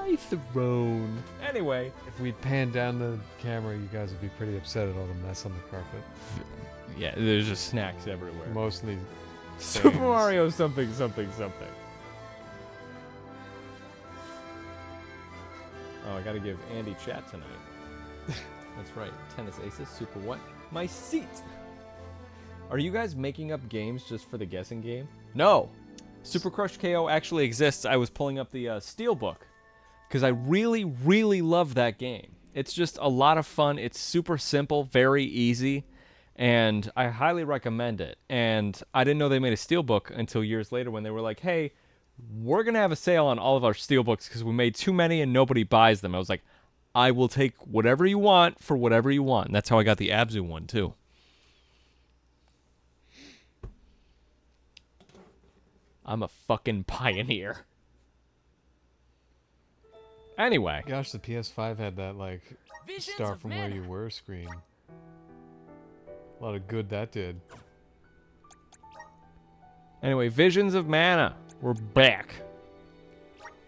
my throne. Anyway. If we pan down the camera, you guys would be pretty upset at all the mess on the carpet. Yeah, there's just snacks everywhere. Mostly Super stains. Mario something, something, something. Oh, I gotta give Andy chat tonight. That's right. Tennis Aces, Super what? My seat! Are you guys making up games just for the guessing game? No! Super Crush KO actually exists. I was pulling up the Steelbook because I really, really love that game. It's just a lot of fun. It's super simple, very easy, and I highly recommend it. And I didn't know they made a Steelbook until years later when they were like, hey, we're going to have a sale on all of our Steelbooks because we made too many and nobody buys them. I was like, I will take whatever you want for whatever you want. And that's how I got the Abzu one, too. I'm a fucking pioneer. Anyway. Gosh, the PS5 had that, like, start from where you were screen. A lot of good that did. Anyway, Visions of Mana. We're back.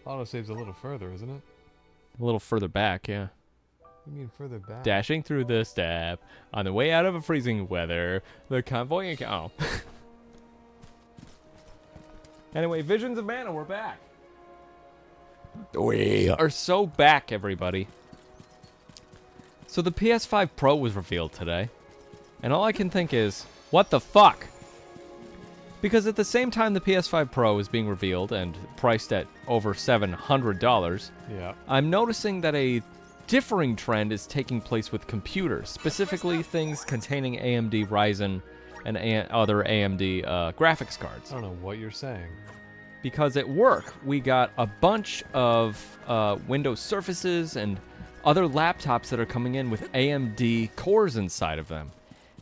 Autosave's a little further, isn't it? A little further back, yeah. You mean further back? Dashing through the steppe. On the way out of a freezing weather. The convoy... Oh. Anyway, Visions of Mana, we're back. We are so back, everybody. So the PS5 Pro was revealed today. And all I can think is, what the fuck? Because at the same time the PS5 Pro is being revealed and priced at over $700, yeah, I'm noticing that a differing trend is taking place with computers, specifically things containing AMD Ryzen and other AMD graphics cards. I don't know what you're saying. Because at work, we got a bunch of Windows Surfaces and other laptops that are coming in with AMD cores inside of them.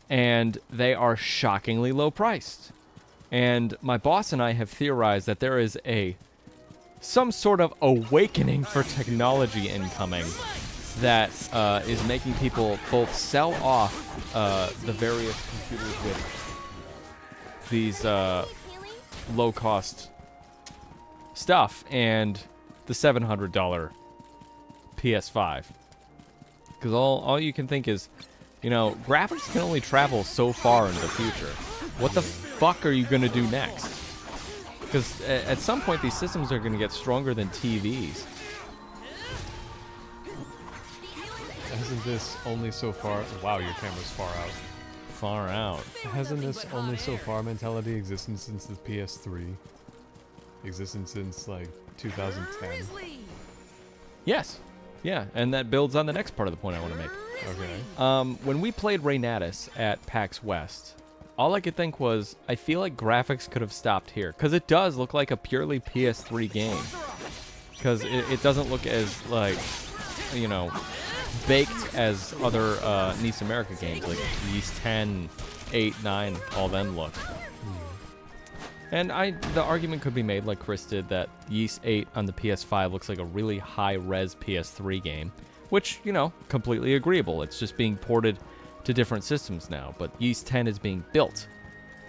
And they are shockingly low priced. And my boss and I have theorized that there is some sort of awakening for technology incoming that is making people both sell off the various computers with these low-cost stuff and the $700 PS5. Because all you can think is, you know, graphics can only travel so far into the future. What the fuck are you going to do next? Because at some point these systems are going to get stronger than TVs. Hasn't this only so far... Wow, your camera's far out. Far out. Hasn't this only so far mentality existed since the PS3? Existed since, like, 2010? Yes. Yeah, and that builds on the next part of the point I want to make. Okay. When we played Raynatus at PAX West, all I could think was, I feel like graphics could have stopped here. Because it does look like a purely PS3 game. Because it doesn't look as, like, you know, baked as other NIS America games, like Yeast 10, 8, 9, all them look. And the argument could be made, like Chris did, that Yeast 8 on the PS5 looks like a really high-res PS3 game, which, you know, completely agreeable. It's just being ported to different systems now, but Yeast 10 is being built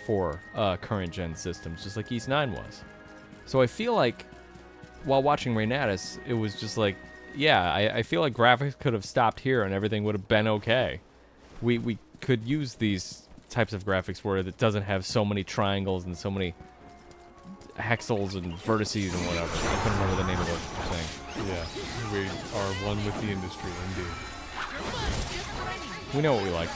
for current-gen systems, just like Yeast 9 was. So I feel like, while watching Raynatus, it was just like, yeah, I feel like graphics could have stopped here and everything would have been okay. We could use these types of graphics where it doesn't have so many triangles and so many hexels and vertices and whatever. I couldn't remember the name of the thing. Yeah, we are one with the industry, indeed. We know what we like.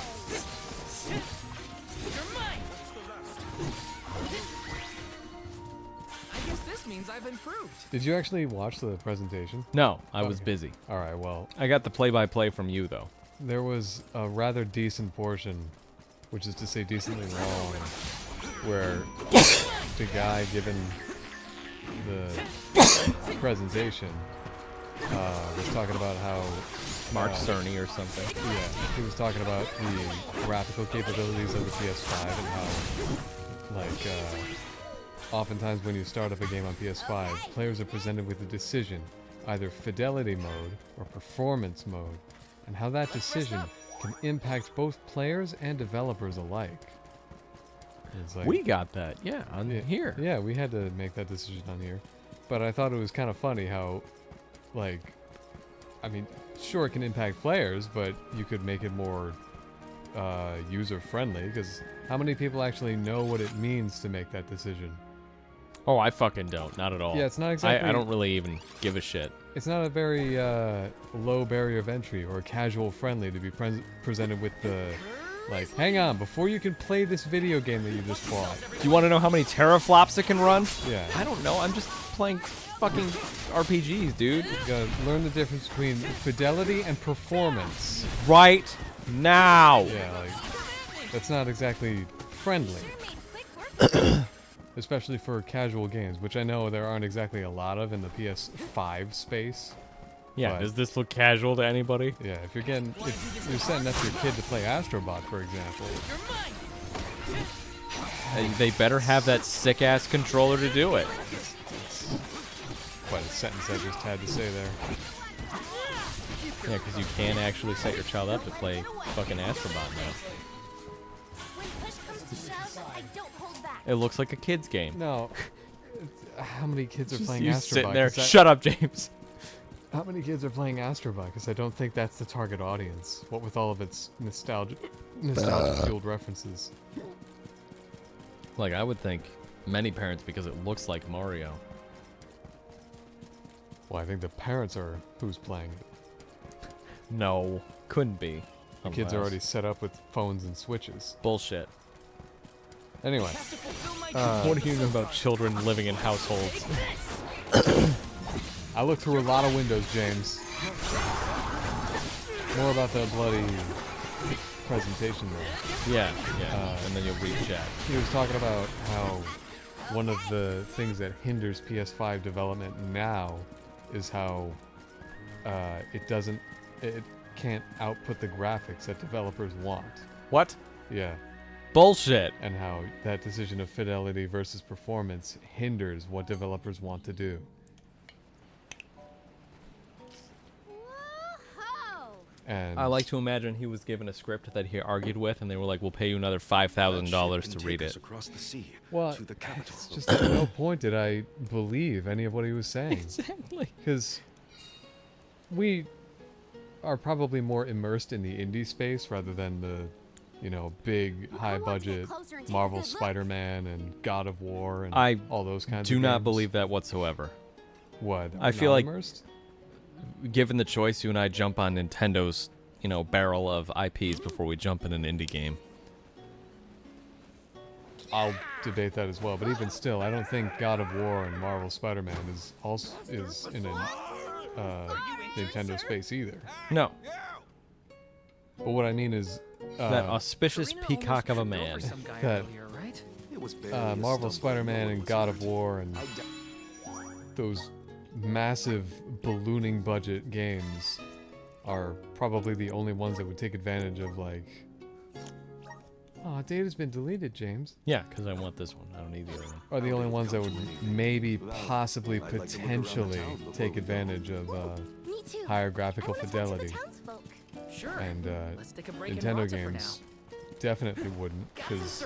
I guess this means I've improved. Did you actually watch the presentation? No, I was Okay. busy. All right, well, I got the play-by-play from you, though. there was a rather decent portion, which is to say decently long, where the guy given the presentation was talking about how Mark Cerny or something. yeah, he was talking about the graphical capabilities of the PS5 and how, like, oftentimes when you start up a game on PS5, players are presented with a decision, either fidelity mode or performance mode, and how that decision can impact both players and developers alike. It's like, We got that, yeah, on yeah, here. Yeah, we had to make that decision on here. But I thought it was kind of funny how, like, I mean, sure it can impact players, but you could make it more user-friendly, because how many people actually know what it means to make that decision? Oh, I fucking don't. Not at all. Yeah, it's not exactly... I don't really even give a shit. It's not a very low barrier of entry or casual friendly to be presented with the, like, hang on, before you can play this video game that you just bought. Do you want to know how many teraflops it can run? Yeah. I don't know. I'm just playing fucking RPGs, dude. You gotta learn the difference between fidelity and performance. Right now. Yeah, like, that's not exactly friendly. Especially for casual games, which I know there aren't exactly a lot of in the PS5 space. Yeah, but does this look casual to anybody? yeah, if you're setting up your kid to play Astrobot, for example, They better have that sick-ass controller to do it. quite a sentence I just had to say there. Yeah, because you can actually set your child up to play fucking Astrobot now. It looks like a kid's game. No, how many kids are Just playing you Astrobot? sitting there. 'Cause that- Shut up, James. How many kids are playing Astrobot? Because I don't think that's the target audience. What with all of its nostalgia-fueled references. Like, I would think many parents because it looks like Mario. Well, I think the parents are who's playing it. No, couldn't be. The kids are already set up with phones and switches. Bullshit. Anyway, What do you know about children living in households? I looked through a lot of windows, James. More about the bloody presentation though. Yeah, and then you'll read chat. He was talking about how one of the things that hinders PS5 development now is how it can't output the graphics that developers want. What? Yeah, Bullshit. and how that decision of fidelity versus performance hinders what developers want to do. And I like to imagine he was given a script that he argued with, and they were like, "We'll pay you another $5,000 to read it." Across the sea well, to the capital. it's just at no point did I believe any of what he was saying. Exactly. Because we are probably more immersed in the indie space rather than the, big, high-budget Marvel Spider-Man and God of War and I all those kinds of Do games. not believe that whatsoever. What? I feel like- immersed? Given the choice, you and I jump on Nintendo's, barrel of IPs before we jump in an indie game. I'll debate that as well, but even still, I don't think God of War and Marvel Spider-Man is in a Nintendo space either. No, But what I mean is that auspicious peacock of a man. that It was barely a Marvel stumble. Spider-Man and God of War and those massive ballooning budget games are probably the only ones that would take advantage of data's been deleted, James. Yeah, because I want this one. I don't need the other one. Are the only ones that would maybe possibly potentially take advantage of higher graphical fidelity. Sure. And Let's take a break and Nintendo Malta for games definitely wouldn't, because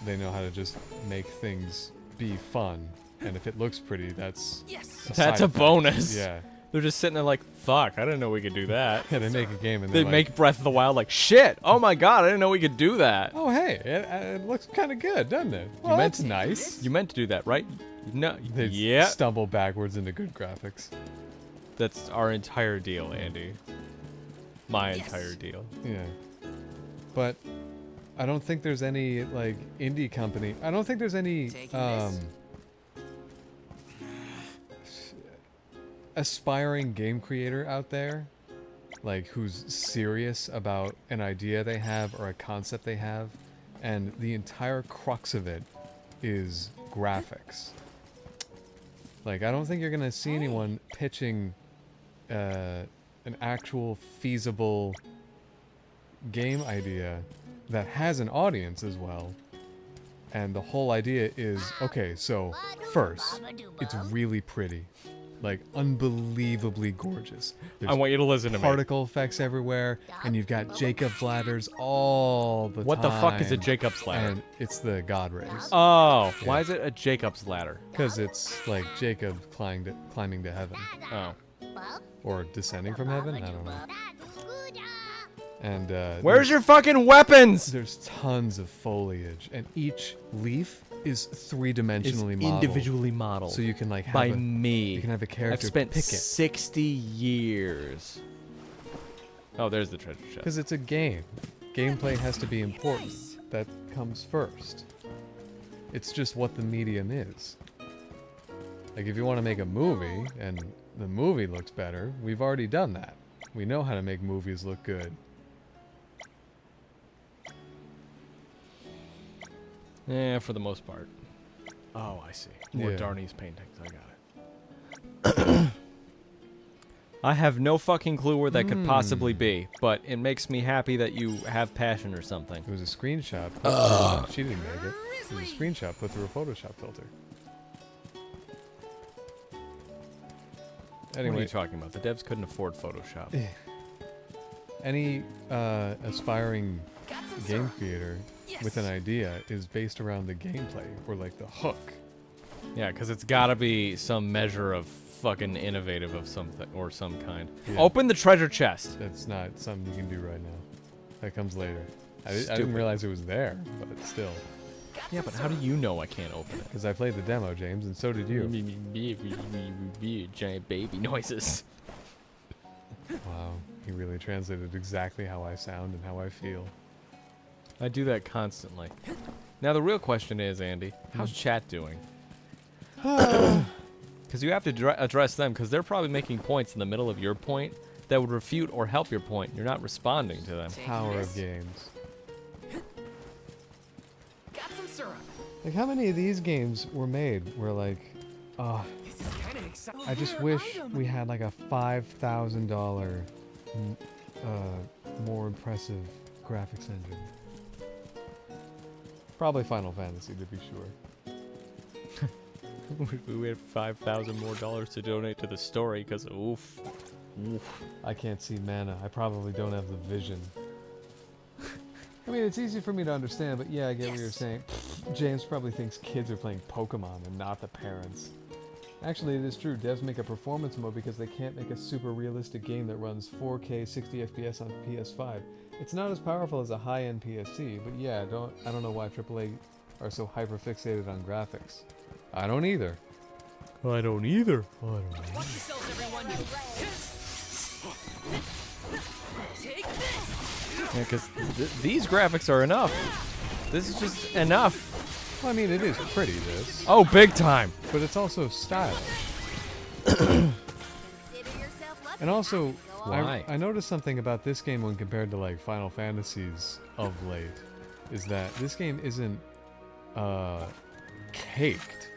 they know how to just make things be fun. And if it looks pretty, that's Yes. side That's a effect. bonus. Yeah. They're just sitting there like, fuck, I didn't know we could do that. Yeah, they make a game and They they're make Breath of the Wild like, shit, oh my god, I didn't know we could do that. oh hey, it looks kind of good, doesn't it? Well, meant that's to- nice. You meant to do that, right? No, They yeah. stumble backwards into good graphics. That's our entire deal, Andy. My entire deal. Yeah. But I don't think there's any indie company. I don't think there's any Taking this. aspiring game creator out there who's serious about an idea they have or a concept they have, and the entire crux of it is graphics. I don't think you're gonna see anyone pitching an actual feasible game idea that has an audience as well. And the whole idea is, okay, so first, it's really pretty. Unbelievably gorgeous. I There's want you to listen to me. particle effects everywhere, and you've got Jacob's ladders all the time. What the fuck is a Jacob's ladder? And it's the God rays. Oh, Yeah. why is it a Jacob's ladder? Because it's like Jacob climbing to heaven. Oh. or descending from heaven. I don't know. And Where's your fucking weapons? there's tons of foliage, and each leaf is three-dimensionally modeled. Individually modeled. So you can like have by a, me. You can have a character I've spent pick it 60 years. Oh, there's the treasure chest. because it's a game. Gameplay has to be important. That comes first. It's just what the medium is. Like if you want to make a movie and the movie looks better, we've already done that. We know how to make movies look good. Yeah, for the most part. Oh, I see. More Yeah. Darnese paintings. I got it. I have no fucking clue where that could possibly be, but it makes me happy that you have passion or something. It was a screenshot. She didn't make it. It was a screenshot put through a Photoshop filter. What are Anyway, you talking about? The devs couldn't afford Photoshop. any aspiring game creator with an idea is based around the gameplay or like the hook. Yeah, because it's got to be some measure of fucking innovative of something or some kind. Yeah. Open the treasure chest. That's not something you can do right now. That comes later. I didn't Stupid. realize it was there, but still. Yeah, but how do you know I can't open it? Because I played the demo, James, and so did you. Giant baby noises. Wow, he really translated exactly how I sound and how I feel. I do that constantly. Now the real question is, Andy, how's chat doing? Because you have to address them, because they're probably making points in the middle of your point that would refute or help your point. You're not responding to them. Power of games. Got some syrup. Like, how many of these games were made where, like, This is kind of exciting. I just wish we had, like, a $5,000 more impressive graphics engine. Probably Final Fantasy, to be sure. We had $5,000 more to donate to the story, because oof. I can't see mana. I probably don't have the vision. I mean, it's easy for me to understand, but yeah, I get what you're saying. James probably thinks kids are playing Pokemon and not the parents. Actually, it is true. Devs make a performance mode because they can't make a super realistic game that runs 4K 60 FPS on PS5. It's not as powerful as a high-end PSC, but yeah, I don't know why AAA are so hyper-fixated on graphics. I don't either. I don't either. Watch yourselves, everyone. Take this. Yeah, because these graphics are enough. This is just enough. Well, I mean, it is pretty, this. Oh, big time. But it's also stylish. And also, Why? I noticed something about this game when compared to, like, Final Fantasies of late, is that this game isn't, caked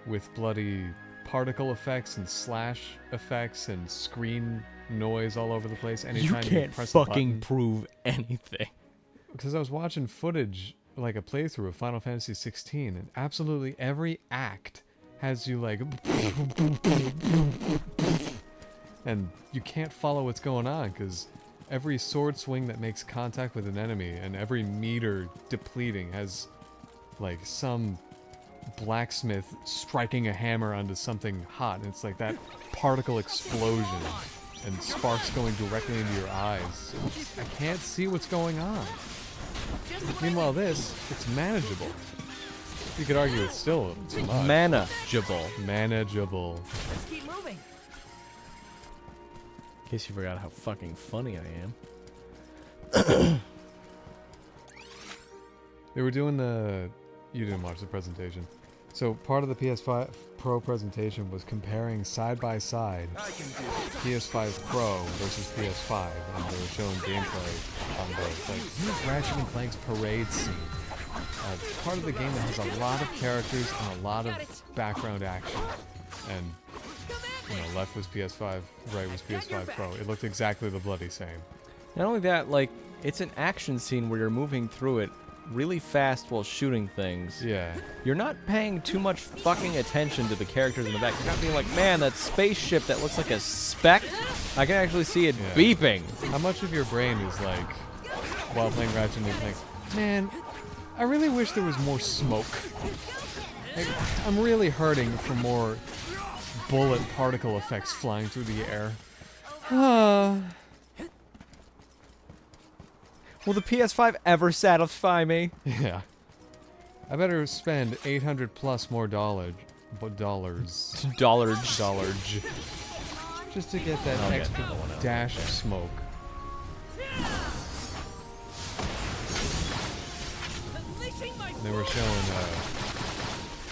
with bloody particle effects and slash effects and screen noise all over the place anytime You can't press a fucking button. prove anything. Because I was watching footage, like a playthrough of Final Fantasy 16, and absolutely every act has you like, and you can't follow what's going on because every sword swing that makes contact with an enemy and every meter depleting has like some blacksmith striking a hammer onto something hot, and it's like that particle explosion and sparks going directly into your eyes. I can't see what's going on. Meanwhile, it's manageable. You could argue it's still a little too much. Manageable. Manageable. Let's keep moving. In case you forgot how fucking funny I am. They were doing the... You didn't watch the presentation. So part of the PS5 Pro presentation was comparing side by side PS5 Pro versus PS5, and they were showing gameplay on both. Like, here's Ratchet and Clank's parade scene. Part of the game that has a lot of characters and a lot of background action. And, you know, left was PS5, right was PS5 Pro. It looked exactly the bloody same. Not only that, like, it's an action scene where you're moving through it really fast while shooting things. Yeah. You're not paying too much fucking attention to the characters in the back. You're not being like, man, that spaceship that looks like a speck, I can actually see it beeping. How much of your brain is like, while playing Ratchet and Clank, man, I really wish there was more smoke. Like, I'm really hurting for more bullet particle effects flying through the air. Will the PS5 ever satisfy me? Yeah. I better spend 800 plus more dollars. Dollars. Just to get that extra dash of smoke. They were showing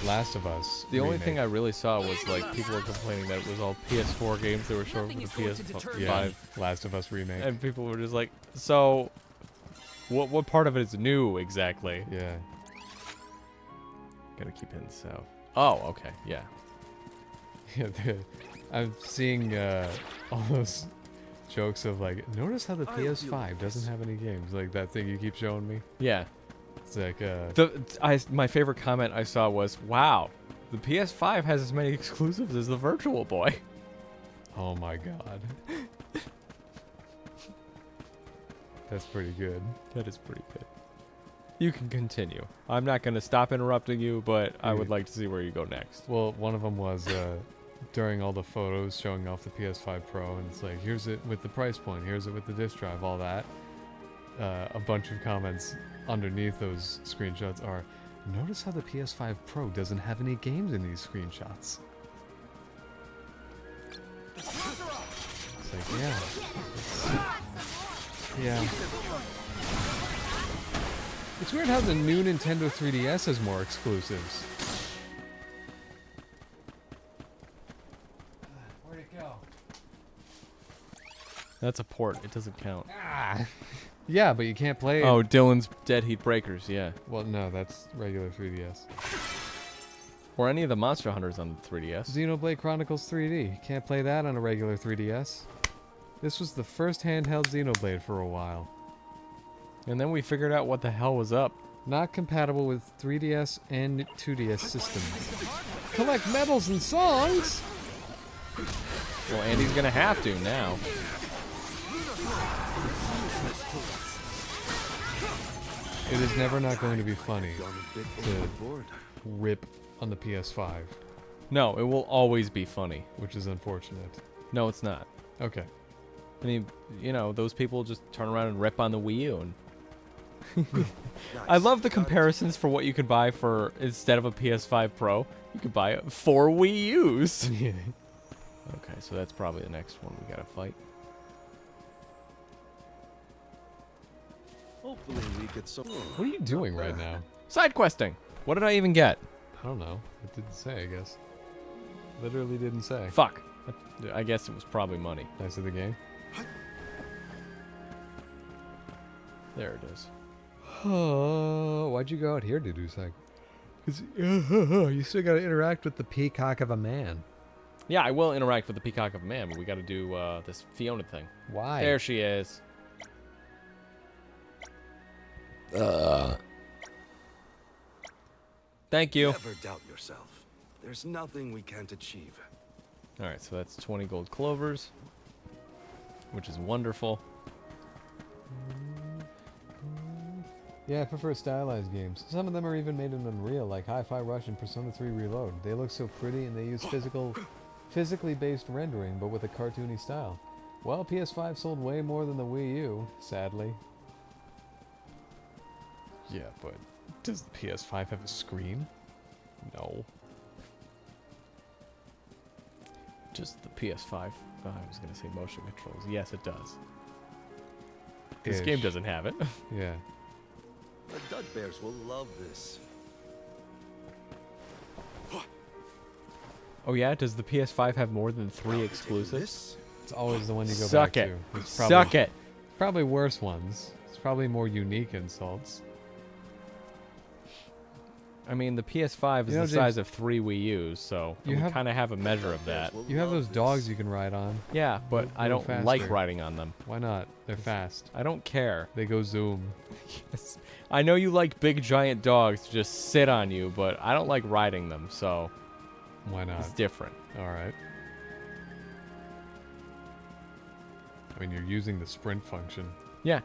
Last of Us. The only remake. thing I really saw was like people were complaining that it was all PS4 games they were showing for the PS5. Yeah, Last of Us remake. And people were just like, so what part of it is new exactly? Yeah. Gotta keep hitting south. Oh, okay, yeah. Yeah, I'm seeing all those jokes of like, notice how the PS5 doesn't have any games, like that thing you keep showing me. Yeah. It's like My favorite comment I saw was, wow, the PS5 has as many exclusives as the Virtual Boy. oh my god. That's pretty good. That is pretty good. You can continue. I'm not going to stop interrupting you, but I would like to see where you go next. Well, one of them was during all the photos showing off the PS5 Pro, and it's like, here's it with the price point, here's it with the disc drive, all that. A bunch of comments underneath those screenshots are, notice how the PS5 Pro doesn't have any games in these screenshots. It's like, yeah. Yeah. It's weird how the new Nintendo 3DS has more exclusives. Where'd it go? That's a port. It doesn't count. Ah! Yeah, but you can't play it. Oh, Dylan's Dead Heat Breakers, yeah. Well, no, that's regular 3DS. Or any of the Monster Hunters on the 3DS. Xenoblade Chronicles 3D. You can't play that on a regular 3DS. This was the first handheld Xenoblade for a while. And then we figured out what the hell was up. Not compatible with 3DS and 2DS systems. Collect medals and songs! Well, Andy's gonna have to now. It is never not going to be funny to rip on the PS5, No, it will always be funny. which is unfortunate. No, it's not. Okay. I mean, you know, those people just turn around and rip on the Wii U. And I love the comparisons for what you could buy for, instead of a PS5 Pro, you could buy 4 Wii U's. Okay, so that's probably the next one we gotta fight. Hopefully we get some. What are you doing right now? Side questing. What did I even get? I don't know. It didn't say, I guess. Literally didn't say. Fuck. I guess it was probably money. Nice of the game. There it is. Oh, why'd you go out here to do something? Because you still got to interact with the peacock of a man. Yeah, I will interact with the Peacock of Man, but we gotta do this Fiona thing. Why? There she is. Thank you. Never doubt yourself. There's nothing we can't achieve. Alright, so that's 20 gold clovers, which is wonderful. Yeah, I prefer stylized games. Some of them are even made in Unreal, like Hi-Fi Rush and Persona 3 Reload. They look so pretty and they use physically based rendering, but with a cartoony style. Well, PS5 sold way more than the Wii U, sadly. Yeah, but does the PS5 have a screen? No. Just the PS5. Oh, I was gonna say motion controls. Yes, it does. This Ish. game doesn't have it. Yeah. The Dud Bears will love this. Oh yeah? Does the PS5 have more than 3 exclusives? This? It's always the one you go Suck back it. to. It's Suck it. Probably worse ones. It's probably more unique insults. I mean, the PS5 is You know, the size of 3 Wii U's, so You we have- kind of have a measure of that. You have those dogs you can ride on. Yeah, but I Go don't like faster. riding on them. Why not? They're fast. I don't care. They go zoom. Yes. I know you like big giant dogs to just sit on you, but I don't like riding them, so Why not? it's different. Alright. I mean, you're using the sprint function Yeah,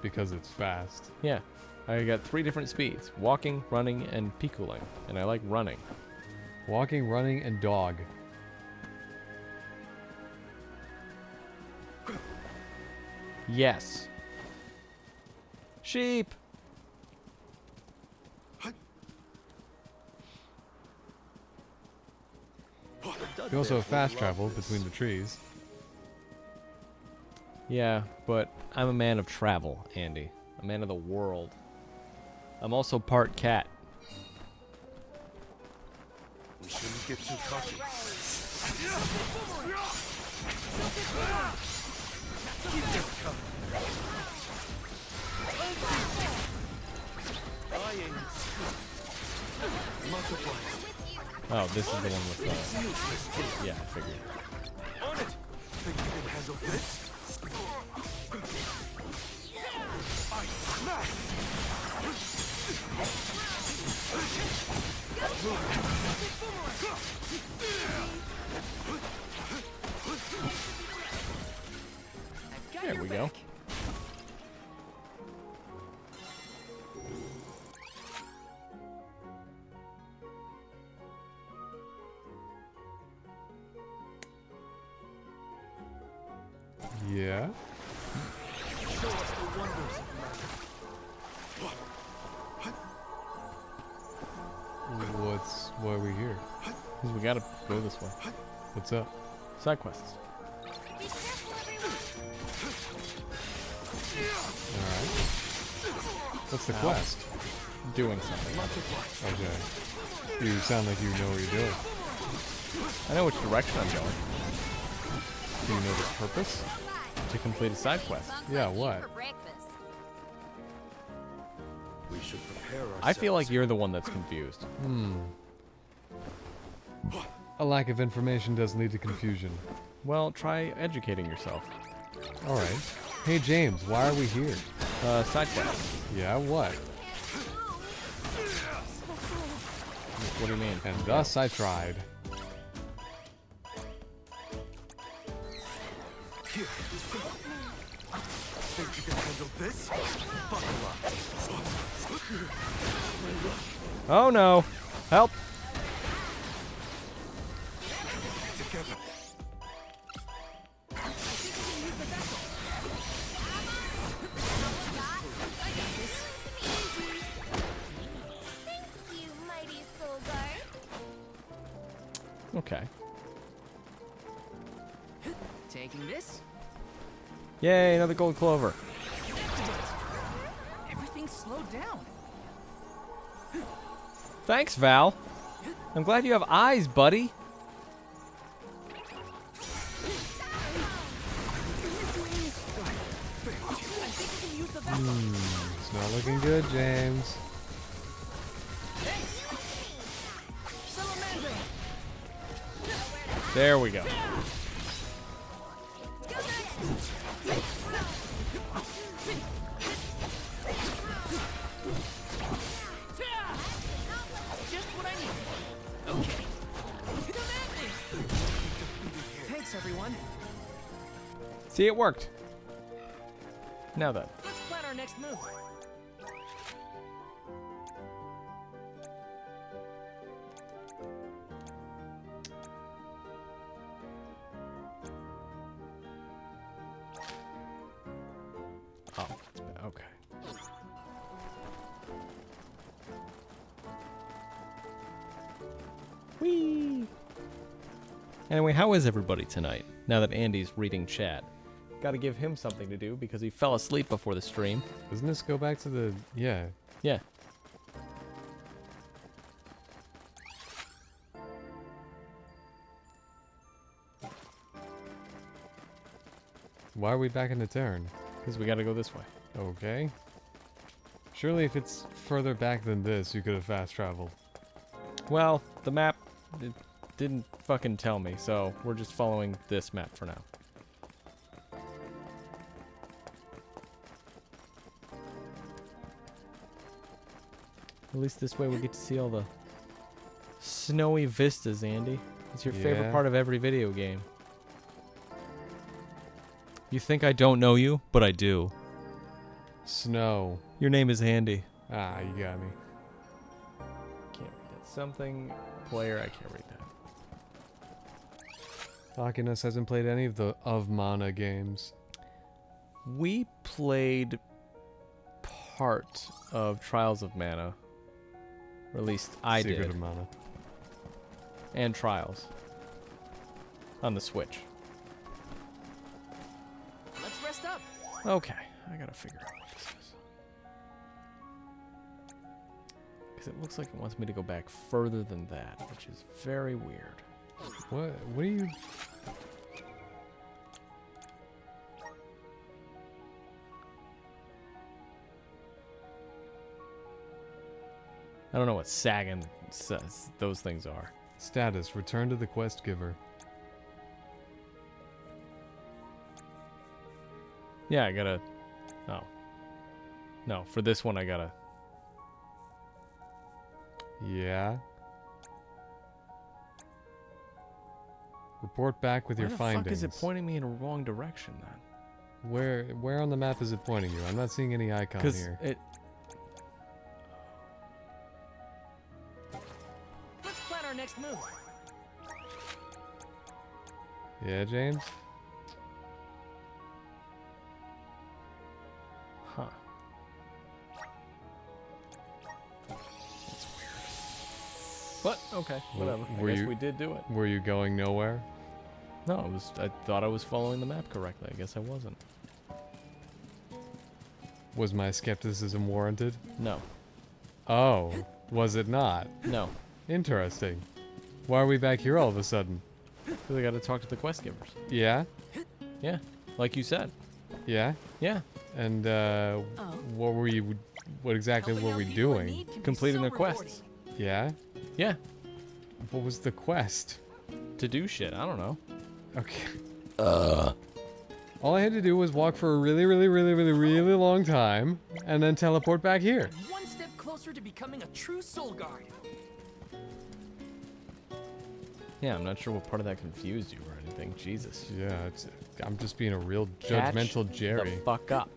because it's fast. yeah. I got 3 different speeds: walking, running, and picooling. And I like running. Walking, running, and dog. Yes. Sheep. You also have fast travel between the trees. Yeah, but I'm a man of travel, Andy. A man of the world. I'm also part cat. We shouldn't get too cocky. Keep this coming. Much obliged. Oh, this is the one with the... Yeah, I figured. On it. Think you can handle this? I smash. There we go. Yeah. Show us the wonders of Why are we here? Because we gotta go this way. What's up? Side quests. Alright. What's the quest? Doing something. Okay. You sound like you know what you're doing. I know which direction I'm going. Do you know the purpose? To complete a side quest. Yeah, what? We should prepare ourselves. I feel like you're the one that's confused. A lack of information does lead to confusion. Well, try educating yourself. Alright. Hey James, why are we here? Side quest. Yeah, what? What do you mean? And thus I tried. Here. Think you can handle this? Buckle up. Oh no! Help! Together. You mighty soul guard. Okay. Taking this. Yay, another gold clover. Everything slowed down. Thanks, Val. I'm glad you have eyes, buddy. It's not looking good, James. There we go. Just what I need. Okay. Thanks, everyone. See, it worked. Now then. Let's plan our next move. Oh, it's bad. Okay. Whee! Anyway, how is everybody tonight? Now that Andy's reading chat. Gotta give him something to do because he fell asleep before the stream. Doesn't this go back to the... Yeah. Yeah. Why are we back in the turn? Because we gotta go this way. Okay. Surely if it's further back than this, you could have fast traveled. Well, the map it didn't fucking tell me, so we're just following this map for now. At least this way we get to see all the snowy vistas, Andy. It's your favorite Yeah. part of every video game. You think I don't know you, but I do. Snow. Your name is Andy. Ah, you got me. Can't read that. Something player, I can't read that. Oculus hasn't played any of the Mana games. We played part of Trials of Mana. Or at least I Secret did. of Mana. And Trials. On the Switch. Let's rest up. Okay, I gotta figure out what this is. Because it looks like it wants me to go back further than that, which is very weird. What are you... I don't know what sagging says those things are. Status, return to the quest giver. Yeah, I gotta... Oh. No, for this one I gotta... Yeah. Report back with Why your the findings. fuck is it pointing me in a wrong direction then? Where on the map is it pointing you? I'm not seeing any icon Because here. it... Let's plan our next move. Yeah, James? Huh. That's weird. But, okay, whatever. were I guess you- we did do it. Were you going nowhere? No, it was. I thought I was following the map correctly. I guess I wasn't. Was my skepticism warranted? No. Oh, was it not? No. Interesting. Why are we back here all of a sudden? Because I gotta talk to the quest givers. Yeah? Yeah. Like you said. Yeah? Yeah. And, what exactly Helping were out we people in doing? need can be Completing so their quests. rewarding. Yeah? Yeah. What was the quest? To do shit. I don't know. Okay. All I had to do was walk for a really long time, and then teleport back here. And one step closer to becoming a true soul guard. Yeah, I'm not sure what part of that confused you or anything. Jesus. Yeah, I'm just being a real Catch judgmental Jerry. the fuck up.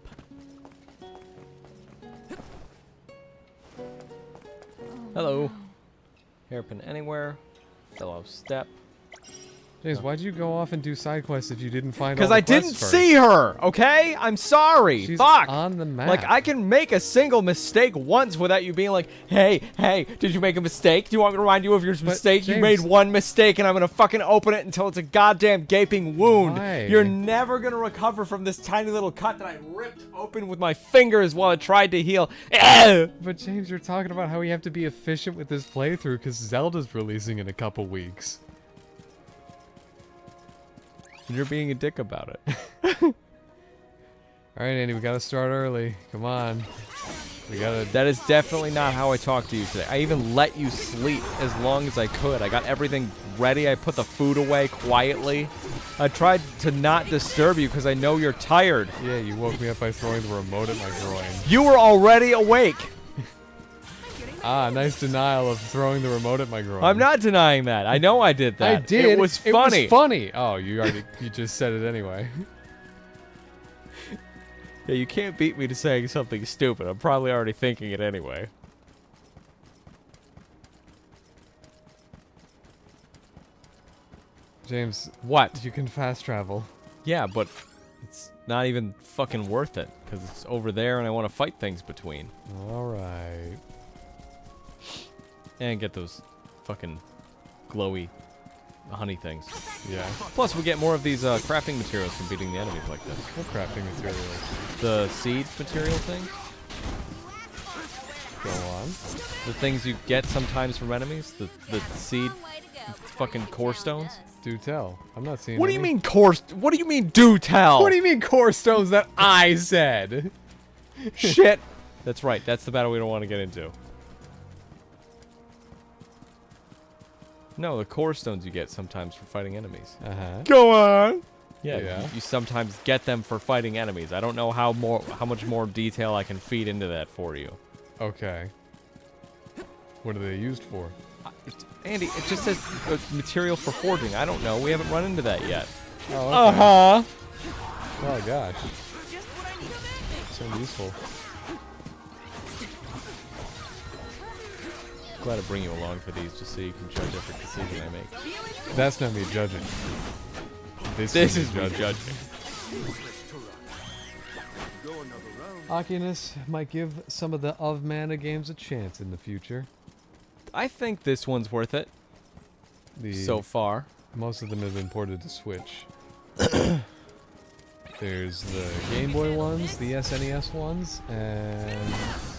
Hello. Hairpin anywhere. Fellow step. James, why'd you go off and do side quests if you didn't find all Because the I quests didn't first? see her, okay? I'm sorry. She's Fuck. on the map. Like, I can make a single mistake once without you being like, hey, did you make a mistake? Do you want me to remind you of your mistake? You made James- one mistake, and I'm going to fucking open it until it's a goddamn gaping wound. Why? You're never going to recover from this tiny little cut that I ripped open with my fingers while it tried to heal. But James, you're talking about how we have to be efficient with this playthrough because Zelda's releasing in a couple weeks. You're being a dick about it. All right, Andy, we gotta start early. Come on. We gotta... That is definitely not how I talked to you today. I even let you sleep as long as I could. I got everything ready. I put the food away quietly. I tried to not disturb you because I know you're tired. Yeah, you woke me up by throwing the remote at my groin. You were already awake. Ah, nice denial of throwing the remote at my groin. I'm not denying that. I know I did that. I did. It was funny. It was funny. Oh, you just said it anyway. Yeah, you can't beat me to saying something stupid. I'm probably already thinking it anyway. James, What? you can fast travel. Yeah, but it's not even fucking worth it because it's over there and I want to fight things between. All right. And get those fucking glowy honey things. Yeah. Plus, we get more of these crafting materials from beating the enemies like this. What crafting materials? The seed material things. Go on. The things you get sometimes from enemies. The seed fucking core stones. Do tell. I'm not seeing What do you any. mean core? What do you mean do tell? What do you mean core stones that I said? Shit. That's right. That's the battle we don't want to get into. No, the core stones you get sometimes for fighting enemies. Uh-huh. Go on. Yeah, Yeah. You sometimes get them for fighting enemies. I don't know how much more detail I can feed into that for you. Okay. What are they used for? Andy, it just says material for forging. I don't know. We haven't run into that yet. Oh, okay. Uh-huh. Oh, gosh. Just what I need. So useful. Glad to bring you along for these just so you can judge every decision I make. That's not me judging. This This is is me judging. go another round. Oculus might give some of the of mana games a chance in the future. I think this one's worth it so far. Most of them have been ported to Switch. There's the Game Boy ones, the SNES ones, and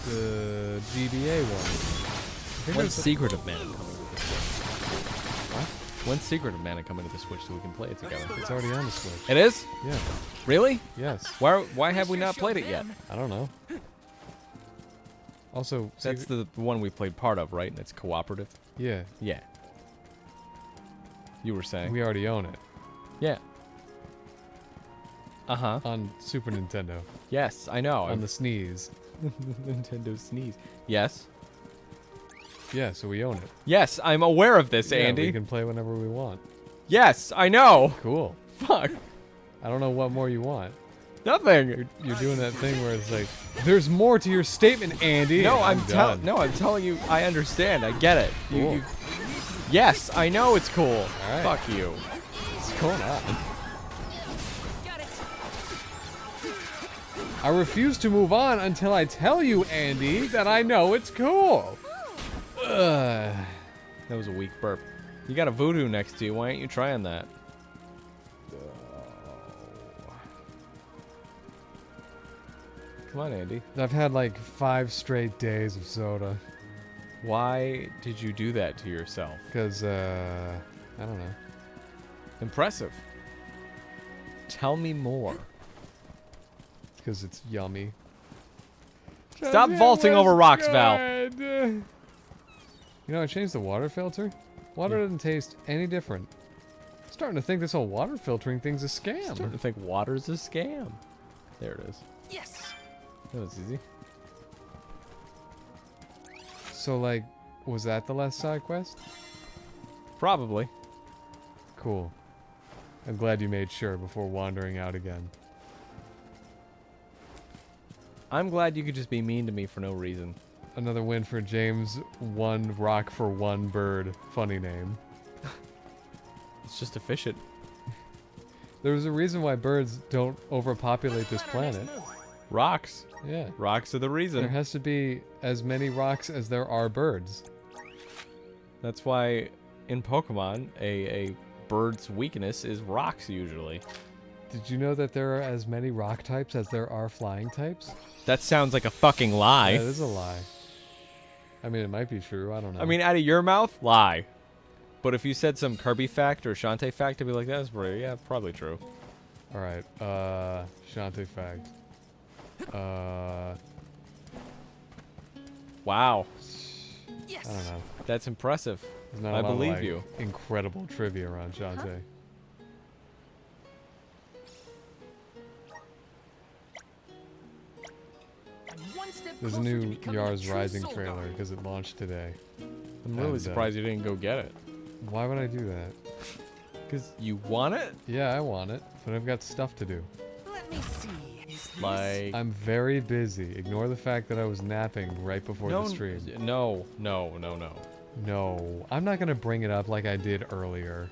the GBA ones. When's Secret of Mana coming to the Switch? What? When's Secret of Mana coming to the Switch so we can play it together? It's already on the Switch. It is? Yeah. Really? Yes. Why have we not played it yet? I don't know. Also, That's the one we played part of, right? And it's cooperative? yeah, Yeah. You were saying? we already own it Yeah. Uh-huh. on Super Nintendo, Yes, I know. on the SNES. Nintendo sneeze. Yes. Yeah, so we own it. Yes, I'm aware of this, Yeah, Andy. we can play whenever we want. Yes, I know. Cool. Fuck. I don't know what more you want. Nothing. You're doing that thing where it's like, there's more to your statement, Andy. No, and I'm done. I'm telling you. I understand. I get it. Cool. Yes, I know it's cool. All right. Fuck you. What's going on? Got it. I refuse to move on until I tell you, Andy, that I know it's cool. Ugh. That was a weak burp. You got a voodoo next to you. Why aren't you trying that? Come on, Andy. I've had like 5 straight days of soda. Why did you do that to yourself? Because, I don't know. Impressive. Tell me more. Because it's yummy. Stop vaulting over rocks, Val. You know, I changed the water filter. Water doesn't taste any different. I'm starting to think this whole water filtering thing's a scam. Starting to think water's a scam. There it is. Yes. That was easy. So, like, was that the last side quest? Probably. Cool. I'm glad you made sure before wandering out again. I'm glad you could just be mean to me for no reason. Another win for James. 1 rock for 1 bird. Funny name. It's just efficient. There's a reason why birds don't overpopulate this Plan our next planet. move. Rocks. Yeah. Rocks are the There reason. has to be as many rocks as there are birds. That's why in Pokemon, a bird's weakness is rocks usually. Did you know that there are as many rock types as there are flying types? That sounds like a fucking lie. That is a lie. I mean, it might be true. I don't know. I mean, out of your mouth, lie. But if you said some Kirby fact or Shantae fact, I'd be like, that's pretty, yeah, probably true. all right. Shantae fact. Wow. Yes. I don't know. That's impressive. There's not a I lot of, believe like, you. incredible trivia around Shantae. I'm one step There's a closer to new becoming a Yars true Rising soul trailer guard. because it launched today. I'm really And, surprised you didn't go get it. Why would I do that? Because you want it? Yeah, I want it, but I've got stuff to do. Let me see. Is this... Like, I'm very busy. Ignore the fact that I was napping right before the stream. No. No, I'm not gonna bring it up like I did earlier.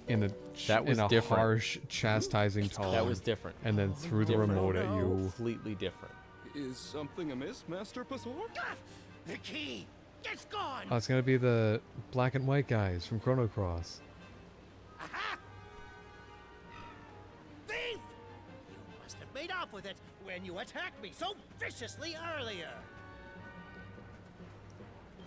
In a That was in a different. harsh, chastising tone. That was different. And then threw the Different. remote at you. Completely different. Is something amiss, Master Pasor? The key. It's gone. Oh, it's gonna be the black and white guys from Chrono Cross. Aha! Thief! You must have made off with it when you attacked me so viciously earlier.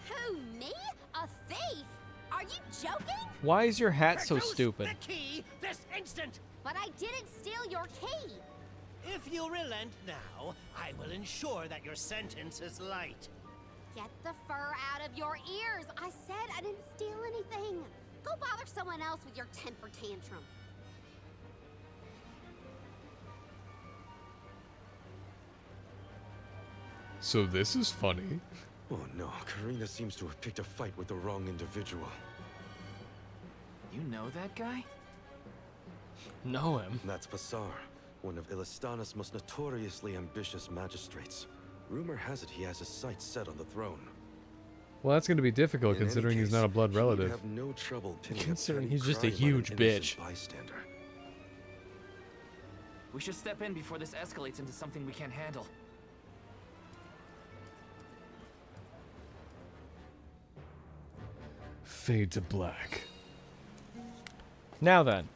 Who, me? A thief? Are you joking? Why is your hat so Produce stupid? The key this instant. But I didn't steal your key. If you relent now, I will ensure that your sentence is light. Get the fur out of your ears. I said I didn't steal anything. Go bother someone else with your temper tantrum. So this is funny. Oh no, Karina seems to have picked a fight with the wrong individual. You know that guy? Know him. That's Pasar, one of Ilistana's most notoriously ambitious magistrates. Rumor has it he has his sights set on the throne. Well, that's gonna be difficult In any considering he's case, not a blood he'd relative. have no trouble pinning a Considering petty he's just a crime on an huge innocent bitch. bystander. We should step in before this escalates into something we can't handle. Fade to black. Now then.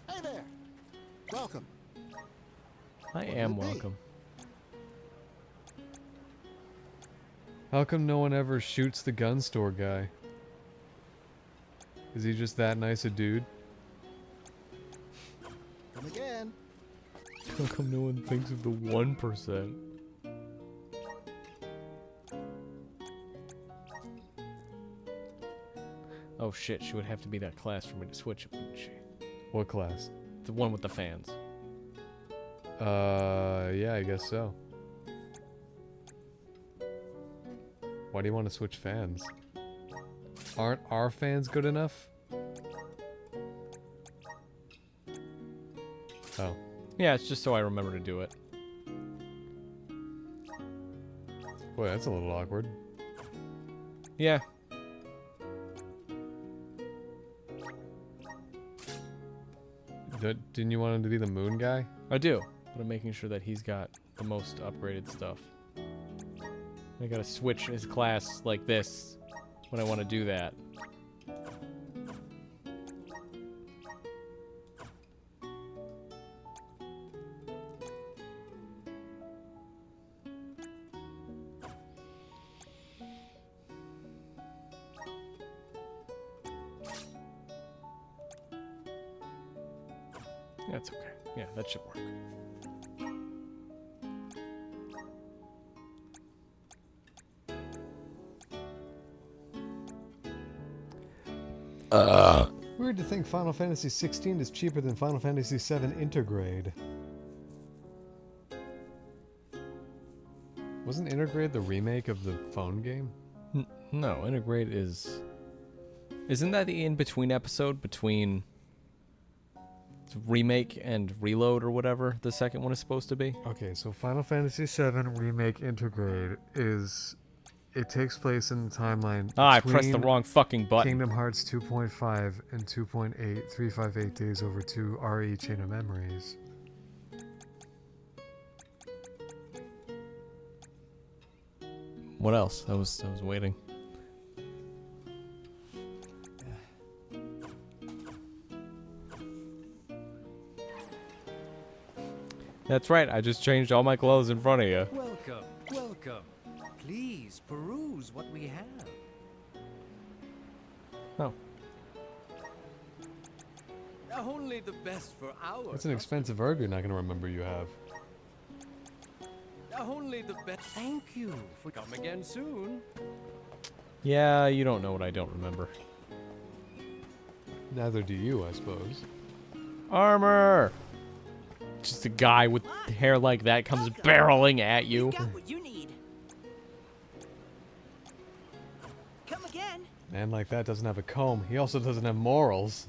Hey there. Welcome. I am would it be? welcome. How come no one ever shoots the gun store guy? Is he just that nice a dude? Come again. How come no one thinks of the 1%? Oh shit, she would have to be that class for me to switch it, wouldn't she? What class? The one with the fans. Yeah, I guess so. Why do you want to switch fans? Aren't our fans good enough? Oh. Yeah, it's just so I remember to do it. Boy, that's a little awkward. Yeah. Didn't you want him to be the moon guy? I do, but I'm making sure that he's got the most upgraded stuff. I gotta switch his class like this when I want to do that. That's okay. Yeah, that should work. Weird to think Final Fantasy 16 is cheaper than Final Fantasy 7 Intergrade. Wasn't Intergrade the remake of the phone game? No, Integrate is... Isn't that the in-between episode between remake and reload or whatever the second one is supposed to be? Okay, so Final Fantasy 7 Remake Intergrade is... It takes place in the timeline Ah, I pressed the between wrong fucking button. Kingdom Hearts 2.5 and 2.8, 358 Days Over 2 RE Chain of Memories. What else? I was waiting. That's right, I just changed all my clothes in front of you. Welcome, welcome. Please peruse what we have. Oh. Only the best for our. That's an expensive herb you're not going to remember you have. Only the best. Thank you for come again soon. Yeah, you don't know what I don't remember. Neither do you, I suppose. Armor! Just a guy with hair like that comes barreling at you. Got what you need. Come again. Man like that doesn't have a comb. He also doesn't have morals.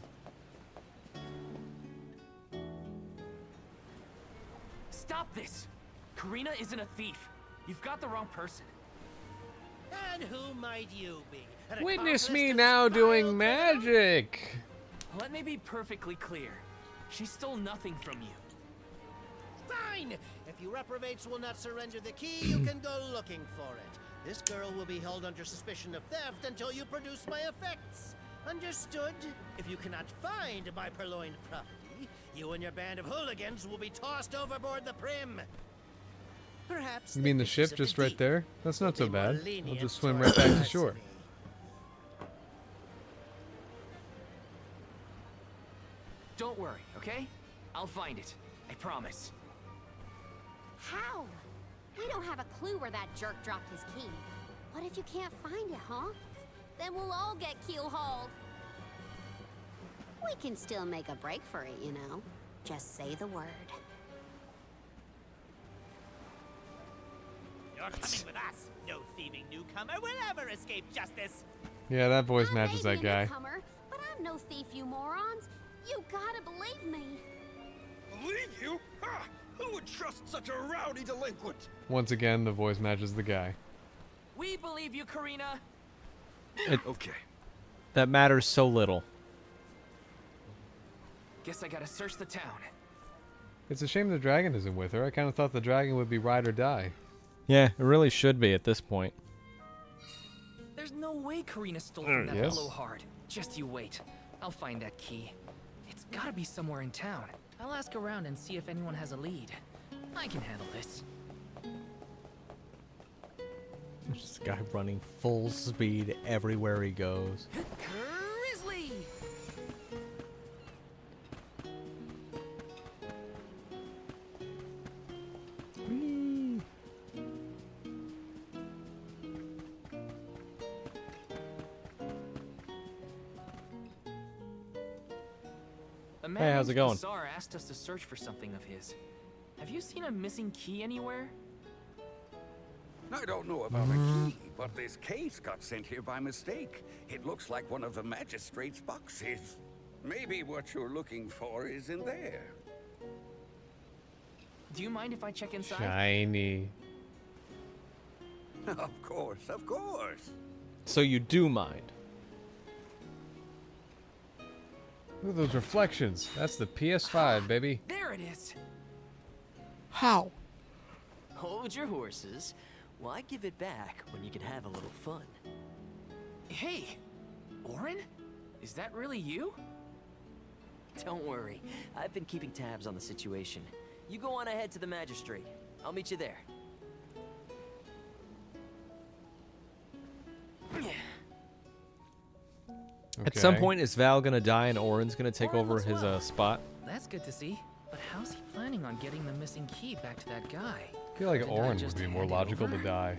Stop this! Karina isn't a thief. You've got the wrong person. And who might you be? An Witness accomplice me to now this doing vile magic! Let me be perfectly clear. She stole nothing from you. criminal? Fine! If you reprobates will not surrender the key, you can go looking for it. This girl will be held under suspicion of theft until you produce my effects. Understood? If you cannot find my purloined property, you and your band of hooligans will be tossed overboard the Prim. Perhaps You mean the fishes ship of just the right deep there? That's not so will be more bad. I'll lenient just swim toward right back to larceny. shore. Don't worry, okay? I'll find it. I promise. How? We don't have a clue where that jerk dropped his key. What if you can't find it, huh? Then we'll all get keel-hauled. We can still make a break for it, you know. Just say the word. You're coming with us. No thieving newcomer will ever escape justice. Yeah, that voice I matches may that be a guy. newcomer, but I'm no thief, you morons. You gotta believe me. Believe you? Ha! Who would trust such a rowdy delinquent? Once again, the voice matches the guy. We believe you, Karina. Okay. That matters so little. Guess I gotta search the town. It's a shame the dragon isn't with her. I kind of thought the dragon would be ride or die. Yeah, it really should be at this point. There's no way Karina stole from that Yes. blowhard. Just you wait. I'll find that key. It's gotta be somewhere in town. I'll ask around and see if anyone has a lead. I can handle this. This guy running full speed everywhere he goes. Grizzly! Whee! A man Hey, how's named it going? Bazaar asked us to search for something of his. Have you seen a missing key anywhere? I don't know about a key, but this case got sent here by mistake. It looks like one of the magistrate's boxes. Maybe what you're looking for is in there. Do you mind if I check inside? Shiny. Of course, of course. So you do mind. Look at those reflections. That's the PS5, baby. There it is. How? Hold your horses. Why give it back when you can have a little fun? Hey, Orin? Is that really you? Don't worry. I've been keeping tabs on the situation. You go on ahead to the magistrate. I'll meet you there. At some Okay. point, is Val gonna die and Orin's gonna take Orin over looks his well. spot? That's good to see. But how's he planning on getting the missing key back to that guy? I feel like Did I Orin just would be more hand it logical to over? die.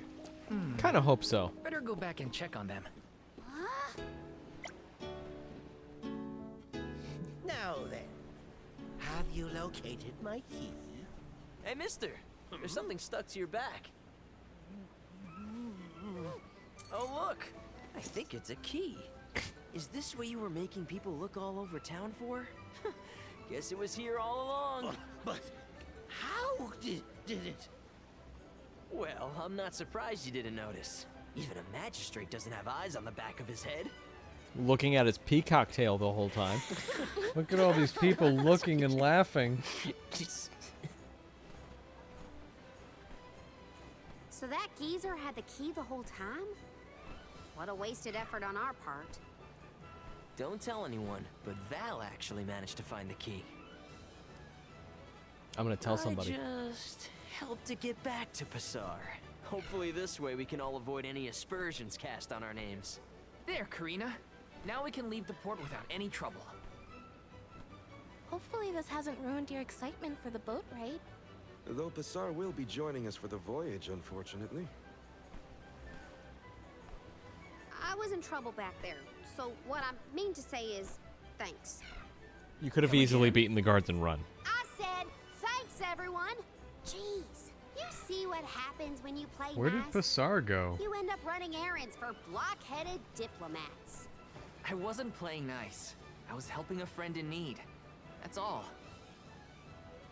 Kind of hope so. Better go back and check on them. Now then, have you located my key? Hey, mister. There's something stuck to your back. Oh, look. I think it's a key. Is this what you were making people look all over town for? Guess it was here all along. But how did it? Well, I'm not surprised you didn't notice. Even a magistrate doesn't have eyes on the back of his head. Looking at his peacock tail the whole time. Look at all these people looking and laughing. So that geezer had the key the whole time? What a wasted effort on our part. Don't tell anyone, but Val actually managed to find the key. I'm gonna tell somebody. I just helped to get back to Passar. Hopefully this way we can all avoid any aspersions cast on our names. There, Karina. Now we can leave the port without any trouble. Hopefully this hasn't ruined your excitement for the boat ride. Though Passar will be joining us for the voyage, unfortunately. I was in trouble back there, so what I mean to say is, thanks. You could have easily beaten the guards and run. I said, thanks everyone! Jeez, you see what happens when you play Where did nice? Passar go? You end up running errands for block-headed diplomats. I wasn't playing nice. I was helping a friend in need. That's all.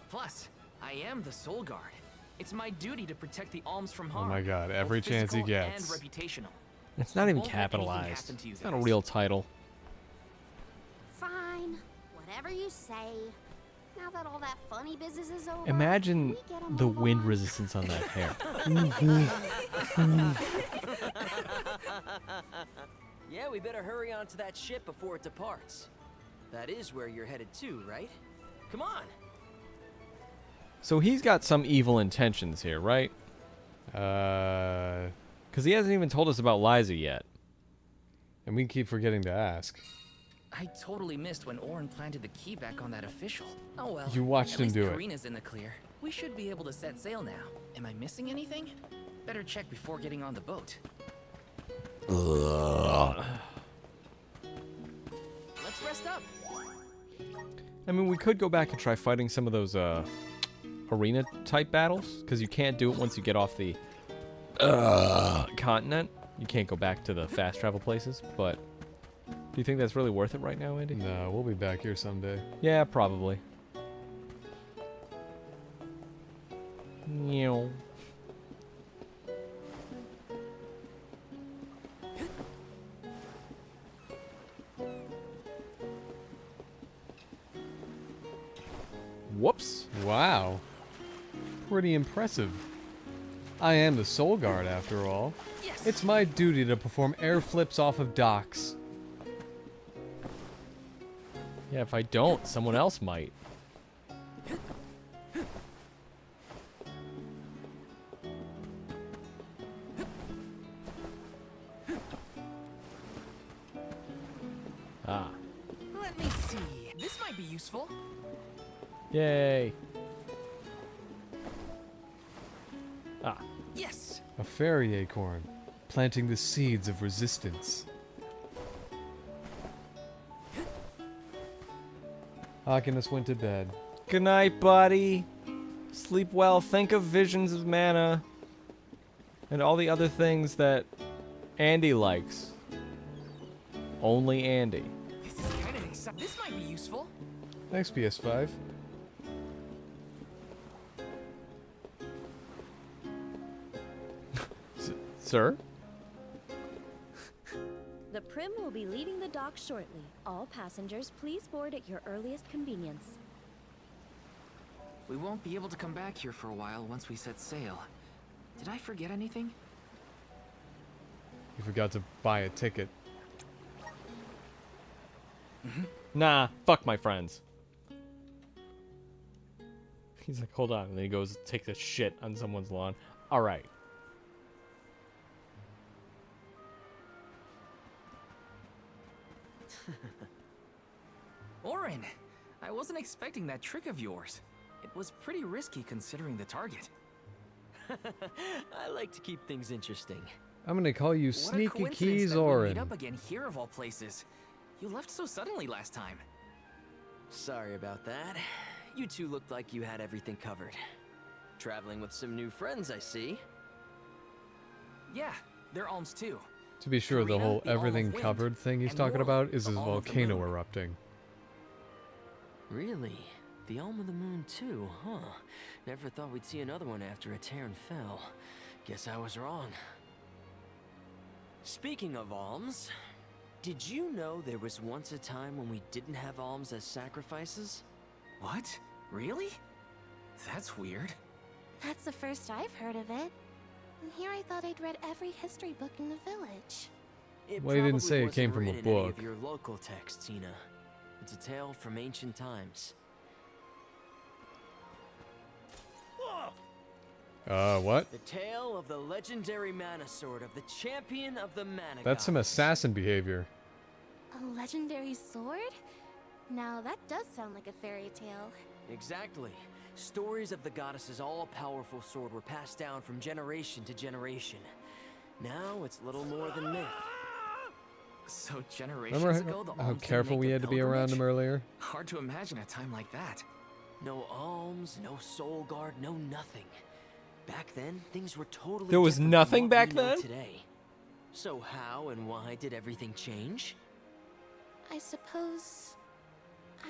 Plus, I am the Soul Guard. It's my duty to protect the alms from Oh harm. my god, both every chance he physical gets. And reputational. It's not even Won't let anything capitalized. happen to you It's not a guys. real title. Fine, whatever you say. Now that all that funny business is over, Imagine we get 'em the move wind on. resistance on that hair. Yeah, we better hurry on to that ship before it departs. That is where you're headed to, right? Come on! So he's got some evil intentions here, right? And Because he hasn't even told us about Liza yet. we keep forgetting to ask. I totally missed when Orin planted the key back on that official. Oh well. You watched at him least do it. Karina's in the clear. We should be able to set sail now. Am I missing anything? Better check before getting on the boat. Let's rest up. I mean, we could go back and try fighting some of those arena-type battles, because you can't do it once you get off the continent. You can't go back to the fast travel places, but do you think that's really worth it right now, Andy? No, we'll be back here someday. Yeah, probably. Meow. Whoops. Wow. Pretty impressive. I am the Soul Guard, after all. Yes. It's my duty to perform air flips off of docks. Yeah, if I don't, someone else might. Ah. Let me see. This might be useful. Yay. Ah. Yes. A fairy acorn, planting the seeds of resistance. Oculus went to bed. Good night, buddy. Sleep well. Think of visions of mana. And all the other things that Andy likes. Only Andy. This is kind of exciting. This might be useful. Thanks, PS5. Sir? The Prim will be leaving the dock shortly. All passengers, please board at your earliest convenience. We won't be able to come back here for a while once we set sail. Did I forget anything? You forgot to buy a ticket. Nah, fuck my friends. He's like, hold on. And then he goes, take the shit on someone's lawn. Alright. Orin, I wasn't expecting that trick of yours. It was pretty risky considering the target. I like to keep things interesting. I'm gonna call you What a Sneaky coincidence Keys that we Orin. meet up again here of all places. You left so suddenly last time. Sorry about that. You two looked like you had everything covered. Traveling with some new friends, I see. Yeah, they're alms too. To be sure, the Karina, whole the Alm of everything Wind, covered thing he's and talking Laurel, about is the his Alm of the volcano Moon. erupting. Really? The Alm of the Moon too, huh? Never thought we'd see another one after a Terran fell. Guess I was wrong. Speaking of alms, did you know there was once a time when we didn't have alms as sacrifices? What? Really? That's weird. That's the first I've heard of it. And here I thought I'd read every history book in the village. It Well, he didn't probably say it wasn't came from a written in any book. of your local texts, Tina. It's a tale from ancient times. What? The tale of the legendary mana sword of the champion of the mana That's some gods. assassin behavior. A legendary sword? Now that does sound like a fairy tale. Exactly. Stories of the goddess's all-powerful sword were passed down from generation to generation. Now it's little more than myth. So generations Remember ago, the how alms didn't careful make we the had to be around him pilgrimage? earlier? Hard to imagine a time like that. No alms, no soul guard, no nothing. Back then, things were totally There was different nothing from what back we know then? Today. So how and why did everything change? I suppose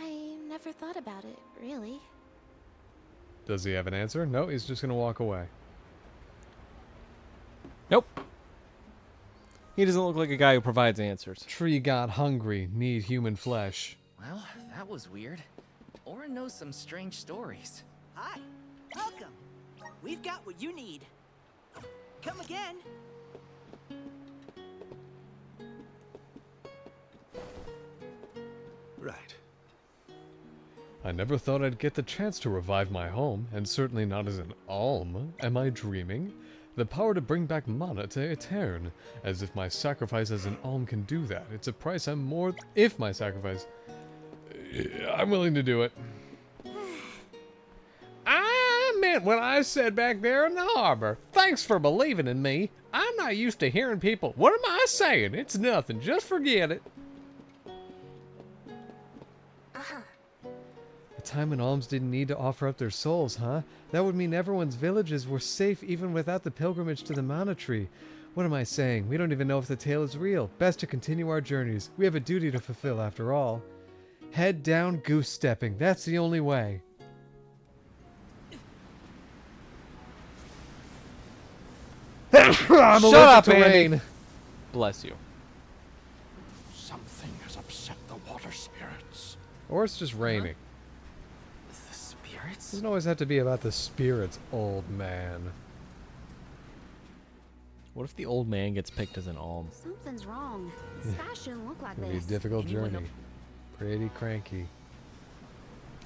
I never thought about it, really. Does he have an answer? No, he's just gonna walk away. Nope. He doesn't look like a guy who provides answers. Tree got hungry, need human flesh. Well, that was weird. Orin knows some strange stories. Hi. Welcome. We've got what you need. Come again. Right. I never thought I'd get the chance to revive my home, and certainly not as an alm. Am I dreaming? The power to bring back mana to Etern. As if my sacrifice as an alm can do that. It's a price I'm more... If my sacrifice... I'm willing to do it. I meant what I said back there in the harbor. Thanks for believing in me. I'm not used to hearing people... What am I saying? It's nothing. Just forget it. A time when alms didn't need to offer up their souls, huh? That would mean everyone's villages were safe even without the pilgrimage to the mana tree. What am I saying? We don't even know if the tale is real. Best to continue our journeys. We have a duty to fulfill after all. Head down, goose stepping. That's the only way. I'm Shut allergic up, to Andy. rain. Bless you. Something has upset the water spirits. Or it's just raining. The spirits. spirits? Doesn't always have to be about the spirits, old man. What if the old man gets picked as an alm? Something's wrong. The sky shouldn't look like It'll be a this. difficult Anyone journey. Pretty cranky.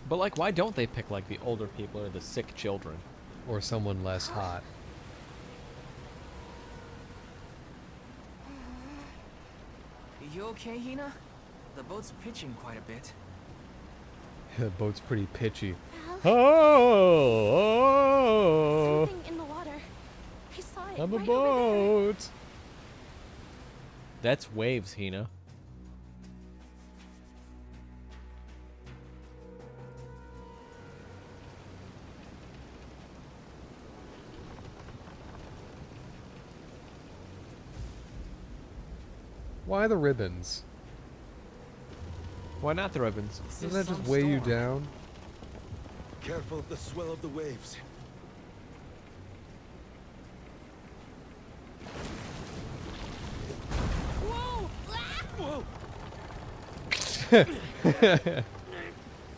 But like, why don't they pick like the older people or the sick children? Or someone less hot. You okay, Hina? The boat's pitching quite a bit. The boat's pretty pitchy. Val, Oh! something in the water. I saw it I'm a right over there. boat! That's waves, Hina. Why the ribbons? Why not the ribbons? Doesn't that just weigh you down? Careful of the swell of the waves. Whoa! Whoa!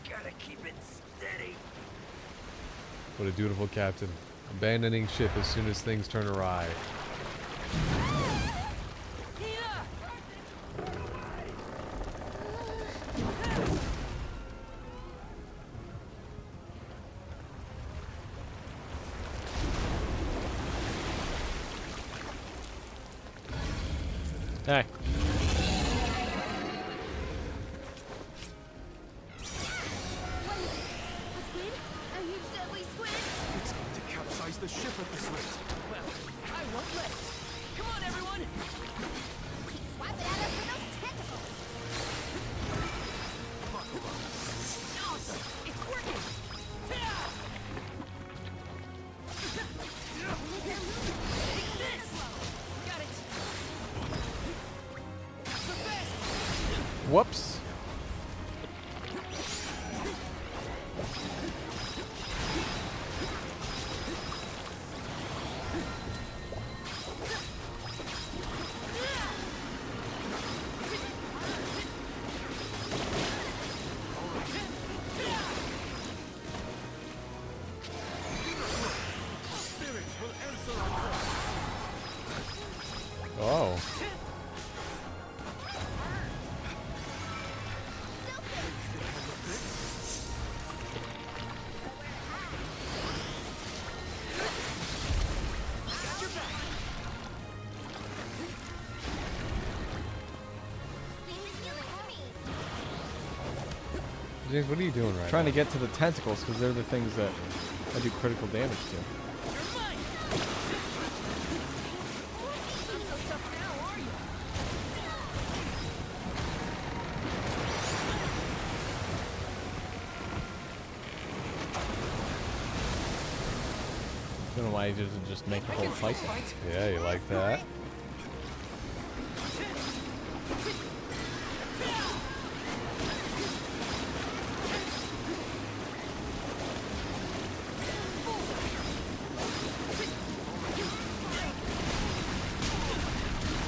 Gotta keep it steady. What a dutiful captain. Abandoning ship as soon as things turn awry. Hey. A huge deadly squid? It's going to capsize the ship at this rate. Well, I won't let it. Come on, everyone! Swipe it at us with those tentacles. Awesome! It's working! Got it! So fast! Whoops. Spirits will answer our call. Oh. James, what are you doing right Trying now? to get to the tentacles because they're the things that I do critical damage to. Don't know why he doesn't just make the whole fight. Yeah, you like that?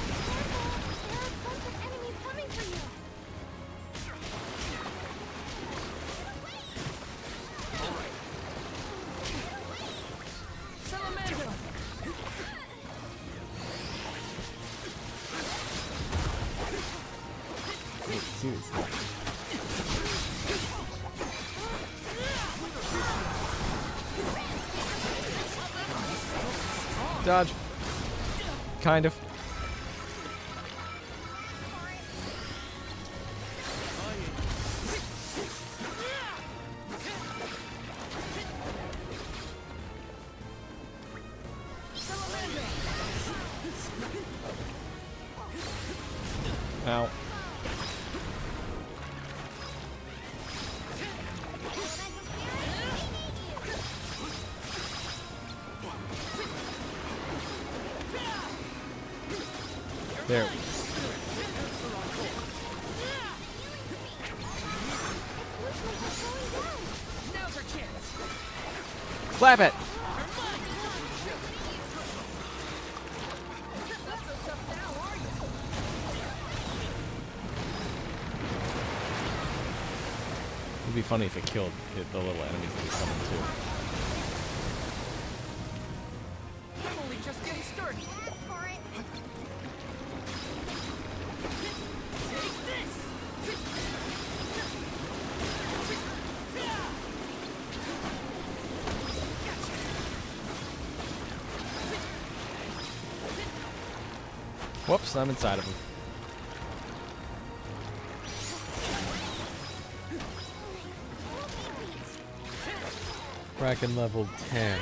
There are a bunch of enemies coming for you. Salamander! See this thing. Dodge. Kind of. Ow. There. Now's our chance! Clap it. Not so tough now, are you? It'd be funny if it killed the little enemies that we summoned too. Whoops, I'm inside of him. Kraken level 10.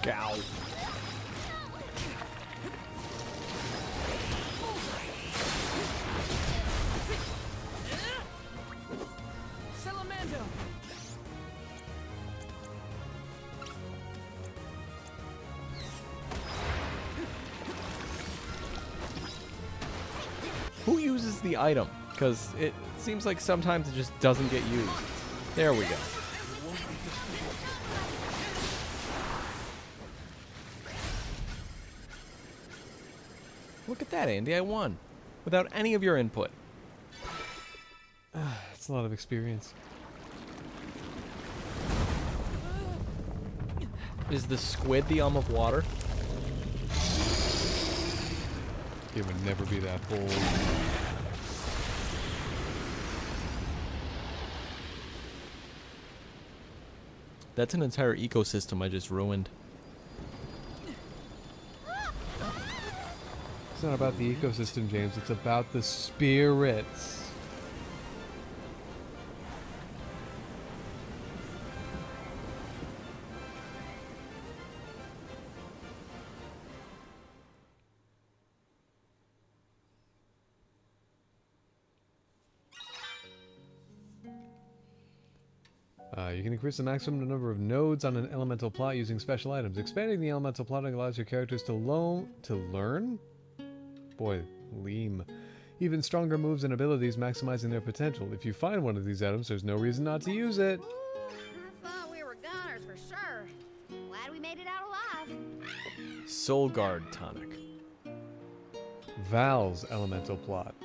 Gow. Salamando! Who uses the item? Because it seems like sometimes it just doesn't get used. There we go. Look at that, Andy. I won. Without any of your input. It's a lot of experience. Is the squid the of water? It would never be that bold. That's an entire ecosystem I just ruined. It's not about the ecosystem, James. It's about the spirits. You can increase the maximum number of nodes on an elemental plot using special items. Expanding the elemental plotting allows your characters to learn? Boy, lean. Even stronger moves and abilities, maximizing their potential. If you find one of these items, there's no reason not to use it. I thought we were goners for sure. Glad we made it out alive. Soul Guard tonic. Val's elemental plot.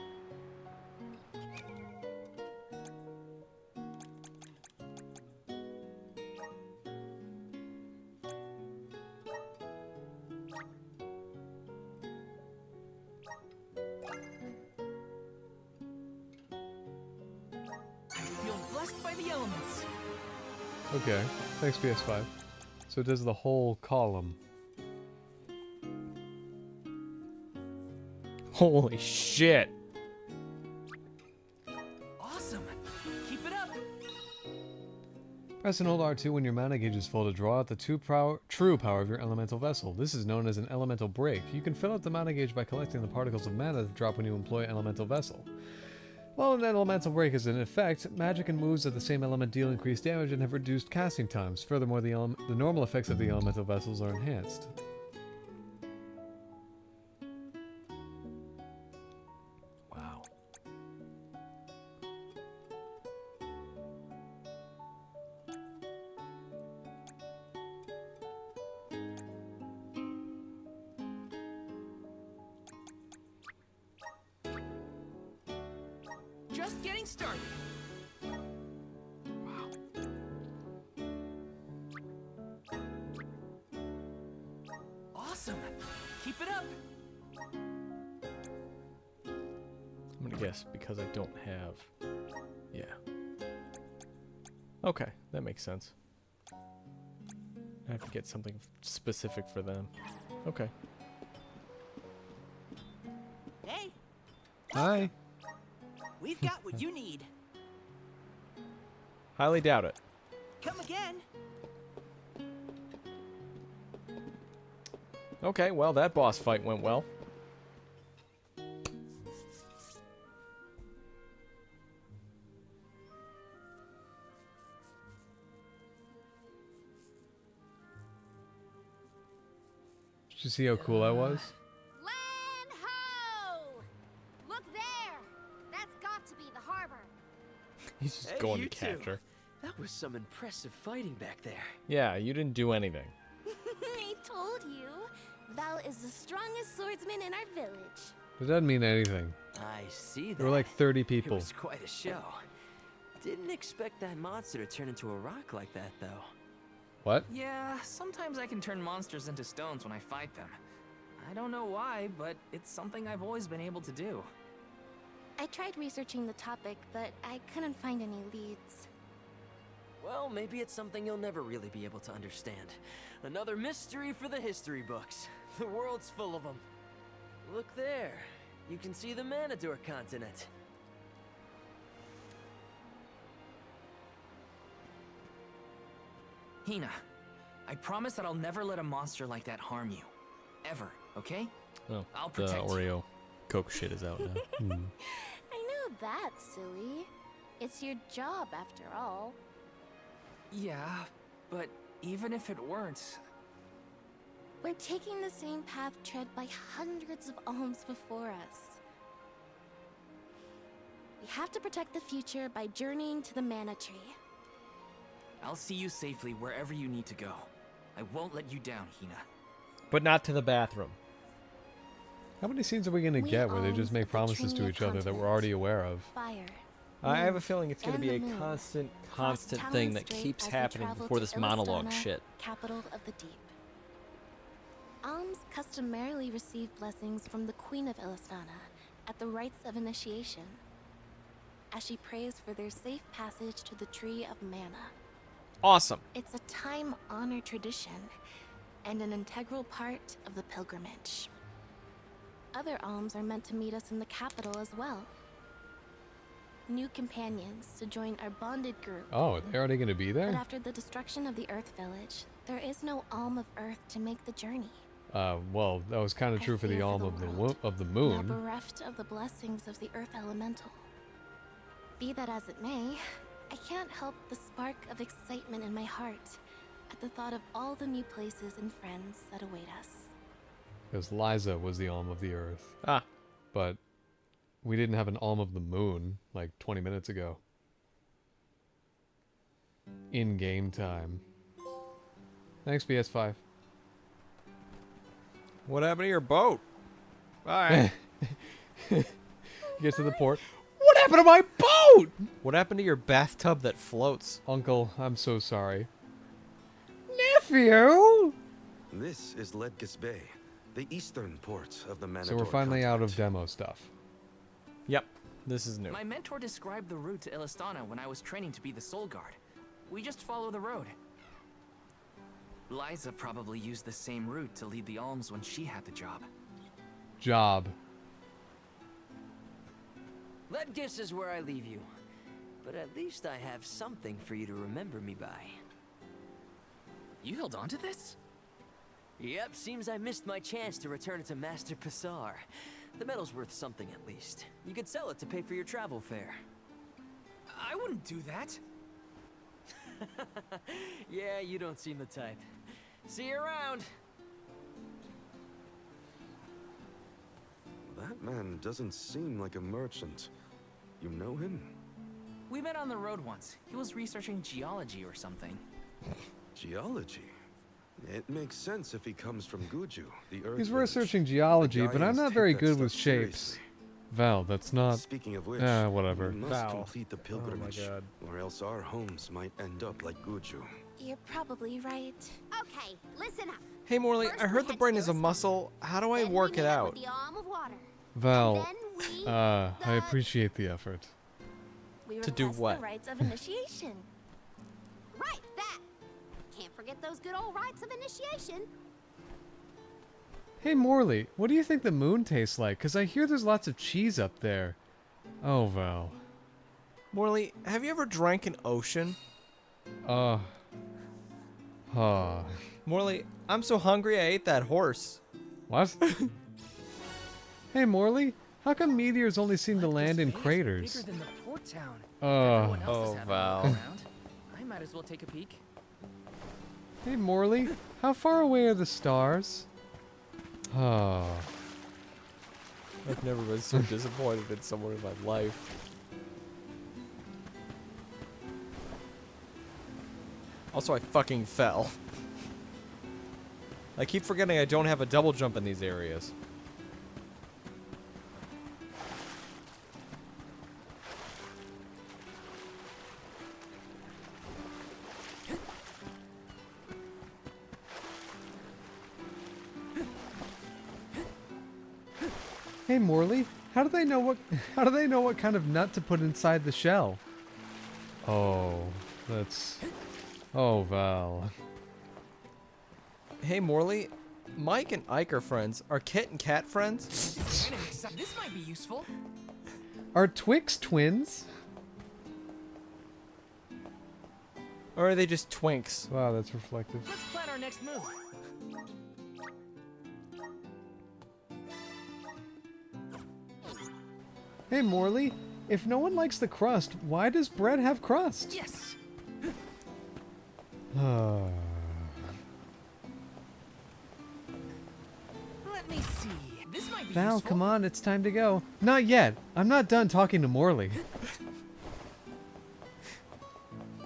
Okay, thanks PS5. So it does the whole column. Holy shit. Awesome. Keep it up. Press and hold R2 when your mana gauge is full to draw out the true power of your elemental vessel. This is known as an elemental break. You can fill up the mana gauge by collecting the particles of mana that drop when you employ elemental vessel. While an elemental break is in effect, magic and moves of the same element deal increased damage and have reduced casting times. Furthermore, the normal effects of the elemental vessels are enhanced. Wow. Just getting started. Wow. Awesome. Keep it up. I'm gonna guess because I don't have... Yeah. Okay, that makes sense. I have to get something specific for them. Okay. Hey, Hi. we've got what you need. Highly doubt it. Come again. Okay, well, that boss fight went well. Did you see how cool I was? Land ho! Look there! That's got to be the harbor. He's just Hey, going to you catch two. her. That was some impressive fighting back there. Yeah, you didn't do anything. I told you. Val is the strongest swordsman in our village. It doesn't mean anything. I see that. There were like 30 It people. was quite a show. Didn't expect that monster to turn into a rock like that, though. What? Yeah, sometimes I can turn monsters into stones when I fight them. I don't know why, but it's something I've always been able to do. I tried researching the topic, but I couldn't find any leads. Well, maybe it's something you'll never really be able to understand. Another mystery for the history books. The world's full of them. Look there. You can see the Manador continent. Hina, I promise that I'll never let a monster like that harm you. Ever, okay? Oh, I'll the protect you. Oreo Coke shit is out now. I know that, silly. It's your job, after all. Yeah, but even if it weren't... We're taking the same path tread by hundreds of alms before us. We have to protect the future by journeying to the Mana Tree. I'll see you safely wherever you need to go. I won't let you down, Hina. But not to the bathroom. How many scenes are we gonna get where they just make promises to each other that we're already aware of? Fire. I have a feeling it's going to and be a the moon constant cross thing Talon that Strait keeps as we happening travel before to this monologue Illistana, shit. Capital of the deep. Alms customarily receive blessings from the Queen of Illistana at the rites of initiation, as she prays for their safe passage to the Tree of Mana. Awesome. It's a time-honored tradition and an integral part of the pilgrimage. Other alms are meant to meet us in the capital as well. New companions to join our bonded group. Oh, they're already gonna be But there? after the destruction of the Earth Village, there is no alm of Earth to make the journey. Well, that was kind of true for the fear alm the of the world, of the Now moon. bereft of the blessings of the Earth Elemental. Be that as it may, I can't help the spark of excitement in my heart at the thought of all the new places and friends that await us. Because Liza was the alm of the earth. Ah. But we didn't have an alm of the moon like 20 minutes ago. In game time. Thanks, PS5. What happened to your boat? Bye. Get to the port. What happened to my boat? What happened to your bathtub that floats? Uncle, I'm so sorry. Nephew! This is Ledgis Bay, the eastern port of the Manador So we're finally out of continent. demo stuff. Yep, this is new. My mentor described the route to Illistana when I was training to be the Soul Guard. We just follow the road. Liza probably used the same route to lead the alms when she had the job. Job. Ledgis is where I leave you. But at least I have something for you to remember me by. You held on to this? Yep, seems I missed my chance to return it to Master Passar. The medal's worth something at least. You could sell it to pay for your travel fare. I wouldn't do that. Yeah, you don't seem the type. See you around. That man doesn't seem like a merchant. You know him? We met on the road once. He was researching geology or something. Geology? It makes sense if he comes from Guju, the Earth He's Village. researching geology, but I'm Guardians not take very that good with stuff shapes. seriously. Val, that's not... Speaking of which, whatever. we must Val. complete the pilgrimage, God. or else our homes might end up like Guju. You're probably right. Okay, listen up. Hey Morley, First I we heard the head brain to is a Illistana. muscle. How do I Then we work meet it up out? with the Alm of Water. Val, Then we... I appreciate the effort. We To do request what? the rites of initiation. Right, that. Can't forget those good old rites of initiation. Hey Morley, what do you think the moon tastes like? Because I hear there's lots of cheese up there. Oh, Val. Morley, have you ever drank an ocean? Morley, I'm so hungry I ate that horse. What? Hey Morley, how come meteors only seem to land in craters? Bigger than the port town. Oh. Everyone else is Oh, having a Val. look around. I might as well take a peek. Hey Morley, how far away are the stars? Oh. I've never been so disappointed in someone in my life. Also, I fucking fell. I keep forgetting I don't have a double jump in these areas. Hey Morley, how do they know what kind of nut to put inside the shell? Oh, Let's... Oh, Val. Hey, Morley. Mike and Ike are friends. Are Kit and Cat friends? This might be useful. Are Twix twins? Or are they just twinks? Wow, that's reflective. Let's plan our next move. Hey, Morley. If no one likes the crust, why does bread have crust? Yes. Let me see. This might be Val, useful. come on, it's time to go. Not yet. I'm not done talking to Morley.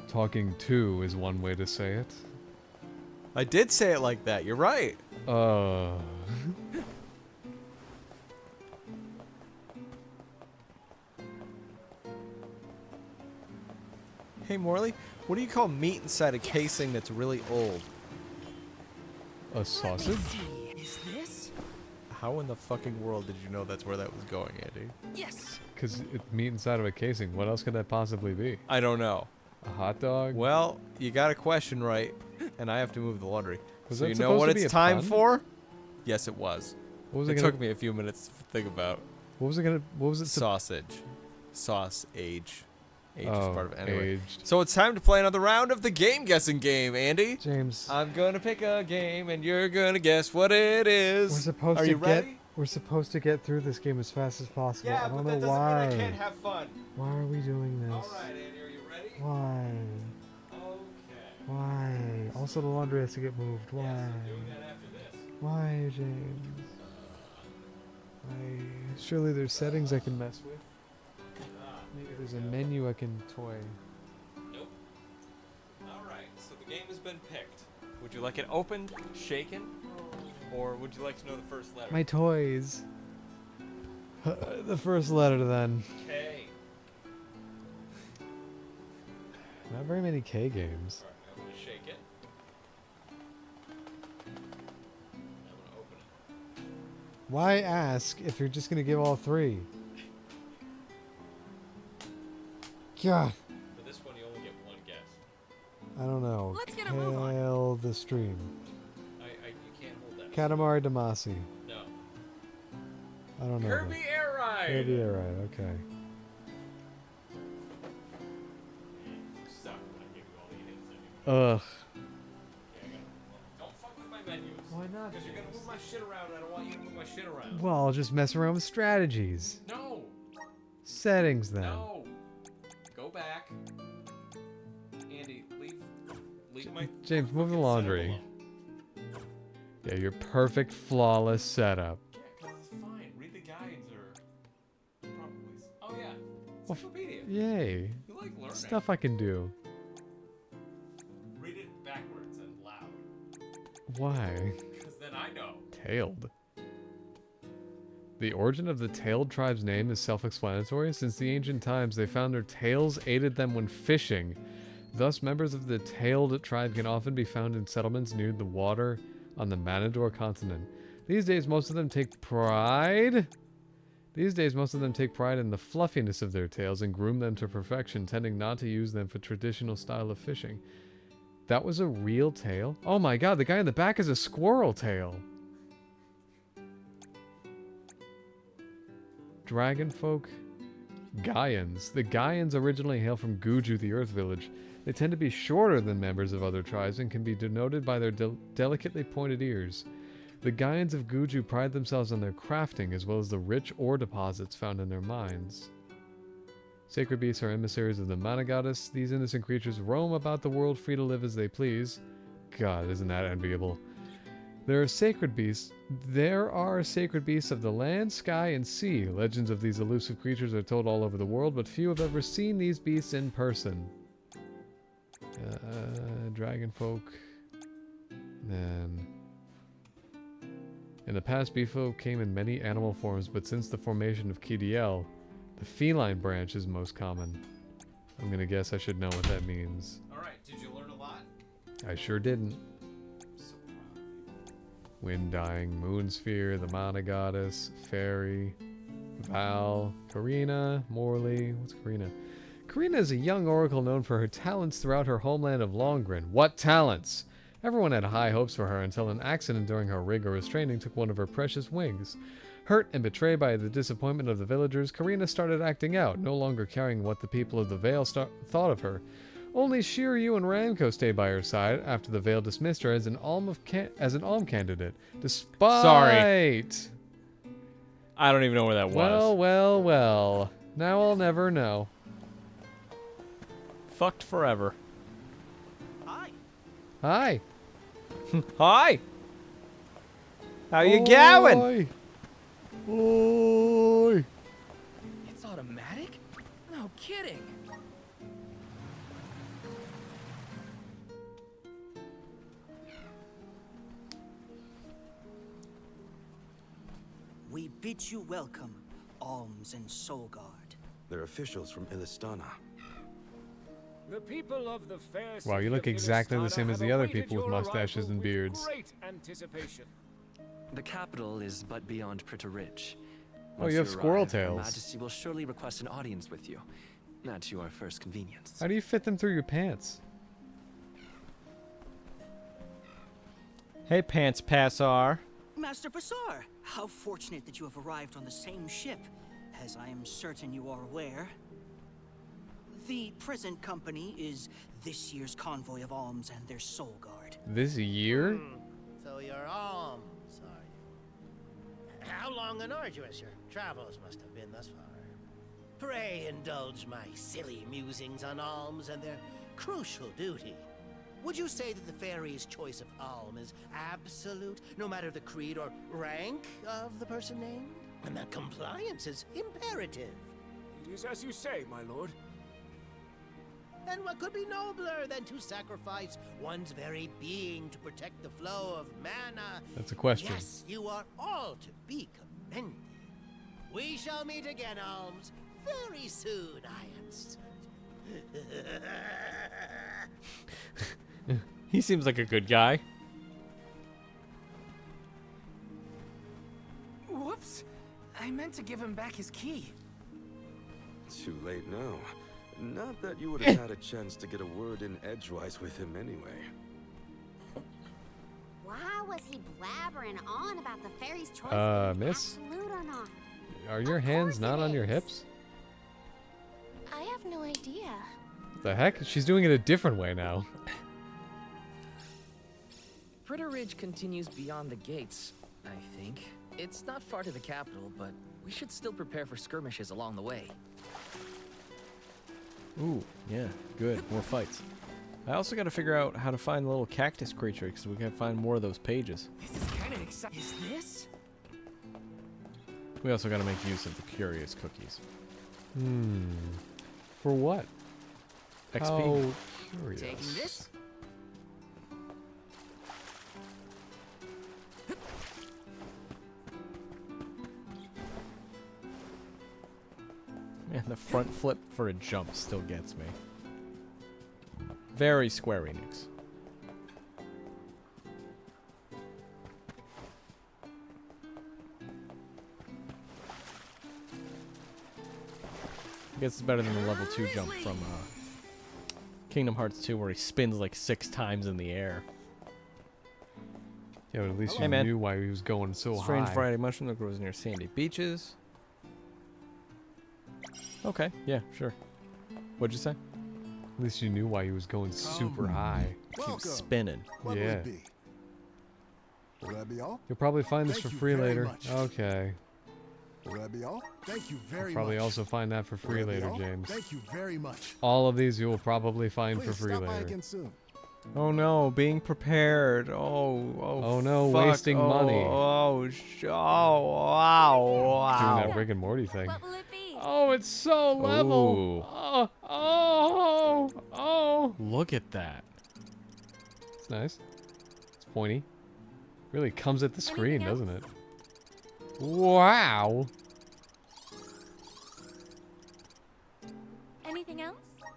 Talking to is one way to say it. I did say it like that. You're right. Hey, Morley. What do you call meat inside a casing that's really old? A sausage? Is this? How in the fucking world did you know that's where that was going, Andy? Yes. Because it's meat inside of a casing. What else could that possibly be? I don't know. A hot dog? Well, you got a question right, and I have to move the laundry. Was So that you know supposed what to be it's a time pun? for? Yes, it was. What was it it took gonna... me a few minutes to think about. What was it gonna... What was it... Sausage. Sauce age. Age is Oh, part of it. Anyway. aged. So it's time to play another round of the game guessing game, Andy. James. I'm gonna pick a game, and you're gonna guess what it is. We're supposed Are to you ready? We're supposed to get through this game as fast as possible. Yeah, I don't but that know doesn't why. mean I can't have fun. Why are we doing this? All right, Andy, are you ready? Why? Okay. Why? Also, the laundry has to get moved. Why? Yes, I'm doing that after this. Why, James? Why? Surely there's settings I can mess with. Maybe there's a menu I can toy. Nope. All right, so the game has been picked. Would you like it opened, shaken, or would you like to know the first letter? My toys. The first letter, then. K. Not very many K games. All right, I'm gonna shake it. I'm gonna open it. Why ask if you're just gonna give all three? God. For this one, you only get one guess. I don't know. Let's get a move on. Hail the stream. You can't hold that. Katamari Damacy. No. I don't know. Kirby Air Ride. Kirby Air Ride, okay. You suck when I give you all the hints anyway. Ugh. Yeah, don't fuck with my menus. Why not? Because you're gonna move my shit around, and I don't want you to move my shit around. Well, I'll just mess around with strategies. No. Settings then. No. Go back. Andy, leave my. James, move the fucking laundry. setup alone. Yeah, your perfect, flawless setup. Yeah, because it's fine. Read the guides or probably. Oh yeah, Well, encyclopedia. Yay. You like learning. Stuff I can do. Read it backwards and loud. Why? Because then I know. Tailed. The origin of the tailed tribe's name is self-explanatory. Since the ancient times, they found their tails aided them when fishing. Thus, members of the tailed tribe can often be found in settlements near the water on the Manador continent. These days, most of them take pride in the fluffiness of their tails and groom them to perfection, tending not to use them for traditional style of fishing. That was a real tail? Oh my god, the guy in the back is a squirrel tail. Dragonfolk. Gaians. The Gaians originally hail from Guju, the Earth Village. They tend to be shorter than members of other tribes and can be denoted by their delicately pointed ears. The Gaians of Guju pride themselves on their crafting as well as the rich ore deposits found in their mines. Sacred beasts are emissaries of the Mana Goddess. These innocent creatures roam about the world free to live as they please. God, isn't that enviable? There are sacred beasts of the land, sky, and sea. Legends of these elusive creatures are told all over the world, but few have ever seen these beasts in person. Dragonfolk. Then... In the past, beastfolk came in many animal forms, but since the formation of KDL, the feline branch is most common. I'm gonna guess I should know what that means. Alright, did you learn a lot? I sure didn't. I'm so proud of you. Wind Dying, Moonsphere, the Mana Goddess, Fairy, Val, Karina, Morley. What's Karina? Karina is a young oracle known for her talents throughout her homeland of Longren. What talents? Everyone had high hopes for her until an accident during her rigorous training took one of her precious wings. Hurt and betrayed by the disappointment of the villagers, Karina started acting out, no longer caring what the people of the Vale thought of her. Only Shiryu and Ramko stayed by her side after the Vale dismissed her as an alm candidate. Despite... Sorry. I don't even know where that was. Well. Now I'll never know. Fucked forever. Hi. Hi. Hi. How you going? Oi. It's automatic? No kidding. We bid you welcome, Alms and Soulguard. They're officials from Illistana. The people of the fair Wow, you look exactly the same as the other people with mustaches and beards. Great anticipation. The capital is but beyond Pritta Ridge. Oh, you have squirrel tails. Her Majesty will surely request an audience with you, at your first convenience. How do you fit them through your pants? Hey, Pants Passar. Master Passar, how fortunate that you have arrived on the same ship. As I am certain you are aware, the present company is this year's convoy of alms and their soul guard. This year? So you're alms, are you? How long and arduous your travels must have been thus far. Pray indulge my silly musings on alms and their crucial duty. Would you say that the fairy's choice of alm is absolute, no matter the creed or rank of the person named? And that compliance is imperative. It is as you say, my lord. And what could be nobler than to sacrifice one's very being to protect the flow of mana? That's a question. Yes, you are all to be commended. We shall meet again, Alms, very soon, I am certain. He seems like a good guy. Whoops. I meant to give him back his key. Too late now. Not that you would have had a chance to get a word in edgewise with him anyway. Why was he blabbering on about the fairy's choice being miss? absolute or not? Are your hands not on your hips? I have no idea. What the heck? She's doing it a different way now. Pritta Ridge continues beyond the gates, I think. It's not far to the capital, but we should still prepare for skirmishes along the way. Ooh, yeah, good. More fights. I also got to figure out how to find the little cactus creature, because we got to find more of those pages. This is kind of exciting. Is this? We also got to make use of the curious cookies. For what? XP. How curious. Taking this? Man, the front flip for a jump still gets me. Very Square Enix. I guess it's better than the level 2 jump from Kingdom Hearts 2 where he spins like 6 times in the air. Yeah, but at least Hey, you man. knew why he was going so Strange high. variety of mushroom that grows near sandy beaches. Okay, yeah, sure. What'd you say? At least you knew why he was going super high. Keep spinning. What Yeah. will it be? Will that be all? You'll probably find this Thank for you free very later. much. Okay. Will that be all? Thank you very Probably much. also find that for free Will that be later, all? James. Thank you very much. All of these you will probably find Please for free stop by later. again soon. Oh no, being prepared. Oh no, fuck. wasting money. Wow, wow. Doing that Rick and Morty thing. What will it be? Oh, it's so level. Ooh. Oh. Look at that. It's nice. It's pointy. Really comes at the screen, doesn't it? Wow. Anything else?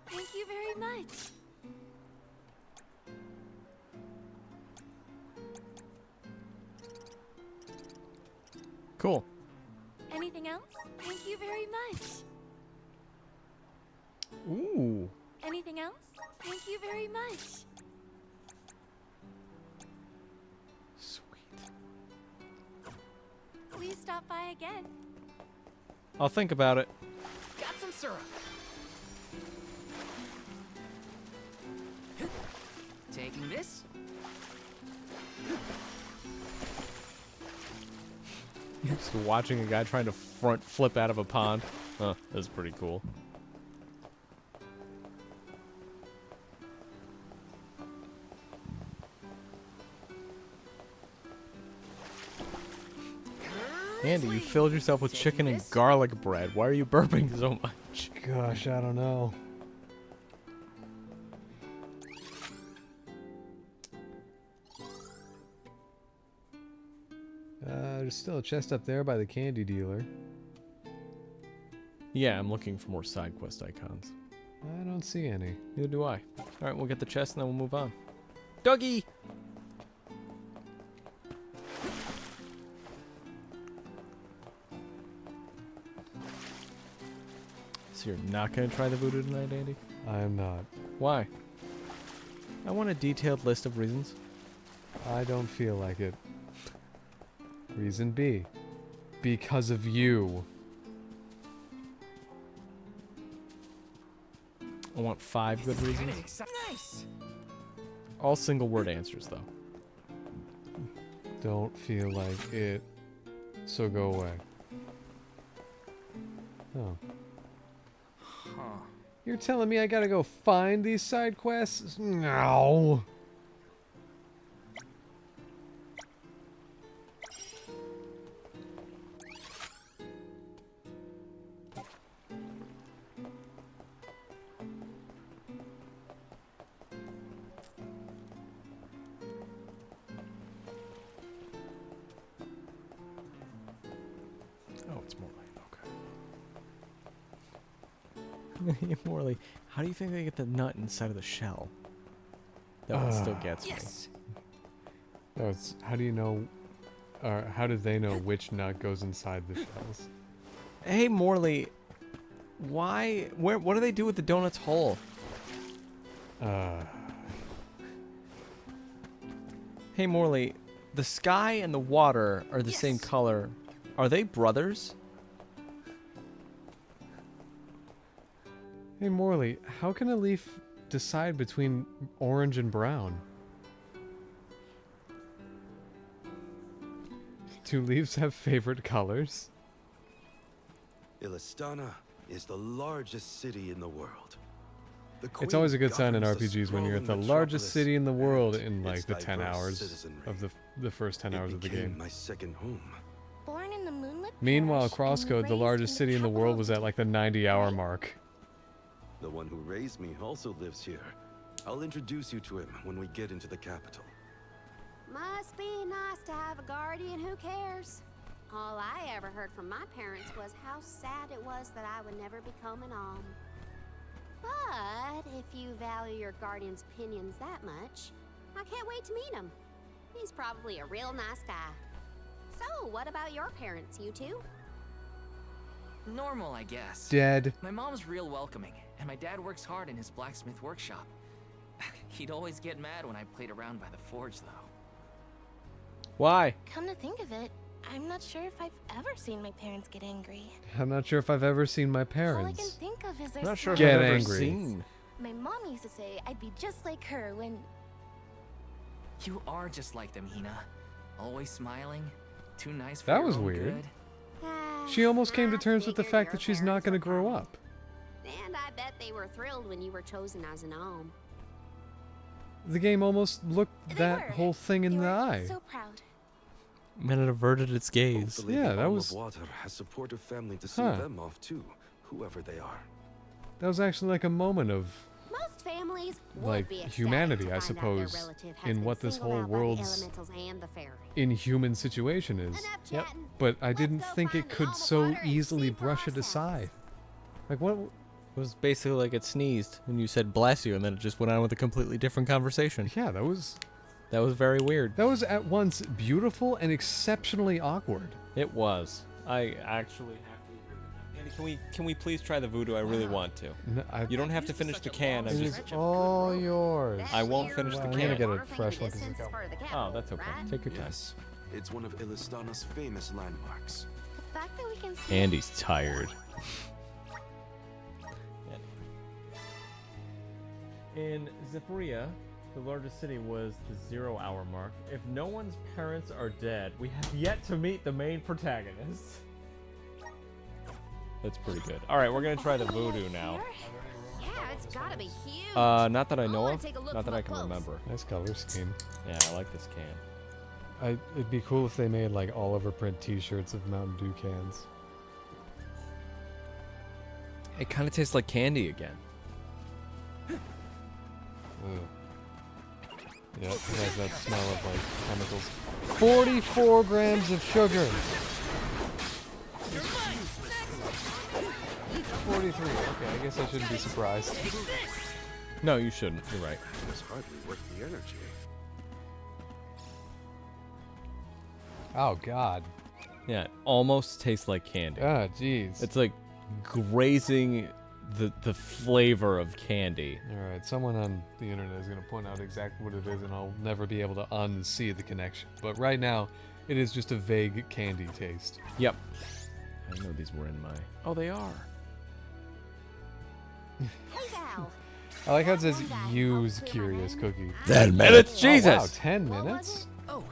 Thank you very much. Cool. Anything else? Thank you very much. Ooh. Anything else? Thank you very much. Sweet. Please stop by again. I'll think about it. Got some syrup. Taking this. Just watching a guy trying to front flip out of a pond. Huh, that's pretty cool. Andy, you filled yourself with chicken and garlic bread. Why are you burping so much? Gosh, I don't know. There's still a chest up there by the candy dealer. Yeah, I'm looking for more side quest icons. I don't see any. Neither do I. Alright, we'll get the chest and then we'll move on. Dougie! So you're not going to try the voodoo tonight, Andy? I am not. Why? I want a detailed list of reasons. I don't feel like it. Reason B. Because of you. I want 5 good reasons. Nice. All single word answers, though. Don't feel like it. So go away. Oh. Huh. You're telling me I gotta go find these side quests? No. Oh, it's Morley. Okay. Morley, how do you think they get the nut inside of the shell? That one still gets me. No, it's how do you know? How do they know which nut goes inside the shells? Hey, Morley, why? What do they do with the donut's hole? Hey, Morley, the sky and the water are the same color. Are they brothers? Hey Morley, how can a leaf decide between orange and brown? Do leaves have favorite colors? Illistana is the largest city in the world. It's always a good sign in RPGs when you're at the largest city in the world in like the 10 hours of the first 10 hours of the game. My second home. Born in the moonlit Meanwhile, parish and Crosscode, the raised largest in the city in the capital world, of was at like the 90-hour mark. The one who raised me also lives here. I'll introduce you to him when we get into the capital. Must be nice to have a guardian who cares. All I ever heard from my parents was how sad it was that I would never become an alm. But if you value your guardian's opinions that much, I can't wait to meet him. He's probably a real nice guy. So, what about your parents, you two? Normal, I guess. Dead. My mom's real welcoming, and my dad works hard in his blacksmith workshop. He'd always get mad when I played around by the forge, though. Why? Come to think of it, I'm not sure if I've ever seen my parents get angry. I'm not sure if I've ever seen my All I can parents think of is their I'm not sure if get I've ever angry. seen. My mom used to say I'd be just like her when... You are just like them, Hina. Always smiling. Too nice for That your was own weird. good. She almost came to terms with the figured fact your that she's not parents going to were grow kind. up. And I bet they were thrilled when you were chosen as an alm. The game almost looked They that were. whole thing in They the were eye. so proud. And it averted its gaze. Hopefully Yeah, the that Alm was- of Water has supportive family to see Huh. them off too, whoever they are. That was actually like a moment of Most families would like be ecstatic humanity, to I find out suppose, their relative has in been what this singled whole out by the world's elementals and the fairy. inhuman situation is. Enough chatting. But I Let's didn't go think find it the could Alm of so Water and easily see for brush it ourselves. aside. Like what? It was basically like it sneezed when you said bless you, and then it just went on with a completely different conversation. Yeah, that was very weird. That was at once beautiful and exceptionally awkward. It was. I actually have to agree with that. Can we please try the voodoo? I really want to. No, You don't have to finish the can. It is all yours. I won't finish the I'm can. gonna get a fresh one because it's Oh, that's okay. Take your time. Yes, it's one of Illistana's famous landmarks. The fact that we can see Andy's tired. In Zaporia, the largest city, was the 0-hour mark. If no one's parents are dead, we have yet to meet the main protagonist. That's pretty good. All right, we're gonna try the voodoo now. Yeah, it's gotta be huge. Not that I know wanna of. take a look Not that from I up can close. remember. Nice color scheme. Yeah, I like this can. It'd be cool if they made like all over print T-shirts of Mountain Dew cans. It kind of tastes like candy again. Ugh. Yeah, it has that smell of like chemicals. 44 grams of sugar. 43. Okay, I guess I shouldn't be surprised. No, you shouldn't. You're right. It's hardly worth the energy. Oh God. Yeah, it almost tastes like candy. Ah, jeez. It's like grazing the flavor of candy. All right, someone on the internet is going to point out exactly what it is, and I'll never be able to unsee the connection. But right now, it is just a vague candy taste. Yep. I know these were in my... Oh, they are. Hey, Val. I like how it says use curious cookie. 10 minutes, Jesus! Oh, wow, 10 minutes? Oh,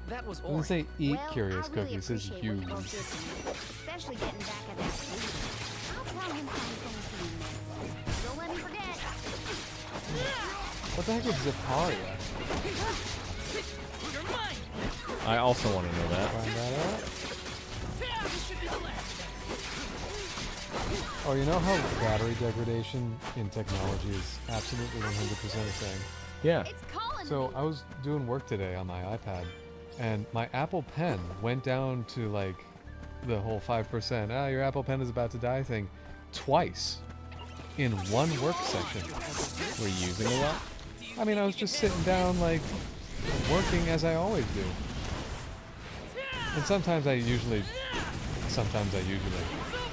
that was It doesn't Ori. say eat Well, curious I really cookie, it says appreciate what you both use. did for me, especially getting back at that dude. I'll tell him how he's gonna see me next. Don't let me forget. What the heck is Zaparia? I also want to know that. Find that out. Oh, you know how battery degradation in technology is absolutely 100% a thing? Yeah. It's calling So me. I was doing work today on my iPad, and my Apple Pen went down to like the whole 5%. Ah, your Apple Pen is about to die thing, twice in one work session. Were you using a lot? I mean, I was just sitting down, like working as I always do. And sometimes I usually.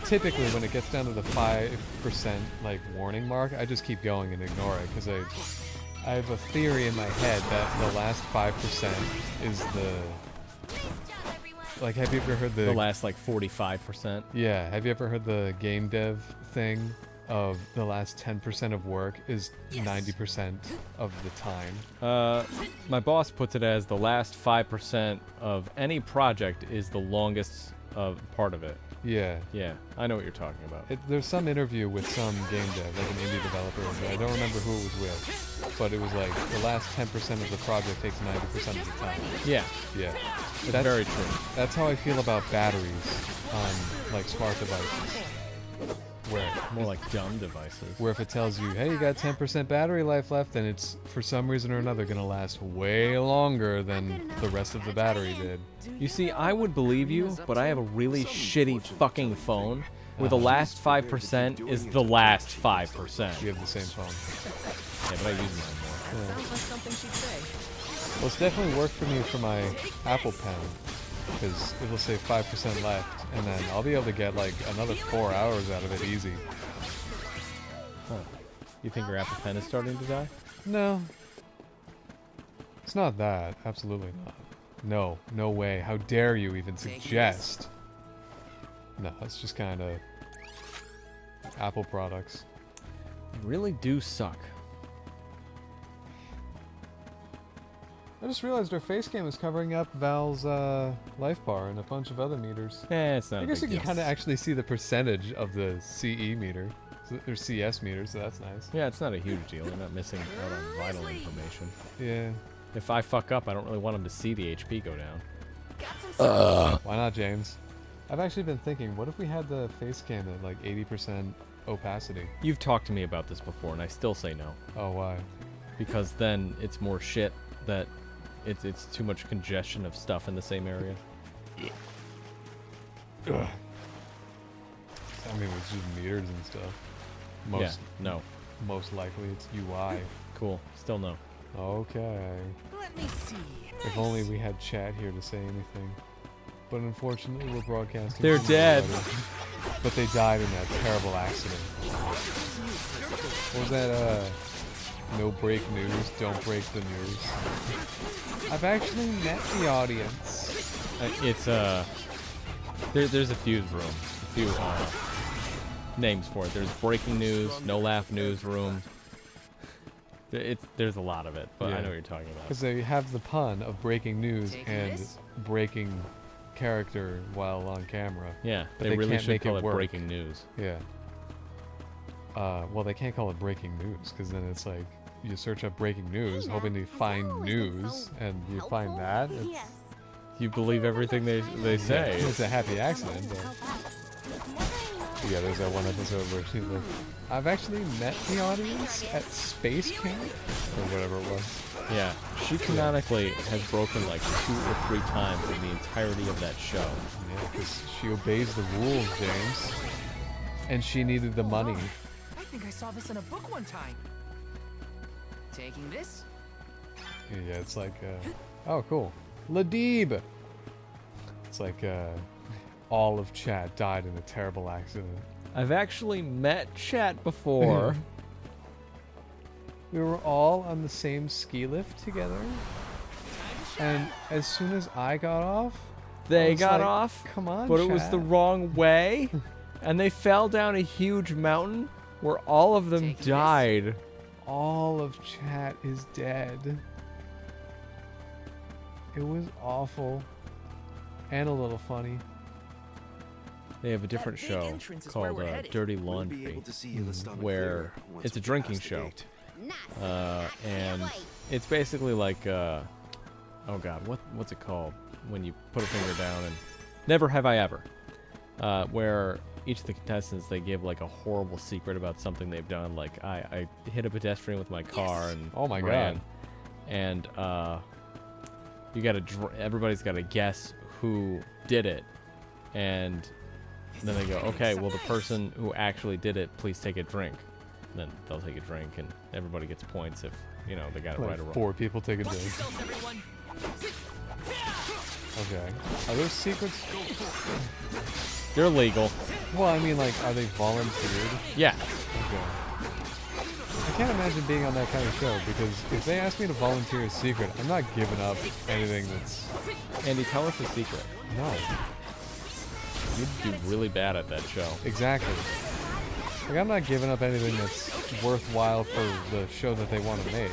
Typically, when it gets down to the 5% like warning mark, I just keep going and ignore it because I have a theory in my head that the last 5% is the. Like, have you ever heard The last like 45%. Yeah, have you ever heard the game dev thing of the last 10% of work is 90% of the time? My boss puts it as the last 5% of any project is the longest part of it. Yeah. Yeah, I know what you're talking about. There's some interview with some game dev, like an indie developer, and I don't remember who it was with, but it was like the last 10% of the project takes 90% of the time. Yeah. Yeah. It's That's very true. That's how I feel about batteries on like smart devices. Where More like dumb devices. Where if it tells you, hey, you got 10% battery life left, then it's for some reason or another gonna last way longer than the rest of the battery did. You see, I would believe you, but I have a really shitty fucking phone where the last 5% is the last 5%. You have the same phone. Yeah, but I use mine more. Sounds like something she'd say. Well, it's definitely worked for me for my Apple Pen, because it'll say 5% left, and then I'll be able to get like another 4 hours out of it easy. Huh. You think your Apple Pen is starting to die? No. It's not that. Absolutely not. No. No way. How dare you even suggest? No, it's just kind of Apple products. They really do suck. I just realized our face cam is covering up Val's life bar and a bunch of other meters. It's not I a guess you big can deal. kind of actually see the percentage of the CE meter, or CS meter, so that's nice. Yeah, it's not a huge deal. You're not missing out on vital information. Yeah. If I fuck up, I don't really want them to see the HP go down. Why not, James? I've actually been thinking, what if we had the face cam at like 80% opacity? You've talked to me about this before, and I still say no. Oh, why? Because then it's more shit that it's too much congestion of stuff in the same area. Ugh. I mean, it's just meters and stuff. Yeah, no. Most likely it's UI. Cool. Still no. Okay. Let me see. If only we had chat here to say anything. But unfortunately, we're broadcasting. They're from dead. already. but they died in that terrible accident. What was that, no break news, don't break the news. I've actually met the audience. It's there's a few names for it. There's breaking news, no laugh newsroom. There's a lot of it, but I know what you're talking about. Because they have the pun of breaking news Taking and this? breaking character while on camera. Yeah, but they really can't should make call it it work. breaking news. Yeah. Well, they can't call it breaking news because then it's like you search up breaking news, hoping to find news, and you find that. It's, You believe everything they say. It's a happy accident. But yeah, there's that one episode where she's like, I've actually met the audience at Space Camp, or whatever it was. Yeah, she canonically has broken like 2 or 3 times in the entirety of that show. Yeah, because she obeys the rules, James. And she needed the money. I think I saw this in a book one time. Taking this? Yeah, it's like, oh, cool. Ladib! It's like, all of chat died in a terrible accident. I've actually met Chat before. We were all on the same ski lift together. And as soon as I got off, They I was got like, off, come on, but it was chat." the wrong way, and they fell down a huge mountain where all of them died. All of chat is dead. It was awful. And a little funny. They have a different big show entrance is where called we're headed. Dirty We'll be Laundry, able to see Ilistana where clearer once it's a we drinking pass the show. gate. And it's basically like, oh god, what's it called? When you put a finger down and... Never Have I Ever. Where each of the contestants, they give like a horrible secret about something they've done. Like, I hit a pedestrian with my car and Oh my ran. God. And you gotta, everybody's gotta guess who did it. And then they go, okay, well, the person who actually did it, please take a drink. And then they'll take a drink, and everybody gets points if, you know, they got it Like right or wrong. 4 people take a drink. Okay. Are those secrets? They're legal. Well, I mean, like, are they volunteered? Yeah. Okay. I can't imagine being on that kind of show, because if they ask me to volunteer a secret, I'm not giving up anything that's... Andy, tell us a secret. No. You'd do really bad at that show. Exactly. Like, I'm not giving up anything that's worthwhile for the show that they want to make.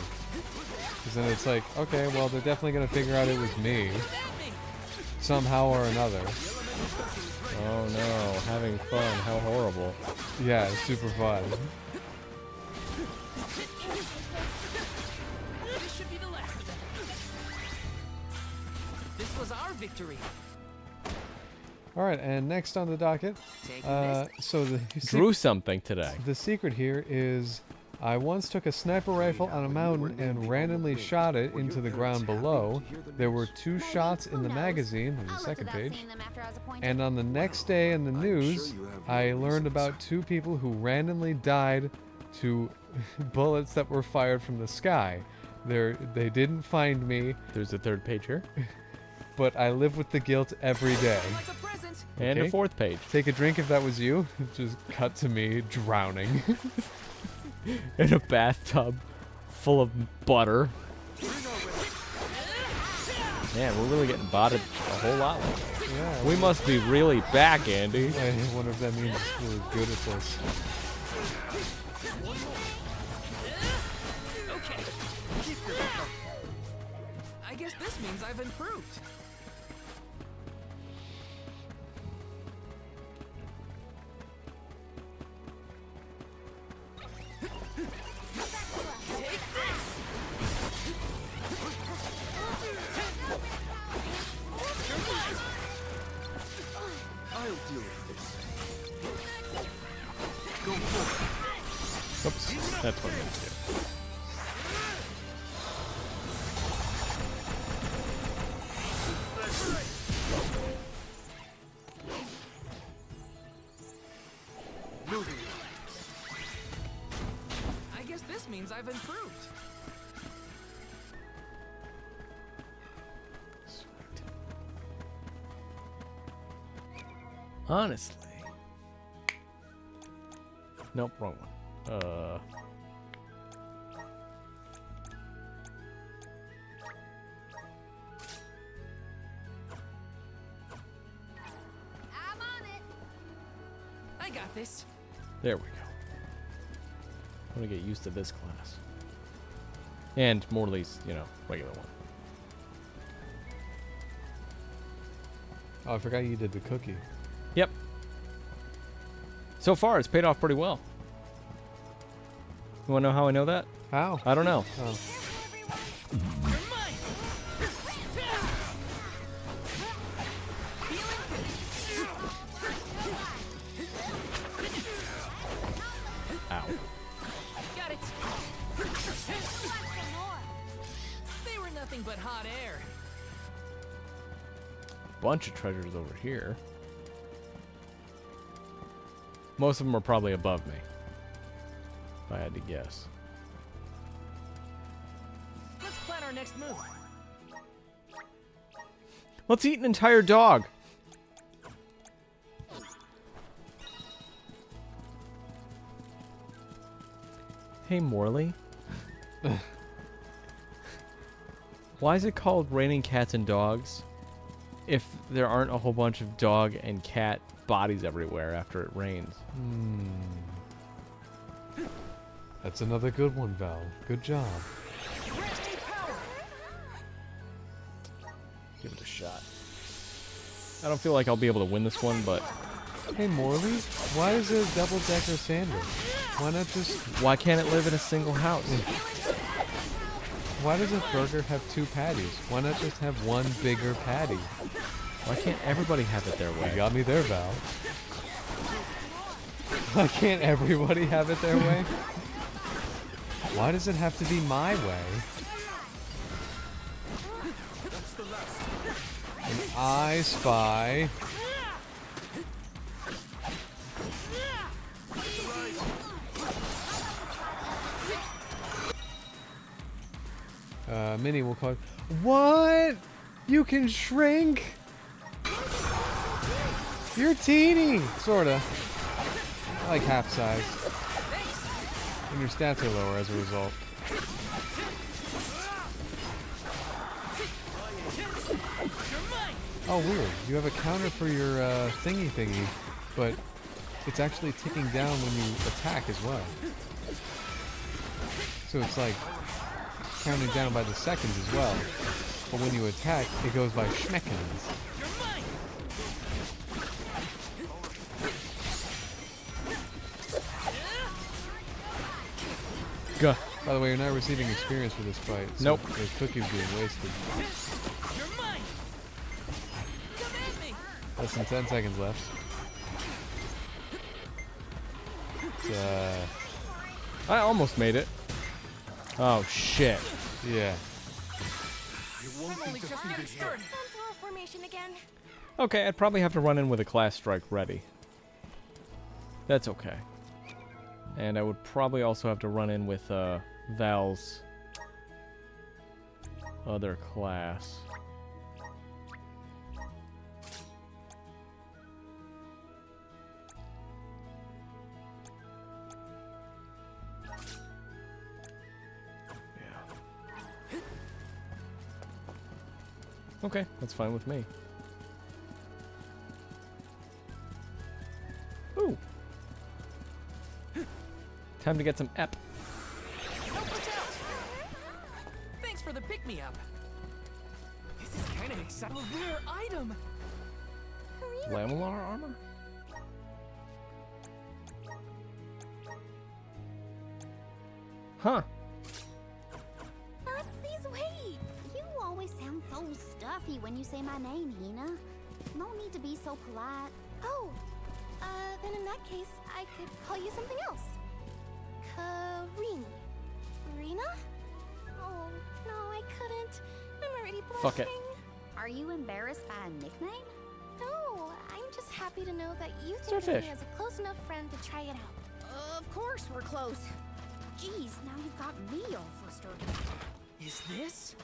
Because then it's like, okay, well, they're definitely going to figure out it was me. Somehow or another. Oh no, having fun, how horrible. Yeah, it's super fun. This should be the last of them. This was our victory. Alright, and next on the docket, so the Drew something today. The secret here is, I once took a sniper rifle on a mountain and randomly shot it into the ground below. There were 2 shots in the magazine, on the second page, and on the next day in the news, I learned about 2 people who randomly died to bullets that were fired from the sky. They didn't find me. There's a 3rd page here. But I live with the guilt every day. And a 4th page. Take a drink if that was you. Just cut to me drowning. In a bathtub full of butter. Man, we're really getting botted a whole lot. Yeah, we must be really back, Andy. I wonder if that means we're good at this. Okay. I guess this means I've improved. I'll deal with this. Go forward. Oops, that's what I meant to do. I guess this means I've improved. Honestly, Nope, wrong one. I'm on it. I got this. There we go. I'm gonna get used to this class. And Morley's, you know, regular one. Oh, I forgot you did the cookie. Yep. So far, it's paid off pretty well. You wanna know how I know that? How? I don't know. Oh. Ow. Got it. They were nothing but hot air. Bunch of treasures over here. Most of them are probably above me, if I had to guess. Let's plan our next move. Let's eat an entire dog. Hey, Morley. Why is it called Raining Cats and Dogs if there aren't a whole bunch of dog and cat bodies everywhere after it rains? That's another good one, Val. Good job. Give it a shot. I don't feel like I'll be able to win this one, but... Hey, Morley, why is it a double-decker sandwich? Why not just... Why can't it live in a single house? Why does a burger have two patties? Why not just have one bigger patty? Why can't everybody have it their way? You got me there, Val. Why can't everybody have it their way? Why does it have to be my way? And I spy... Minnie will call. What? You can shrink? You're teeny, sorta. Like half size. And your stats are lower as a result. Oh, weird. You have a counter for your thingy, but it's actually ticking down when you attack as well. So it's like counting down by the seconds as well. But when you attack, it goes by schmeckens. Gah. By the way, you're not receiving experience for this fight. So nope. There's cookies being wasted. Less than 10 seconds left. I almost made it. Oh, shit. Yeah. Formation again. Okay, I'd probably have to run in with a class strike ready. That's okay. And I would probably also have to run in with Val's other class. Okay, that's fine with me. Ooh. Time to get some ep. Help us out. Thanks for the pick-me-up. This is kind of exciting. A rare item. Lamellar armor? Huh. Please wait. You always sound so stuffy when you say my name, Hina. No need to be so polite. Oh, then in that case, I could call you something else. Kareen. Rena? Oh, no, I couldn't. I'm already blushing. Fuck it. Are you embarrassed by a nickname? No, I'm just happy to know that you think of Starfish. me as a close enough friend to try it out. Of course we're close. Jeez, now you've got me all flustered. Is this?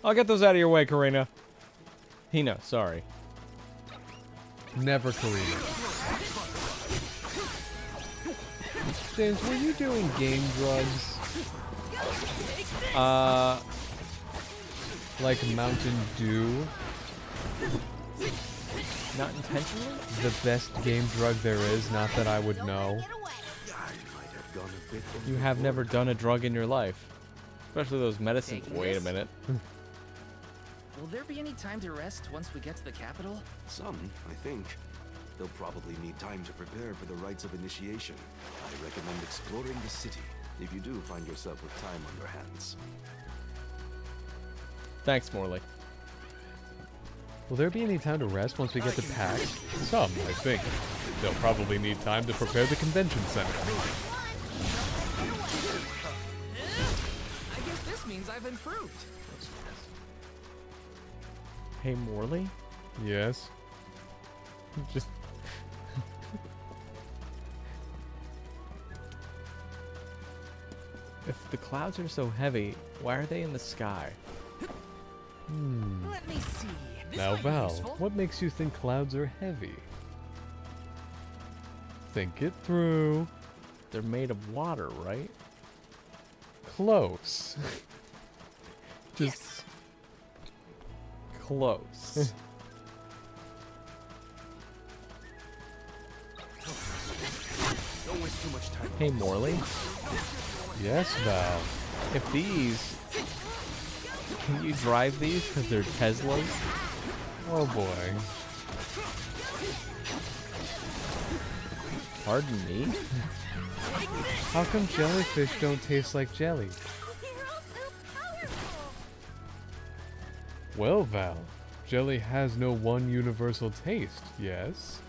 I'll get those out of your way, Karina. Hina, sorry. Never Karina. James, were you doing game drugs? Like Mountain Dew? Not intentionally? The best game drug there is, not that I would know. You have never done a drug in your life. Especially those medicines. Taking Wait a this? minute. Will there be any time to rest once we get to the capital? Some, I think. They'll probably need time to prepare for the rites of initiation. I recommend exploring the city if you do find yourself with time on your hands. Thanks, Morley. Will there be any time to rest once we get to PAX? Some, I think. They'll probably need time to prepare the convention center. I guess this means I've improved. Hey, Morley? Yes? Just... If the clouds are so heavy, why are they in the sky? Let me see. This Now, might be Val, useful. what makes you think clouds are heavy? Think it through. They're made of water, right? Close. Just... close. Don't waste too much time. Hey, Morley? Yes, Val. If these... Can you drive these because they're Teslas? Oh boy. Pardon me? How come jellyfish don't taste like jelly? Well, Val, jelly has no one universal taste, yes?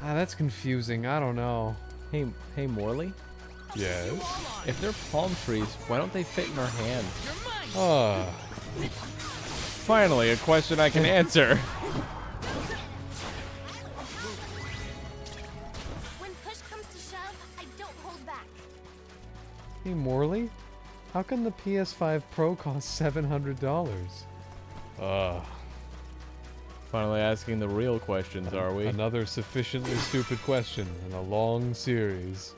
Ah, that's confusing. I don't know. Hey, Morley? Yes? If they're palm trees, why don't they fit in our hands? Finally, a question I can answer. When push comes to shove, I don't hold back. Hey, Morley? How come the PS5 Pro costs $700? Finally asking the real questions, are we? Another sufficiently stupid question in a long series.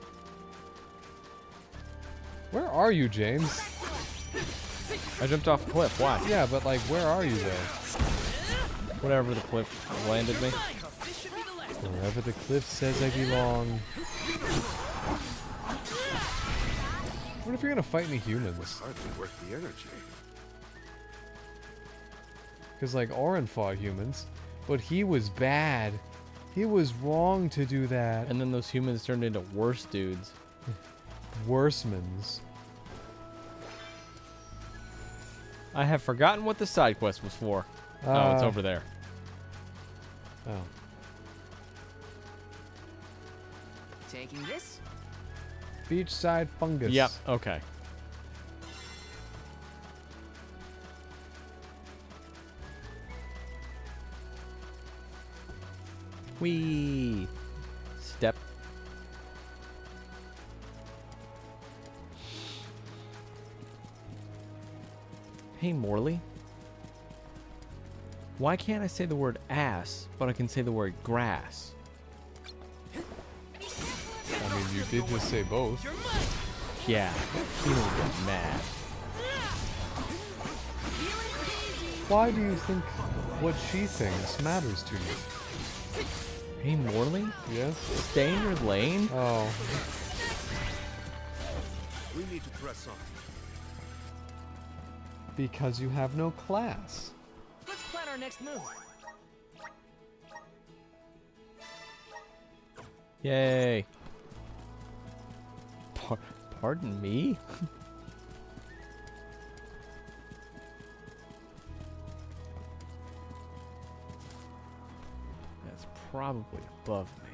Where are you, James? I jumped off a cliff. Why? Yeah, but like, where are you there? Whatever the cliff landed me. Wherever the cliff says I belong. What if you're gonna fight any humans? Hardly worth the energy. Because like Orin fought humans, but he was bad. He was wrong to do that. And then those humans turned into worse dudes. Worsemans. I have forgotten what the side quest was for. Oh, it's over there. Oh. Taking this? Beachside fungus. Yep, okay. Whee! Step. Hey, Morley. Why can't I say the word ass, but I can say the word grass? I mean, you did just say both. Yeah, he will get mad. Why do you think what she thinks matters to you? Hey, Morley? Yes? Stay in your lane? Oh. We need to press on. Because you have no class. Let's plan our next move. Yay. Pardon me? That's probably above me.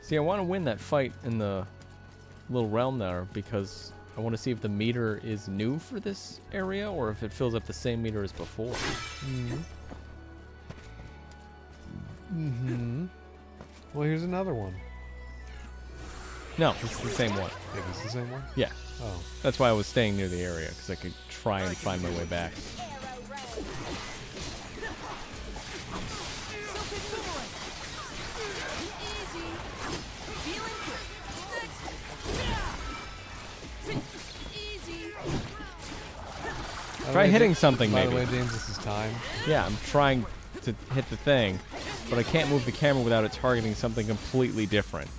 See, I want to win that fight in the little realm there because I want to see if the meter is new for this area or if it fills up the same meter as before. Well, here's another one. No, it's the same one. It is the same one? Yeah. Oh. That's why I was staying near the area, because I could try and find my way back. Try hitting something, maybe. By the way, James, this is time. Yeah, I'm trying to hit the thing, but I can't move the camera without it targeting something completely different.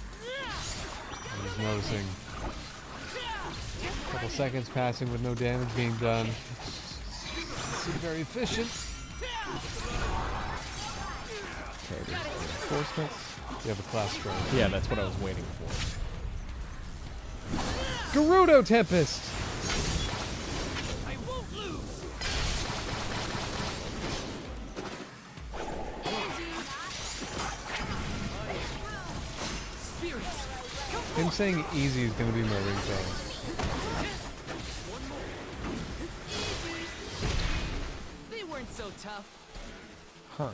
I'm just noticing a couple seconds passing with no damage being done. Seems very efficient. Okay, there's reinforcements. You have a class strength. Yeah, that's what I was waiting for. Gerudo Tempest! Him saying easy is going to be my ringtone. They weren't so tough. Huh.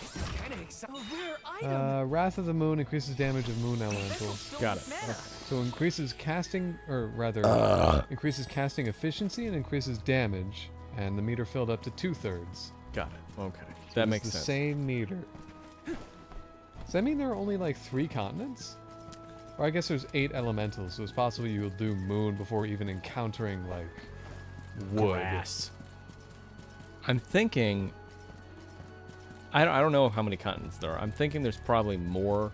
This is kind of exciting. Rare item. Wrath of the Moon increases damage of moon elementals. Got it. Mana. So increases casting, or rather, increases casting efficiency and increases damage, and the meter filled up to 2/3. Got it. Okay. So That it's makes the sense. same meter. Does that mean there are only like 3 continents? Or I guess there's 8 elementals, so it's possible you'll do moon before even encountering like wood. Grass. I'm thinking. I don't know how many continents there are. I'm thinking there's probably more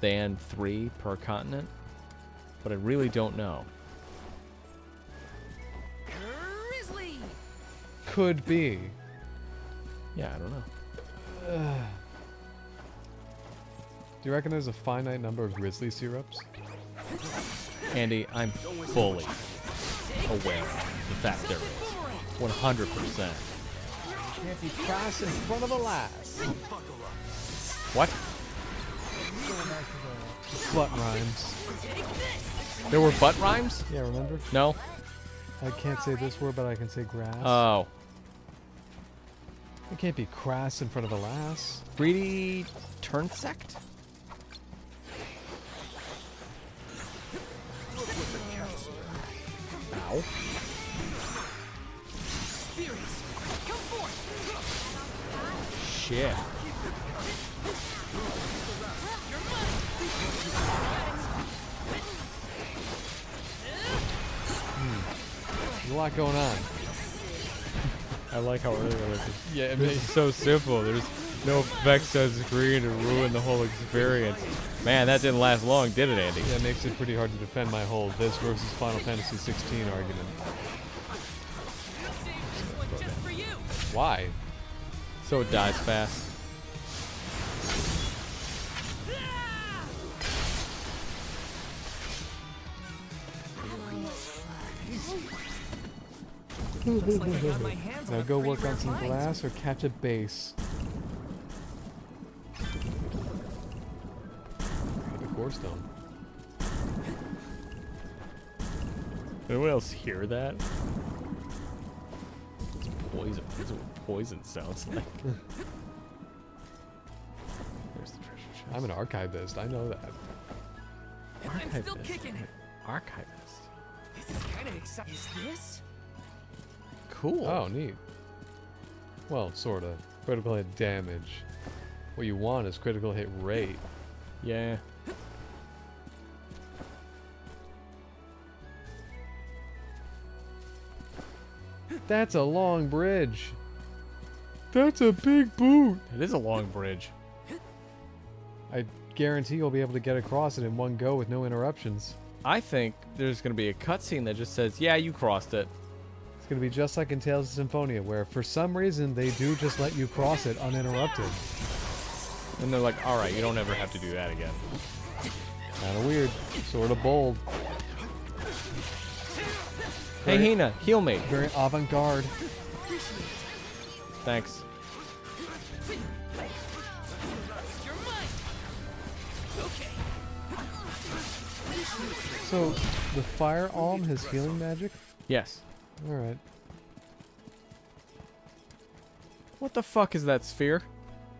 than 3 per continent, but I really don't know. Grizzly. Could be. Yeah, I don't know. Do you reckon there's a finite number of grizzly syrups? Andy, I'm fully aware of the fact there is. 100%. Can't be cross in front of a lass. What? Butt rhymes. There were butt rhymes? Yeah, remember? No? I can't say this word, but I can say grass. Oh. It can't be crass in front of a lass. Greedy Turnsect? Ow. Spirits, come forth. Shit. There's a lot going on. I like how earlier it was. Yeah, This is so simple. There's no effects on screen to ruin the whole experience. Man, that didn't last long, did it, Andy? That makes it pretty hard to defend my whole this versus Final Fantasy 16 argument. Why? So it dies fast. Now go work on some glass or catch a base. The core stone. Anyone else hear that? It's poison. That's what poison sounds like. There's the treasure chest. I'm an archivist. I know that. I'm still kicking. Archivist. This is kind of exciting. Is this? Cool. Oh, neat. Well, sorta. Critical hit damage. What you want is critical hit rate. Yeah. That's a long bridge. That's a big boot. It is a long bridge. I guarantee you'll be able to get across it in one go with no interruptions. I think there's going to be a cutscene that just says, yeah, you crossed it. It's going to be just like in Tales of Symphonia, where for some reason they do just let you cross it uninterrupted. And they're like, all right, you don't ever have to do that again. Kind of weird. Sort of bold. Hey, Hina, heal me. Very avant-garde. Thanks. So, the fire alm has healing magic? Yes. Alright. What the fuck is that sphere?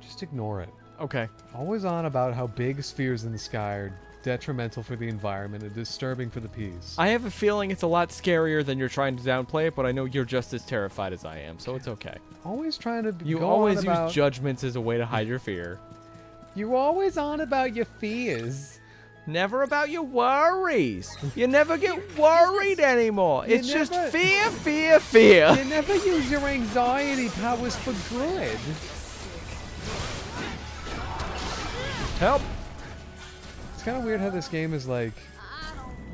Just ignore it. Okay. Always on about how big spheres in the sky are detrimental for the environment and disturbing for the peace. I have a feeling it's a lot scarier than you're trying to downplay it, but I know you're just as terrified as I am, so it's okay. Always trying to You go always on use about, judgments as a way to hide your fear. You always on about your fears. Never about your worries. You never get worried anymore. It's just never- fear, fear, fear. You never use your anxiety powers for good. Help. It's kind of weird how this game is like,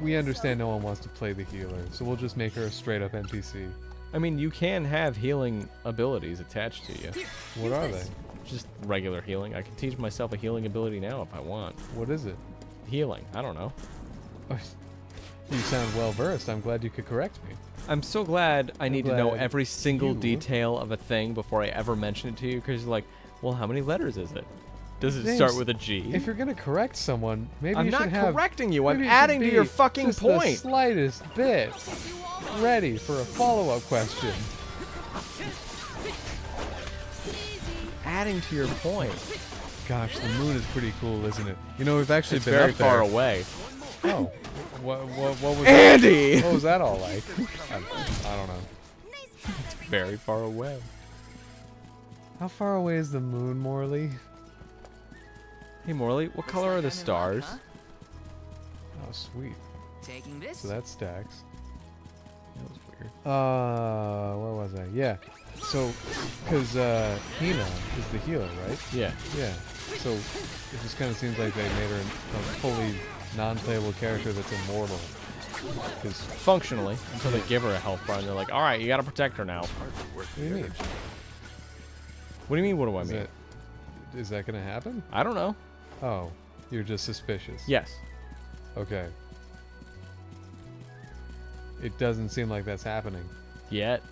we understand no one wants to play the healer, so we'll just make her a straight up NPC. I mean, you can have healing abilities attached to you. What are they? Just regular healing. I can teach myself a healing ability now if I want. What is it? Healing. I don't know. You sound well versed. I'm glad you could correct me. I'm so glad I need to know glad every single you- detail of a thing before I ever mention it to you, because you're like, well, how many letters is it? Does it James, start with a G? If you're gonna correct someone, maybe I'm you not should have. correcting you. I'm maybe it should adding to be your fucking just point. The slightest bit ready for a follow-up question. Adding to your point. Gosh, the moon is pretty cool, isn't it? You know, we've actually It's been very up there. far away. Oh, what was Andy! That? What was that all like? I don't know. Very far away. How far away is the moon, Morley? Hey, Morley, what color are the stars? Oh, sweet. Taking this. So that stacks. That was weird. Where was I? Yeah. So, because Hina is the healer, right? Yeah. Yeah. So, it just kind of seems like they made her a fully non-playable character that's immortal. Because Functionally, until they give her a health bar and they're like, all right, you gotta protect her now. what do you mean? What do you mean, what do I mean? Is that going to happen? I don't know. Oh, you're just suspicious. Yes. Okay. It doesn't seem like that's happening. Yet.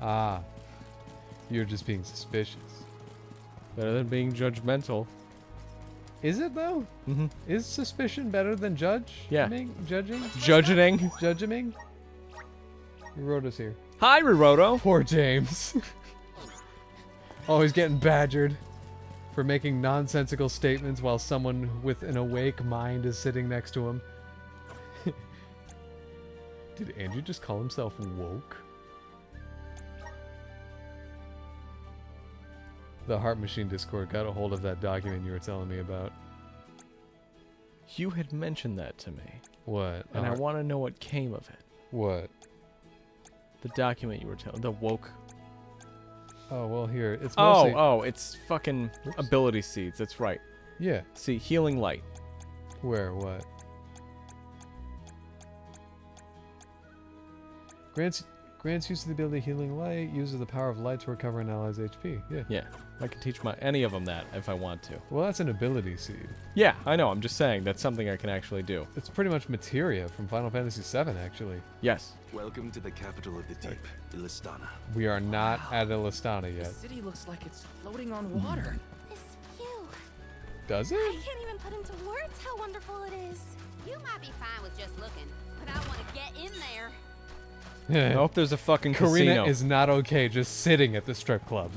Ah. You're just being suspicious. Better than being judgmental. Is it though? Mm-hmm. Is suspicion better than judge? Yeah. Judging? Judging. Judging? You wrote us here. Hi, Riroto. Poor James. Oh, he's getting badgered for making nonsensical statements while someone with an awake mind is sitting next to him. Did Andrew just call himself woke? The Heart Machine Discord got a hold of that document you were telling me about. You had mentioned that to me. What? And I want to know what came of it. What? The document you were telling. The woke. Oh, well, here. It's mostly... Oh, it's fucking ability seeds. That's right. Yeah. See, healing light. Where? What? Grants use of the ability Healing Light, uses the power of light to recover an ally's HP. Yeah. Yeah. I can teach any of them that if I want to. Well, that's an ability seed. Yeah, I know. I'm just saying that's something I can actually do. It's pretty much materia from Final Fantasy VII, actually. Yes. Welcome to the capital of the deep, Illistana. We are not at Illistana yet. The city looks like it's floating on water. This view. Does it? I can't even put into words how wonderful it is. You might be fine with just looking, but I want to get in there. I hope there's a fucking Karina casino. is not okay just sitting at the strip club.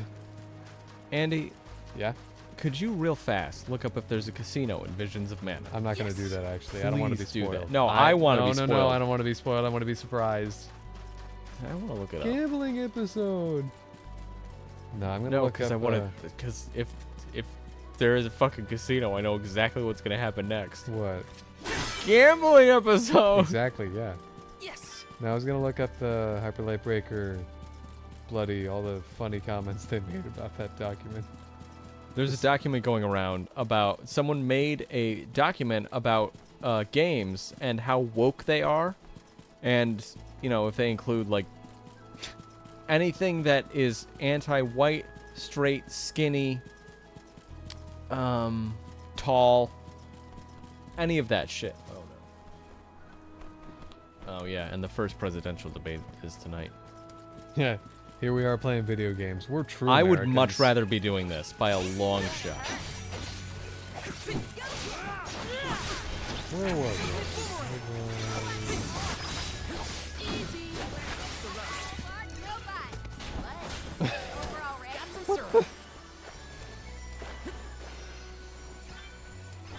Andy. Yeah? Could you real fast look up if there's a casino in Visions of Mana? I'm not going to do that, actually. I don't want to be Please do spoiled. that. No, I want to be spoiled. No, I don't want to be spoiled. I want to be surprised. I want to look it up. Gambling episode. No, I'm going to No, look because up... I want to... Because if there is a fucking casino, I know exactly what's going to happen next. What? Gambling episode! Exactly, yeah. Yes! Now I was going to look up the Hyper Light Breaker, Bloody, all the funny comments they made about that document. There's a document going around about... Someone made a document about games and how woke they are. And, you know, if they include, like, anything that is anti-white, straight, skinny, tall, any of that shit. Oh, no. Oh, yeah, and the first presidential debate is tonight. Yeah, here we are playing video games. We're true I would Americans. much rather be doing this by a long shot. Where was it?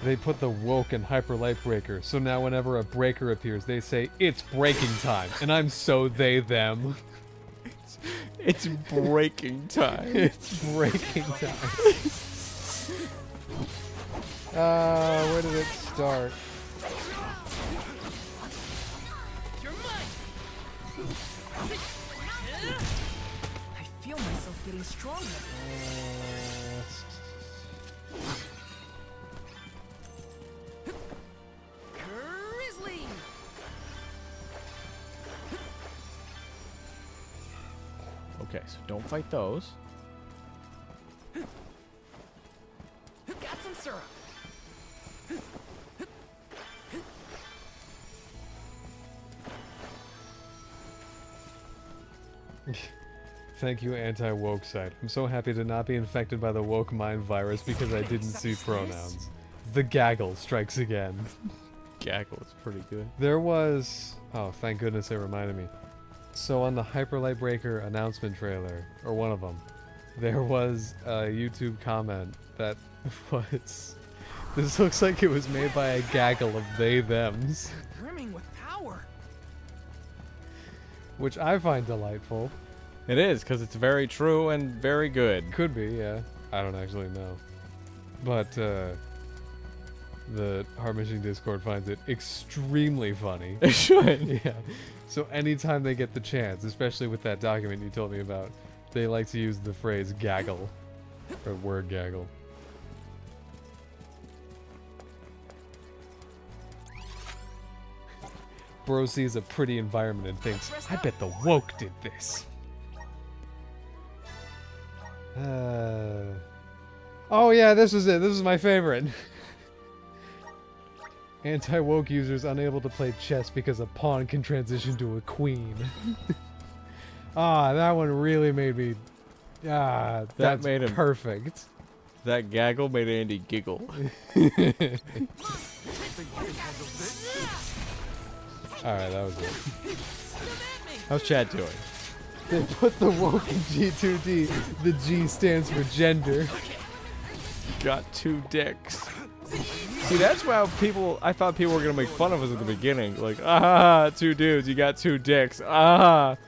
They put the woke and hyper light breaker, so now whenever a breaker appears, they say, it's breaking time. And I'm so they, them. It's breaking time. It's breaking time. Where did it start? I feel myself getting stronger. Grizzly! Okay, so don't fight those. Got some syrup. Thank you, anti-woke site. I'm so happy to not be infected by the woke mind virus because I didn't see pronouns. The gaggle strikes again. Gaggle is pretty good. There was... Oh, thank goodness it reminded me. So on the Hyperlight Breaker announcement trailer, or one of them, there was a YouTube comment that was... This looks like it was made by a gaggle of they-thems. Brimming with power. Which I find delightful. It is, because it's very true and very good. Could be, yeah. I don't actually know. But, the Heart Machine Discord finds it extremely funny. It should. Yeah. So anytime they get the chance, especially with that document you told me about, they like to use the phrase gaggle. Or word gaggle. Bro sees a pretty environment and thinks, I bet the woke did this. Oh yeah, this was it. This is my favorite. Anti-woke users unable to play chess because a pawn can transition to a queen. That one really made me... that's made him perfect. That gaggle made Andy giggle. Alright, that was it. How's Chad doing? They put the woke in G2D. The G stands for gender. Got 2 dicks. See, that's why I thought people were going to make fun of us at the beginning. Like, 2 dudes, you got 2 dicks. Got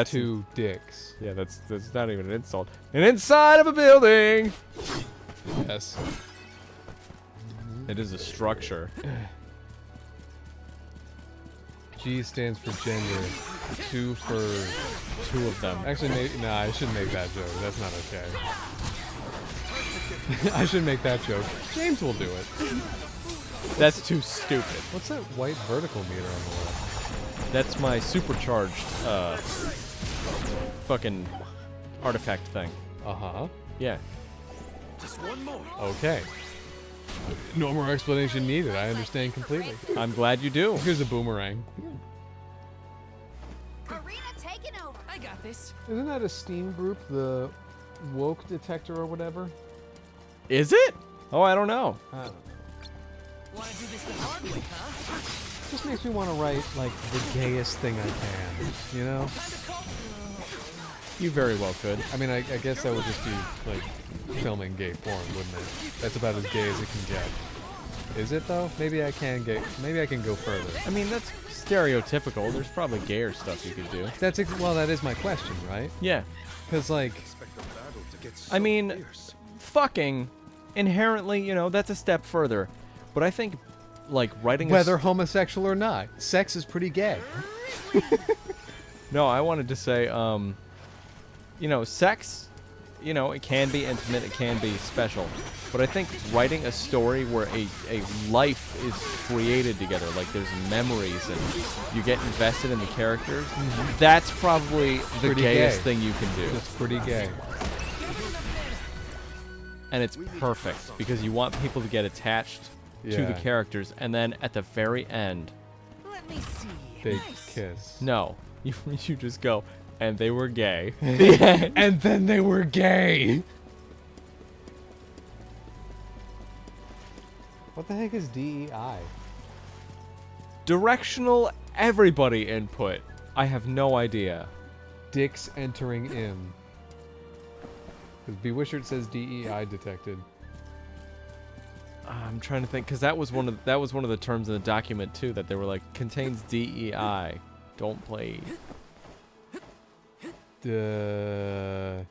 2 dicks. Yeah, that's not even an insult. And inside of a building! Yes. It is a structure. G stands for gender. 2 for 2 of them. Actually, nah, I shouldn't make that joke. That's not okay. I should make that joke. James will do it. That's too stupid. What's that white vertical meter on the wall? That's my supercharged, fucking artifact thing. Uh-huh. Yeah. Just one more. Okay. No more explanation needed. I understand completely. I'm glad you do. Here's a boomerang. Arena taking over. I got this. Isn't that a Steam group, the woke detector or whatever? Is it? Oh, I don't know. Want to do this the hard way, huh? Just makes me want to write, like, the gayest thing I can, you know? You very well could. I mean, I guess that would just be, like, filming gay porn, wouldn't it? That's about as gay as it can get. Is it, though? Maybe I can go further. I mean, that's stereotypical. There's probably gayer stuff you could do. Well, that is my question, right? Yeah. Because, like... I mean, fucking, inherently, you know, that's a step further. But I think, like, writing Whether homosexual or not, sex is pretty gay. No, I wanted to say, you know, sex, you know, it can be intimate, it can be special. But I think writing a story where a life is created together, like there's memories and you get invested in the characters, that's probably the Pretty gayest gay. thing you can do. It's pretty gay. And it's perfect because you want people to get attached to the Yeah. characters, and then at the very end, Let me see. They Nice. kiss. no, you just go, and they were gay. And then they were gay! What the heck is DEI? Directional everybody input. I have no idea. Dicks entering in. Because Bewishert says DEI detected. I'm trying to think, because that was one of the terms in the document too, that they were like contains DEI. Don't play. Let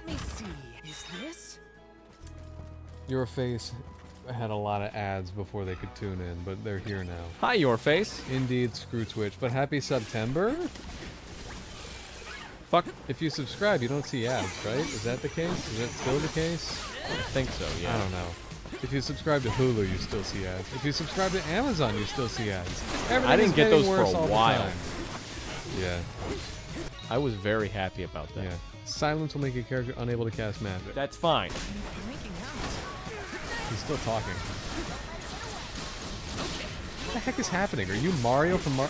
me see. Is this? Your Face had a lot of ads before they could tune in, but they're here now. Hi, Your Face. Indeed, screw Twitch, but happy September. Fuck. If you subscribe, you don't see ads, right? Is that the case? Is that still the case? I think so, yeah. I don't know. If you subscribe to Hulu, you still see ads. If you subscribe to Amazon, you still see ads. I didn't get those for a while. Yeah. I was very happy about that. Yeah. Silence will make a character unable to cast magic. That's fine. He's still talking. What the heck is happening? Are you Mario from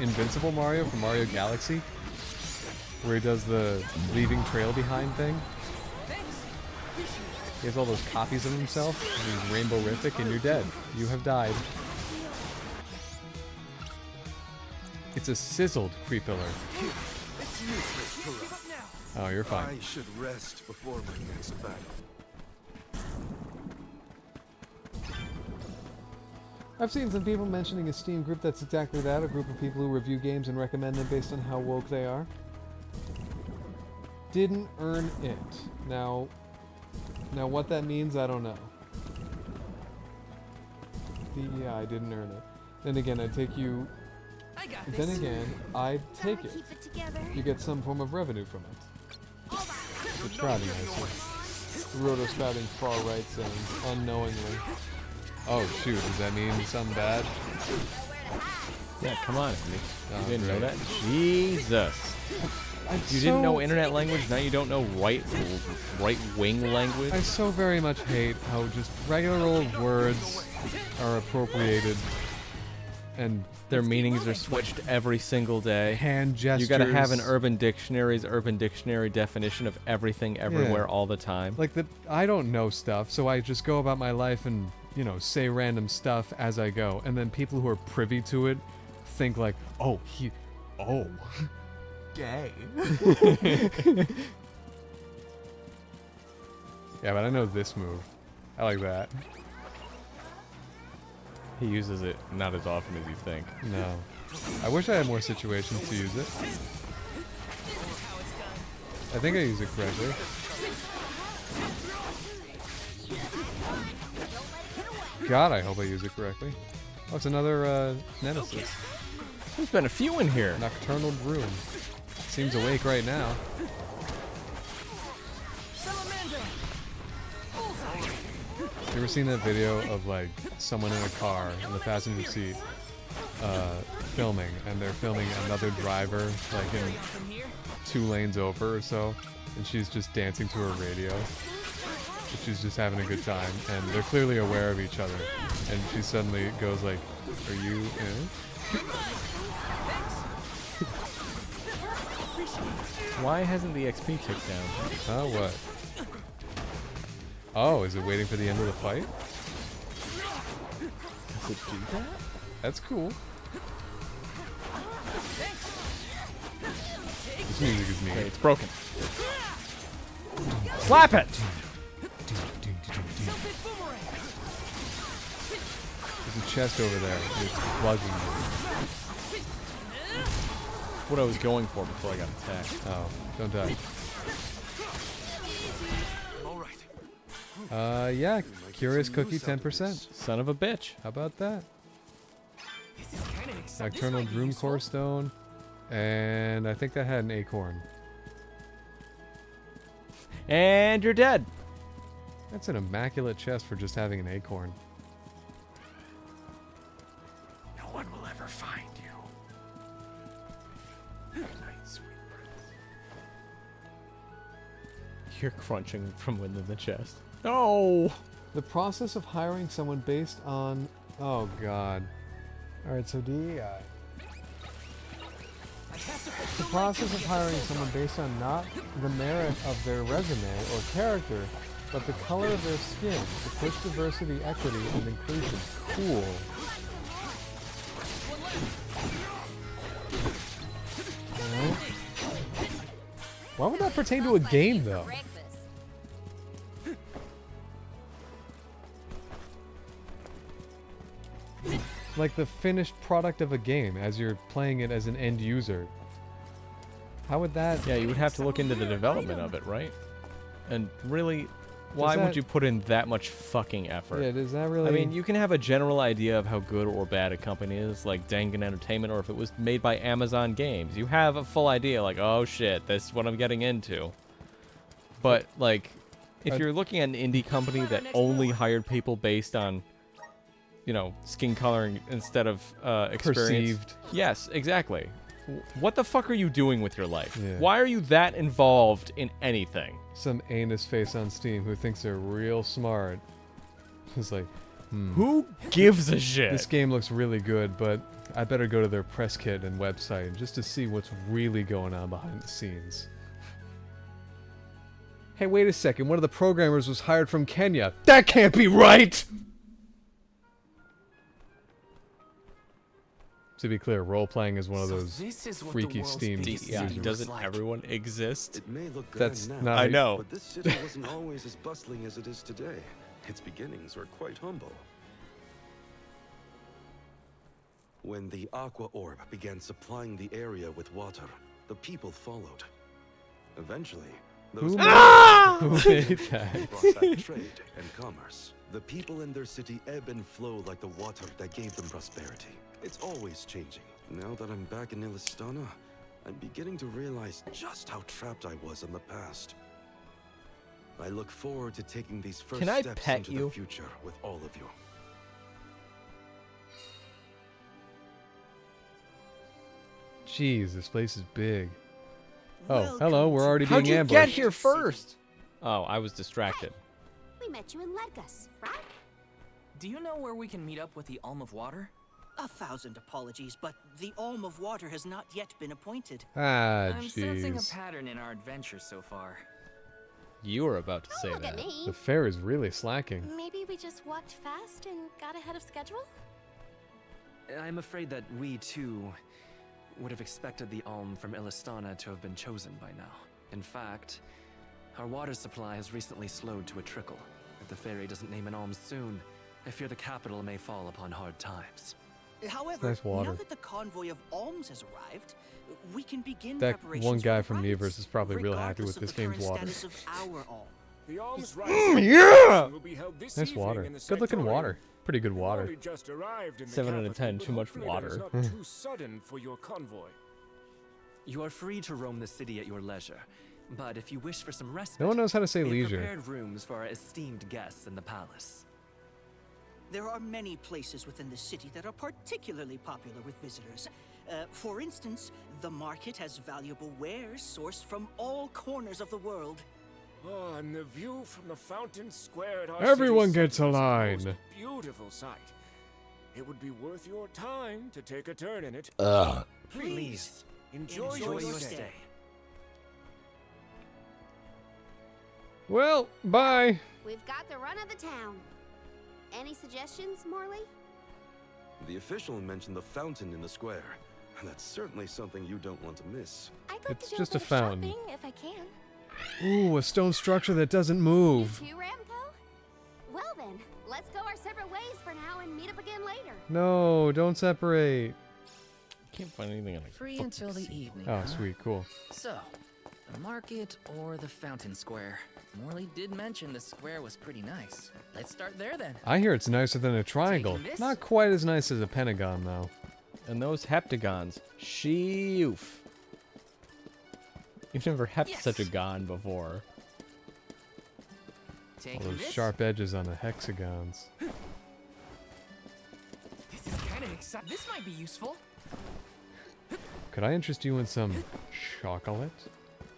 Invincible Mario from Mario Galaxy? Where he does the leaving trail behind thing? He has all those copies of himself. He's rainbow-rific and you're dead. You have died. It's a sizzled Creepiller. It's useless to run. Oh, you're fine. I should rest before my next battle. I've seen some people mentioning a Steam group that's exactly that, a group of people who review games and recommend them based on how woke they are. Didn't earn it. Now what that means, I don't know. Yeah, I didn't earn it. Then again, I'd take you... Then again, I'd take it. You get some form of revenue from it. Subscribing, I see. Roto-scouting far right saying, unknowingly. Oh shoot, does that mean something bad? Yeah, come on, Andy. Oh, You didn't know great. that? Jesus. You didn't know internet language, now you don't know right-wing language? I so very much hate how just regular old words are appropriated and their meanings are switched every single day. Hand gestures. You gotta have an Urban Dictionary's Urban Dictionary definition of everything, everywhere, all the time. Like I don't know stuff, so I just go about my life and, you know, say random stuff as I go. And then people who are privy to it think like, gay. Yeah, but I know this move. I like that. He uses it not as often as you think. No. I wish I had more situations to use it. I think I use it correctly. God, I hope I use it correctly. Oh, it's another nemesis. There's been a few in here. Nocturnal Broom. Seems awake right now. You ever seen that video of like someone in a car in the passenger seat filming, and they're filming another driver like in 2 lanes over or so, and she's just dancing to her radio. She's just having a good time, and they're clearly aware of each other. And she suddenly goes like, "Are you in?" Why hasn't the XP ticked down? Oh, what? Oh, is it waiting for the end of the fight? Does it do that? That's cool. This music is mean. Okay, it's broken. Slap it! There's a chest over there. It's bugging me. What I was going for before I got attacked. Oh, don't die. Yeah, Curious Cookie 10%. Son of a bitch. How about that? This is kind of exciting. Nocturnal Broom Core Stone. And I think that had an acorn. And you're dead. That's an immaculate chest for just having an acorn. No one will ever find you. Good night, sweet prince. You're crunching from within the chest. No! The process of hiring someone based on... Oh, God. Alright, so DEI. The process of hiring someone based on not the merit of their resume or character, but the color of their skin, to push diversity, equity, and inclusion. Cool. Why would that pertain to a game, though? Like the finished product of a game as you're playing it as an end user. How would that... Yeah, you would have to look into the development of it, right? And really, why would you put in that much fucking effort? Yeah, does that really... I mean, you can have a general idea of how good or bad a company is, like Dangan Entertainment, or if it was made by Amazon Games. You have a full idea, like, oh shit, this is what I'm getting into. But, like, if you're looking at an indie company that only hired people based on, you know, skin coloring instead of experience. Perceived. Yes, exactly. What the fuck are you doing with your life? Yeah. Why are you that involved in anything? Some anus face on Steam who thinks they're real smart. It's like, who gives a shit? This game looks really good, but I better go to their press kit and website just to see what's really going on behind the scenes. Hey, wait a second. One of the programmers was hired from Kenya. That can't be right! To be clear, role-playing is one of those freaky Steam users. Doesn't everyone exist? It may look That's grand not... I know. but this city wasn't always as bustling as it is today. Its beginnings were quite humble. When the Aqua Orb began supplying the area with water, the people followed. Eventually, those Who made that? brought back trade and commerce. The people in their city ebb and flow like the water that gave them prosperity. It's always changing. Now that I'm back in Illistana, I'm beginning to realize just how trapped I was in the past. I look forward to taking these first steps into the future with all of you. Jeez, this place is big. Oh, hello, we're already being ambushed. How'd you get here first? Oh, I was distracted. We met you in Ledgus, right? Do you know where we can meet up with the Alm of Water? 1,000 apologies, but the Alm of Water has not yet been appointed. Ah, I'm sensing a jeez. pattern in our adventure so far. You were about to say Look that. at me. The fair is really slacking. Maybe we just walked fast and got ahead of schedule? I'm afraid that we, too, would have expected the Alm from Illistana to have been chosen by now. In fact, our water supply has recently slowed to a trickle. If the fairy doesn't name an Alm soon, I fear the capital may fall upon hard times. However, Nice water. now that the convoy of alms has arrived, we can begin That preparations one guy for from riots, Miiverse is probably real happy with regardless of this the game's current water. status of our alm. The alms Yeah! will be held this Nice evening water. in the Good looking Sanctorium. water. Pretty good water. Only just arrived in the 7 out of capital, 10, but too much hopefully water. that is not too sudden for your convoy. You are free to roam the city at your leisure, but if you wish for some respite, No one knows how to say we have leisure. prepared rooms for our esteemed guests in the palace. There are many places within the city that are particularly popular with visitors. For instance, the market has valuable wares sourced from all corners of the world. Oh, and the view from the fountain square at our Everyone city gets a center is line. the most beautiful sight. It would be worth your time to take a turn in it. Please, enjoy your stay. Well, bye. We've got the run of the town. Any suggestions, Morley? The official mentioned the fountain in the square, and that's certainly something you don't want to miss. I'd like It's to do just a a bit of fountain. shopping if I can. Ooh, a stone structure that doesn't move. You too, Ramco? Well then, let's go our separate ways for now and meet up again later. No, don't separate. Can't find anything on Free until the evening. Oh, huh? sweet, cool. So, the market or the fountain square? Morley did mention the square was pretty nice. Let's start there then. I hear it's nicer than a triangle. this? Not quite as nice as a pentagon, though. And those heptagons. Sheoof. You've never hept such a gon before. All those sharp edges on the hexagons. This is kind of exciting. This might be useful. Could I interest you in some chocolate?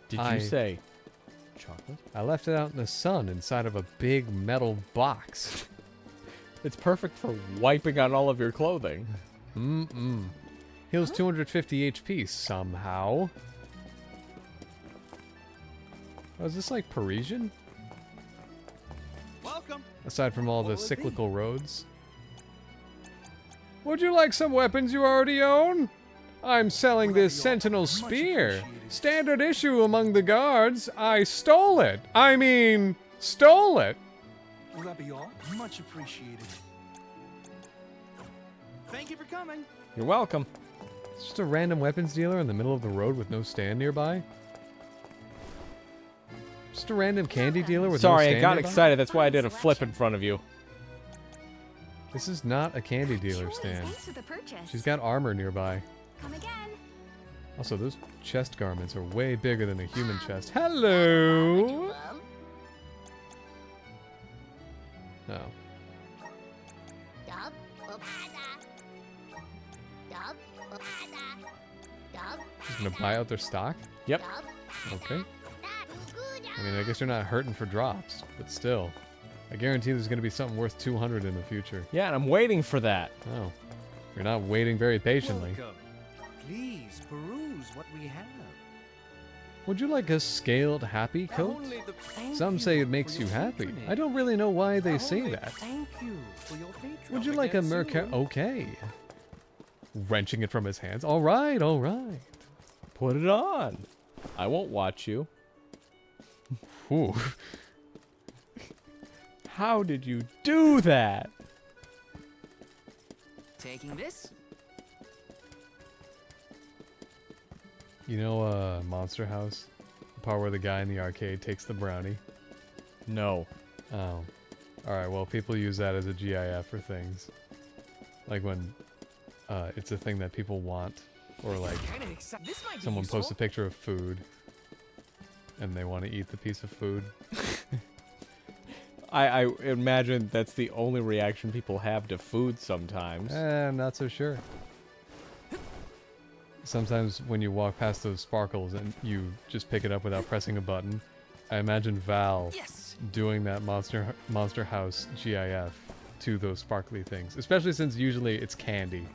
Did you say chocolate? I left it out in the sun inside of a big metal box. It's perfect for wiping on all of your clothing. Heals 250 HP somehow. Oh, is this like Parisian? Welcome. Aside from all the cyclical roads. Would you like some weapons you already own? I'm selling this Sentinel Spear. Standard issue among the guards. I stole it. I mean, stole it. Will that be all? Much appreciated. Thank you for coming. You're welcome. It's just a random weapons dealer in the middle of the road with no stand nearby. Just a random candy dealer with no Sorry, stand I got nearby? excited. That's why I did a flip in front of you. This is not a candy dealer stand. Thanks for the purchase. She's got armor nearby. Come again. Also, those chest garments are way bigger than a human chest. Hello! No. She's gonna buy out their stock? Yep. Okay. I mean, I guess you're not hurting for drops, but still. I guarantee there's gonna be something worth 200 in the future. Yeah, and I'm waiting for that. Oh. You're not waiting very patiently. Welcome. Please peruse what we have. Would you like a scaled happy coat? Some say it makes you happy. I don't really know why they say that. Thank you for your patronage. Would you like a merca? Okay. Wrenching it from his hands. All right, all right. Put it on. I won't watch you. Ooh. How did you do that? Taking this? You know, Monster House? The part where the guy in the arcade takes the brownie? No. Oh. Alright, well, people use that as a GIF for things. Like when it's a thing that people want. Or like, someone posts a picture of food. And they want to eat the piece of food. I imagine that's the only reaction people have to food sometimes. I'm not so sure. Sometimes when you walk past those sparkles and you just pick it up without pressing a button, I imagine Val doing that Monster House GIF to those sparkly things. Especially since usually it's candy.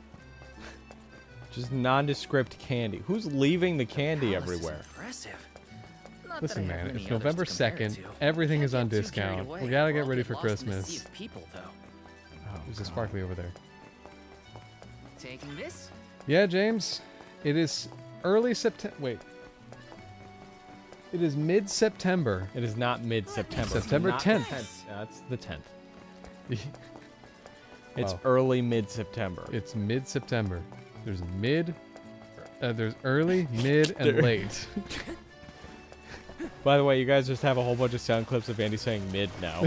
Just nondescript candy. Who's leaving the candy everywhere? Impressive. Listen, man, it's November 2nd. Everything is on discount. We gotta get ready for Christmas. There's a sparkly over there. Taking this? Yeah, James. It is early September. Wait. It is mid-September. It is not mid-September. September 10th. That's the 10th. It's Oh. early mid-September. It's mid-September. There's there's early, mid, and late. By the way, you guys just have a whole bunch of sound clips of Andy saying mid now.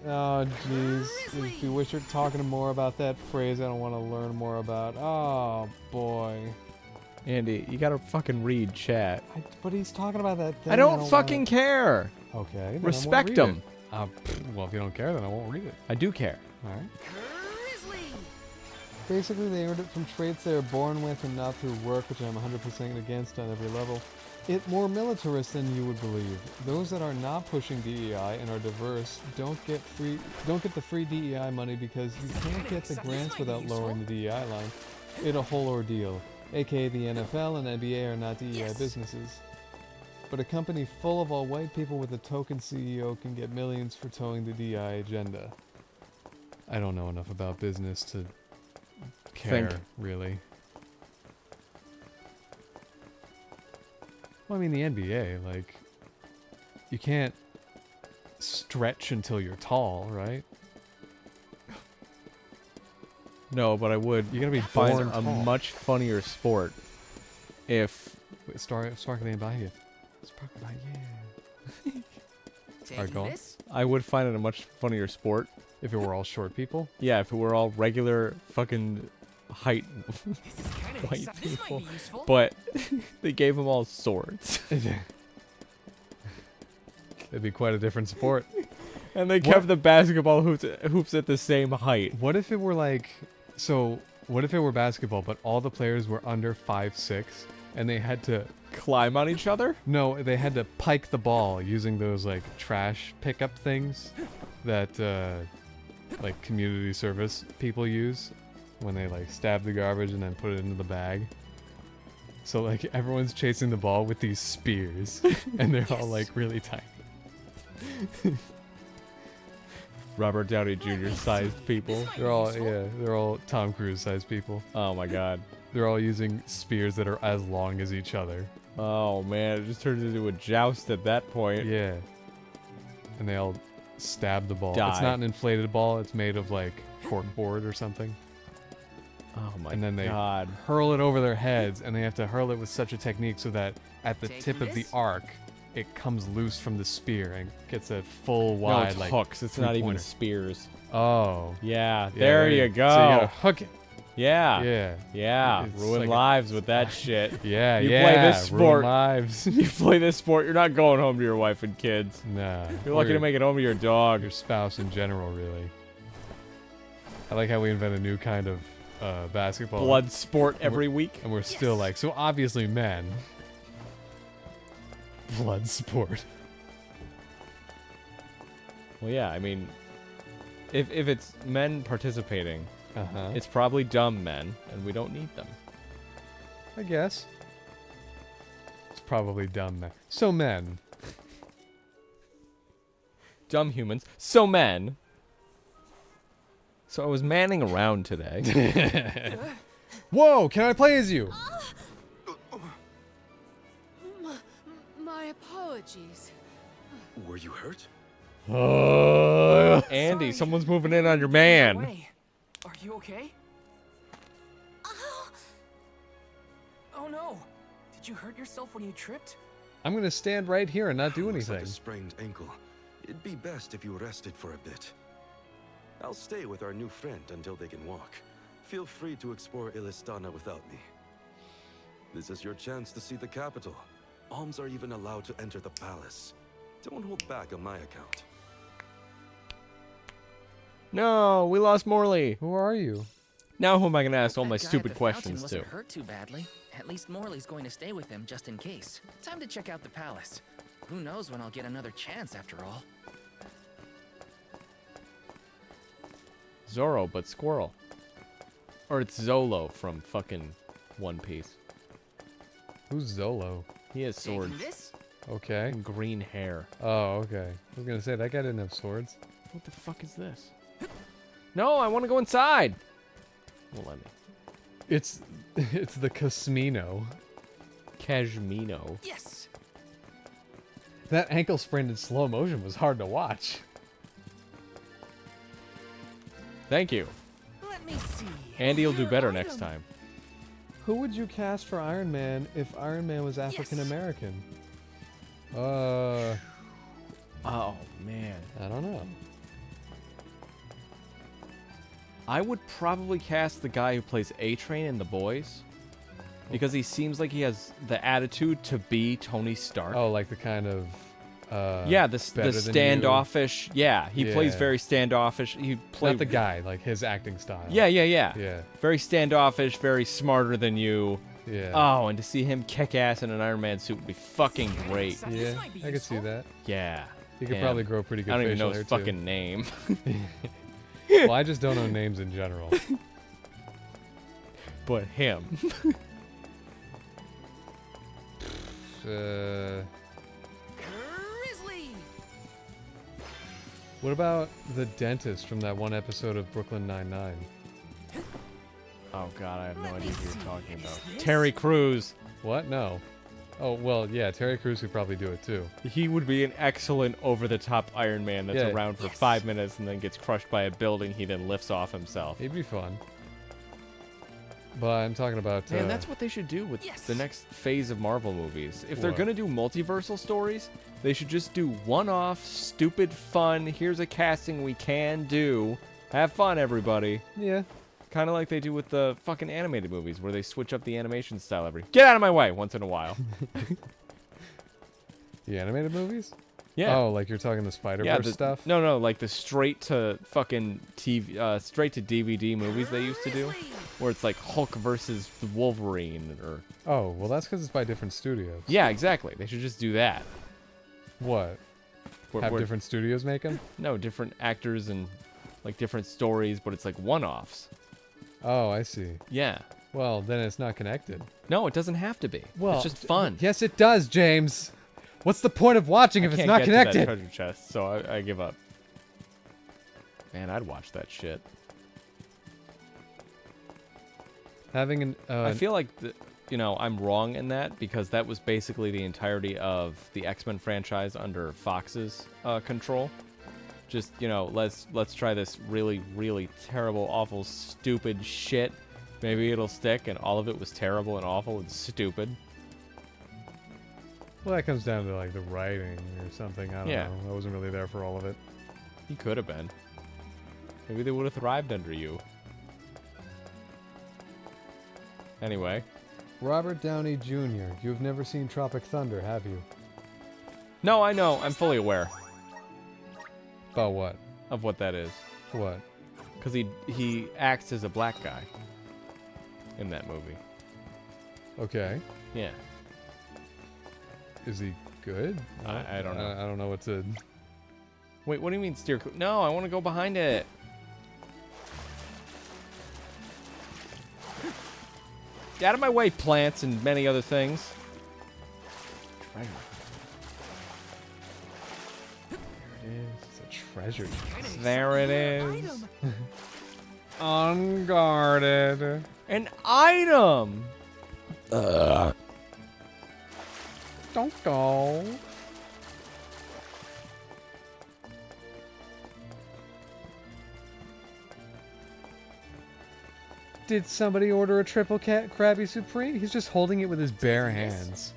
Oh, jeez. If you wish you're talking more about that phrase I don't want to learn more about. Oh, boy. Andy, you gotta fucking read chat. But he's talking about that thing. I don't fucking care. Okay. Respect him. Well, if you don't care, then I won't read it. I do care. Alright. Basically, they earned it from traits they are born with and not through work, which I'm 100% against on every level. It more militarist than you would believe. Those that are not pushing DEI and are diverse don't get the free DEI money because you can't get the grants without lowering the DEI line. It's a whole ordeal. AKA the NFL and NBA are not DEI businesses. But a company full of all white people with a token CEO can get millions for towing the DEI agenda. I don't know enough about business to care, really. Well, I mean, the NBA, like, you can't stretch until you're tall, right? No, but I would. You're gonna be find born a tall. much funnier sport if. Wait, Sparkly and by you. Sparkly by you. Alright, go on. I would find it a much funnier sport if it were all short people. Yeah, if it were all regular fucking height white this people, might be useful. but they gave them all swords. It'd be quite a different sport. And they kept the basketball hoops at the same height. What if it were like, so what if it were basketball, but all the players were under 5'6", and they had to climb on each other? No, they had to pike the ball using those like trash pickup things that like community service people use when they like stab the garbage and then put it into the bag. So like everyone's chasing the ball with these spears and they're all like really tiny. Robert Downey Jr. sized people. They're all Tom Cruise sized people. Oh my god. They're all using spears that are as long as each other. Oh man, it just turns into a joust at that point. Yeah. And they all stab the ball. Die. It's not an inflated ball, it's made of like corkboard or something. Oh my god. And then they hurl it over their heads, and they have to hurl it with such a technique so that at the tip of the arc, it comes loose from the spear and gets a full wide, no, it's like hooks. It's not even three-pointer. spears. Oh. Yeah, there you go. So you gotta hook it. Yeah. Yeah. Yeah. It's Ruin like lives with that shit. Yeah, you yeah. play this Ruin sport. lives. You play this sport, you're not going home to your wife and kids. Nah. You're lucky to make it home to your dog. Your spouse in general, really. I like how we invent a new kind of basketball. Blood sport every week. And we're still like, so obviously men. Blood sport. Well, yeah, I mean, if it's men participating, it's probably dumb men, and we don't need them. I guess. It's probably dumb men. So men. Dumb humans. So men. So I was manning around today. Whoa, can I play as you? My apologies. Were you hurt? Andy, someone's moving in on your man. Wait, are you okay? Oh no! Did you hurt yourself when you tripped? I'm gonna stand right here and not do Looks like anything. a sprained ankle. It'd be best if you rested for a bit. I'll stay with our new friend until they can walk. Feel free to explore Illistana without me. This is your chance to see the capital. Alms are even allowed to enter the palace. Don't hold back on my account. No, we lost Morley. Who are you? Now who am I going to ask all my That guy at stupid the fountain questions wasn't to? hurt too badly. At least Morley's going to stay with him just in case. Time to check out the palace. Who knows when I'll get another chance after all. Zorro, but squirrel. Or it's Zolo from fucking One Piece. Who's Zolo? He has swords. Taking this? Okay. And green hair. Oh, okay. I was gonna say, that guy didn't have swords. What the fuck is this? No, I want to go inside. Well, let me. It's the Casmino. Cashmino. Yes. That ankle sprain in slow motion was hard to watch. Thank you. Let me see. Andy will do better next time. Who would you cast for Iron Man if Iron Man was African American? Oh man. I don't know. I would probably cast the guy who plays A-Train in The Boys. Because he seems like he has the attitude to be Tony Stark. Oh, like the kind of yeah, the better than standoffish. Yeah, he plays Yeah. very standoffish. He plays not the guy, like his acting style. Yeah. Yeah. Very standoffish, very smarter than you. Yeah. Oh, and to see him kick ass in an Iron Man suit would be fucking great. Yeah, I could see that. Yeah. He could him. probably grow pretty good I don't even know facial his hair, fucking name. Well, I just don't know names in general. But him. Grizzly. What about the dentist from that one episode of Brooklyn Nine-Nine? Oh god, I have no idea who you're talking about. Terry Crews. What? No. Oh, well, yeah, Terry Crews could probably do it too. He would be an excellent over-the-top Iron Man that's Yeah. around for 5 minutes and then gets crushed by a building he then lifts off himself. He'd be fun. But I'm talking about... Man, that's what they should do with the next phase of Marvel movies. If they're What? going to do multiversal stories, they should just do one-off, stupid fun, here's a casting we can do. Have fun, everybody. Yeah. Kind of like they do with the fucking animated movies, where they switch up the animation style every... Get out of my way once in a while. The animated movies? Yeah. Oh, like you're talking the Spider-Verse stuff? No, like the straight to fucking TV, straight to DVD movies they used to do, where it's like Hulk versus Wolverine, or... Oh, well that's because it's by different studios. Yeah, exactly. They should just do that. What? Have different studios make them? No, different actors and like different stories, but it's like one-offs. Oh, I see. Yeah. Well, then it's not connected. No, it doesn't have to be. Well, it's just fun. Yes, it does, James. What's the point of watching if it's not I can't connected? get to that treasure chest, so I give up. Man, I'd watch that shit. Having an I feel like, you know, I'm wrong in that because that was basically the entirety of the X-Men franchise under Fox's control. Just, you know, let's try this really, really terrible, awful, stupid shit. Maybe it'll stick, and all of it was terrible and awful and stupid. Well, that comes down to like the writing or something. I don't know. I wasn't really there for all of it. He could have been. Maybe they would have thrived under you. Anyway. Robert Downey Jr. You've never seen Tropic Thunder, have you? No, I know. I'm fully aware. About what? Of what that is. What? Because he acts as a black guy in that movie. Okay. Yeah. Is he good? I don't know. I don't know what to... Wait, what do you mean steer? No, I want to go behind it. Get out of my way, plants and many other things. Treasure. There it is. It's a treasure. There it is. Unguarded. An item. Don't go. Did somebody order a triple Krabby Supreme? He's just holding it with his bare hands.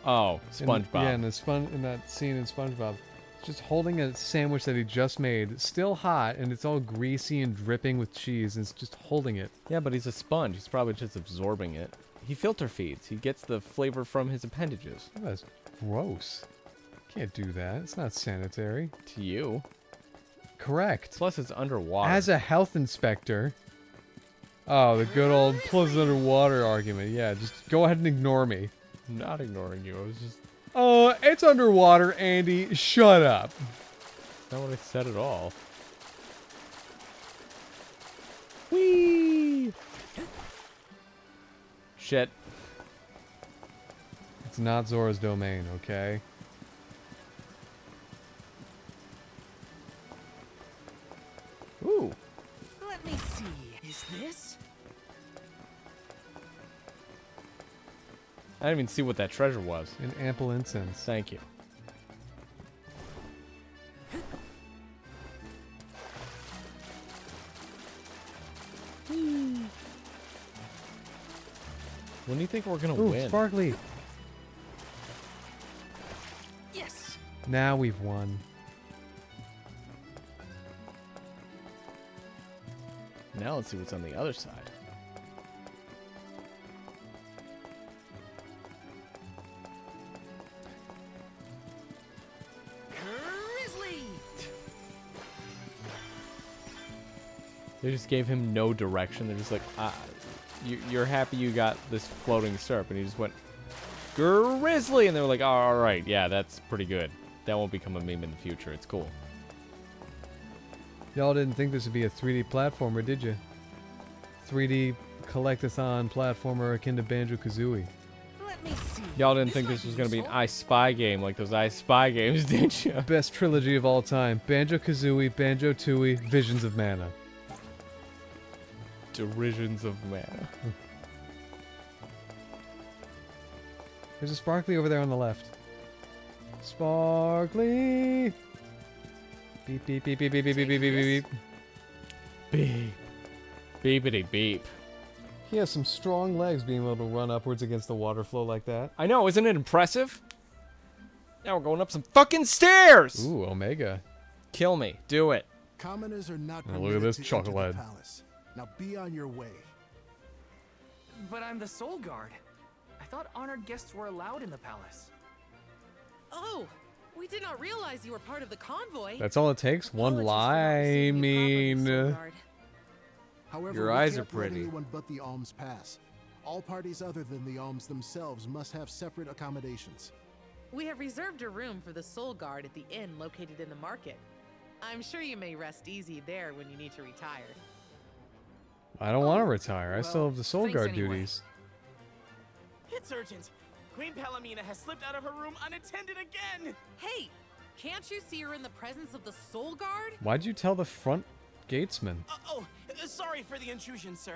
Oh, SpongeBob. In that scene in SpongeBob, just holding a sandwich that he just made, still hot, and it's all greasy and dripping with cheese, and it's just holding it. Yeah, but he's a sponge. He's probably just absorbing it. He filter feeds. He gets the flavor from his appendages. Oh, that's gross. Can't do that. It's not sanitary. To you. Correct. Plus, it's underwater. As a health inspector. Oh, the good old plus underwater argument. Yeah, just go ahead and ignore me. I'm not ignoring you. I was just... Oh, it's underwater, Andy. Shut up. That's not what I said at all. Whee! Shit. It's not Zora's domain, okay? Ooh. Let me see. Is this? I didn't even see what that treasure was. An ample incense. Thank you. When do you think we're gonna win? Sparkly. Yes. Now we've won. Now let's see what's on the other side. Grizzly. They just gave him no direction. They're just like, you're happy you got this floating syrup, and he just went Grizzly, and they were like, oh, all right, yeah, that's pretty good. That won't become a meme in the future. It's cool. Y'all didn't think this would be a 3D platformer, did you? 3D collectathon platformer akin to Banjo-Kazooie. Let me see. Y'all didn't think this was going to be an I Spy game like those I Spy games, did you? Best trilogy of all time. Banjo-Kazooie, Banjo-Tooie, Visions of Mana. Derisions of Mana. There's a Sparkly over there on the left. Sparkly! Beep, beep, beep, beep, beep, beep, beep, beep, beep, beep. Beep. Beepity beep. He has some strong legs being able to run upwards against the water flow like that. I know, isn't it impressive? Now we're going up some fucking stairs! Ooh, Omega. Kill me. Do it. Commoners are not Oh, look at this permitted to enter the chocolate. palace. Now be on your way. But I'm the Soul Guard. I thought honored guests were allowed in the palace. Oh, we did not realize you were part of the convoy. That's all it takes? One lie? I mean... However, Your we eyes can't are pretty. Let anyone but the alms pass. All parties other than the alms themselves must have separate accommodations. We have reserved a room for the Soul Guard at the inn located in the market. I'm sure you may rest easy there when you need to retire. I don't want to retire. I still have the Soul thanks Guard anyway. duties. It's urgent. Queen Palomina has slipped out of her room unattended again. Hey, Can't you see you're in the presence of the Soul Guard? Why'd you tell the front gatesman? Sorry for the intrusion, sir.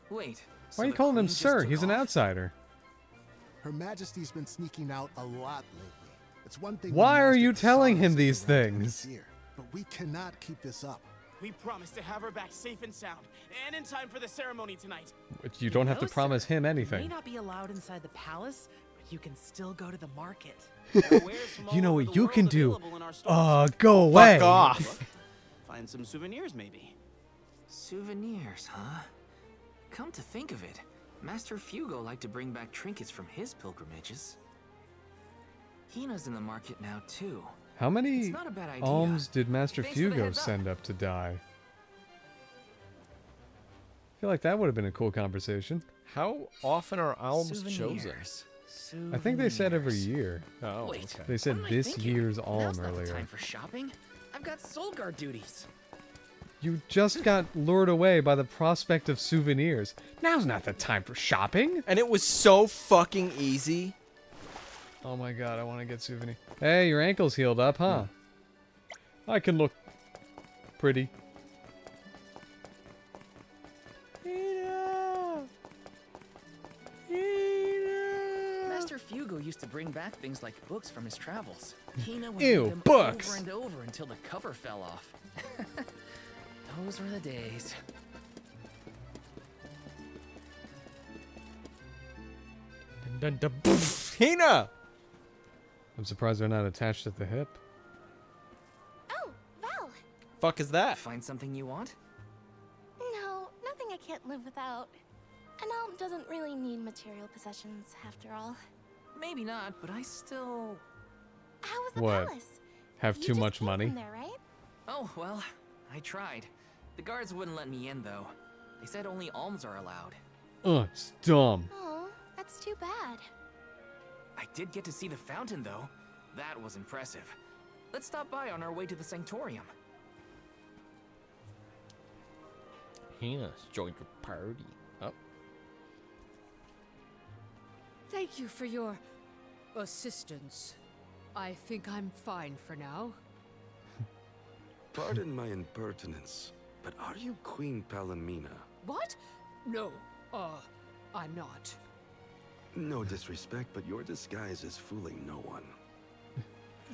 Wait. Why are you calling him sir? He's an outsider. Her Majesty's been sneaking out a lot lately. It's one thing. Why are you telling him these things? Here, but we cannot keep this up. We promise to have her back safe and sound, and in time for the ceremony tonight. You don't have to sir, promise him You may anything. not be allowed inside the palace, but you can still go to the market. You know what you can do? Available in our stores. Go away. Fuck off. Find some souvenirs, maybe. Souvenirs, huh? Come to think of it, Master Fugo liked to bring back trinkets from his pilgrimages. Hina's in the market now, too. How many It's not a bad idea. alms did Master Thanks for the Fugo heads up. send up to die? I feel like that would have been a cool conversation. How often are alms chosen? Souvenirs. I think they said every Souvenirs. year. Oh, Wait, okay. They said what am I this thinking? year's alm Now's not the earlier. time for shopping. I've got Soul Guard duties. You just got lured away by the prospect of souvenirs. Now's not the time for shopping. And it was so fucking easy. Oh my god, I want to get souvenir. Hey, your ankle's healed up, huh? I can look pretty. Master Fugo used to bring back things like books from his travels. Hina would Ew, read them books. over and over until the cover fell off. Those were the days. Hina! I'm surprised they're not attached at the hip. Oh, Val. Fuck is that? Find something you want? No, nothing I can't live without. An alm doesn't really need material possessions, after all. Maybe not, but I still... How was the What? palace? Have You too just much came money? from there, right? Oh, well, I tried. The guards wouldn't let me in, though. They said only alms are allowed. It's dumb. Oh, that's too bad. I did get to see the fountain, though. That was impressive. Let's stop by on our way to the Sanctorium. Hina's joined the party. Oh. Thank you for your assistance. I think I'm fine for now. Pardon my impertinence, but are you Queen Palomina? What? No, I'm not. No disrespect, but your disguise is fooling no one.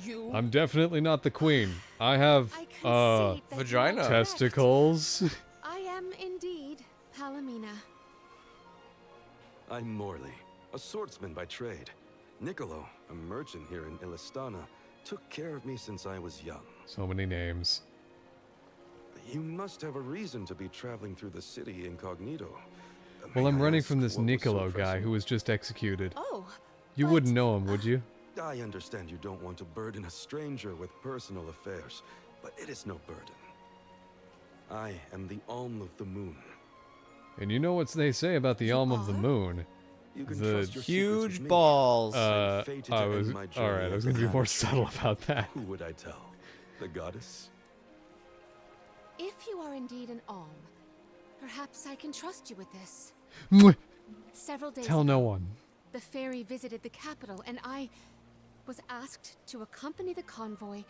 You? I'm definitely not the queen. I have, I concede that vagina. you are correct. testicles. I am indeed Palomina. I'm Morley, a swordsman by trade. Niccolo, a merchant here in Illistana, took care of me since I was young. So many names. You must have a reason to be traveling through the city incognito. Well, I'm May I running ask from this what was so Niccolo guy pressing? who was just executed. Oh, You wouldn't know him, would you? I understand you don't want to burden a stranger with personal affairs, but it is no burden. I am the Alm of the Moon. And you know what they say about the Alm of the Moon? You can The trust your secrets Huge with me. balls. I'm fated to I end was my journey alright. I at was the gonna be more hand of subtle fate. about that. Who would I tell? The goddess? if you are indeed an alm, perhaps I can trust you with this. Mwah. Several days Tell ago, no one. the ferry visited the capital, and I was asked to accompany the convoy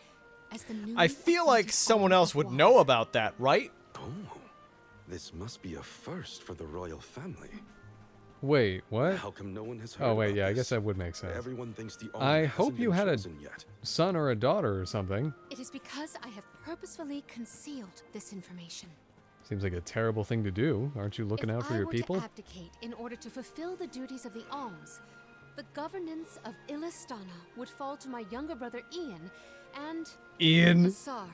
as the new. I feel like someone else would know about that, right? Oh, this must be a first for the royal family. Wait, what? How come no one has heard Oh wait, about yeah, I this? guess that would make sense. Everyone thinks the Alm I hasn't hope you been had a chosen yet. son or a daughter or something. It is because I have purposefully concealed this information. Seems like a terrible thing to do. Aren't you looking out for your people? If I were to abdicate in order to fulfill the duties of the alms, the governance of Illistana would fall to my younger brother Ian and Ian? Passar.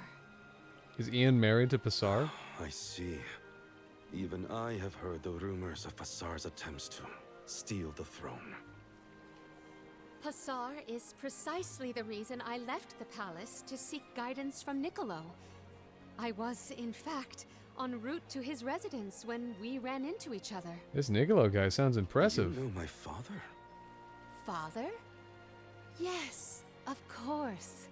Is Ian married to Passar? I see. Even I have heard the rumors of Passar's attempts to steal the throne. Passar is precisely the reason I left the palace to seek guidance from Niccolo. I was, in fact, en route to his residence when we ran into each other. This Niccolo guy sounds impressive. You know my father? Father? Yes, of course.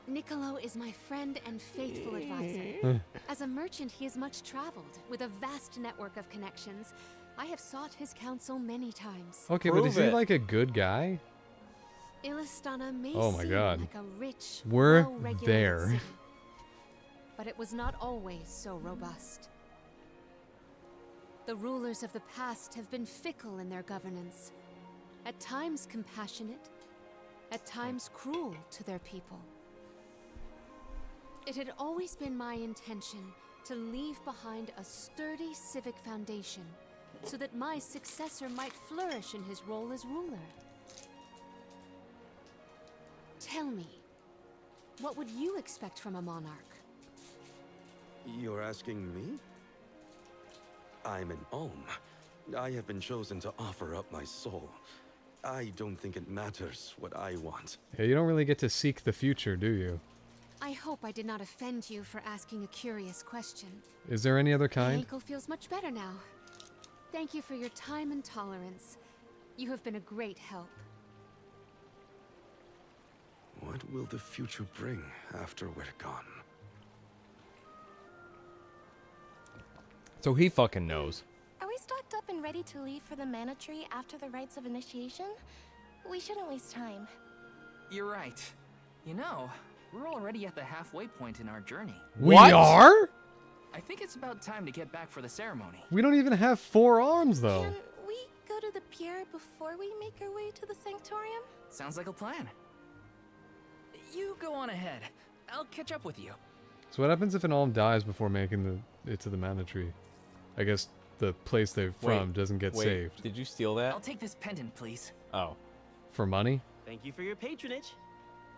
Niccolo is my friend and faithful advisor. As a merchant, he is much traveled, with a vast network of connections. I have sought his counsel many times. Okay, but is he like a good guy? Illistana may Oh my seem God. like a rich, We're well-regulated there. city, but it was not always so robust. The rulers of the past have been fickle in their governance, at times compassionate, at times cruel to their people. It had always been my intention to leave behind a sturdy civic foundation so that my successor might flourish in his role as ruler. Tell me, what would you expect from a monarch? You're asking me? I'm an Alm. I have been chosen to offer up my soul. I don't think it matters what I want. Yeah, you don't really get to seek the future, do you? I hope I did not offend you for asking a curious question. Is there any other My kind? ankle feels much better now. Thank you for your time and tolerance. You have been a great help. What will the future bring after we're gone? So he fucking knows. Are we stocked up and ready to leave for the Mana Tree after the rites of initiation? We shouldn't waste time. You're right. You know, we're already at the halfway point in our journey. We are? I think it's about time to get back for the ceremony. We don't even have 4 arms, though. Can we go to the pier before we make our way to the Sanctorium? Sounds like a plan. You go on ahead. I'll catch up with you. So what happens if an Alm dies before making it to the Mana Tree? I guess the place they're from doesn't get saved. Did you steal that? I'll take this pendant, please. Oh. For money? Thank you for your patronage.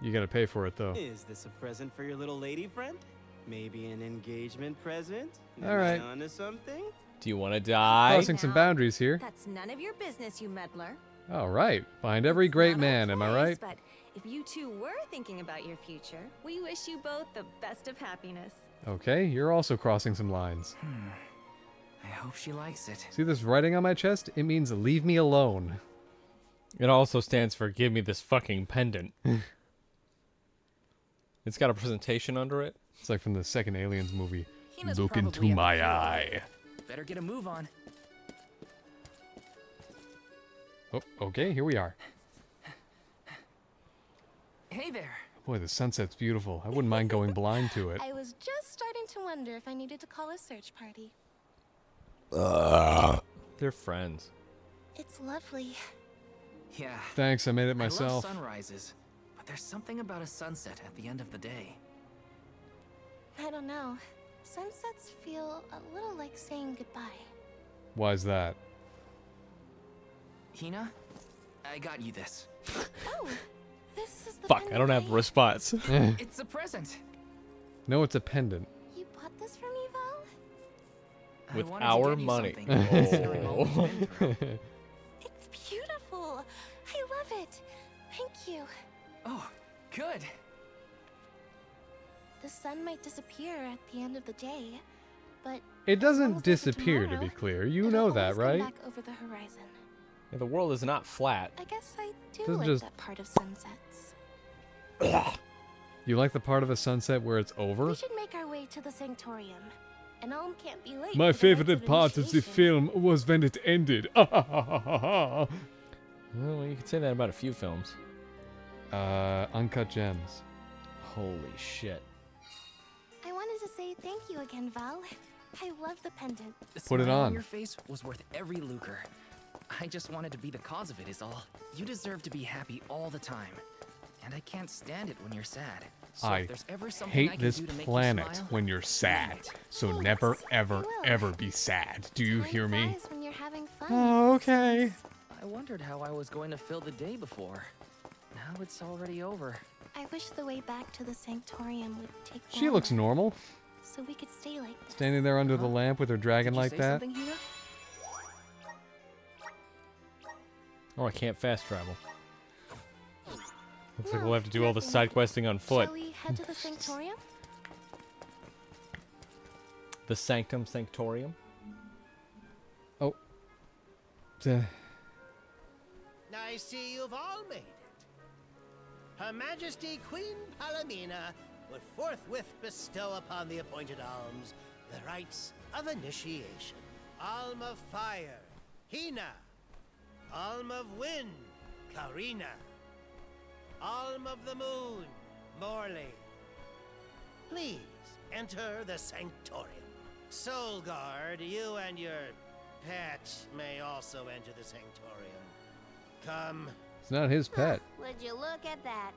You gotta pay for it, though. Is this a present for your little lady friend? Maybe an engagement present? All right. Onto something? Do you want to die? Crossing some boundaries here. That's none of your business, you meddler. All right. Behind every great man, am I right? But if you two were thinking about your future, we wish you both the best of happiness. Okay, you're also crossing some lines. I hope she likes it. See this writing on my chest? It means leave me alone. It also stands for give me this fucking pendant. It's got a presentation under it. It's like from the second Aliens movie. Hina's Look probably into at the my pier. eye. Better get a move on. Oh, okay, here we are. Hey there. Boy, the sunset's beautiful. I wouldn't mind going blind to it. I was just starting to wonder if I needed to call a search party. They're friends. It's lovely. Yeah. Thanks, I made it myself. I love sunrises, but there's something about a sunset at the end of the day. I don't know. Sunsets feel a little like saying goodbye. Why's that? Hina, I got you this. Oh, this is the Fuck, I don't have a response. It's a present. No, it's a pendant. You bought this for me, Val? With wanted to our get you money. something, considering all we've been through. It's beautiful. I love it. Thank you. Oh, good. The sun might disappear at the end of the day, but It doesn't disappear, to be clear. You know that, come right? back over the horizon. Yeah, the world is not flat. I guess I do Doesn't like just- that part of sunsets. You like the part of a sunset where it's over? We should make our way to the Sanctorium. An Alm can't be late. My for the rites favorite part of the initiation. film was when it ended. Well, you could say that about a few films. Uncut Gems. Holy shit. I wanted to say thank you again, Val. I love the pendant. The Put it smile on. your face was worth every lucre. I just wanted to be the cause of it is all. You deserve to be happy all the time. And I can't stand it when you're sad. So I if there's ever something I hate can this do to make you planet smile, when you're sad. So never, ever, ever be sad. Do you hear me? Flies when you're having fun. Oh, okay. I wondered how I was going to fill the day before. Now it's already over. I wish the way back to the Sanctorium would take She looks longer, normal. so we could stay like this. Standing there under the lamp with her dragon Did you like say that. something, Hina? Oh, I can't fast travel. Looks like No, we'll have to do all the side questing on foot. Shall we head to the Sanctorium? The Sanctum Sanctorium. Oh. I see you've all made it. Her Majesty Queen Palomina would forthwith bestow upon the appointed alms the rites of initiation. Alm of Fire, Hina. Alm of Wind, Karina. Arm of the Moon, Morley. Please, enter the Sanctorium. Soul Guard, you and your pet may also enter the Sanctorium. Come. It's not his pet. Would you look at that?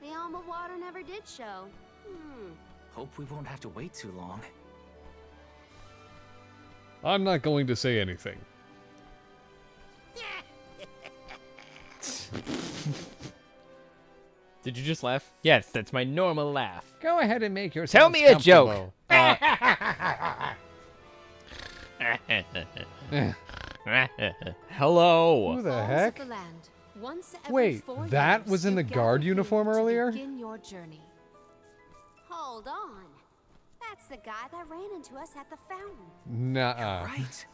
The Alm of Water never did show. Hope we won't have to wait too long. I'm not going to say anything. Did you just laugh? Yes, that's my normal laugh. Go ahead and make yourself Tell me a joke. Hello. Who the Halls heck? of the land. Once every Wait, 4 that years, was in you the guard gather uniform here to earlier? begin your journey. Hold on. That's the guy that ran into us at the fountain. Nuh-uh. Right.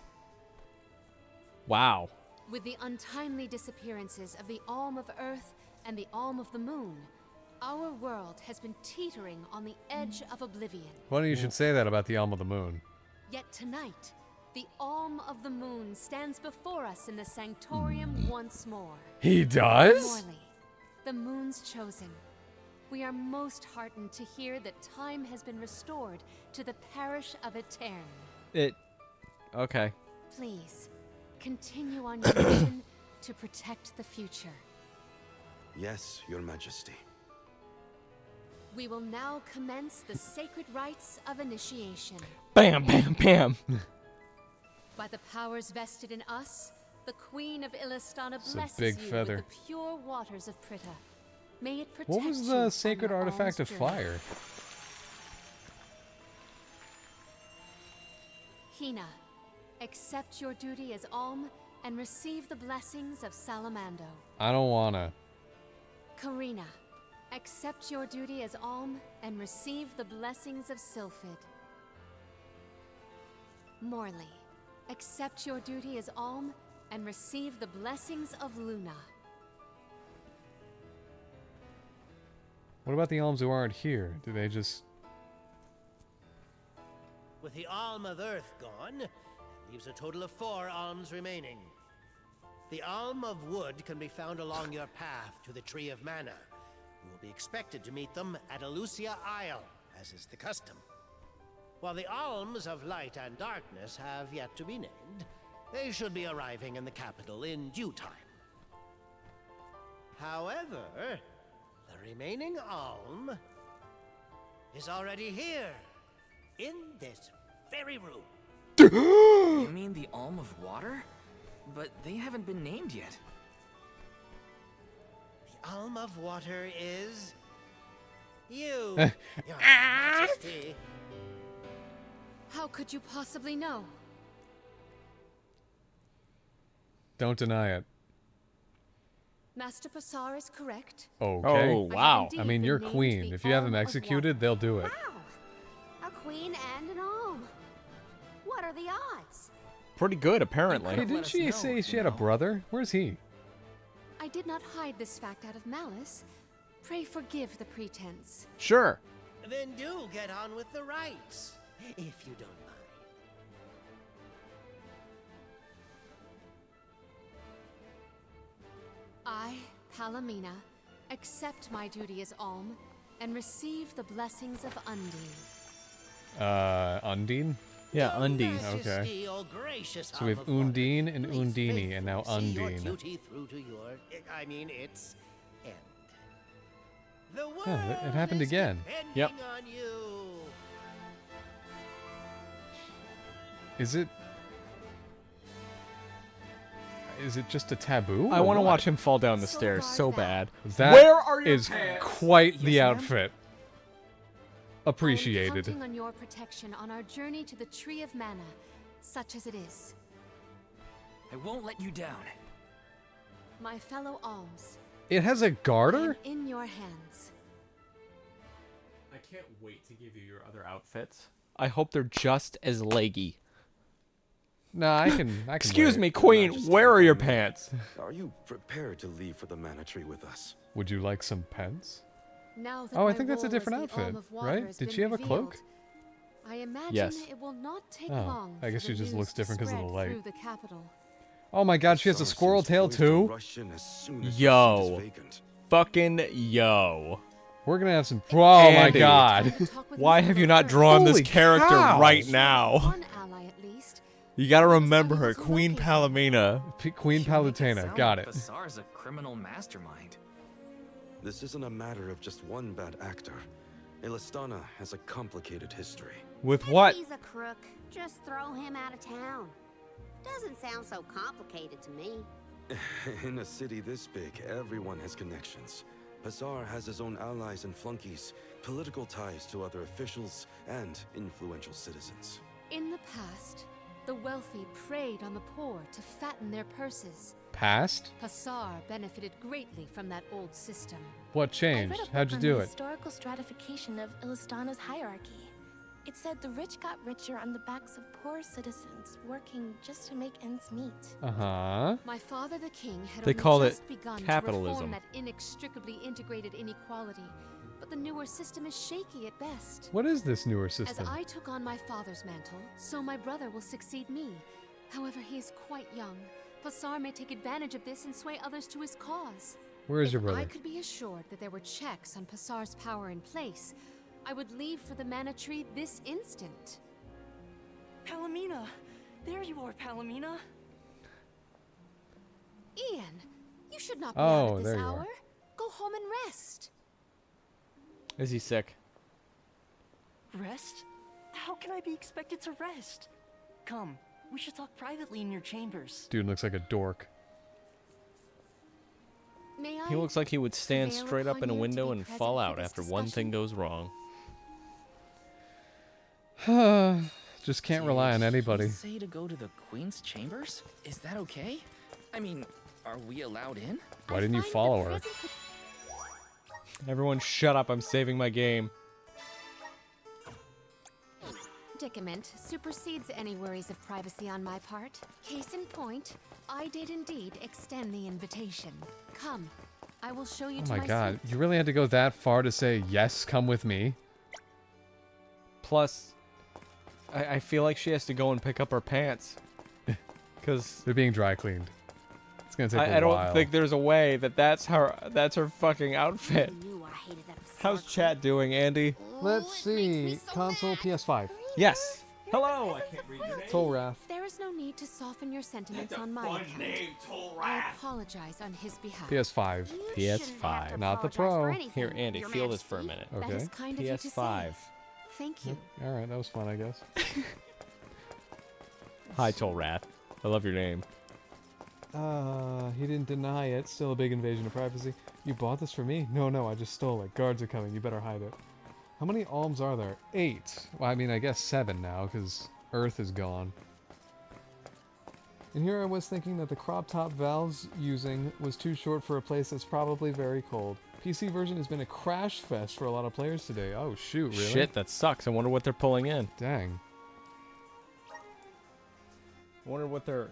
Wow. With the untimely disappearances of the Alm of Earth and the Alm of the Moon, our world has been teetering on the edge of oblivion. Funny you should say that about the Alm of the Moon. Yet tonight, the Alm of the Moon stands before us in the Sanctorium once more. He does? Morley, the Moon's chosen. We are most heartened to hear that time has been restored to the parish of Eterne. Okay. Please, continue on your mission to protect the future. Yes, Your Majesty. We will now commence the sacred rites of initiation. Bam, bam, bam. By the powers vested in us, the Queen of Illistana It's a blesses big you feather. with the pure waters of Pritta. May it protect What was you the on sacred your artifact of alm's journey. fire? Hina, accept your duty as Alm and receive the blessings of Salamando. I don't wanna. Karina, accept your duty as Alm and receive the blessings of Sylphid. Morley, accept your duty as Alm and receive the blessings of Luna. What about the alms who aren't here? Do they just... With the Alm of Earth gone, that leaves a total of 4 alms remaining. The Alm of Wood can be found along your path to the Tree of Mana. You will be expected to meet them at Elusia Isle, as is the custom. While the Alms of Light and Darkness have yet to be named, they should be arriving in the capital in due time. However, the remaining Alm is already here, in this very room. You mean the Alm of Water? But they haven't been named yet. The Alm of Water is... you, Your Majesty. How could you possibly know? Don't deny it. Master Passar is correct. Okay. Oh, wow. I mean, you're queen. If you have them Alm of executed, they'll do it. Wow! A queen and an alm. What are the odds? Pretty good, apparently. Hey, didn't she say she had a brother? Where's he? I did not hide this fact out of malice. Pray forgive the pretense. Sure. Then do get on with the rites, if you don't mind. I, Palomina, accept my duty as Alm and receive the blessings of Undine. Undine? Yeah, Undine. Okay. Oh, gracious So we have Alm of Water, Undine and please Undini, and now faithfully see your Undine. duty through to your, its end. The world it happened is again. depending Yep. on you. Is it just a taboo? I or want to what? watch him fall down the stairs so bad. That Where are your is pants? quite the Yes, ma'am. outfit. I am Appreciated. counting on your protection on our journey to the Tree of Mana, such as it is. I won't let you down. My fellow alms, It has a I am garter? in your hands. I can't wait to give you your other outfits. I hope they're just as leggy. Nah, I can Excuse wait. me, Queen, where are your pants? Are you prepared to leave for the Mana Tree with us? Would you like some pants? Now that Oh, I my think that's a role as different the Alm outfit, of Water right? has Did been she have a cloak? revealed, I imagine Yes. it will not take Oh, long. I guess for she the just news looks to different 'cause of the spread light. through the capital. Oh my god, she has a Sar squirrel seems tail poised to too? rush in as soon as the seat is Yo. vacant. fucking yo. We're gonna have some. Oh my Andy, god! Why have you not drawn Holy this character cow. right now? You gotta remember her, Queen Palomina. Queen Palutena, got it. Bassar's a criminal mastermind. This isn't a matter of just one bad actor. Ilistana has a complicated history. With what? He's a crook. Just throw him out of town. Doesn't sound so complicated to me. In a city this big, everyone has connections. Bassar has his own allies and flunkies, political ties to other officials, and influential citizens. In the past, the wealthy preyed on the poor to fatten their purses. Past? Bassar benefited greatly from that old system. What changed? How'd you do The it? historical stratification of Ilistana's hierarchy. It said the rich got richer on the backs of poor citizens working just to make ends meet. Uh-huh. My father, the king, had They only call it just begun to capitalism. reform that inextricably integrated inequality, but the newer system is shaky at best. What is this newer system? As I took on my father's mantle, so my brother will succeed me. However, he is quite young. Bassar may take advantage of this and sway others to his cause. Where is your If brother? I could be assured that there were checks on Bassar's power in place, I would leave for the Mana Tree this instant. Palomina! There you are, Palomina! Ian, you should not be out at this there you hour. are. Go home and rest. Is he sick? Rest? How can I be expected to rest? Come, we should talk privately in your chambers. Dude looks like a dork. May He I looks like he would stand prevail straight up upon in a you to window be and present fall for out this after one thing goes wrong. Just can't rely on anybody. Did he say to go to the Queen's chambers? Is that okay? I mean, are we allowed in? Why didn't you follow her? Everyone shut up, I'm saving my game. predicament supersedes any worries of privacy on my part. Case in point, I did indeed extend the invitation. Come, I will show you Oh to my my god, suite. you really had to go that far to say, yes, come with me? Plus, I feel like she has to go and pick up her pants. Because they're being dry cleaned. It's gonna take I a while. don't think there's a way that that's her fucking outfit. How's chat doing, Andy? Let's see. Console PS5. Yes. Hello. I can't read your name. Tolrath. There is no need to soften your sentiments on my account. I apologize on his behalf. PS5. PS5. Not the Pro. Here, Andy, feel this for a minute. That is Okay. kind of you to say. PS5. Thank you. Alright, that was fun, I guess. Hi, Tolrath. I love your name. He didn't deny it. Still a big invasion of privacy. You bought this for me? No, I just stole it. Guards are coming. You better hide it. How many alms are there? 8. Well, I mean, I guess 7 now, because Earth is gone. And here I was thinking that the crop top Valve's using was too short for a place that's probably very cold. PC version has been a crash fest for a lot of players today. Oh, shoot, really? Shit, that sucks. I wonder what they're pulling in. Dang. I wonder what they're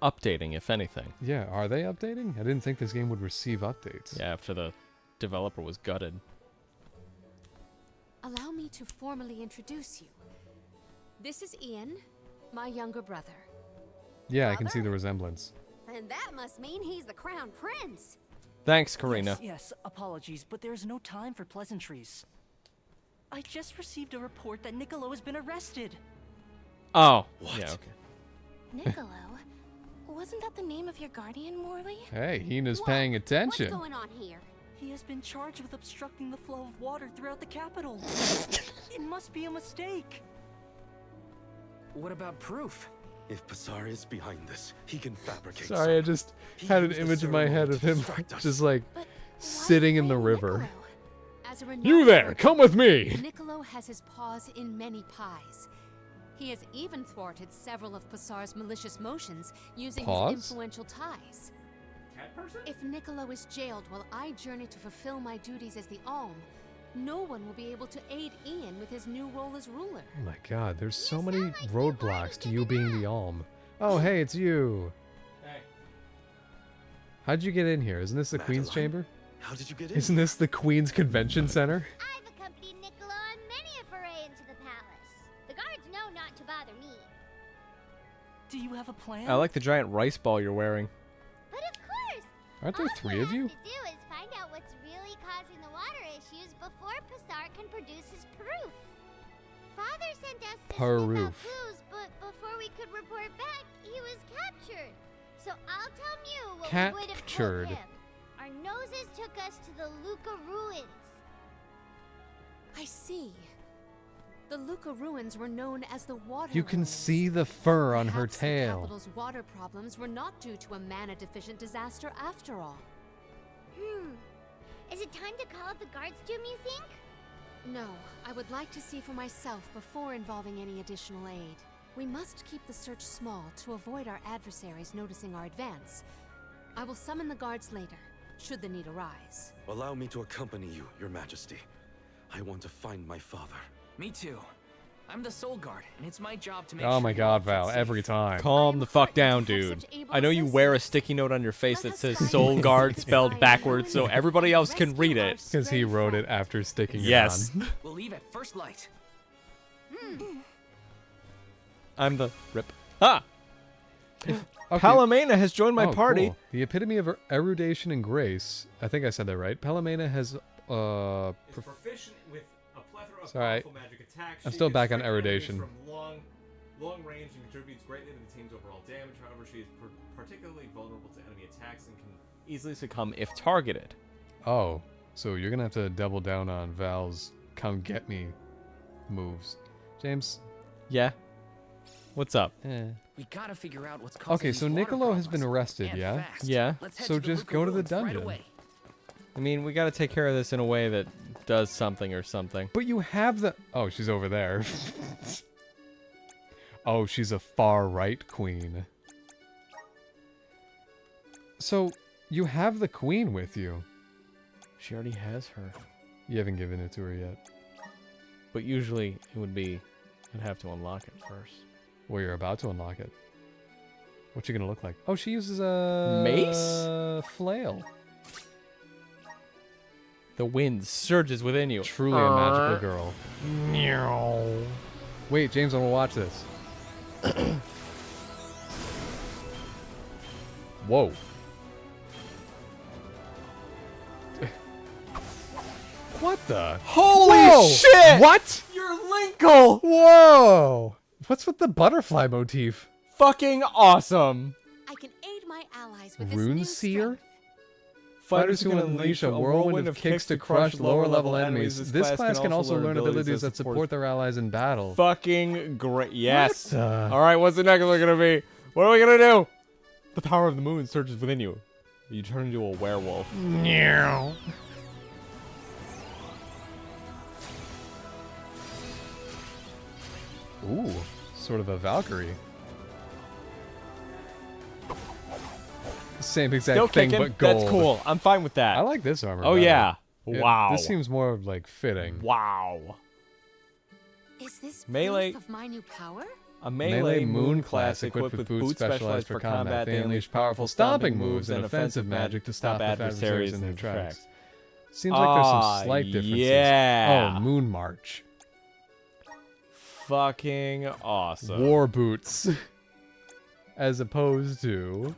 updating, if anything. Yeah, are they updating? I didn't think this game would receive updates. Yeah, after the developer was gutted. Allow me to formally introduce you. This is Ian, my younger brother. Yeah, I can see the resemblance. And that must mean he's the crown prince. Thanks, Karina. Yes, apologies, but there's no time for pleasantries. I just received a report that Niccolo has been arrested. Oh. What? Yeah, okay. Niccolo? Wasn't that the name of your guardian, Morley? Hey, Hina's paying attention. What's going on here? He has been charged with obstructing the flow of water throughout the capital. It must be a mistake. What about proof? If Bassar is behind this, he can fabricate Sorry, I something. just He had an used the image in my head ceremony of to him distract us. just like sitting in the river. As a You renowned there, merchant, come with me! Niccolo has his paws in many pies. He has even thwarted several of Bassar's malicious motions using Paws? his influential ties. If Niccolo is jailed while I journey to fulfill my duties as the Alm, no one will be able to aid Ian with his new role as ruler. Oh my god, there's so many roadblocks to you being the Alm. Oh, hey, it's you. Hey. How'd you get in here? Isn't this the Queen's Chamber? How did you get in? Isn't this the Queen's Convention Center? I've accompanied Niccolo on many a foray into the palace. The guards know not to bother me. Do you have a plan? I like the giant rice ball you're wearing. But of course! Aren't there 3 of you? To do is find out what's really causing the water issues before Passar can produce his proof. Father sent us to sniff out clues, but before we could report back, he was captured. So I'll tell Mew what we would have told him. Our noses took us to the Luca ruins. I see. The Luca ruins were known as the water You can ruins. see the fur on her Perhaps tail. The capital's water problems were not due to a mana-deficient disaster after all. Is it time to call up the guards, Doom, you think? No, I would like to see for myself before involving any additional aid. We must keep the search small to avoid our adversaries noticing our advance. I will summon the guards later, should the need arise. Allow me to accompany you, Your Majesty. I want to find my father. Me too. I'm the Soul Guard, and it's my job to make Oh sure my you god, all Val, get safe. every time. Calm the fuck down, dude. I know you wear a sticky note on your face that says Soul Guard spelled backwards so everybody else can read it. Because he wrote it after sticking Yes. it on. We'll leave at first light. I'm the rip. Ah! Okay. Palomena has joined my Oh, party. cool. The epitome of erudition and grace. I think I said that right. Palomena has proficient with a plethora of Sorry. powerful magic attacks. I'm She still can back on strike enemies erudition. From long range and contributes greatly to the team's overall damage. However, she is particularly vulnerable to enemy attacks and can easily succumb if targeted. Oh, so you're gonna have to double down on Val's "come get me" moves, James. Yeah. What's up? We gotta figure out what's causing Okay, so these water Niccolo has been problems. arrested, And yeah? fast. Yeah. Let's head So to the just Luca go to the ruins right dungeon. away. I mean, we got to take care of this in a way that does something or something. But you have the. Oh, she's over there. Oh, she's a far right queen. So you have the queen with you. She already has her. You haven't given it to her yet. But usually it would be, I'd have to unlock it first. Well, you're about to unlock it. What's she gonna look like? Oh, she uses a mace? Flail. The wind surges within you. Truly a magical girl. Wait, James, I want to watch this. Whoa. What the? Holy Whoa! shit! What? You're Linkle! Whoa! What's with the butterfly motif? Fucking awesome! I can aid my allies with this Rune new Seer? strength. Fighters who unleash a whirlwind of kicks to crush lower-level enemies. This class can also learn abilities that support their allies in battle. Fucking great. Yes. What the- Alright, what's the next one gonna be? What are we gonna do? The power of the moon surges within you. You turn into a werewolf. Meow. Ooh, sort of a Valkyrie. Same exact Still thing, kicking. but gold. That's cool. I'm fine with that. I like this armor. Oh, better. yeah. Wow. This seems more like fitting. Wow. Is this Melee- proof of my new power? A melee moon class equipped with boots specialized for combat. They unleash powerful stomping moves and offensive magic to stop adversaries in their tracks. Seems like there's some slight differences. Yeah. Oh, Moon March. Fucking awesome. War boots. As opposed to...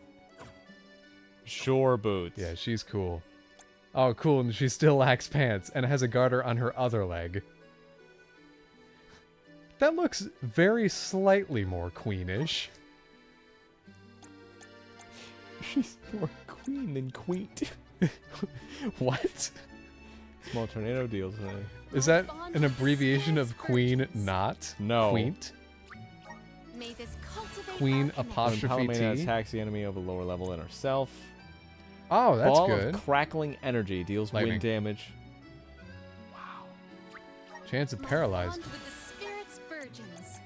Shore boots. Yeah, she's cool. Oh, cool, and she still lacks pants and has a garter on her other leg. That looks very slightly more queenish. She's more queen than queent. What? Small tornado deals. Is that an abbreviation of queen not? No. Queent? May this cultivate Queen our connection. apostrophe Palomena T? attacks the enemy of a lower level than herself. Oh, that's Ball good. of crackling energy deals Lightning. wind damage. Chance of paralyze. Bond with the spirit's virgins.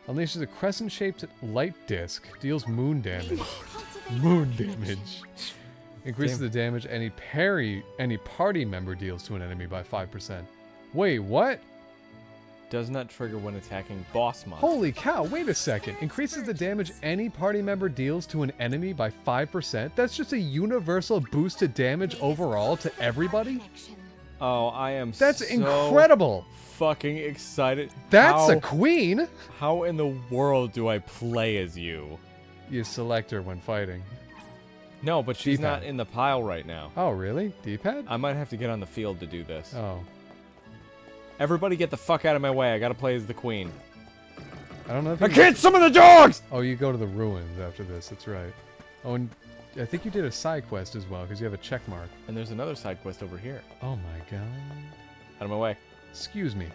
Unleashes a crescent-shaped light disc. Deals moon May damage. this cultivate Moon our connection. damage. Increases the damage any party member deals to an enemy by 5%. Wait, what? Does not trigger when attacking boss monsters. Holy cow, wait a second. Increases the damage any party member deals to an enemy by 5%? That's just a universal boost to damage overall to everybody? Oh, I am That's so incredible. fucking excited. That's a queen. How in the world do I play as you? You select her when fighting. No, but she's D-pad. not in the pile right now. Oh, really? D-pad? I might have to get on the field to do this. Oh. Everybody get the fuck out of my way. I gotta play as the queen. I don't know if I you- can't summon the dogs! Oh, you go to the ruins after this. That's right. Oh, and I think you did a side quest as well, because you have a check mark. And there's another side quest over here. Oh my god. Out of my way. Excuse me.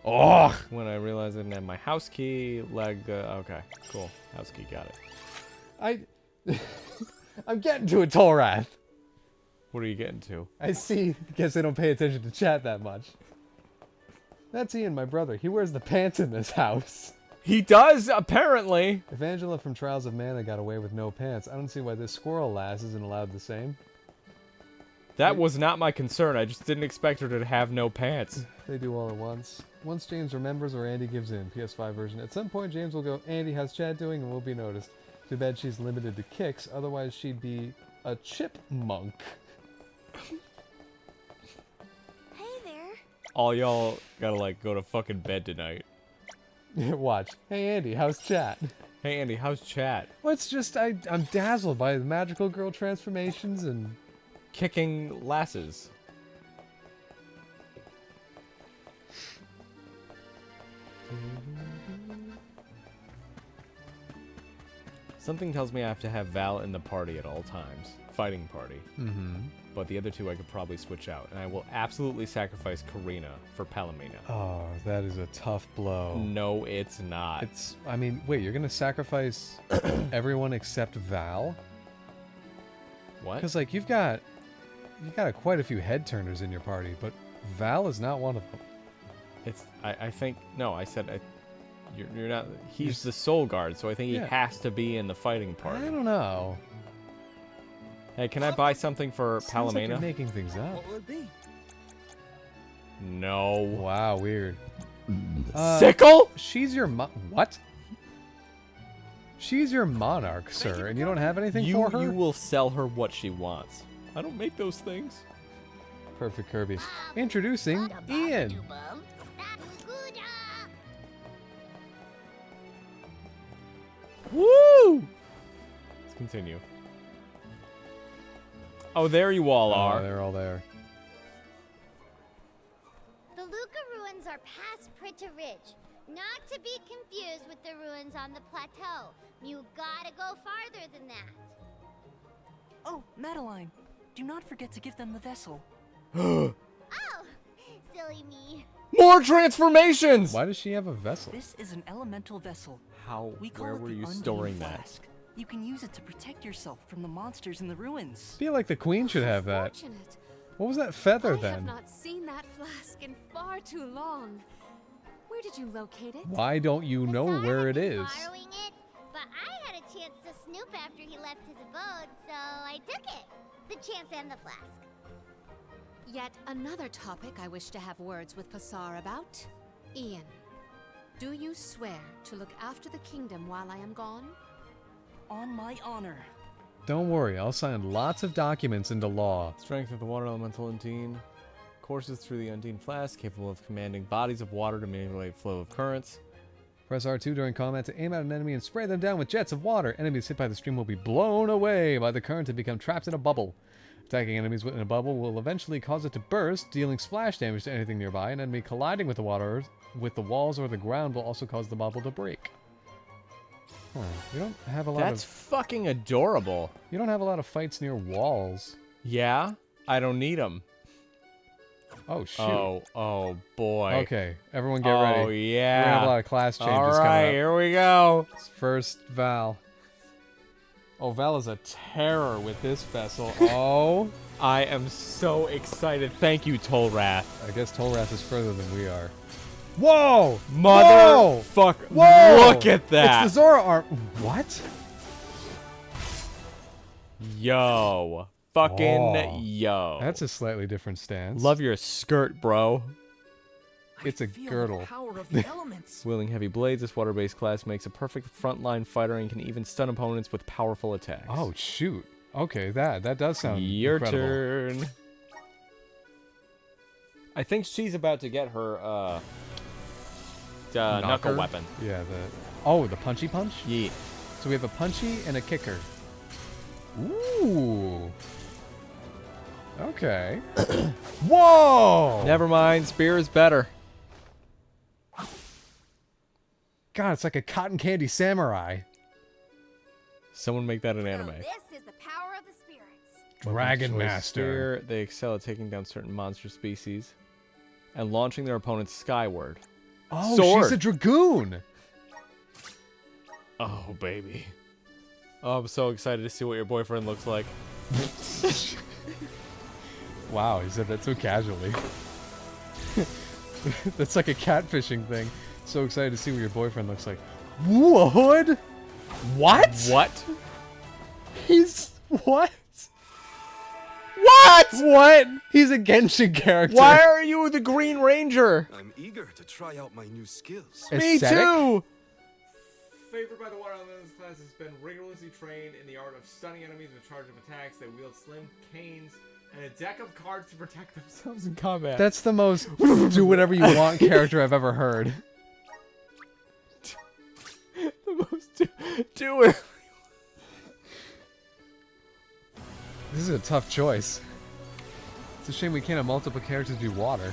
Oh! When I realized I didn't have my house key, okay, cool. House key, got it. I'm getting to a Tolrath. What are you getting to? I see. Guess they don't pay attention to chat that much. That's Ian, my brother. He wears the pants in this house. He does, apparently. If Angela from Trials of Mana got away with no pants, I don't see why this squirrel lass isn't allowed the same. That was not my concern. I just didn't expect her to have no pants. They do all at once. Once James remembers or Andy gives in, PS5 version. At some point, James will go, Andy, how's Chad doing? And we'll be noticed. Too bad she's limited to kicks, otherwise she'd be a chipmunk. Hey there. All y'all gotta, like, go to fucking bed tonight. Watch. Hey, Andy, how's chat? Hey, Andy, how's chat? Well, it's just, I'm dazzled by the magical girl transformations and... kicking lasses. Something tells me I have to have Val in the party at all times. Fighting party. Mm-hmm. But the other two I could probably switch out. And I will absolutely sacrifice Karina for Palomina. Oh, that is a tough blow. No, it's not. It's, I mean, wait, you're gonna sacrifice everyone except Val? What? Because, like, you've got quite a few head turners in your party, but Val is not one of them. It's, I think, no, I said, you're not, he's the soul guard, so I think he has to be in the fighting party. I don't know. Hey, can I buy something for Sounds like Palomina? you're making things up. What will it be? No. Wow, weird. Sickle? She's your what? She's your monarch, sir, and you don't have anything for her? You will sell her what she wants. I don't make those things. Perfect, Kirby. Introducing Ian. Woo! Let's continue. Oh, there you all Oh, are. they're all there. The Luca ruins are past Prita Ridge, not to be confused with the ruins on the plateau. You gotta go farther than that. Oh, Madeline, do not forget to give them the vessel. Oh, silly me. More transformations! Why does she have a vessel? This is an elemental vessel. How? We call Where it were the you Undine storing that? Flask. You can use it to protect yourself from the monsters in the ruins. I feel like the queen should have that. Fortunate. What was that feather I have then? not seen that flask in far too long. Where did you locate it? Why don't you know where it is? Borrowing it, but I had a chance to snoop after he left his abode, so I took it. The chance and the flask. Yet another topic I wish to have words with Passar about. Ian, do you swear to look after the kingdom while I am gone? On my honor. Don't worry, I'll sign lots of documents into law. Strength of the water elemental Undine. Courses through the Undine Flask, capable of commanding bodies of water to manipulate flow of currents. Press R2 during combat to aim at an enemy and spray them down with jets of water. Enemies hit by the stream will be blown away by the current and become trapped in a bubble. Attacking enemies within a bubble will eventually cause it to burst, dealing splash damage to anything nearby. An enemy colliding with the water, with the walls or the ground will also cause the bubble to break. Huh. You don't have a lot That's fucking adorable. You don't have a lot of fights near walls. Yeah? I don't need them. Oh, shoot. Oh boy. Okay, everyone get ready. Oh, yeah. We're gonna have a lot of class changes All coming right, up. here we go. First, Val. Oh, Val is a terror with this vessel. Oh. I am so excited. Thank you, Tolrath. I guess Tolrath is further than we are. Whoa! Motherfuck. Whoa! Look at that. It's the Zora arm. What? Yo. Fucking Oh. yo. That's a slightly different stance. Love your skirt, bro. It's a girdle. Power of the elements. Wielding heavy blades, this water-based class makes a perfect frontline fighter and can even stun opponents with powerful attacks. Oh, shoot. Okay, that does sound Your incredible. turn. I think she's about to get her knuckle Knocker? weapon. Yeah, the punchy punch? Yeah. So we have a punchy and a kicker. Ooh. Okay. Whoa! Never mind. Spear is better. God, it's like a cotton candy samurai. Someone make that an anime. This is the power of the spirits. Dragon Choice Master. Spear, they excel at taking down certain monster species and launching their opponents skyward. Oh, Sword. she's a dragoon. Oh, baby. Oh, I'm so excited to see what your boyfriend looks like. Wow, he said that so casually. That's like a catfishing thing. So excited to see what your boyfriend looks like. What? What? What? He's what? What? What? He's a Genshin character. Why are you the Green Ranger? I'm eager to try out my new skills. Me Aesthetic? too! Favored by the water element, this class has been rigorously trained in the art of stunning enemies with charge of attacks. They wield slim canes and a deck of cards to protect themselves in combat. That's the most do whatever you want character I've ever heard. The most do it. This is a tough choice. It's a shame we can't have multiple characters do water.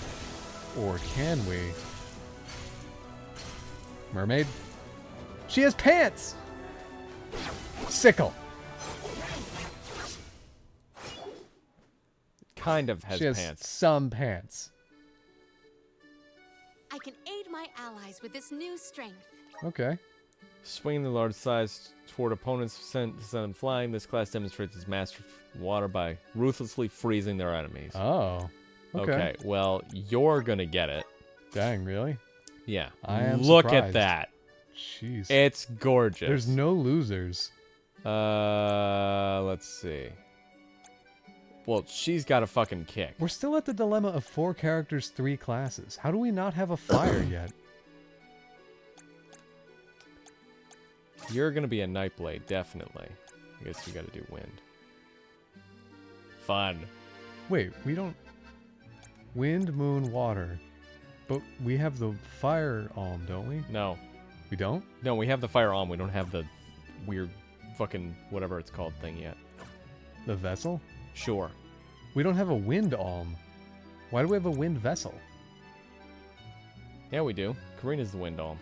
Or can we? Mermaid? She has pants! Sickle. Kind of has She has pants. some pants. I can aid my allies with this new strength. Okay. Swinging the large size toward opponents sent them flying, this class demonstrates its master of water by ruthlessly freezing their enemies. Oh. Okay. Well, you're gonna get it. Dang, really? Yeah. I am Look surprised. at that. Jeez. It's gorgeous. There's no losers. Let's see. Well, she's got a fucking kick. We're still at the dilemma of 4 characters, 3 classes. How do we not have a fire yet? You're gonna be a Nightblade, definitely. I guess you gotta do wind. Fun. Wait, we don't... Wind, moon, water. But we have the fire alm, don't we? No. We don't? No, we have the fire alm. We don't have the weird fucking whatever it's called thing yet. The vessel? Sure. We don't have a wind alm. Why do we have a wind vessel? Yeah, we do. Karina's the wind alm.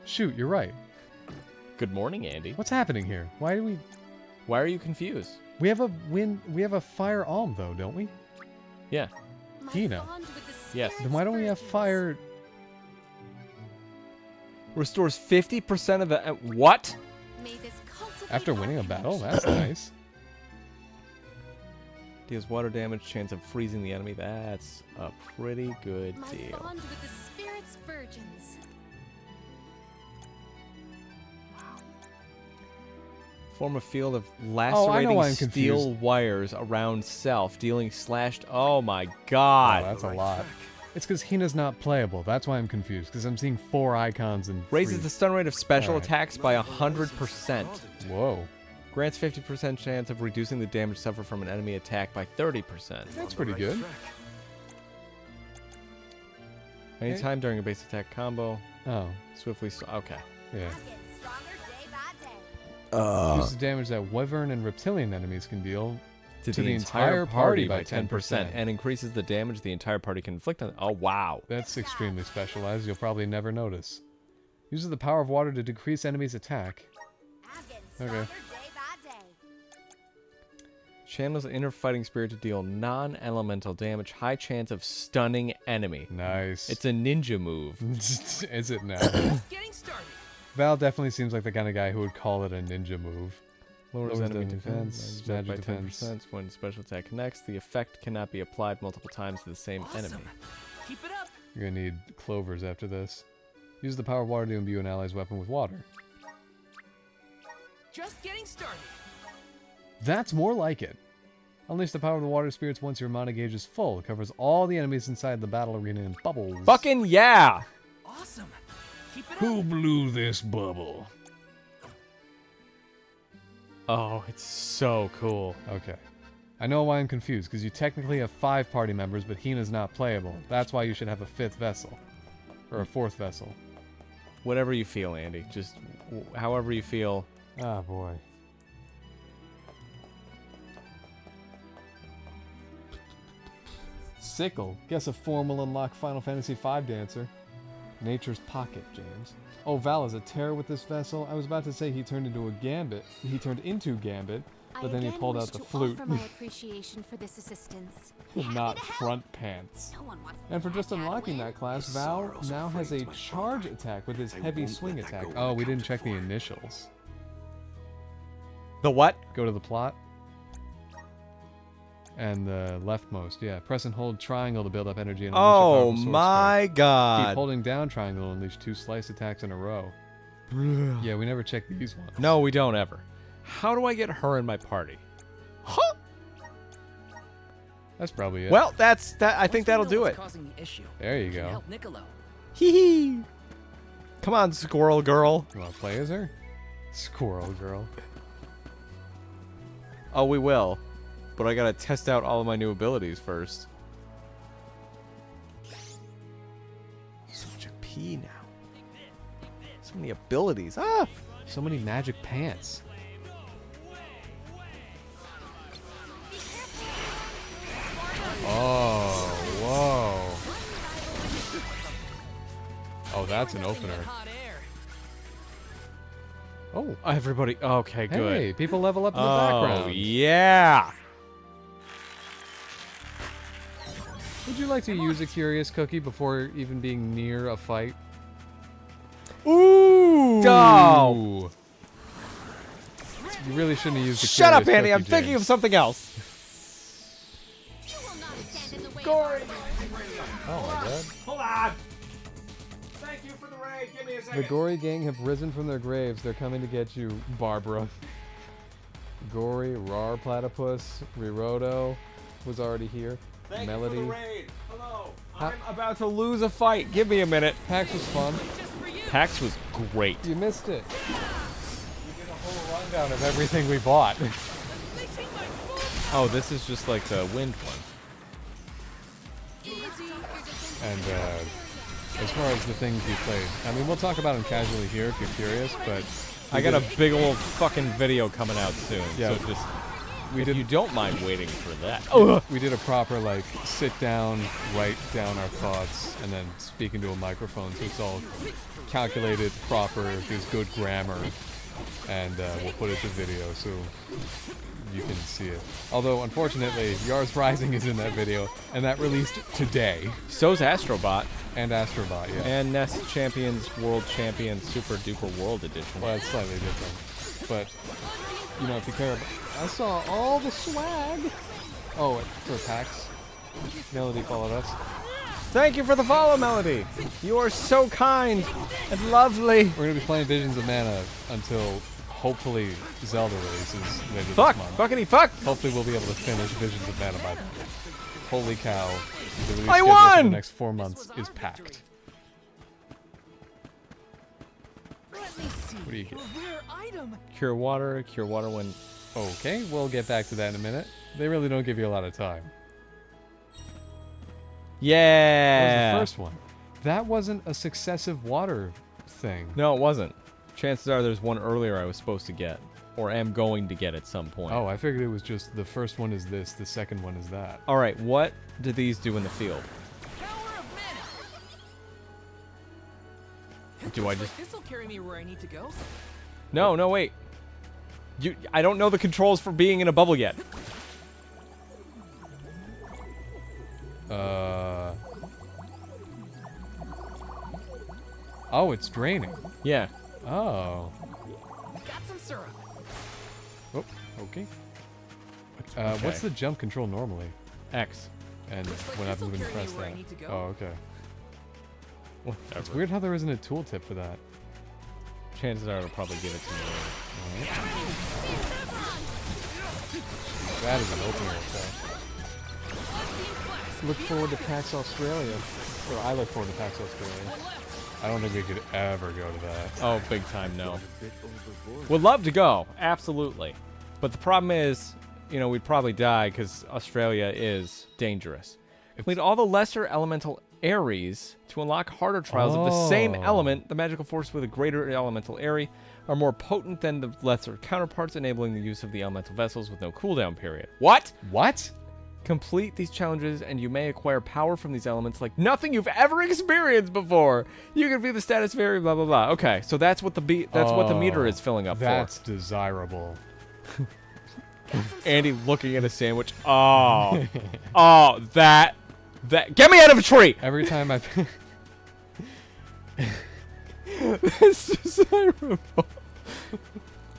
Shoot, you're right. Good morning, Andy. What's happening here? Why do we... Why are you confused? We have a wind... We have a fire alm, though, don't we? Yeah. Hina. Yes. Then why don't we have fire... Restores 50% of the... what? After winning a battle? That's nice. Deals water damage, chance of freezing the enemy. That's a pretty good deal. Bond with the spirits virgins. Form a field of I know lacerating why I'm steel confused. wires around self, dealing slashed... Oh my god. Oh, that's a lot. It's because Hina's not playable. That's why I'm confused, because I'm seeing 4 icons and... Raises the stun rate of special Alright. attacks by 100%. Whoa. Grants 50% chance of reducing the damage suffered from an enemy attack by 30%. That's pretty good. Anytime during a base attack combo. Oh. Swiftly... okay. Yeah. Reduces the damage that wyvern and reptilian enemies can deal To the entire party by 10%. And increases the damage the entire party can inflict on... Oh, wow. That's extremely specialized. You'll probably never notice. Uses the power of water to decrease enemies' attack. Okay. Channels inner fighting spirit to deal non-elemental damage. High chance of stunning enemy. Nice. It's a ninja move. Is it now? Getting started. Val definitely seems like the kind of guy who would call it a ninja move. Lowers enemy defense, defense, by magic defense. 10%. When special attack connects, the effect cannot be applied multiple times to the same enemy. Keep it up. You're gonna need clovers after this. Use the power of water to imbue an ally's weapon with water. Just getting started. That's more like it. Unleash the power of the water spirits once your mana gauge is full. It covers all the enemies inside the battle arena in bubbles. Fucking yeah! Awesome. Keep it up. Who blew this bubble? Oh, it's so cool. Okay. I know why I'm confused, because you technically have 5 party members, but Hina's not playable. That's why you should have a 5th vessel. Or a 4th vessel. Whatever you feel, Andy. Just however you feel. Ah, boy. Sickle. Guess a formal unlock Final Fantasy V dancer. Nature's Pocket, James. Oh, Val is a terror with this vessel. I was about to say he turned into a Gambit. He turned into Gambit, but then he pulled out the flute. Offer my appreciation for this assistance. Not front pants. And for just unlocking that class, Val now has a charge attack with his heavy swing attack. Oh, we didn't check the initials. The what? Go to the plot. And the leftmost, yeah. Press and hold triangle to build up energy and unleash a powerful sword my strike. god. Keep holding down triangle to unleash 2 slice attacks in a row. Yeah, we never checked these ones. No, we don't ever. How do I get her in my party? Huh? That's probably it. Well, that's that. I think that'll do it. Causing the issue. There you We can go. help Niccolo. Hee hee. Come on, squirrel girl. You want to play as her? Squirrel girl. Oh, we will. But I gotta test out all of my new abilities first. Such a P now. So many abilities. Ah! So many magic pants. Oh, whoa. Oh, that's an opener. Oh, everybody. Okay, good. Hey, people level up in the background. Oh, yeah. Would you like to use a curious cookie before even being near a fight? Ooh. Oh. You really shouldn't have used the Shut up, curious Andy. cookie, I'm thinking James. of something else. Gory. Oh my god. Hold on. Thank you for the raid. Give me a second. The Gory gang have risen from their graves. They're coming to get you, Barbara. Gory, Rar Platypus, Riroto was already here. Thank Melody. you for the raid. Hello. I'm about to lose a fight. Give me a minute. PAX was fun. PAX was great. You missed it. We did a whole rundown of everything we bought. Oh, this is just like the wind one. And as far as the things you played, I mean, we'll talk about them casually here if you're curious, but... I got a big old fucking video coming out soon. Yeah. So just... If you don't mind waiting for that. We did a proper, like, sit down, write down our thoughts, and then speak into a microphone, so it's all calculated, proper, there's good grammar, and we'll put it to video so you can see it. Although, unfortunately, Yars Rising is in that video, and that released today. So's Astrobot. And Astrobot, yeah. And Nest Champions World Champion Super Duper World Edition. Well, it's slightly different. But, you know, if you care about... I saw all the swag! Oh, for PAX. Melody followed us. Thank you for the follow, Melody. You are so kind and lovely. We're going to be playing Visions of Mana until, hopefully, Zelda releases later Fuck! this month. Fuckity fuck! Hopefully we'll be able to finish Visions of Mana by then. Holy cow. The release I schedule won! for the next 4 months is packed. What do you get? Cure water when... Okay, we'll get back to that in a minute. They really don't give you a lot of time. Yeah! What was the first one? That wasn't a successive water thing. No, it wasn't. Chances are there's one earlier I was supposed to get. Or am going to get at some point. Oh, I figured it was just the first one is this, the second one is that. Alright, what do these do in the field? Do I just... This'll carry me where I need to go. No, no, wait. I don't know the controls for being in a bubble yet. Oh, it's draining. Yeah. Oh. Got some syrup. Oh, okay. Okay. What's the jump control normally? X. And what happens when you press that? Oh, okay. Whatever. It's weird how there isn't a tooltip for that. Chances are it'll probably give it to me later. That is an opener, so. Look forward to PAX Australia. Or I look forward to PAX Australia. I don't think we could ever go to that. Oh, big time, no. Would love to go, absolutely. But the problem is, you know, we'd probably die because Australia is dangerous. Complete all the lesser elemental Aries to unlock harder trials of the same element. The magical force with a greater elemental Aerie are more potent than the lesser counterparts, enabling the use of the elemental vessels with no cooldown period. What? What? Complete these challenges and you may acquire power from these elements like nothing you've ever experienced before. You can view the status vary, blah blah blah. Okay, so that's what the what the meter is filling up that's desirable. Andy looking at a sandwich. Oh, oh, that. Get me out of a tree! Every time I. That's desirable.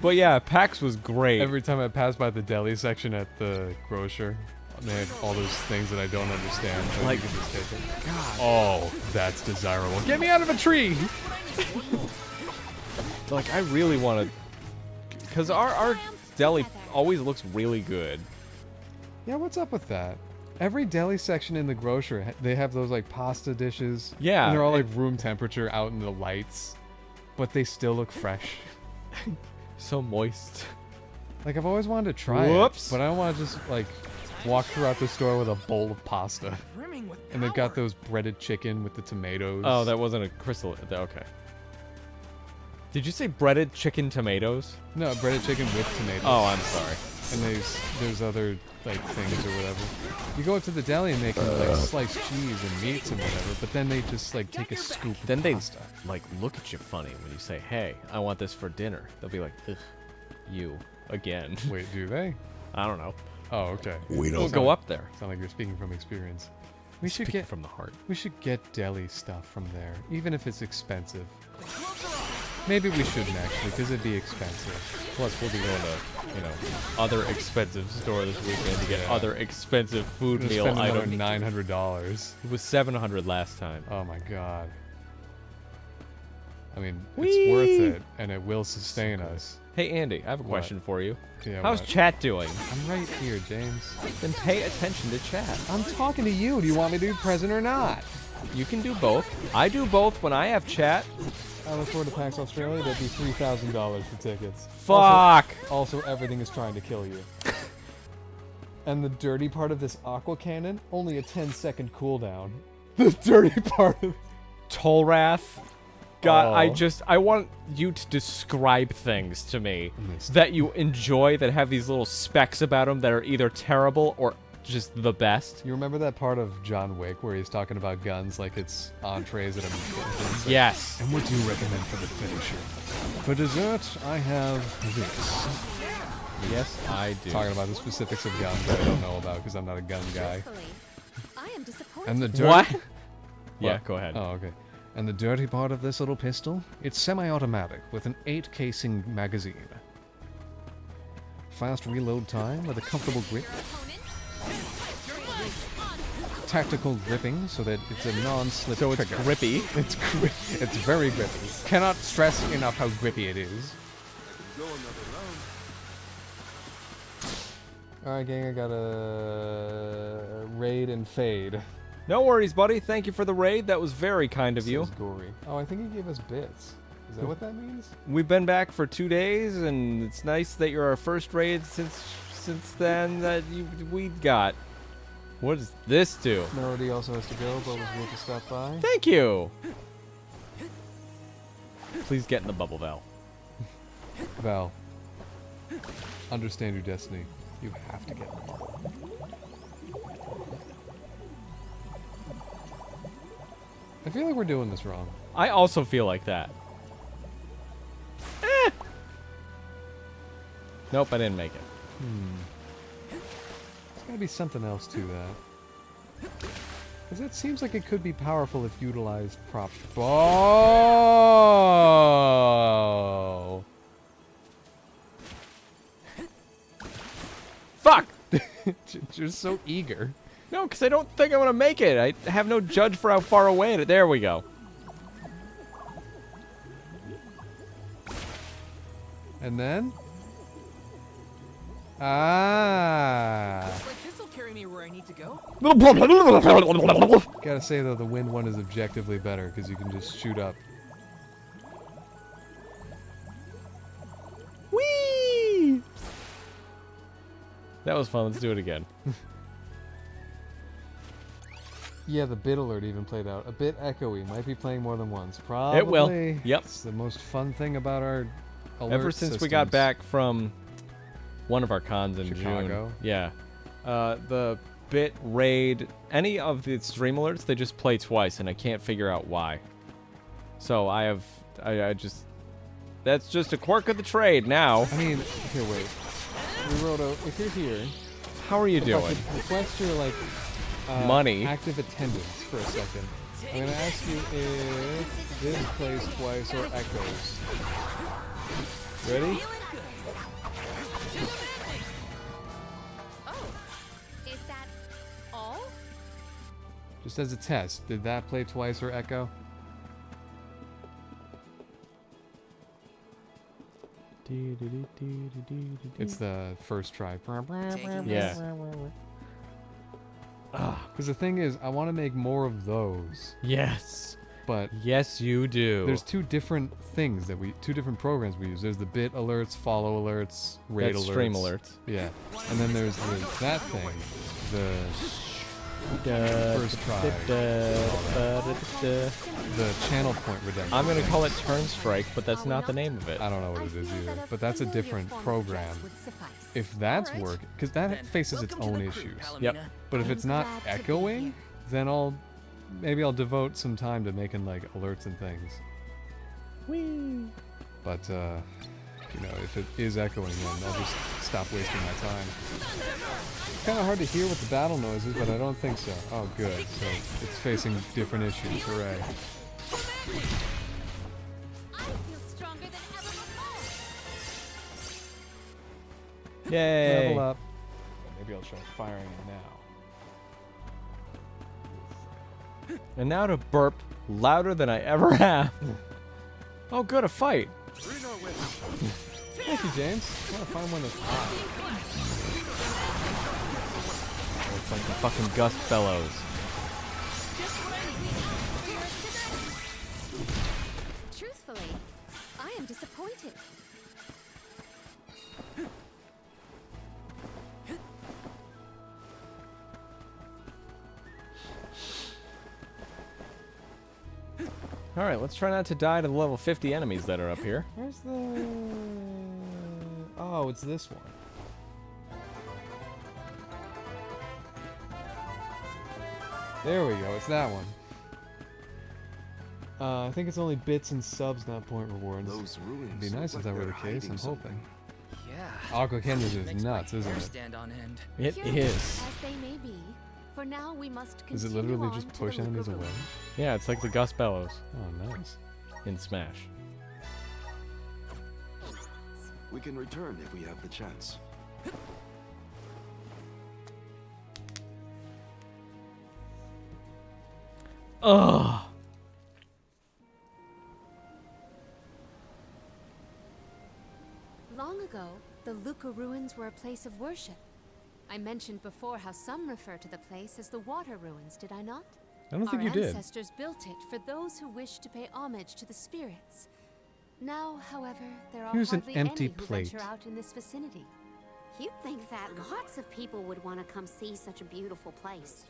But yeah, PAX was great. Every time I pass by the deli section at the grocer, they had all those things that I don't understand. So Like, you can just take it. God. Oh, that's desirable. Get me out of a tree! Like, I really want to. Because our deli always looks really good. Yeah, what's up with that? Every deli section in the grocer, they have those like pasta dishes. Yeah. And they're all like room temperature out in the lights, but they still look fresh. So moist. Like I've always wanted to try Whoops. it, but I don't want to just like walk throughout the store with a bowl of pasta. And they've got those breaded chicken with the tomatoes. Oh, that wasn't a crystal. Okay. Did you say breaded chicken tomatoes? No, breaded chicken with tomatoes. Oh, I'm sorry. And there's other like things or whatever. You go up to the deli and they can like slice cheese and meats and whatever, but then they just like take a scoop Then of they pasta. like look at you funny when you say, "Hey, I want this for dinner." They'll be like, "Ugh, you again." Wait, do they? I don't know. Oh, okay. We'll go up there. Sound like you're speaking from experience. We should get from the heart. We should get deli stuff from there, even if it's expensive. Maybe we shouldn't actually, because it'd be expensive. Plus, we'll be going to, you know, other expensive store this weekend to get other expensive food meal items. $900. It was $700 last time. Oh my god. I mean, Whee! it's worth it, and it will sustain us. Hey, Andy, I have a What? question for you. Yeah, How's what? chat doing? I'm right here, James. Then pay attention to chat. I'm talking to you. Do you want me to be present or not? You can do both. I do both when I have chat. I look forward to PAX Australia. That'd be $3,000 for tickets. Fuck! Also, everything is trying to kill you. And the dirty part of this aqua cannon, only a 10-second cooldown. The dirty part of Toll Wrath. God, Oh. I want you to describe things to me that you enjoy that have these little specks about them that are either terrible or just the best. You remember that part of John Wick where he's talking about guns like it's entrees at a McDonald's? Yes. And what do you recommend for the finisher? For dessert, I have this. Yes, I do. Talking about the specifics of guns that I don't know about because I'm not a gun guy. I am disappointed. And the dirty... What? Yeah, go ahead. Oh, okay. And the dirty part of this little pistol? It's semi-automatic with an 8-casing magazine. Fast reload time with a comfortable grip. Tactical gripping so that it's a non-slip So it's trigger. grippy. It's very grippy. Cannot stress enough how grippy it is. Alright gang, I got a raid and fade. No worries, buddy. Thank you for the raid. That was very kind of you. Says Gory. Oh, I think he gave us bits. Is that what that means? We've been back for 2 days, and it's nice that you're our first raid since then that we got. What does this do? Melody also has to go, but was good to stop by. Thank you. Please get in the bubble, Val. Val, understand your destiny. You have to get in the bubble. I feel like we're doing this wrong. I also feel like that. Nope, I didn't make it. There's gotta be something else to that. Because it seems like it could be powerful if utilized properly. Oh! Fuck! You're so eager. No, because I don't think I'm going to make it. I have no judge for how far away it is. There we go. And then? Ah! Like this'll carry me where I need to go. Gotta say though, the wind one is objectively better because you can just shoot up. Whee! That was fun. Let's do it again. Yeah, the bit alert even played out. A bit echoey. Might be playing more than once. Probably. It will. Yep. It's the most fun thing about our alert Ever since we got back from one of our cons in Chicago. June. Yeah. The bit raid, any of the stream alerts, they just play twice, and I can't figure out why. So I just... That's just a quirk of the trade now. I mean, here, wait. Ruroto, if you're here... How are you doing? I could request your, like... money. Active attendance for a second. I'm gonna ask you if this plays twice or echoes. Ready? Oh, is that all? Just as a test, did that play twice or echo? It's the first try. Yeah. Because the thing is, I want to make more of those. Yes. But yes, you do. There's two different programs we use. There's the bit alerts, follow alerts, raid That's alerts. stream alerts. Yeah. And then there's that thing, the first try, the channel point redemption. I'm gonna call it Turn Strike, but that's not the name of it. I don't know what it is either, but that's a different program. If that's working, because that faces its own issues. Yep. But if it's not echoing, then maybe I'll devote some time to making like alerts and things. Whee! But if it is echoing, then I'll just stop wasting my time. It's kind of hard to hear what the battle noise is, but I don't think so. Oh, good. So it's facing different issues. Hooray. Yay! Level up. Maybe I'll try firing it now. And now to burp louder than I ever have. Oh, good, a fight. Thank you, James. I want to find one that's hot. Oh, it's like the fucking gust bellows. Truthfully, I am disappointed. Alright, let's try not to die to the level 50 enemies that are up here. Where's the... Oh, it's this one. There we go, it's that one. I think it's only bits and subs, not point rewards. Those ruins It'd be nice if that were the case, I'm hoping. Yeah. Aqua Canvas is nuts, isn't it? Stand on end. It is. As they may be, for now we must continue Is it literally on just to push the enemies Lucaru. away? Yeah, it's like the gust bellows. Oh, nice. In Smash. We can return if we have the chance. Ugh. Long ago, the Luca ruins were a place of worship. I mentioned before how some refer to the place as the Water Ruins, did I not? I don't think you did. Our ancestors built it for those who wished to pay homage to the spirits. Now, however, there are Here's an hardly empty any who plate. venture out in this vicinity. You'd think that lots of people would want to come see such a beautiful place.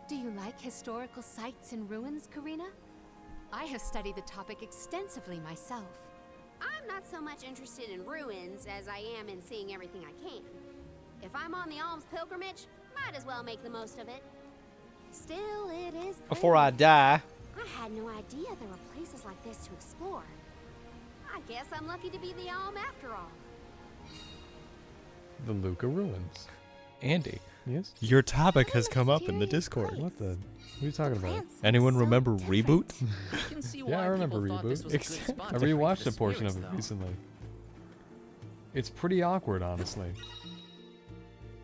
Do you like historical sites and ruins, Karina? I have studied the topic extensively myself. I'm not so much interested in ruins as I am in seeing everything I can. If I'm on the Alms pilgrimage, might as well make the most of it. Still, it is Before I die. I had no idea there were places like this to explore. I guess I'm lucky to be the Alm after all. The Luca ruins. Andy. Yes? Your topic has come up in the Discord. What the? What are you talking about? Anyone remember Reboot? Yeah, I remember Reboot. I rewatched a portion of it recently. It's pretty awkward, honestly.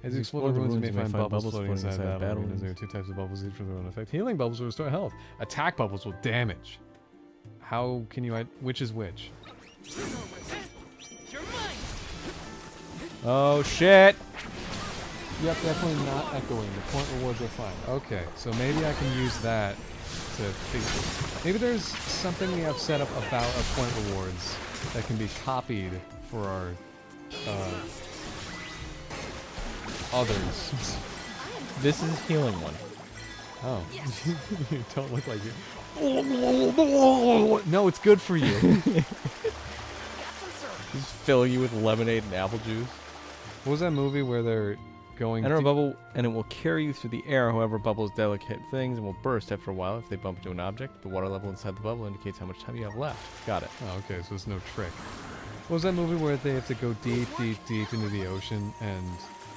As you explore the ruins, you may find bubbles floating inside battle arenas. There are two types of bubbles, each with their own effect. Healing bubbles will restore health. Attack bubbles will damage. How can you... Which is which? Oh, shit. Yep, definitely not echoing. The point rewards are fine. Okay, so maybe I can use that to fix it. Maybe there's something we have set up about our point rewards that can be copied for our others. This is a healing one. Oh. You don't look like you. No, it's good for you. Just fill you with lemonade and apple juice. What was that movie where they're going Enter a bubble, and it will carry you through the air. However, bubbles delicate things and will burst after a while if they bump into an object. The water level inside the bubble indicates how much time you have left. Got it. Oh, okay, so it's no trick. What was that movie where they have to go deep, deep, deep into the ocean, and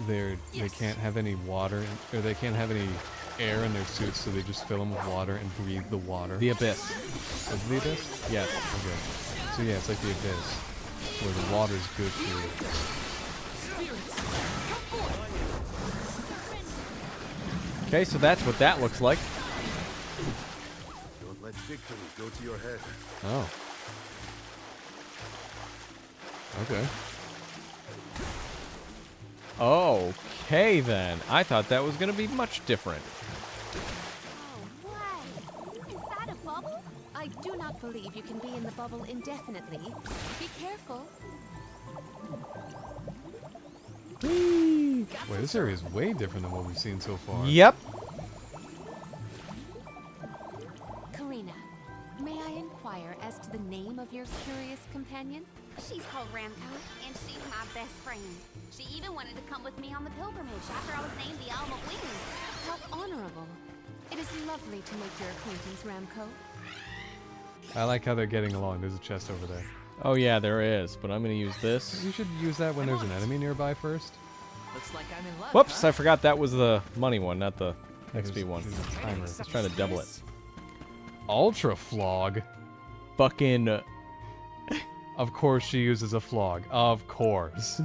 they can't have any water, or they can't have any air in their suits, so they just fill them with water and breathe the water? The Abyss. Is it The Abyss? Yes. Okay. So yeah, it's like The Abyss, where the water's good for you. Okay, so that's what that looks like. Don't let victory go to your head. Oh. Okay. Okay, then. I thought that was going to be much different. Is that a bubble? I do not believe you can be in the bubble indefinitely. Be careful. Wait, this area is way different than what we've seen so far. Yep. Karina, may I inquire as to the name of your curious companion? She's called Ramco, and she's my best friend. She even wanted to come with me on the pilgrimage after I was named the Alma Queen. How honorable. It is lovely to make your acquaintance, Ramco. I like how they're getting along. There's a chest over there. Oh yeah, there is, but I'm going to use this. You should use that when there's an enemy nearby first. Looks like I'm in luck. Whoops, huh? I forgot that was the money one, not the XP There's- one. there's a timer. I was trying to double it. Ultra flog. Fucking... Of course she uses a flog. Of course.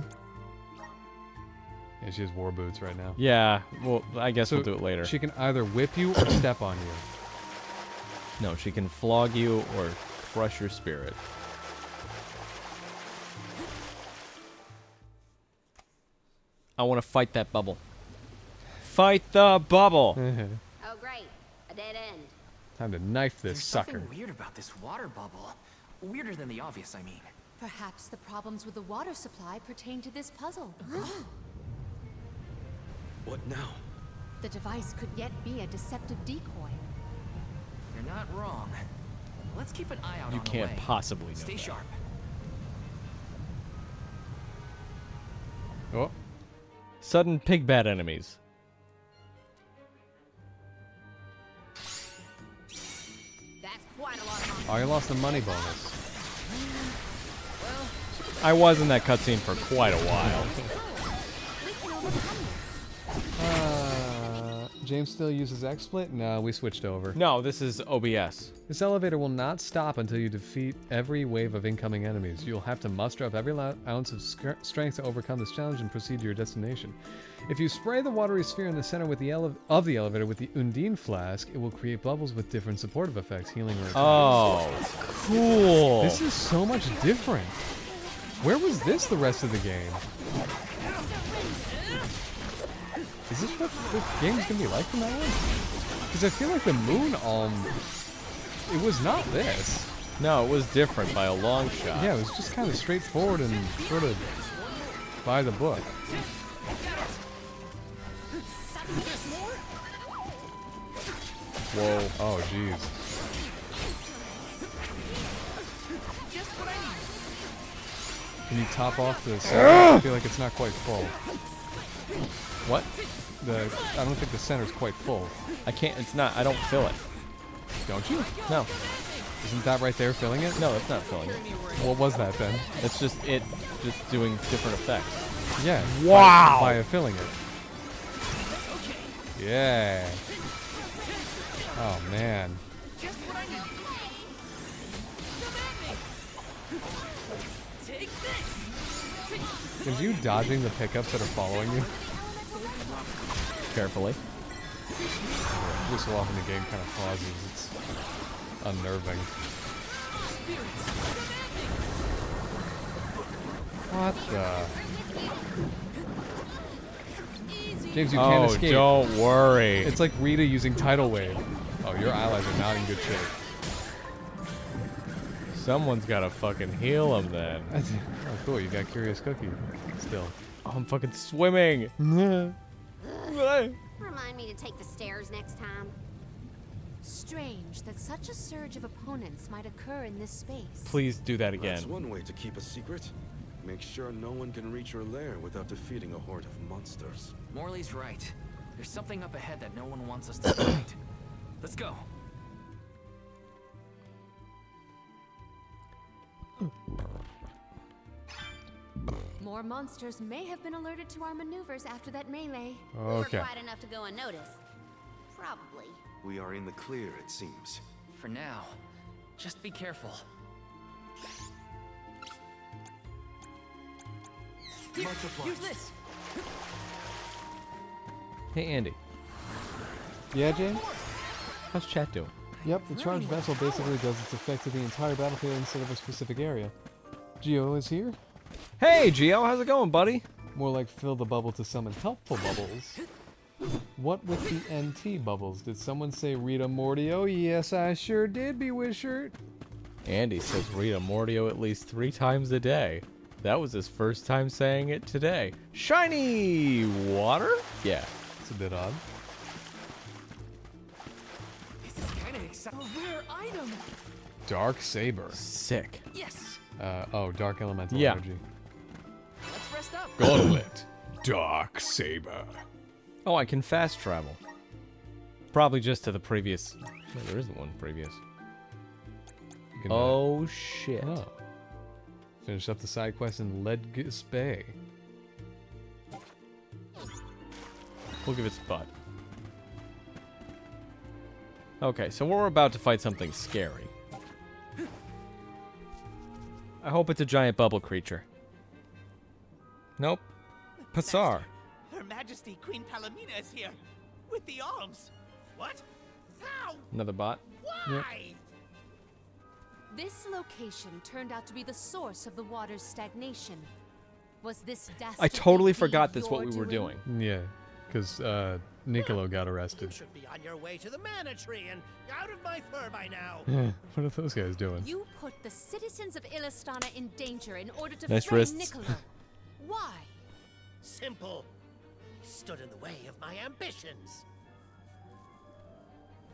Yeah, she has war boots right now. Yeah, well, I guess So we'll do it later. She can either whip you or step on you. No, she can flog you or crush your spirit. I want to fight that bubble. Fight the bubble! Oh, great. A dead end. Time to knife this There's sucker. something weird about this water bubble. Weirder than the obvious, I mean. Perhaps the problems with the water supply pertain to this puzzle. What now? The device could yet be a deceptive decoy. You're not wrong. Let's keep an eye out You on the can't way. possibly know Stay that. sharp. Oh. Sudden pig bat enemies. That's quite a lot of money. Oh, you lost the money bonus. I was in that cutscene for quite a while. James still uses XSplit? No, we switched over. No, this is OBS. This elevator will not stop until you defeat every wave of incoming enemies. You'll have to muster up every ounce of strength to overcome this challenge and proceed to your destination. If you spray the watery sphere in the center with the elevator with the Undine flask, it will create bubbles with different supportive effects, healing or attacks. Oh, cool. This is so much different. Where was this the rest of the game? Is this what the game's gonna be like from now on? Because I feel like the Moon Alm, it was not this. No, it was different by a long shot. Yeah, it was just kind of straightforward and sort of by the book. Whoa. Oh, jeez. Can you top off the center? I feel like it's not quite full. What? I don't think the center's quite full. I can't, it's not, I don't fill it. Don't you? No. Isn't that right there filling it? No, it's not filling it. What was that then? It's just just doing different effects. Yeah. Wow. By filling it. Yeah. Oh, man. Is you dodging the pickups that are following you? Carefully. Every so often the game kind of pauses. It's unnerving. What the? James, you can't escape. Oh, don't worry. It's like Rita using Tidal Wave. Oh, your allies are not in good shape. Someone's gotta fucking heal him then. Oh, cool. You got Curious Cookie still. Oh, I'm fucking swimming. Remind me to take the stairs next time. Strange that such a surge of opponents might occur in this space. Please do that again. That's one way to keep a secret. Make sure no one can reach your lair without defeating a horde of monsters. Morley's right. There's something up ahead that no one wants us to fight. Let's go. More monsters may have been alerted to our maneuvers after that melee. Okay. Or quite enough to go unnoticed. Probably. We are in the clear, it seems. For now, just be careful. Here, use this. Hey, Andy. Yeah, James? How's chat doing? Yep, the charged vessel basically does its effect to the entire battlefield instead of a specific area. Geo is here. Hey, Geo, how's it going, buddy? More like fill the bubble to summon helpful bubbles. What with the NT bubbles? Did someone say Rita Mortio? Yes, I sure did, Bewishert. Andy says Rita Mortio at least 3 times a day. That was his first time saying it today. Shiny water? Yeah. It's a bit odd. This is kind of exciting. A rare item. Dark Saber. Sick. Yes. Oh, Dark Elemental Yeah. Energy. Let's rest up. Gauntlet. Dark Saber. Oh, I can fast travel. Probably just to the previous... No, there isn't one previous. Oh, shit. Oh. Finish up the side quest in Ledgis Bay. We'll give its butt. Okay, so we're about to fight something scary. I hope it's a giant bubble creature. Nope. Passar. Her Majesty Queen Palomina is here. With the alms. What? How? Another bot. Why? This location turned out to be the source of the water's stagnation. Was this dastardly I totally deed forgot that's what your we were doing. Yeah, because Niccolo got arrested. You should be on your way to the mana tree and out of my fur by now. What are those guys doing? You put the citizens of Illistana in danger in order to Nice frame wrists. Niccolo. Why? Simple. He stood in the way of my ambitions.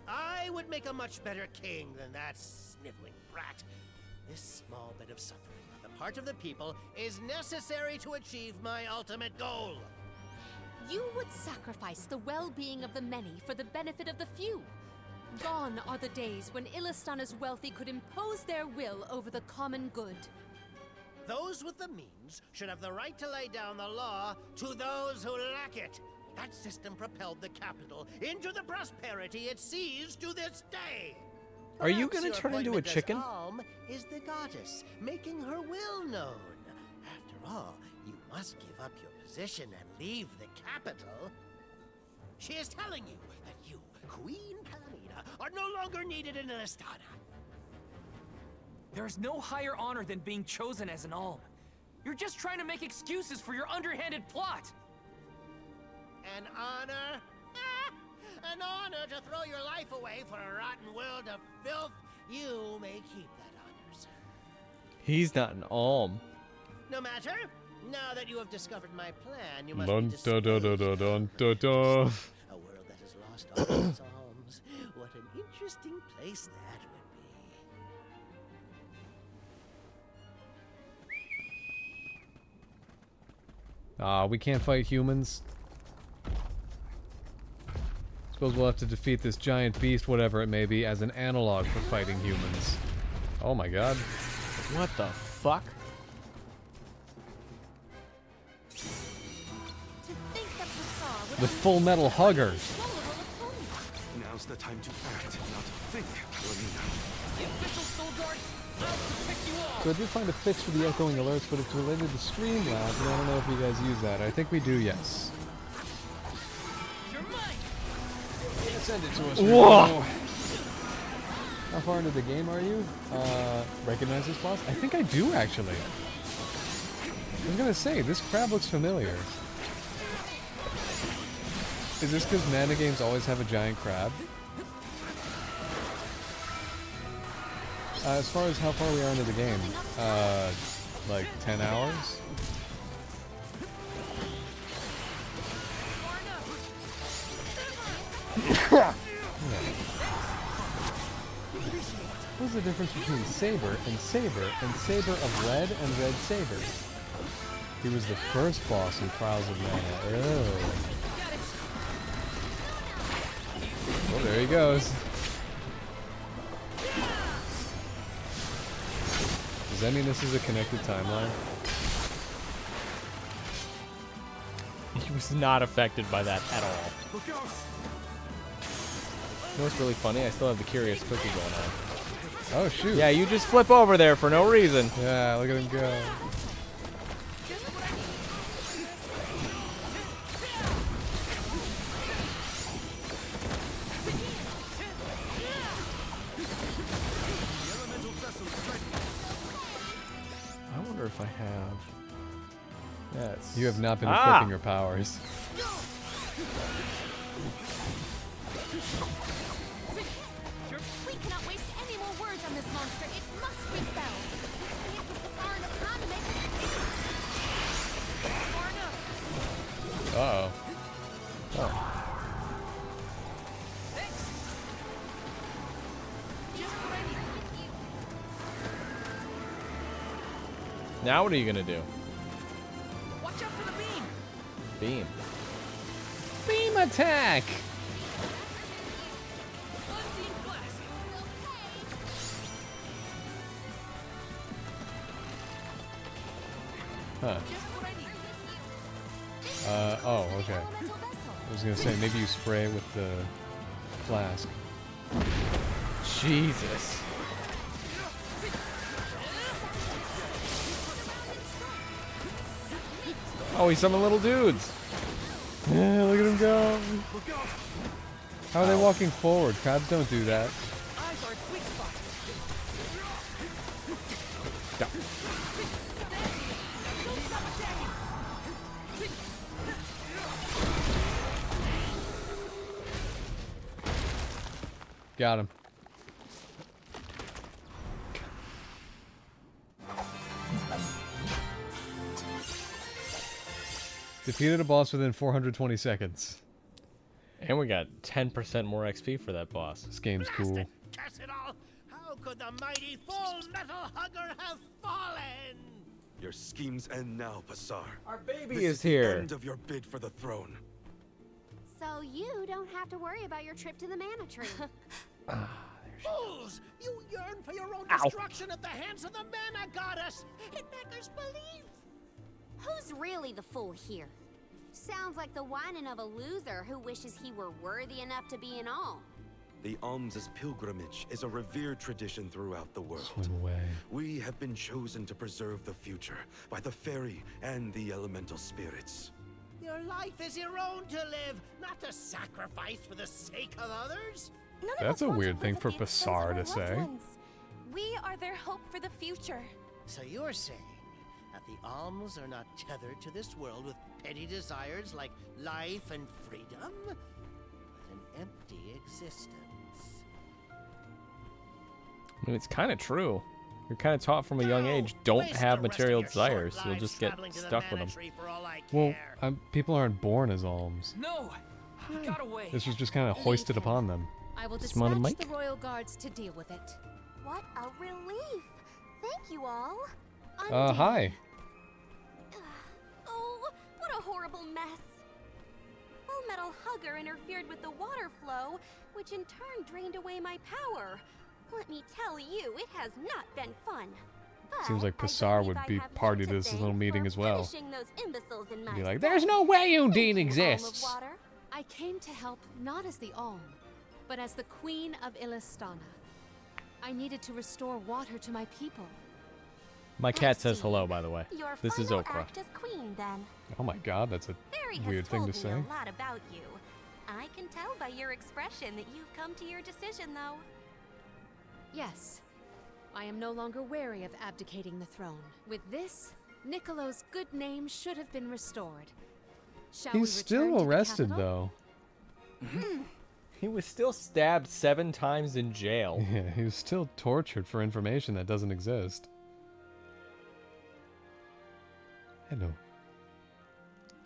I would make a much better king than that sniveling brat. This small bit of suffering on the part of the people is necessary to achieve my ultimate goal. You would sacrifice the well-being of the many for the benefit of the few. Gone are the days when Illistana's wealthy could impose their will over the common good. Those with the means should have the right to lay down the law to those who lack it. That system propelled the capital into the prosperity it sees to this day. Are you Perhaps gonna your turn into a appointment as chicken? Alm is the goddess, making her will known. After all, you must give up your position and leave the capital. She is telling you that you, Queen Palomina, are no longer needed in Illistana. There is no higher honor than being chosen as an alm. You're just trying to make excuses for your underhanded plot. An honor? An honor to throw your life away for a rotten world of filth? You may keep that honor, sir. He's not an alm. No matter. Now that you have discovered my plan, you must Dun, be disposed dun, dun, dun, dun, dun, dun. A world that has lost all its alms. What an interesting place that would be. We can't fight humans. Suppose we'll have to defeat this giant beast, whatever it may be, as an analog for fighting humans. Oh my god. What the fuck? The Full Metal Hugger. Now's the time to act, not think, Palomina. The official soul guard, I'll protect you all. So I did find a fix for the echoing alerts, but it's related to Streamlabs, and I don't know if you guys use that. I think we do, yes. Send it to us. Whoa! How far into the game are you? Recognize this boss? I think I do, actually. I was gonna say, this crab looks familiar. Is this because mana games always have a giant crab? As far as how far we are into the game, like 10 hours? What's the difference between saber and saber of red and red saber? He was the first boss in Trials of Mana. Oh, there he goes. Does that mean this is a connected timeline? He was not affected by that at all. You know what's really funny? I still have the curious cookie going on. Oh, shoot. Yeah, you just flip over there for no reason. Yeah, look at him go. I wonder if I have... Yes. You have not been equipping your powers. We cannot waste any more words on this monster. It must rebel. We can't get far enough time to make it. Far enough. Uh-oh. Oh. Now what are you gonna do? Watch out for the beam. Beam. Beam attack! Huh. Oh, okay. I was gonna say, maybe you spray it with the flask. Jesus. Oh, he's summoning little dudes. Yeah, look at him go. How are they walking forward? Crabs don't do that. Go. Got him. Defeated a boss within 420 seconds. And we got 10% more XP for that boss. This game's cool. Curse it all! How could the mighty Full Metal Hugger have fallen? Your schemes end now, Passar. Our baby This is the here. end of your bid for the throne. So you don't have to worry about your trip to the mana tree. Fools! You yearn for your own Ow. destruction at the hands of the mana goddess! It beggars belief! Who's really the fool here? Sounds like the whining of a loser who wishes he were worthy enough to be an alm. The alms' pilgrimage is a revered tradition throughout the world. Swim away. We have been chosen to preserve the future by the fairy and the elemental spirits. Your life is your own to live, not to sacrifice for the sake of others. That's a weird thing for Passar to say. We are their hope for the future. So you're saying that the alms are not tethered to this world with petty desires like life and freedom, but an empty existence. I mean, it's kind of true. You're kind of taught from a young age, don't have material desires. You'll just get stuck with them. Well, people aren't born as alms. No! He got away. This was just kind of hoisted upon them. I will Smart dispatch Mike? the royal guards to deal with it. What a relief! Thank you all. Hi. Oh, what a horrible mess. Full Metal Hugger interfered with the water flow, which in turn drained away my power. Let me tell you, it has not been fun. But Seems like I Passar believe would I be have party you to this thank little meeting for as well. finishing those imbeciles in my Be like, stead. there's no way Undine Thank you, Alm of exists. Water. I came to help not as the Alm, but as the Queen of Illistana. I needed to restore water to my people. My cat says hello, by the way. Your This is final Okra. act as queen, then. Oh my god, that's a Barry weird has thing told to me say. a lot about you. I can tell by your expression that you've come to your decision, though. Yes, I am no longer wary of abdicating the throne. With this, Niccolo's good name should have been restored. Shall we He's return still to the arrested, capital? though. He was still stabbed 7 times in jail. Yeah, he was still tortured for information that doesn't exist. Hello.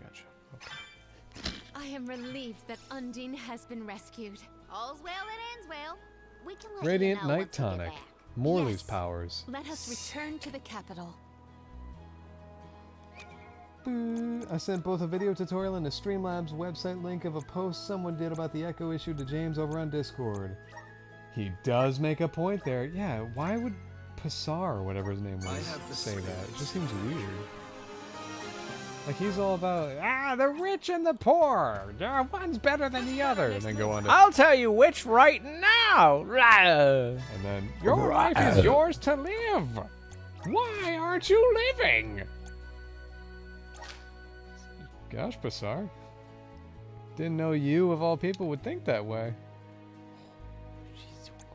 Gotcha. Okay. I am relieved that Undine has been rescued. All's well that ends well. We can let Radiant you know Night once we get Tonic. back. Morley's Yes. powers. Let us return to the capital. I sent both a video tutorial and a Streamlabs website link of a post someone did about the Echo issue to James over on Discord. He does make a point there. Yeah, why would Passar, or whatever his name was, say that? It just seems weird. Like, he's all about, the rich and the poor. One's better than the other. And then go on to, I'll tell you which right now. and then, your life is yours to live. Why aren't you living? Gosh, Passar. Didn't know you, of all people, would think that way. She's so good.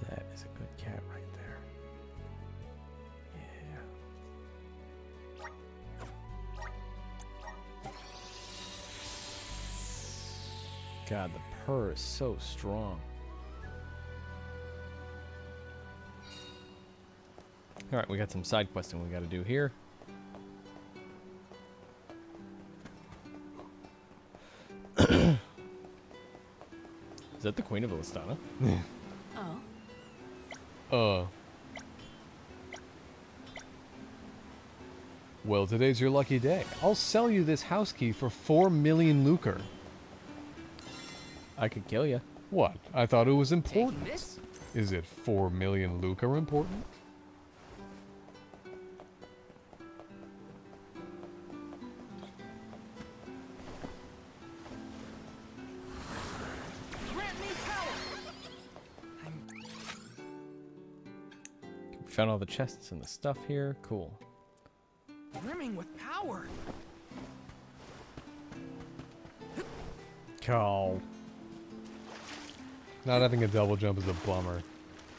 That is a good cat right there. Yeah. God, the purr is so strong. Alright, we got some side questing we gotta do here. Is that the Queen of Illistana? Oh. Well, today's your lucky day. I'll sell you this house key for 4 million lucre. I could kill you. What? I thought it was important. This? Is it 4 million lucre important? We found all the chests and the stuff here. Cool. Brimming with power. Cow. Not having a double jump is a bummer.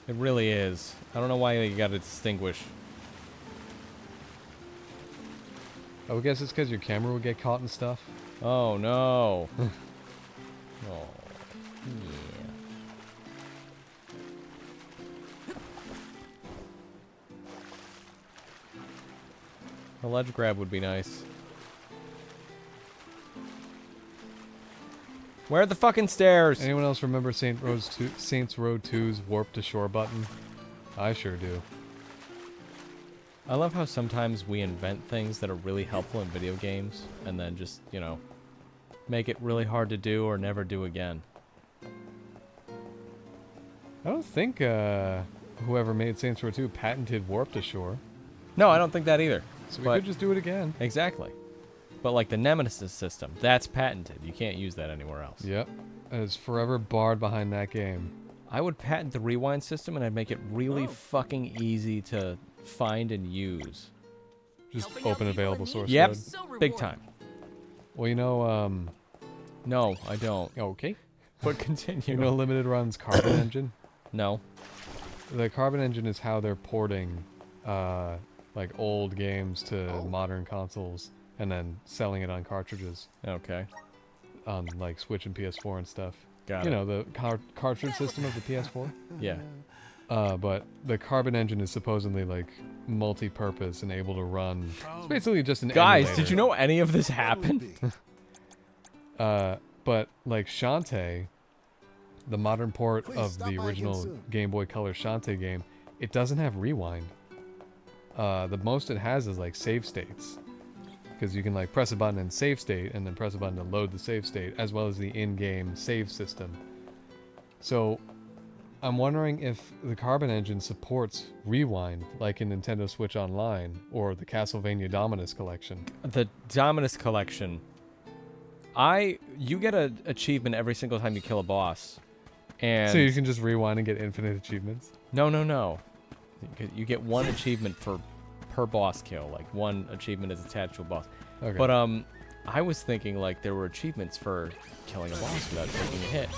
It really is. I don't know why you gotta distinguish. I would guess it's because your camera would get caught and stuff. Oh no. Oh. Yeah. A ledge grab would be nice. Where are the fucking stairs? Anyone else remember Saints Row 2's Warp to Shore button? I sure do. I love how sometimes we invent things that are really helpful in video games and then just, you know, make it really hard to do or never do again. I don't think whoever made Saints Row 2 patented Warp to Shore. No, I don't think that either. So we could just do it again. Exactly. But like the Nemesis system, that's patented. You can't use that anywhere else. Yep. It is forever barred behind that game. I would patent the rewind system and I'd make it really fucking easy to find and use. Just open available source Yep. code. So Big time. Well, you know, No, I don't. Okay. But continue. You know Limited Run's Carbon Engine? No. The Carbon Engine is how they're porting like old games to modern consoles and then selling it on cartridges. Okay. On like Switch and PS4 and stuff. Got you it. know, the cartridge system of the PS4? Yeah. But the Carbon Engine is supposedly like multi-purpose and able to run. It's basically just an Guys, emulator. did you know any of this happened? But like Shantae, the modern port of the original Game Boy Color Shantae game, it doesn't have rewind. The most it has is like save states. Because you can like press a button and save state and then press a button to load the save state as well as the in-game save system. So I'm wondering if the Carbon Engine supports rewind like in Nintendo Switch Online or the Castlevania Dominus Collection. The Dominus Collection. You get an achievement every single time you kill a boss. And So you can just rewind and get infinite achievements? No. You get one achievement per boss kill. Like one achievement is attached to a boss. Okay. But I was thinking like there were achievements for killing a boss without taking a hit.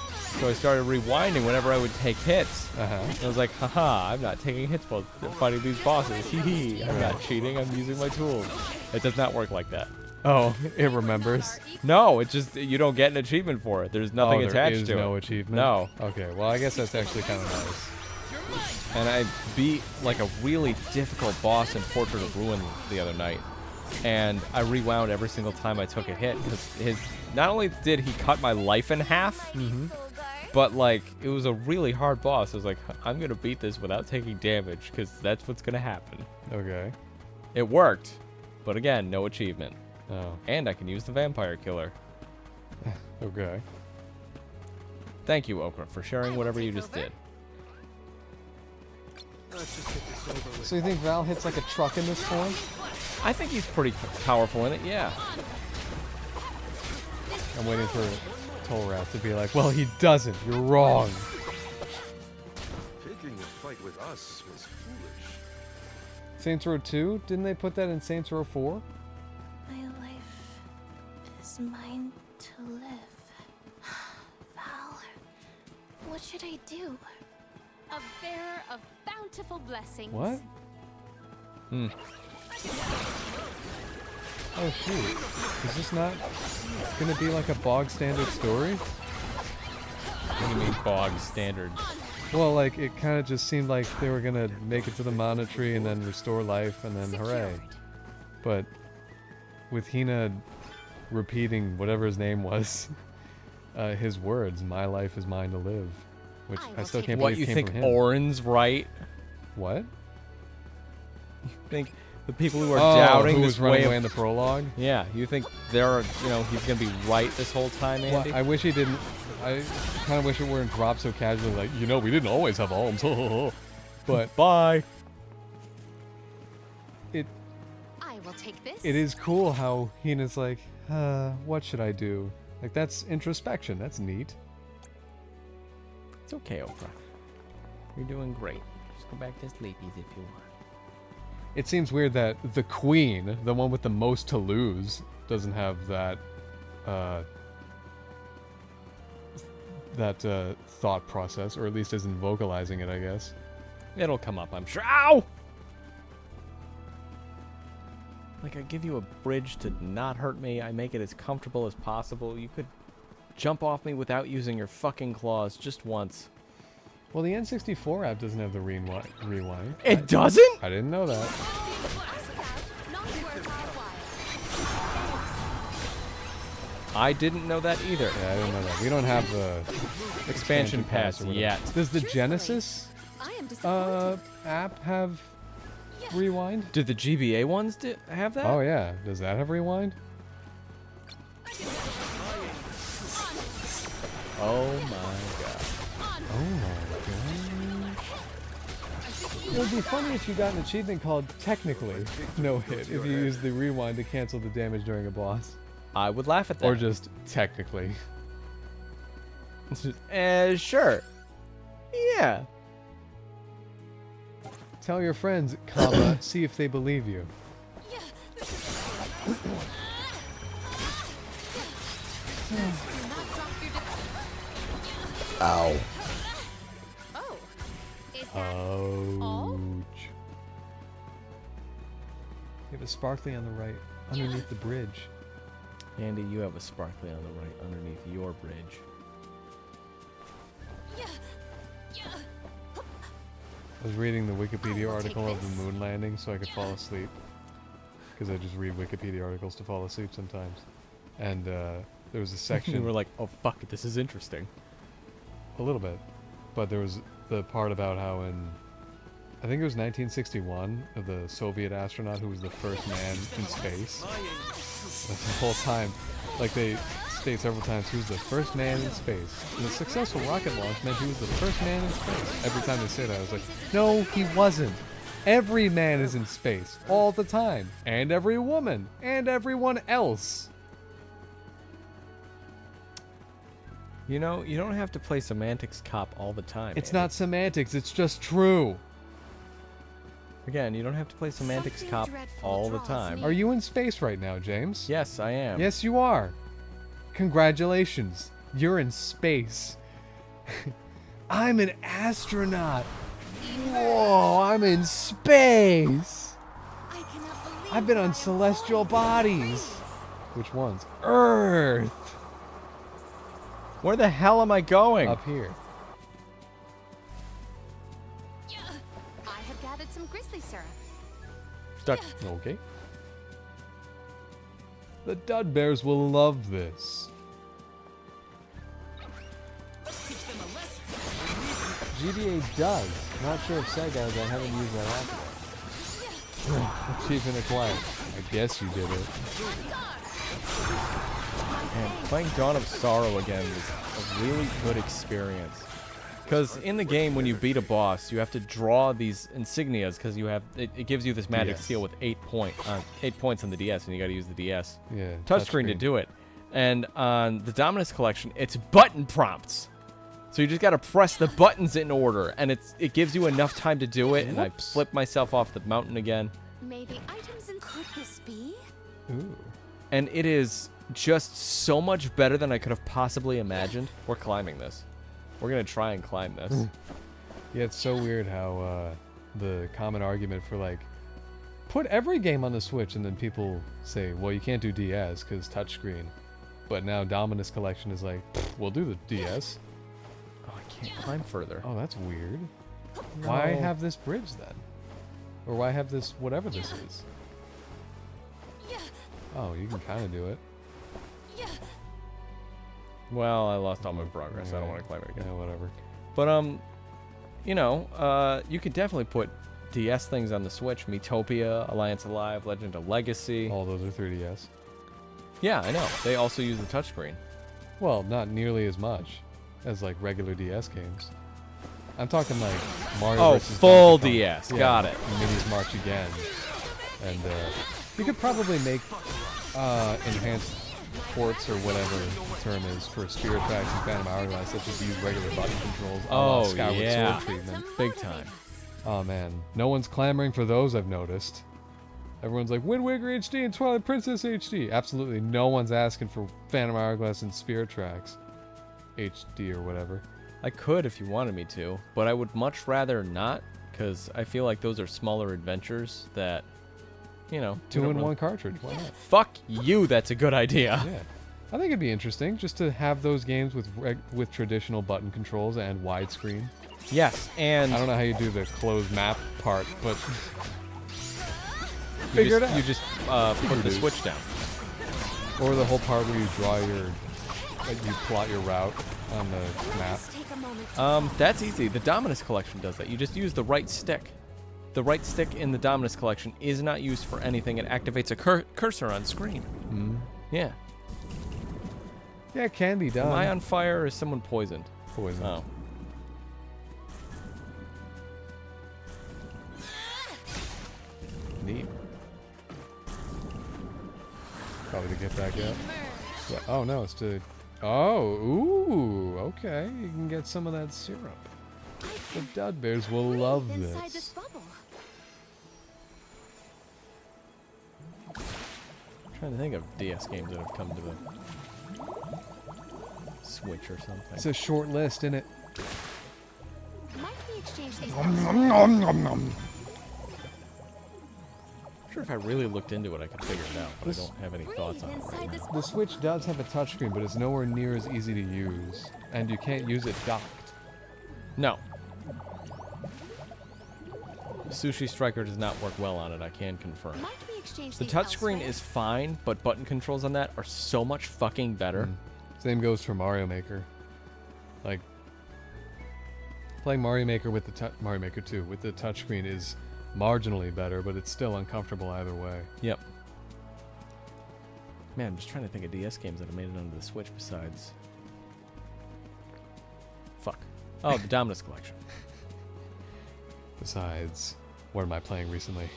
So I started rewinding whenever I would take hits. And I was like, haha, I'm not taking hits while fighting these bosses. Hee. I'm not cheating, I'm using my tools. It does not work like that. Oh, it remembers? No, it's just you don't get an achievement for it. There's nothing attached to it. There is no achievement? No. Okay, well I guess that's actually kind of nice. And I beat like a really difficult boss in Portrait of Ruin the other night. and I rewound every single time I took a hit because not only did he cut my life in half, but like it was a really hard boss. I was like, I'm gonna beat this without taking damage because that's what's gonna happen. Okay. It worked, but again, no achievement. Oh. And I can use the vampire killer. Okay. Thank you, Okra, for sharing whatever you just did. Let's just get this over with. So you think Val hits like a truck in this form? I think he's pretty powerful in it, yeah. I'm waiting for Tolrath to be like, well, he doesn't. You're wrong. Picking a fight with us was foolish. Saints Row 2? Didn't they put that in Saints Row 4? My life is mine to live. Val, what should I do? A bearer of bountiful blessings. What? Oh shoot. Is this not gonna be like a bog standard story? What do you mean bog standard? Well, like it kind of just seemed like they were gonna make it to the mana tree and then restore life and then hooray. But with Hina repeating whatever his name was, his words, "My life is mine to live," which I still can't believe What, you came think from him. Orin's right? What? You think the people who are Oh, doubting who this was running way away of, in the prologue? Yeah, you think there are, he's gonna be right this whole time, Andy? Well, I wish he didn't. I kind of wish it weren't dropped so casually, like, we didn't always have alms. But bye. I will take this. It is cool how Hina's like, what should I do? Like, that's introspection. That's neat. It's okay, Oprah. You're doing great. Just go back to sleepies if you want. It seems weird that the queen, the one with the most to lose, doesn't have that, thought process, or at least isn't vocalizing it, I guess. It'll come up, I'm sure. Ow! Like, I give you a bridge to not hurt me. I make it as comfortable as possible. You could jump off me without using your fucking claws just once. Well, the N64 app doesn't have the rewind. It doesn't? I didn't know that. I didn't know that either. Yeah, I didn't know that. We don't have the expansion pass or whatever. yet. Does the Genesis app have rewind? Did the GBA ones have that? Oh yeah. Does that have rewind? Oh my god. Oh my god. It would be funny if you got an achievement called Technically No Hit if you used the rewind to cancel the damage during a boss. I would laugh at that. Or just technically. Sure. Yeah. Tell your friends, comma, see if they believe you. Ow. Oh. Is that Ouch. You have a sparkly on the right, underneath the bridge. Andy, you have a sparkly on the right, underneath your bridge. I was reading the Wikipedia article of the moon landing so I could fall asleep. Because I just read Wikipedia articles to fall asleep sometimes. And there was a section... You were like, oh fuck, this is interesting. A little bit. But there was the part about how in... I think it was 1961, the Soviet astronaut who was the first man in space. The whole time, like they state several times, he was the first man in space. And the successful rocket launch meant he was the first man in space. Every time they say that, I was like, no, he wasn't. Every man is in space, all the time. And every woman. And everyone else. You know, you don't have to play semantics cop all the time. It's Andy. not semantics, it's just true. Again, you don't have to play semantics cop all the time. Are you in space right now, James? Yes, I am. Yes, you are. Congratulations. You're in space. I'm an astronaut. Whoa, I'm in space. I've been on celestial bodies. Which ones? Earth. Where the hell am I going? Up here. I have gathered some grizzly syrup. Stuck. Okay. The Dud Bears will love this. GDA does. Not sure if Sega does. I haven't used that app. Achievement acquired. I guess you did it. And playing Dawn of Sorrow again is a really good experience. Because in the game, when you beat a boss, you have to draw these insignias because you have it gives you this magic DS. seal with 8 points on the DS, and you got to use the DS Yeah, touchscreen to do it. And on the Dominus Collection, it's button prompts. So you just got to press the buttons in order, and it gives you enough time to do it. And I flipped myself off the mountain again. Maybe items in could this be? Ooh. And it is just so much better than I could have possibly imagined. We're climbing this. We're going to try and climb this. Yeah, it's so weird how the common argument for like, put every game on the Switch, and then people say, well, you can't do DS because touchscreen. But now Dominus Collection is like, we'll do the DS. Oh, I can't climb further. Oh, that's weird. Why No. have this bridge then? Or why have this, whatever this is? Oh, you can kind of do it. Well, I lost all my progress. I don't want to climb it again. Yeah, whatever. But, you know, you could definitely put DS things on the Switch. Miitopia, Alliance Alive, Legend of Legacy. All those are 3DS. Yeah, I know. They also use the touchscreen. Well, not nearly as much as like regular DS games. I'm talking like Mario Oh, versus full Donkey Kong. DS. Yeah, Got it. Minis March Again. And you could probably make enhanced ports or whatever the term is for Spirit Tracks and Phantom Hourglass that just use regular button controls. a la Oh, Skyward yeah. Sword treatment. Big time. Oh man, no one's clamoring for those, I've noticed. Everyone's like, Wind Waker HD and Twilight Princess HD. Absolutely no one's asking for Phantom Hourglass and Spirit Tracks HD or whatever. I could if you wanted me to, but I would much rather not, because I feel like those are smaller adventures that, you know... Two in one cartridge, why not? Fuck you, that's a good idea. Yeah. I think it'd be interesting just to have those games with traditional button controls and widescreen. Yes, and... I don't know how you do the closed map part, but... You just put the Switch down. Or the whole part where you draw your... you plot your route on the map. That's easy. The Dominus Collection does that. You just use the right stick. The right stick in the Dominus Collection is not used for anything. It activates a cursor on screen. Mm. Yeah. Yeah, it can be done. Am I on fire or is someone poisoned? Poisoned. Oh. Neat. Probably to get back up. Yeah. Oh no, it's to... Oh, ooh, okay. You can get some of that syrup. The Dud Bears will love this. I'm trying to think of DS games that have come to the Switch or something. It's a short list, isn't it? Might we exchange these? I'm sure if I really looked into it, I could figure it out, but I don't have any thoughts on it right now. The Switch does have a touchscreen, but it's nowhere near as easy to use, and you can't use it docked. No. Sushi Striker does not work well on it, I can confirm. The touchscreen is fine, but button controls on that are so much fucking better. Same goes for Mario Maker. Like, playing Mario Maker with the Mario Maker 2 with the touchscreen is marginally better, but it's still uncomfortable either way. Yep. Man, I'm just trying to think of DS games that have made it onto the Switch besides... Fuck. Oh, the Dominus Collection. Besides, what am I playing recently?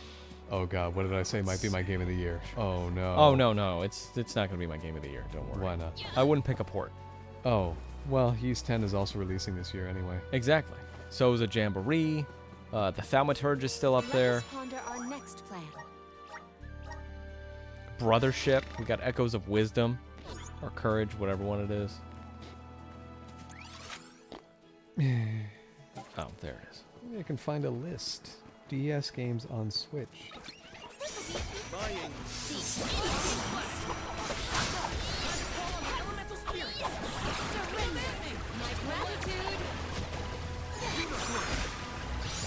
Oh god, what did I say might be my game of the year? Oh no. Oh, no. It's not going to be my game of the year, don't worry. Why not? I wouldn't pick a port. Oh, well, Ys 10 is also releasing this year anyway. Exactly. So is a Jamboree. The Thaumaturge is still up there. Ponder our next plan. Brothership. We got Echoes of Wisdom. Or Courage, whatever one it is. Oh, there it is. You can find a list. DS games on Switch.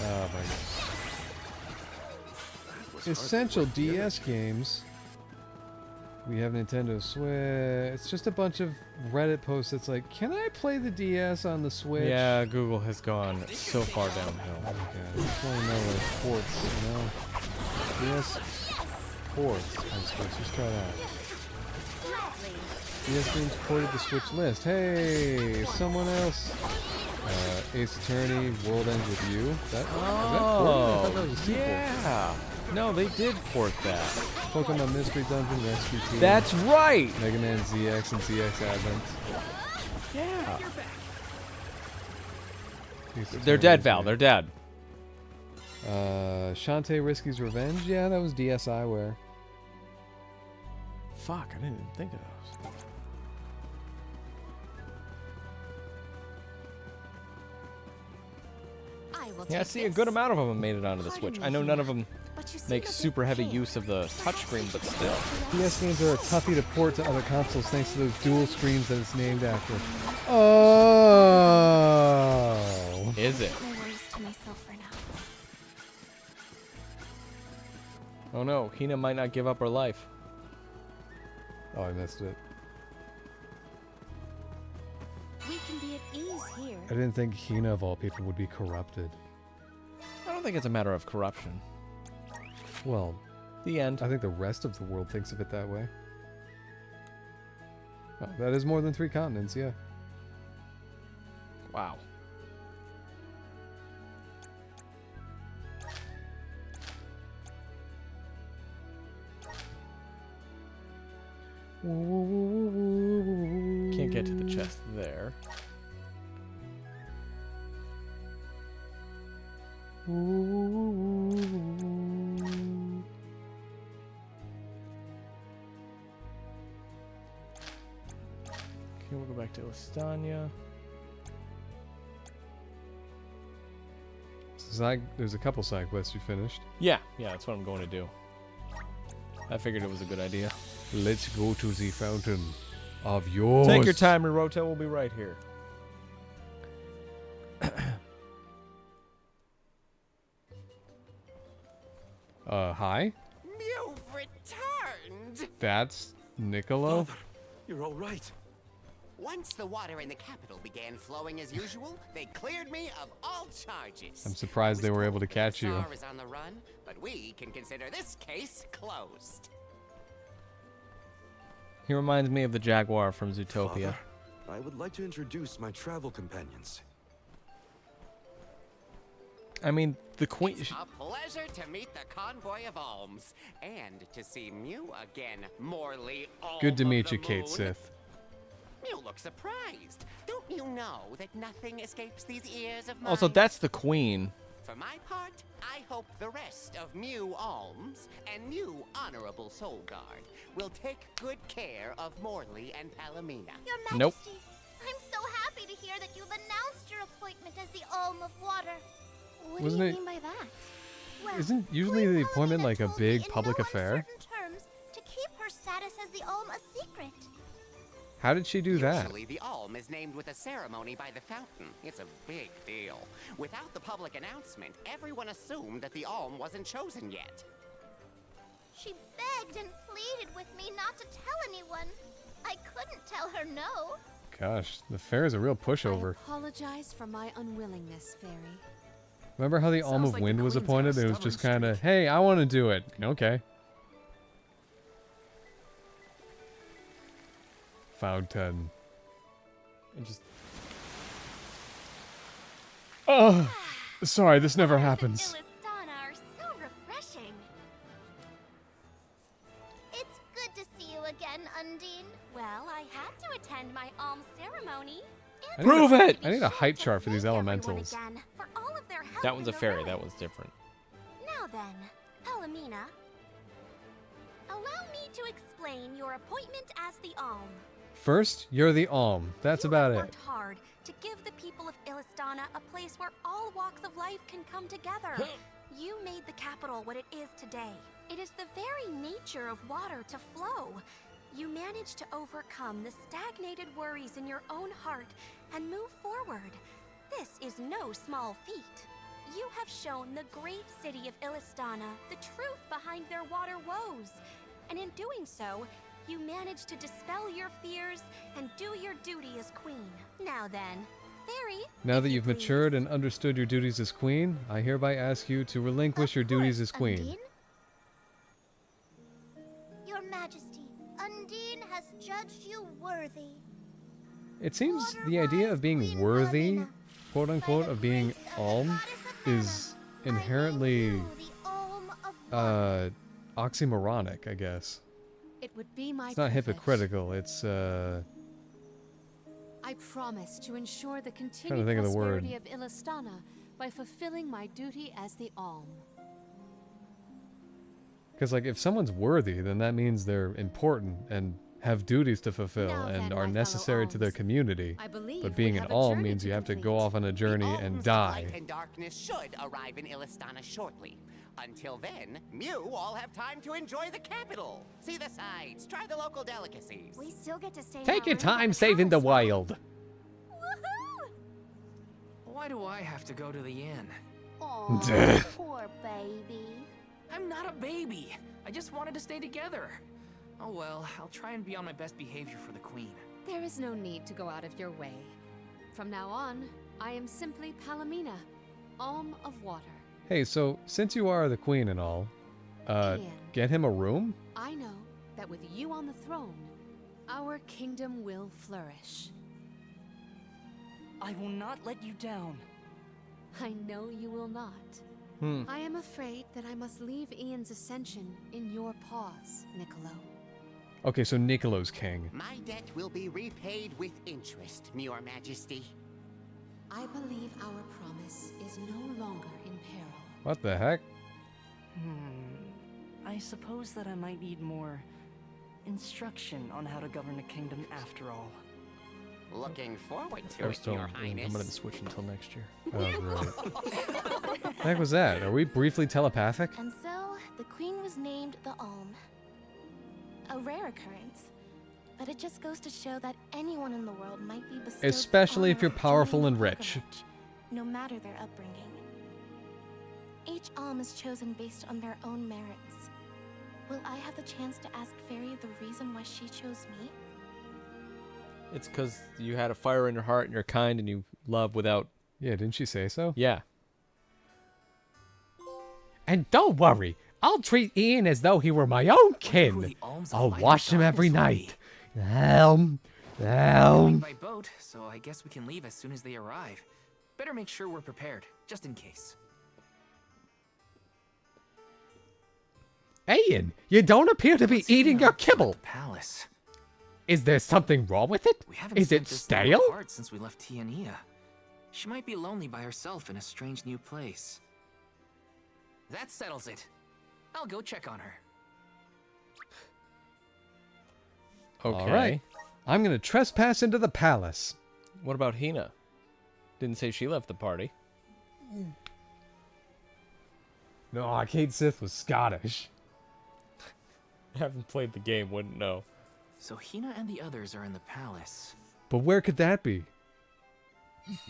Oh my god. Essential DS games. We have Nintendo Switch. It's just a bunch of Reddit posts that's like, can I play the DS on the Switch? Yeah, Google has gone so far downhill. Oh my god, I just want to know what ports, you know? DS ports on Switch. Just try that. DS games ported the Switch list. Hey, someone else. Ace Attorney, World Ends With You. Is that ported? I thought that was a sequel. Yeah. No, they did port that. Pokemon Mystery Dungeon Rescue Team. That's right! Mega Man ZX and ZX Advent. Yeah. Ace They're Attorney, dead, Val. They're dead. Shantae Risky's Revenge. Yeah, that was DSiWare. Fuck, I didn't even think of those. Yeah, see, a good amount of them made it onto the Switch. I know none of them make super heavy use of the touchscreen, but still. DS games are a toughie to port to other consoles thanks to those dual screens that it's named after. Oh! Is it? Oh no, Hina might not give up her life. Oh, I missed it. We can be at ease here. I didn't think Hina, of all people, would be corrupted. I don't think it's a matter of corruption. Well, the end. I think the rest of the world thinks of it that way. Oh, that is more than 3 continents, yeah. Wow. Can't get to the chest there. Okay, we'll go back to Listania. There's a couple side quests you finished. Yeah, that's what I'm going to do. I figured it was a good idea. Let's go to the fountain of yours. Take your time, Hirota. We'll be right here. Hi? You've returned! That's Niccolo? Father, you're all right. Once the water in the capital began flowing as usual, they cleared me of all charges. I'm surprised they were able to catch you. Tsar is on the run, but we can consider this case closed. He reminds me of the Jaguar from Zootopia. Father, I would like to introduce my travel companions. I mean, the queen... It's a pleasure to meet the convoy of alms, and to see Mew again, Morley. Good to meet you, Kate Sith. You look surprised. Don't you know that nothing escapes these ears of mine? Also, that's the queen. For my part, I hope the rest of Mew Alms and Mew Honorable Soul Guard will take good care of Morley and Palomina. Your Majesty, nope. I'm so happy to hear that you've announced your appointment as the Alm of Water. What Wasn't do you it- mean by that? Well, Isn't usually the appointment like a big public affair? terms to keep her status as the Alm a secret. How did she do that? Usually the Alm is named with a ceremony by the fountain. It's a big deal. Without the public announcement, everyone assumed that the Alm wasn't chosen yet. She begged and pleaded with me not to tell anyone. I couldn't tell her no. Gosh, the fair is a real pushover. Apologize for my unwillingness, Fairy. Remember how the Alm of Wind was appointed? It was just kind of, hey, I want to do it. Okay. Fountain. And just... Oh, sorry, this never happens. Illistana are so refreshing. It's good to see you again, Undine. Well, I had to attend my alms ceremony. I need a- I need a height chart for these elementals. Again for all of their help That one's in a the fairy. ruin. That one's different. Now then, Palomina, allow me to explain your appointment as the Alm. First, you're the Alm. That's about it. Worked hard to give the people of Illistana a place where all walks of life can come together. You made the capital what it is today. It is the very nature of water to flow. You managed to overcome the stagnated worries in your own heart and move forward. This is no small feat. You have shown the great city of Illistana the truth behind their water woes. And in doing so, You managed to dispel your fears and do your duty as queen. Now then, Fairy, Now that you've matured and understood your duties as queen, I hereby ask you to relinquish your duties as queen. Undine? Your Majesty, Undine has judged you worthy. It seems the idea of being worthy, quote unquote, of being Alm is inherently oxymoronic, I guess. It would be my It's not privilege. hypocritical, it's I promise to ensure the Trying continued to think of the word. prosperity of Illistana by fulfilling my duty as the Alm. because like if someone's worthy, then that means they're important and have duties to fulfill Now and then, are my necessary fellow to their alms, community. I believe But we being an have a Alm journey means to you have to go complete. off on a journey and Alms of die. Light and darkness should arrive in Illistana shortly. Until then, you all have time to enjoy the capital. See the sights, try the local delicacies. We still get to stay in Take our your rooms at time the saving the palace. wild. Why do I have to go to the inn? Aw, poor baby. I'm not a baby. I just wanted to stay together. Oh well, I'll try and be on my best behavior for the queen. There is no need to go out of your way. From now on, I am simply Palomina, Alm of Water. Hey, so since you are the queen and all, get him a room? I know that with you on the throne, our kingdom will flourish. I will not let you down. I know you will not. I am afraid that I must leave Ian's ascension in your paws, Niccolo. Okay, so Niccolo's king. My debt will be repaid with interest, Your Majesty. I believe our promise is no longer in peril. What the heck? I suppose that I might need more instruction on how to govern a kingdom after all. Looking forward to We're it, still Your coming to the Highness. Switch until next year. Oh, right. The heck was that? Are we briefly telepathic? And so, the queen was named the Alm. A rare occurrence, but it just goes to show that anyone in the world might be bestowed with Especially if honor you're of powerful joining and the rich. pilgrimage, no matter their upbringing. Each Alm is chosen based on their own merits. Will I have the chance to ask Fairy the reason why she chose me? It's because you had a fire in your heart and you're kind and you love without... Yeah, didn't she say so? Yeah. And don't worry, I'll treat Ian as though he were my own kin. I'll wash him every night. Coming by boat, so I guess we can leave as soon as they arrive. Better make sure we're prepared, just in case. Ian, you don't appear to be eating your kibble. Palace. Is there something wrong with it? We haven't Is spent it this long stale? apart since we left Tiania. She might be lonely by herself in a strange new place. That settles it. I'll go check on her. Okay. All right. I'm going to trespass into the palace. What about Hina? Didn't say she left the party. No, Kate Sith was Scottish. Haven't played the game, wouldn't know. So Hina and the others are in the palace. But where could that be?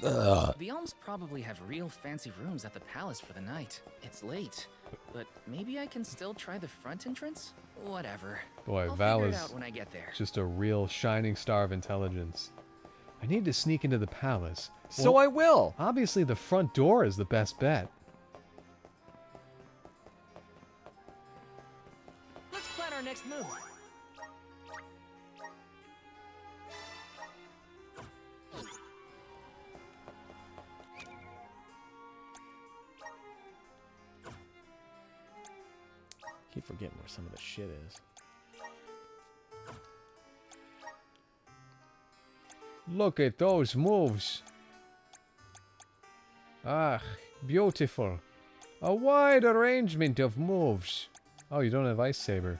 The Elms probably have real fancy rooms at the palace for the night. It's late, but maybe I can still try the front entrance? Whatever. Boy, I'll Val figure it is out when I get there. just a real shining star of intelligence. I need to sneak into the palace. So I will. Obviously, the front door is the best bet. Let's plan our next move. Keep forgetting where some of the shit is. Look at those moves. Ah, beautiful. A wide arrangement of moves. Oh, you don't have Ice Saber.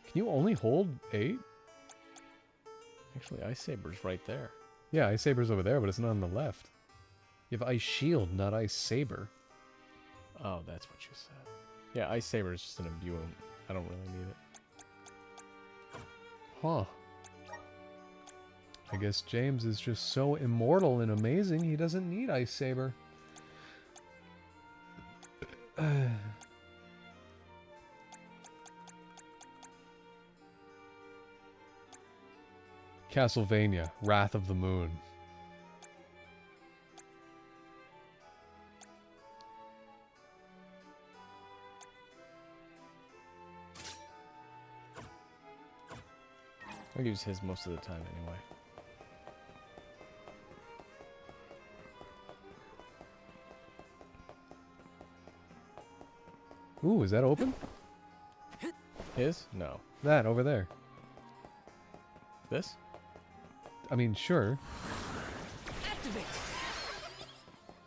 Can you only hold 8? Actually, Ice Saber's right there. Yeah, Ice Saber's over there, but it's not on the left. You have Ice Shield, not Ice Saber. Oh, that's what you said. Yeah, Ice Saber is just an imbuement. I don't really need it. Huh. I guess James is just so immortal and amazing, he doesn't need Ice Saber. Castlevania, Wrath of the Moon. I'll use his most of the time anyway. Ooh, is that open? His? No. That over there. This? I mean, sure. Activate!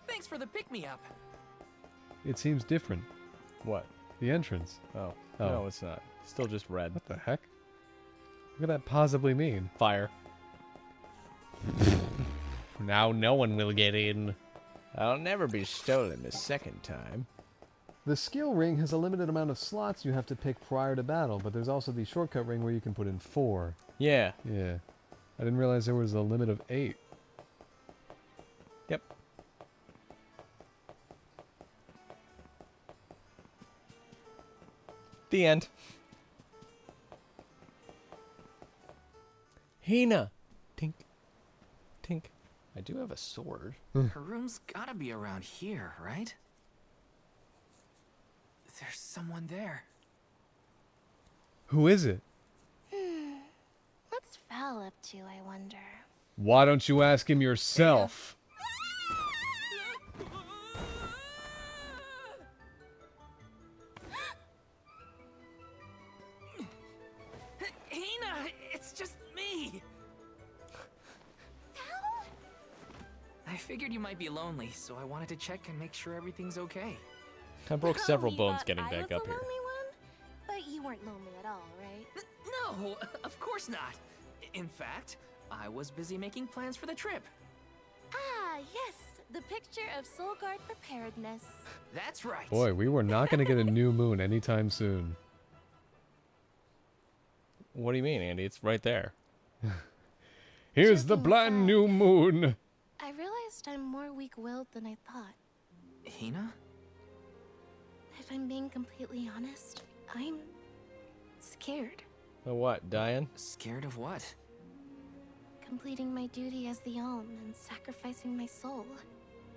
Thanks for the pick-me-up. It seems different. What? The entrance. Oh. Oh. No, it's not. Still just red. What the heck? What could that possibly mean? Fire. Now no one will get in. I'll never be stolen a second time. The skill ring has a limited amount of slots you have to pick prior to battle, but there's also the shortcut ring where you can put in 4. Yeah. Yeah. I didn't realize there was a limit of 8. Yep. The end. Hina! Tink. Tink. I do have a sword. Her room's gotta be around here, right? There's someone there. Who is it? What's Val up to, I wonder? Why don't you ask him yourself? Hina, it's just me. I figured you might be lonely, so I wanted to check and make sure everything's okay. I broke several You bones thought getting I back was up the here. lonely one? But you weren't lonely at all, right? No, of course not. In fact, I was busy making plans for the trip. Ah, yes, the picture of Soul Guard preparedness. That's right. Boy, we were not going to get a new moon anytime soon. What do you mean, Andy? It's right brand Here's the brand new moon. I realized I'm more weak-willed than I thought. Hina? If I'm being completely honest, I'm scared. Oh, what? Dying? Scared of what? Completing my duty as the Alm and sacrificing my soul.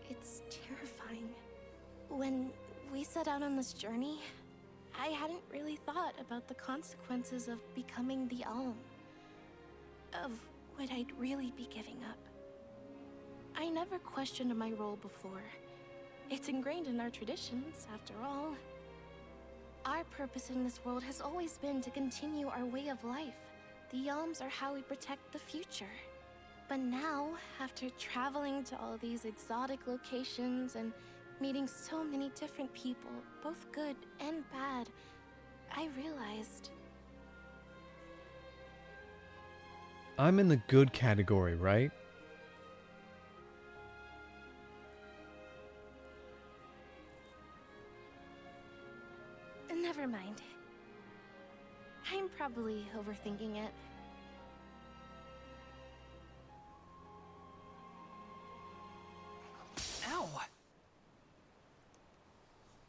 It's terrifying. When we set out on this journey, I hadn't really thought about the consequences of becoming the Alm. Of what I'd really be giving up. I never questioned my role before. It's ingrained in our traditions, after all. Our purpose in this world has always been to continue our way of life. The Alms are how we protect the future. But now, after traveling to all these exotic locations and meeting so many different people, both good and bad, I realized... I'm in the good category, right? Never mind. I'm probably overthinking it. Ow!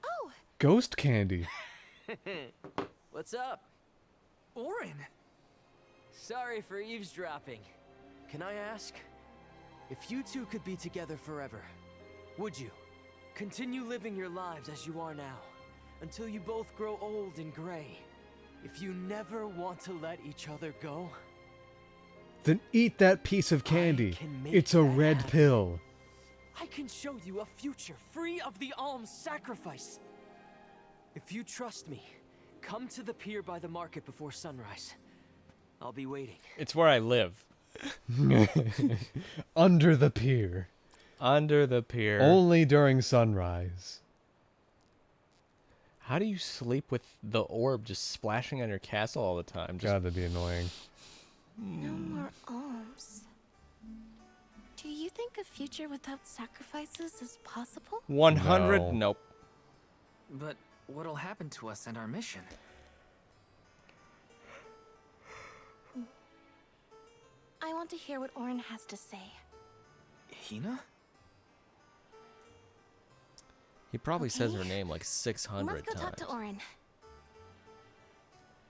Oh! Ghost candy. What's up? Orin! Sorry for eavesdropping. Can I ask? If you two could be together forever, would you? Continue living your lives as you are now, until you both grow old and gray. If you never want to let each other go, Then eat that piece of candy. It's a red pill. I can show you a future free of the alms sacrifice. If you trust me, come to the pier by the market before sunrise. I'll be waiting. It's where I live. Under the pier. Under the pier. Only during sunrise. How do you sleep with the orb just splashing on your castle all the time? Just... God, that'd be annoying. No more alms. Do you think a future without sacrifices is possible? 100? No. Nope. But what'll happen to us and our mission? I want to hear what Orin has to say. Hina? He probably says her name like 600 Let's go times. talk to Orin.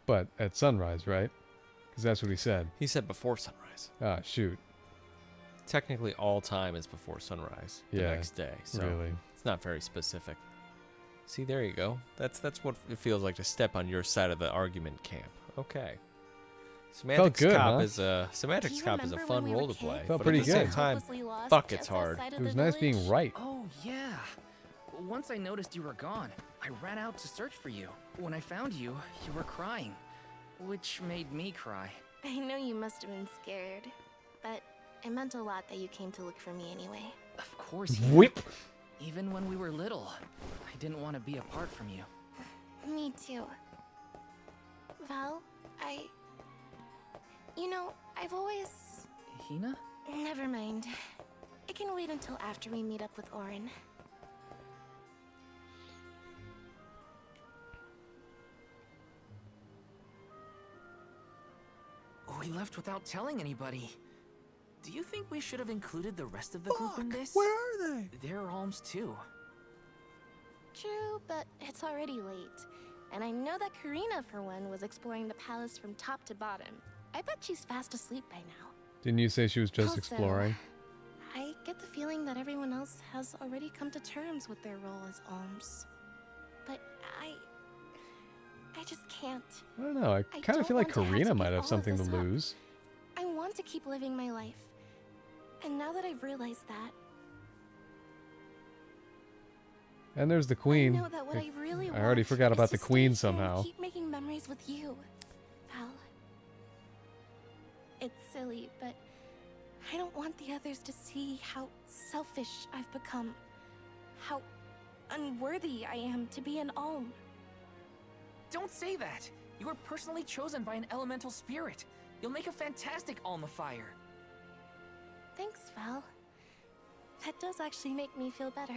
But at sunrise, right? Because that's what he said. He said before sunrise. sunrise. Ah, shoot. Technically, all time is before sunrise the Yeah, next day. So really. it's not very specific. See, there you go. That's what it feels like to step on your side of the argument camp. Okay. Semantics good, Cop huh? is a Semantics Cop is a fun role to play. Felt but pretty at the same good. time, fuck, it's hard. It was nice being right. Oh, yeah. Once I noticed you were gone, I ran out to search for you. When I found you, you were crying, which made me cry. I know you must have been scared, but it meant a lot that you came to look for me anyway. Of course you Whip. did. Even when we were little, I didn't want to be apart from you. Me too. Val, You know, I've always... Hina? Never mind. It can wait until after we meet up with Orin. We left without telling anybody. Do you think we should have included the rest of the group in this? Where are they? They're alms too. True, but it's already late. And I know that Karina, for one, was exploring the palace from top to bottom. I bet she's fast asleep by now. Didn't you say she was just Also, exploring? I get the feeling that everyone else has already come to terms with their role as alms. But I just can't. I don't know. I kind of feel like Karina might have something to lose. I want to keep living my life. And now that I've realized that, And there's the queen. I know that what I really I already want forgot is about to the stay queen here and somehow. keep making memories with you, Val. It's silly, but I don't want the others to see how selfish I've become. How unworthy I am to be an alm. Don't say that! You were personally chosen by an elemental spirit. You'll make a fantastic alma fire. Thanks, Val. That does actually make me feel better.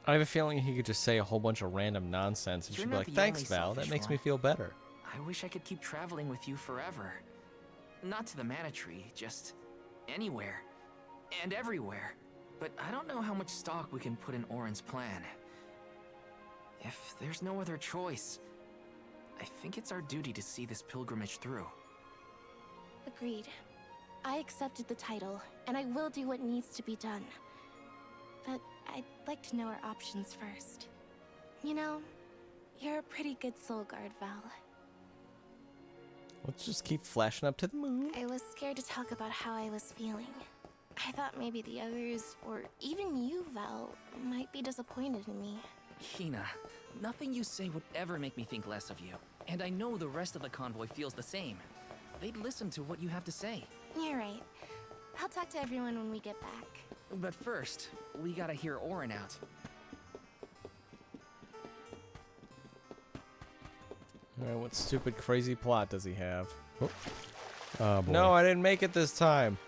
I have a feeling he could just say a whole bunch of random nonsense and You're she'd be not like, the thanks, only Val. That selfish makes me one. feel better. I wish I could keep traveling with you forever. Not to the Mana Tree, just anywhere. And everywhere. But I don't know how much stock we can put in Orin's plan. If there's no other choice, I think it's our duty to see this pilgrimage through. Agreed. I accepted the title, and I will do what needs to be done. But I'd like to know our options first. You know, you're a pretty good soul guard, Val. Let's just keep flashing up to the moon. I was scared to talk about how I was feeling. I thought maybe the others, or even you, Val, might be disappointed in me. Hina, nothing you say would ever make me think less of you. And I know the rest of the convoy feels the same. They'd listen to what you have to say. You're right. I'll talk to everyone when we get back. But first, we gotta hear Orin out. Alright, what stupid, crazy plot does he have? Oh, boy. No, I didn't make it this time.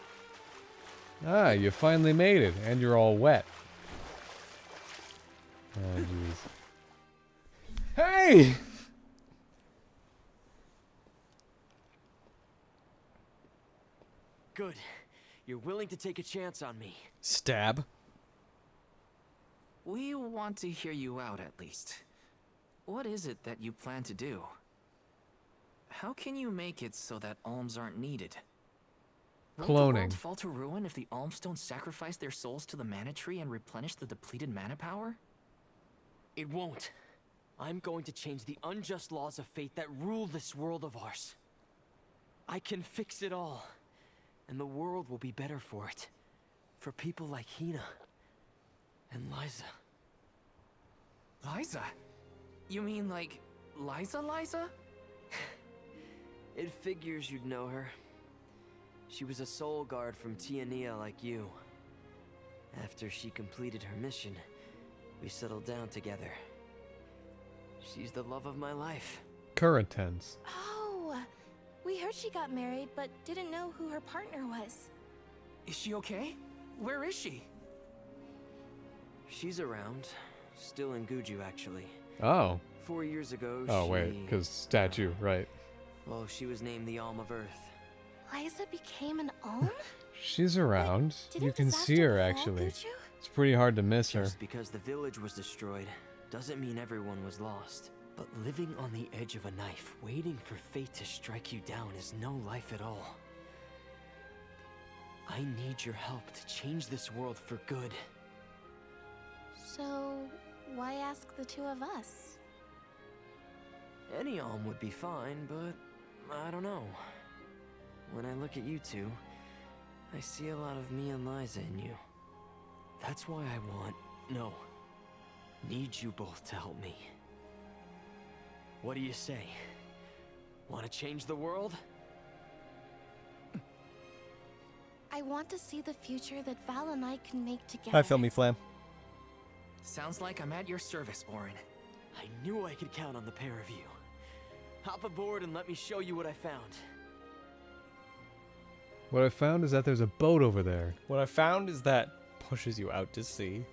Ah, you finally made it, and you're all wet. Oh, jeez. Hey! Good. You're willing to take a chance on me. Stab. We want to hear you out, at least. What is it that you plan to do? How can you make it so that alms aren't needed? Won't the Cloning. world fall to ruin if the alms don't sacrifice their souls to the Mana Tree and replenish the depleted mana power? It won't. I'm going to change the unjust laws of fate that rule this world of ours. I can fix it all. And the world will be better for it. For people like Hina. And Liza. Liza? You mean like Liza? It figures you'd know her. She was a soul guard from Tiania like you. After she completed her mission, we settled down together. She's the love of my life. Current tense. Oh, we heard she got married, but didn't know who her partner was. Is she okay? Where is she? She's around. Still in Guju, actually. Oh. 4 years ago, Oh, wait, because statue, right. Well, she was named the Alm of Earth. Liza became an alm? She's around. Did You a can see disaster her, befall actually. Guju? It's pretty hard to miss her. Just because the village was destroyed doesn't mean everyone was lost. But living on the edge of a knife, waiting for fate to strike you down is no life at all. I need your help to change this world for good. So, why ask the two of us? Any alm would be fine, but I don't know. When I look at you two, I see a lot of me and Liza in you. That's why I need you both to help me. What do you say? Want to change the world? I want to see the future that Val and I can make together. Hi, Filmy Flam. Sounds like I'm at your service, Orin. I knew I could count on the pair of you. Hop aboard and let me show you what I found. What I found is that there's a boat over there. What I found is that pushes you out to sea.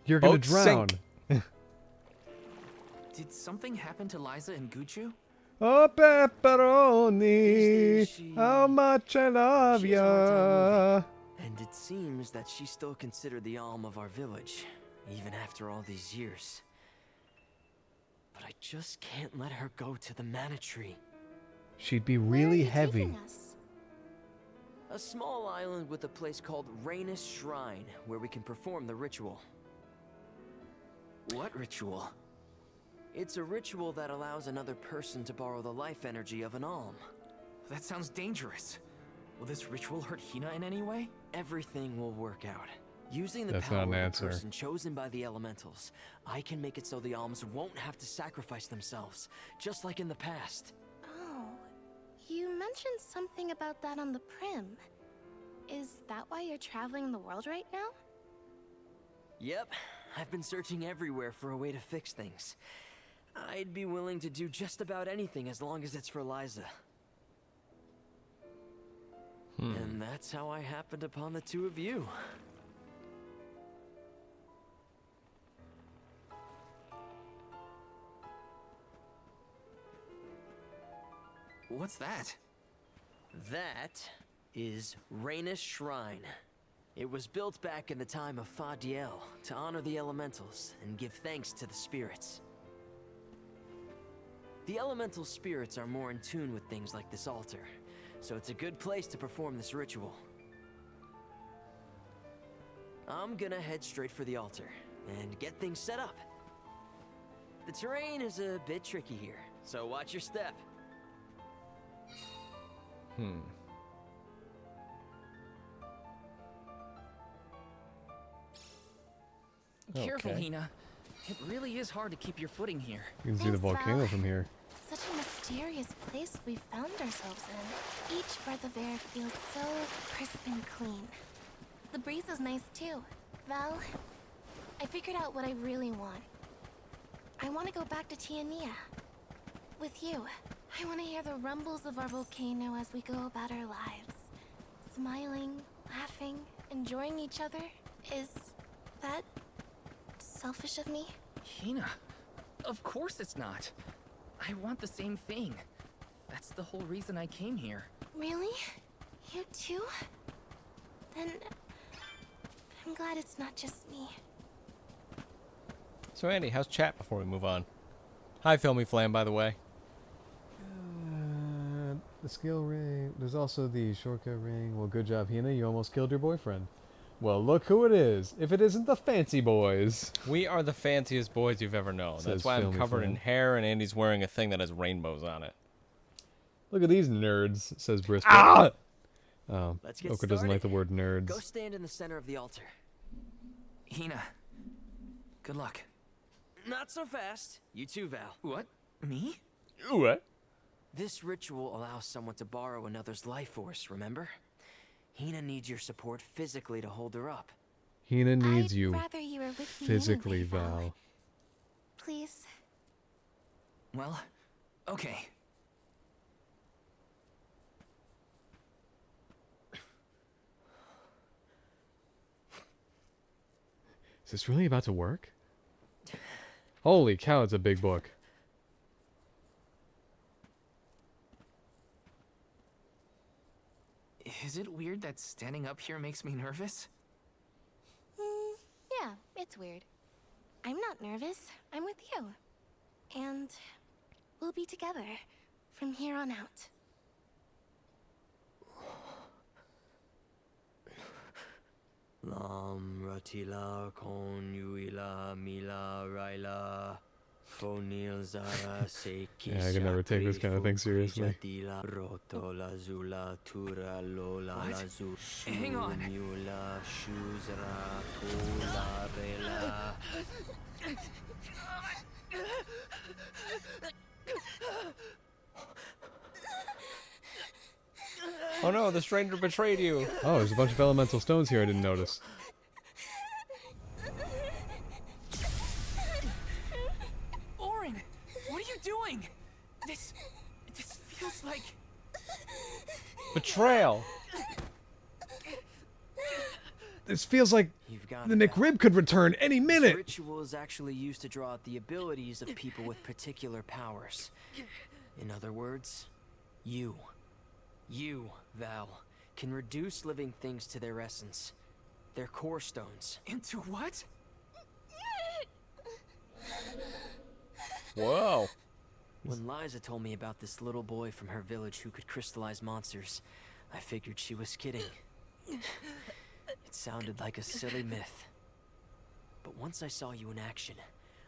You're gonna Boat drown. sink. Did something happen to Liza and Guchu? Oh, pepperoni, how much I love She has a hard time ya. moving, and it seems that she's still considered the alm of our village, even after all these years. But I just can't let her go to the Mana Tree. She'd be really heavy. A small island with a place called Rainus Shrine, where we can perform the ritual. What ritual? It's a ritual that allows another person to borrow the life energy of an alm. That sounds dangerous. Will this ritual hurt Hina in any way? Everything will work out. Using the That's power not an of answer. the person chosen by the elementals, I can make it so the alms won't have to sacrifice themselves, just like in the past. Oh, you mentioned something about that on the Prim. Is that why you're traveling the world right now? Yep, I've been searching everywhere for a way to fix things. I'd be willing to do just about anything as long as it's for Liza. And that's how I happened upon the two of you. What's that? That is Rainus Shrine. It was built back in the time of Fadiel to honor the elementals and give thanks to the spirits. The elemental spirits are more in tune with things like this altar, so it's a good place to perform this ritual. I'm gonna head straight for the altar and get things set up. The terrain is a bit tricky here, so watch your step. Careful, Okay. Hina. It really is hard to keep your footing here. You can see the Thanks, volcano Val. from here. Such a mysterious place we found ourselves in. Each breath of air feels so crisp and clean. The breeze is nice too. Val, I figured out what I really want. I want to go back to Tiania. With you. I want to hear the rumbles of our volcano as we go about our lives. Smiling, laughing, enjoying each other. Is that selfish of me? Hina, of course it's not. I want the same thing. That's the whole reason I came here. Really? You too? Then I'm glad it's not just me. So Andy, how's chat before we move on? Hi, Filmy Flam, by the way. The skill ring. There's also the shortcut ring. Well, good job, Hina. You almost killed your boyfriend. Well, look who it is. If it isn't the fancy boys. We are the fanciest boys you've ever known. Says That's why I'm Filmy covered Flam. in hair and Andy's wearing a thing that has rainbows on it. Look at these nerds, says Briscoe. Ah! Oh, Let's get Oka doesn't like started. the word nerds. Go stand in the center of the altar. Hina, good luck. Not so fast. You too, Val. What? Me? What? This ritual allows someone to borrow another's life force, remember? Hina needs your support physically to hold her up. Hina needs I'd you rather you were with me physically, anyway, Val. Val. Please. Well, okay. Is this really about to work? Holy cow, it's a big book. Is it weird that standing up here makes me nervous? Yeah, it's weird. I'm not nervous. I'm with you. And we'll be together from here on out. Lam Ratila Kon Yuila Mila Raila Fonil Zara Seki. Yeah, I can never take this kind of thing seriously. Roto La Zula Tura Lola What? La Zu Hang on. Mula Shuzra Tula Rela. Oh no, the stranger betrayed you. Oh, there's a bunch of elemental stones here I didn't notice. Orin, what are you doing? This feels like Betrayal. This feels like the McRib could return any This minute. ritual is actually used to draw out the abilities of people with particular powers. In other words, you, Val, can reduce living things to their essence, their core stones. Into what? Whoa. When Liza told me about this little boy from her village who could crystallize monsters, I figured she was kidding. It sounded like a silly myth. But once I saw you in action,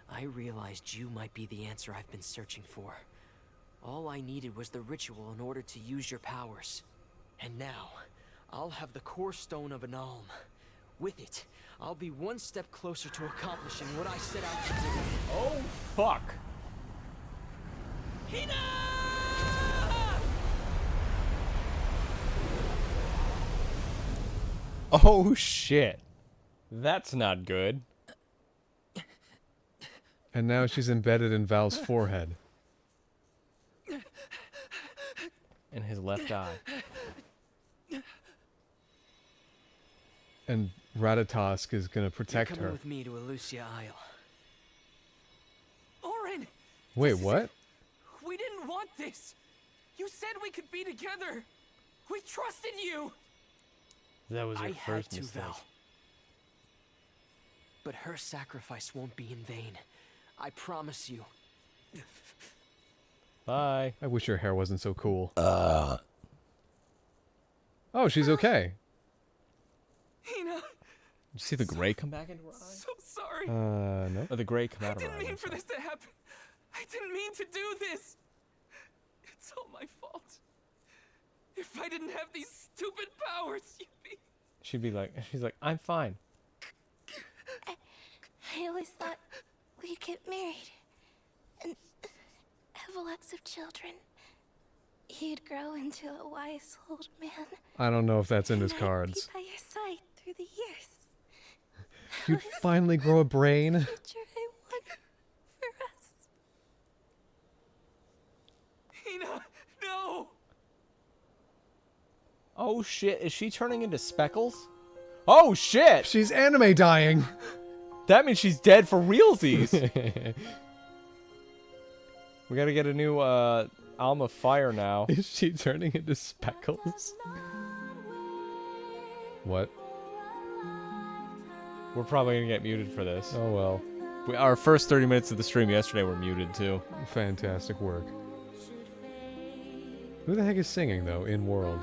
I realized you might be the answer I've been searching for. All I needed was the ritual in order to use your powers. And now, I'll have the core stone of an Alm. With it, I'll be one step closer to accomplishing what I set out to do. Oh, fuck. Oh, shit. That's not good. And now she's embedded in Val's forehead. In his left eye. And Ratatosk is gonna protect You're coming her. with me to Elusia Isle. Orin, Wait, what? we didn't want this. You said we could be together. We trusted you. That was your I had first to, mistake. Val. But her sacrifice won't be in vain. I promise you. Bye. I wish her hair wasn't so cool. Oh, she's okay. Hina, Did you see the gray come back into her eye? so sorry. No. Or the gray come out of her didn't eye. mean I'm for sorry. this to happen. I didn't mean to do this. It's all my fault. If I didn't have these stupid powers, She's like, I'm fine. I always thought we'd get married and have lots of children. You'd grow into a wise old man. I don't know if that's in his and I'd cards. be by your side through the years. You'd finally grow a brain. Future I want for us. Hina, no. Oh shit, is she turning into Speckles? Oh shit! She's anime dying. That means she's dead for realsies. We gotta get a new Alma Fire now. Is she turning into Speckles? What? We're probably gonna get muted for this. Oh well. Our first 30 minutes of the stream yesterday were muted too. Fantastic work. Who the heck is singing though in world?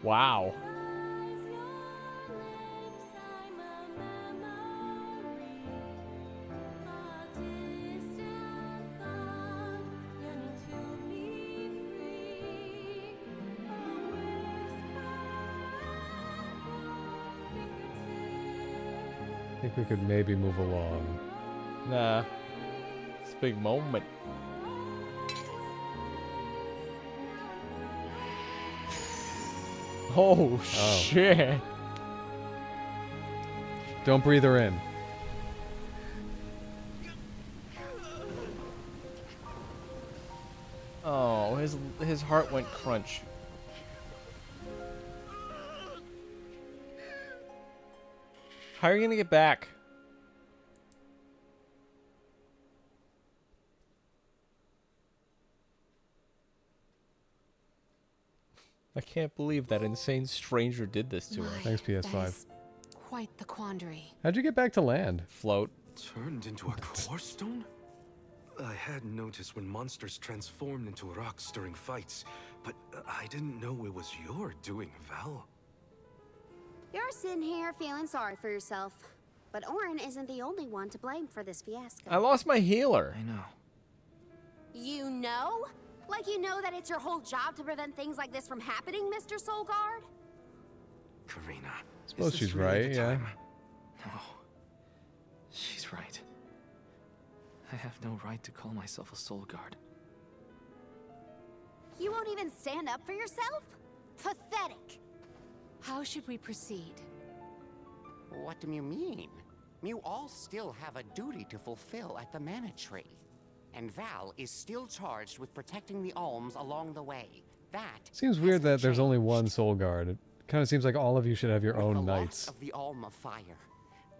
Wow. I think we could maybe move along. Nah. It's a big moment. Oh, shit. Don't breathe her in. Oh, his heart went crunch. How are you gonna get back? I can't believe that insane stranger did this to her. Thanks, PS5. Quite the quandary. How'd you get back to land? Float. Turned into a core stone? I had noticed when monsters transformed into rocks during fights, but I didn't know it was your doing, Val. You're sitting here feeling sorry for yourself. But Orin isn't the only one to blame for this fiasco. I lost my healer. I know. You know? Like you know that it's your whole job to prevent things like this from happening, Mr. Soulguard? Karina. Suppose she's right, yeah. No. She's right. I have no right to call myself a soul guard. You won't even stand up for yourself? Pathetic. How should we proceed? What do you mean? You all still have a duty to fulfill at the Mana Tree. And Val is still charged with protecting the alms along the way. That Seems weird that there's only one soul guard. It kind of seems like all of you should have your own knights. Of the Alm of Fire,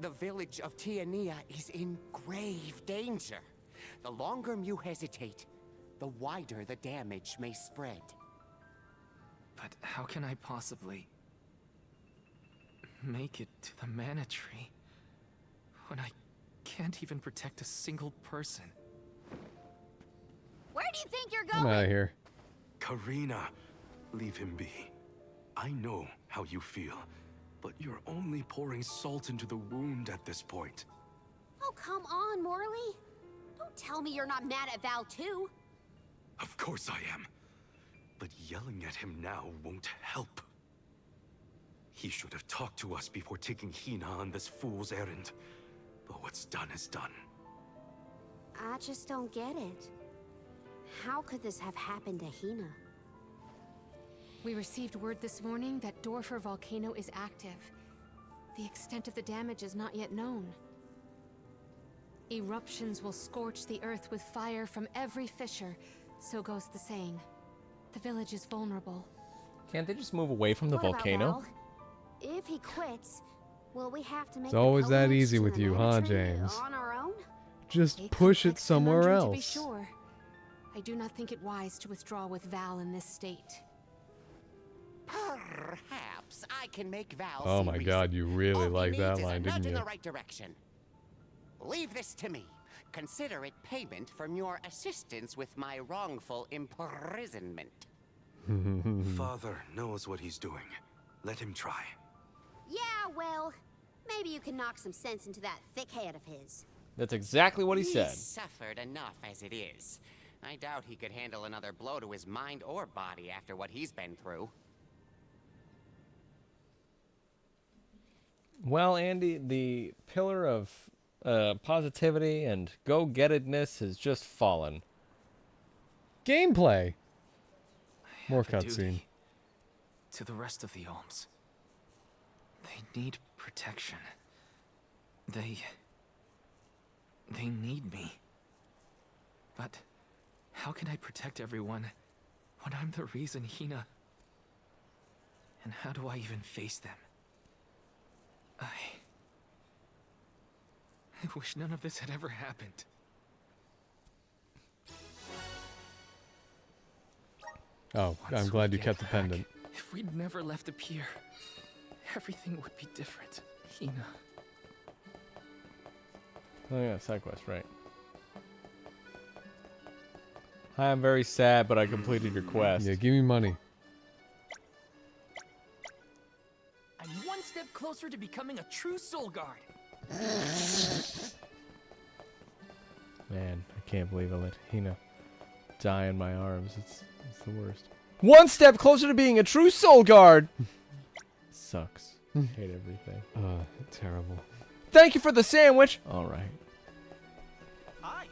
the village of Tiania is in grave danger. The longer you hesitate, the wider the damage may spread. But how can I possibly make it to the Mana Tree when I can't even protect a single person? Where do you think you're I'm going? out of here. Karina, leave him be. I know how you feel, but you're only pouring salt into the wound at this point. Oh, come on, Morley. Don't tell me you're not mad at Val, too. Of course I am. But yelling at him now won't help. He should have talked to us before taking Hina on this fool's errand. But what's done is done. I just don't get it. How could this have happened to Hina? We received word this morning that Dorfer volcano is active. The extent of the damage is not yet known. Eruptions will scorch the earth with fire from every fissure, so goes the saying. The village is vulnerable. Can't they just move away from the What about volcano? Val? If he quits, will we have to make It's always that pilgrimage easy to with the you, Mana huh, Tree James? on our own? Just push it somewhere Conundrum, to be else. sure. I do not think it wise to withdraw with Val in this state. Perhaps I can make Val Oh see my reason. god, you really All he liked that needs is a line, nudge didn't in you? the right direction. Leave this to me. Consider it payment from your assistance with my wrongful imprisonment. Father knows what he's doing. Let him try. Yeah, well, maybe you can knock some sense into that thick head of his. That's exactly what he said. He's suffered enough as it is. I doubt he could handle another blow to his mind or body after what he's been through. Well, Andy, the pillar of positivity and go-gettedness has just fallen. Gameplay. More have a duty cutscene. to the rest of the alms. They need protection. They need me. But how can I protect everyone when I'm the reason Hina? And how do I even face them? I wish none of this had ever happened. Oh, I'm glad you kept the pendant. If we'd never left the pier, everything would be different. Hina. Oh yeah, side quest, right. I am very sad, but I completed your quest. Yeah, give me money. I'm one step closer to becoming a true soul guard. Man, I can't believe I let Hina die in my arms. It's the worst. One step closer to being a true soul guard! Sucks. Hate everything. Terrible. Thank you for the sandwich! Alright. Hi.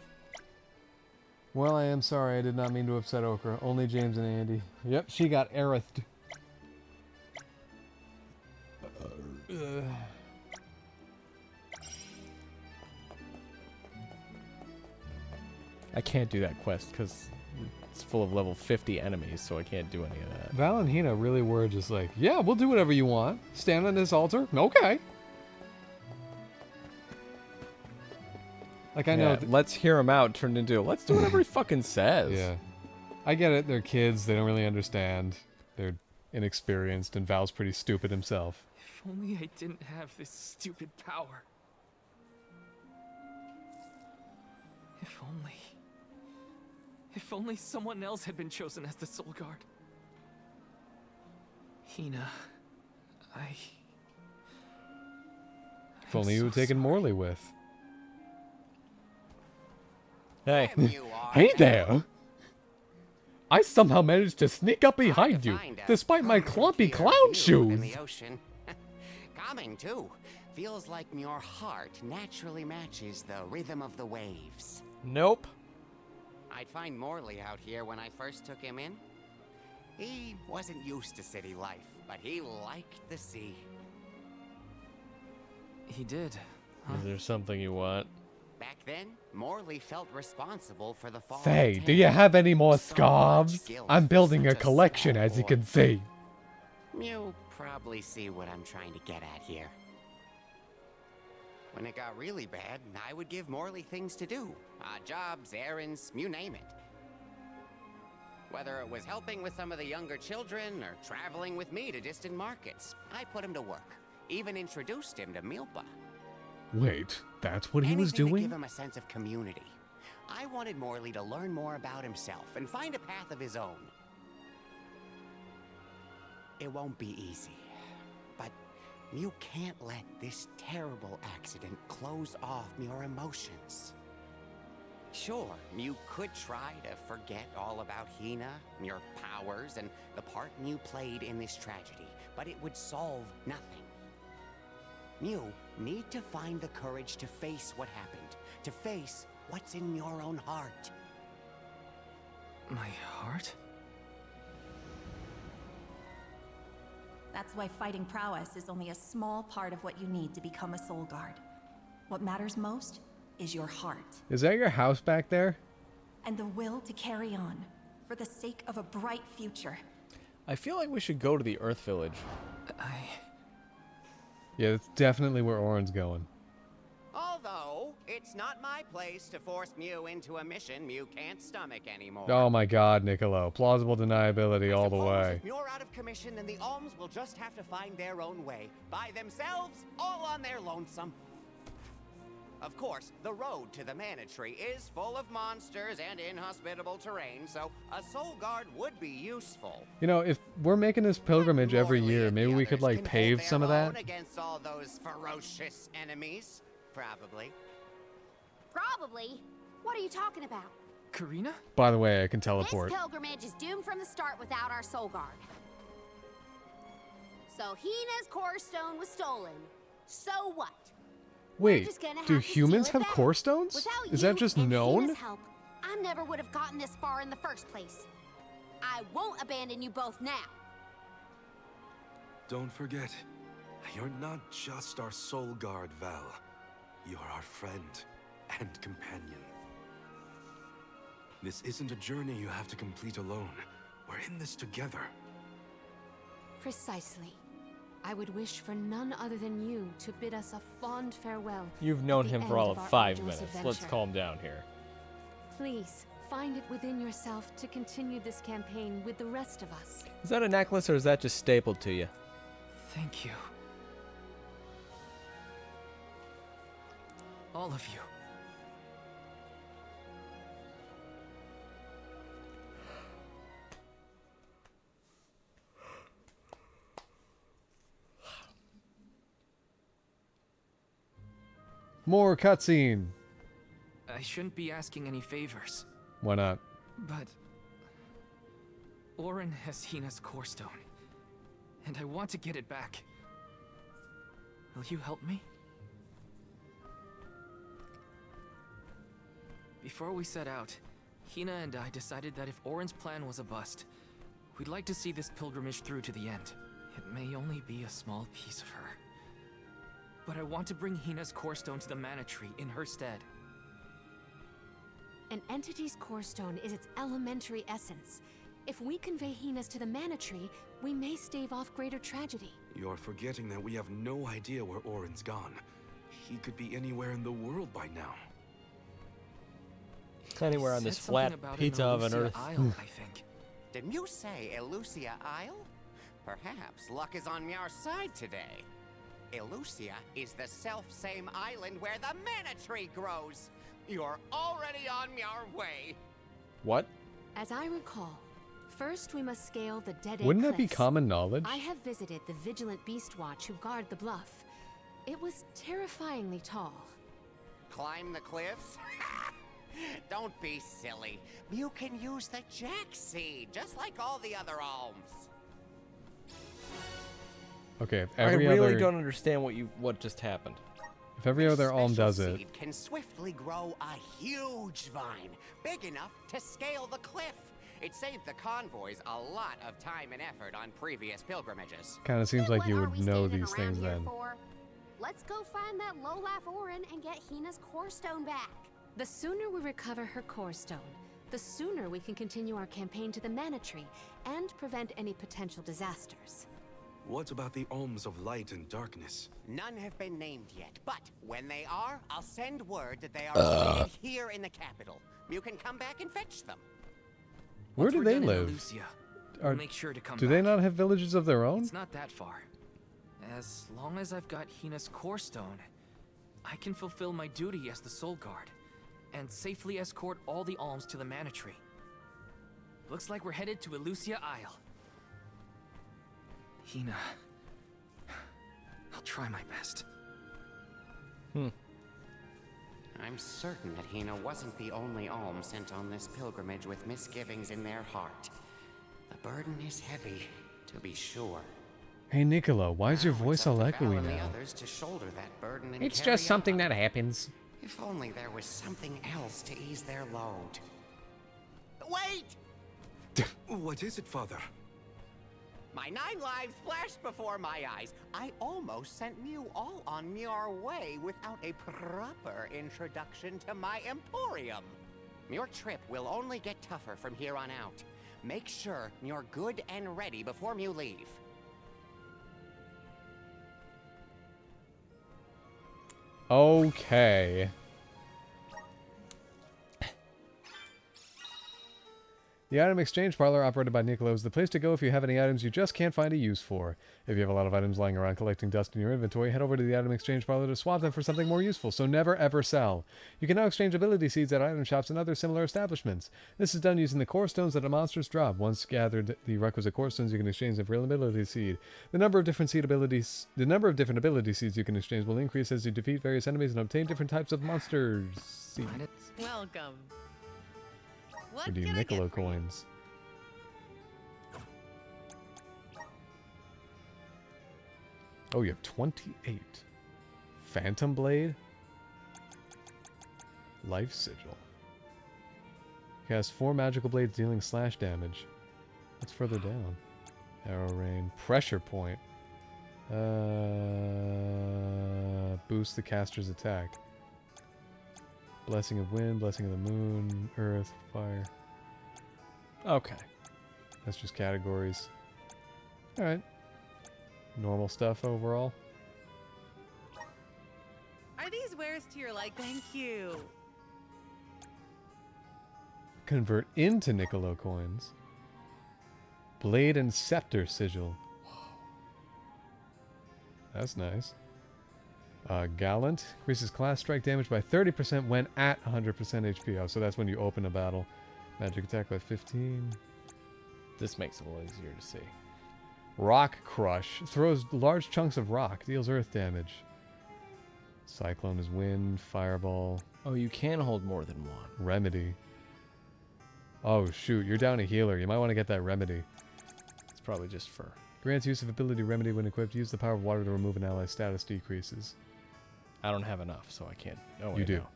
Well, I am sorry. I did not mean to upset Okra. Only James and Andy. Yep, she got Aerith. I can't do that quest because it's full of level 50 enemies, so I can't do any of that. Val and Hina really were just like, yeah, we'll do whatever you want. Stand on this altar? Okay. Like, I know... let's hear him out turned into, let's do whatever he fucking says. Yeah. I get it. They're kids. They don't really understand. They're inexperienced, and Val's pretty stupid himself. If only I didn't have this stupid power. If only someone else had been chosen as the Soul Guard. Hina, If only you had taken Morley with. Hey. Hey there! I somehow managed to sneak up behind you, despite my clumpy clown shoes. In the ocean. Calming too. Feels like your heart naturally matches the rhythm of the waves. Nope. I'd find Morley out here when I first took him in. He wasn't used to city life, but he liked the sea. He did. Is there something you want? Back then, Morley felt responsible for the fall. Say, do you have any more scarves? I'm building a collection, as you can see. You probably see what I'm trying to get at here. When it got really bad, I would give Morley things to do. Jobs, errands, you name it. Whether it was helping with some of the younger children or traveling with me to distant markets, I put him to work. Even introduced him to Milpa. Wait, that's what he was Anything to doing? give him a sense of community. I wanted Morley to learn more about himself and find a path of his own. It won't be easy, but you can't let this terrible accident close off your emotions. Sure, you could try to forget all about Hina, your powers, and the part you played in this tragedy, but it would solve nothing. You need to find the courage to face what happened, to face what's in your own heart. My heart? That's why fighting prowess is only a small part of what you need to become a Soul Guard. What matters most is your heart. Is that your house back there? And the will to carry on, for the sake of a bright future. I feel like we should go to the Earth Village. Yeah, that's definitely where Orin's going. Although, it's not my place to force Mew into a mission Mew can't stomach anymore. Oh my god, Niccolo. Plausible deniability all the way. If you're out of commission, then the Alms will just have to find their own way. By themselves, all on their lonesome. Of course, the road to the Mana Tree is full of monsters and inhospitable terrain, so a Soul Guard would be useful. You know, if we're making this pilgrimage every year, maybe we could, like, pave some of that? Against all those ferocious enemies, probably. Probably? What are you talking about? Karina? By the way, I can teleport. This pilgrimage is doomed from the start without our Soul Guard. So Hina's core stone was stolen. So what? Wait, do humans have core stones? Without Is you that just and known? Hina's help, I never would have gotten this far in the first place. I won't abandon you both now. Don't forget, you're not just our Soul Guard, Val. You're our friend and companion. This isn't a journey you have to complete alone. We're in this together. Precisely. I would wish for none other than you to bid us a fond farewell. You've known at the him for end all of of our 5 arduous minutes. adventure. Let's calm down here. Please, find it within yourself to continue this campaign with the rest of us. Is that a necklace or is that just stapled to you? Thank you. All of you. More cutscene. I shouldn't be asking any favors, Why not? but Orin has Hina's core stone, and I want to get it back. Will you help me? Before we set out, Hina and I decided that if Orin's plan was a bust, we'd like to see this pilgrimage through to the end. It may only be a small piece of her, but I want to bring Hina's core stone to the Mana Tree in her stead. An entity's core stone is its elementary essence. If we convey Hina's to the Mana Tree, we may stave off greater tragedy. You're forgetting that we have no idea where Orin's gone. He could be anywhere in the world by now. Anywhere on this flat pizza of an Earth. Isle, I think. Did you say Elusia Isle? Perhaps luck is on your side today. Elusia is the self-same island where the Mana Tree grows. You're already on your way. What? As I recall, first we must scale the Dead Egg Wouldn't that be Cliffs. common knowledge? I have visited the Vigilant Beast Watch who guard the bluff. It was terrifyingly tall. Climb the cliffs? Don't be silly. You can use the Jack Seed, just like all the other alms. Okay, if I every really other don't understand what just happened. if every other alm Special does it, seed can swiftly grow a huge vine, big enough to scale the cliff. It saved the convoys a lot of time and effort on previous pilgrimages. kind of seems like you What are would we know standing these around things here then. for? Let's go find that low-life Orin and get Hina's core stone back. The sooner we recover her core stone, the sooner we can continue our campaign to the Mana Tree and prevent any potential disasters. What about the alms of light and darkness? None have been named yet, but when they are, I'll send word that they are located here in the capital. You can come back and fetch them. Where Once do we're they done in live? Lucia, Are- we'll make sure to come do back. they not have villages of their own? It's not that far. As long as I've got Hina's core stone, I can fulfill my duty as the Soul Guard and safely escort all the alms to the Mana Tree. Looks like we're headed to Elusia Isle. Hina, I'll try my best. I'm certain that Hina wasn't the only alm sent on this pilgrimage with misgivings in their heart. The burden is heavy, to be sure. Hey Niccolo, why is your voice all Val echoey and the now? others to shoulder that burden and It's carry just something on. that happens. If only there was something else to ease their load. Wait! What is it, Father? My 9 lives flashed before my eyes. I almost sent Mew all on your way without a proper introduction to my emporium. Your trip will only get tougher from here on out. Make sure you're good and ready before you leave. Okay. The item exchange parlor operated by Niccolo is the place to go if you have any items you just can't find a use for. If you have a lot of items lying around collecting dust in your inventory, head over to the item exchange parlor to swap them for something more useful, so never ever sell. You can now exchange ability seeds at item shops and other similar establishments. This is done using the core stones that the monsters drop. Once gathered the requisite core stones, you can exchange them for an ability seed. The number of different ability seeds you can exchange will increase as you defeat various enemies and obtain different types of monsters. Seeds. Welcome. What Redeem can I Niccolo get for you? coins. Oh, you have 28. Phantom Blade. Life Sigil. Cast 4 magical blades dealing slash damage. What's further down? Arrow Rain. Pressure Point. Boost the caster's attack. Blessing of Wind, Blessing of the Moon, Earth, Fire. Okay. That's just categories. Alright. Normal stuff overall. Are these wares to your like? Thank you. Convert into Niccolo coins. Blade and Scepter Sigil. That's nice. Gallant. Increases class strike damage by 30% when at 100% HP. Oh, so that's when you open a battle. Magic attack by 15. This makes it a little easier to see. Rock Crush. Throws large chunks of rock. Deals earth damage. Cyclone is wind. Fireball. Oh, you can hold more than one. Remedy. Oh, shoot. You're down a healer. You might want to get that remedy. It's probably just for... Grants use of ability remedy when equipped. Use the power of water to remove an ally's status decreases. I don't have enough, so I can't... Oh, You wait, do. no.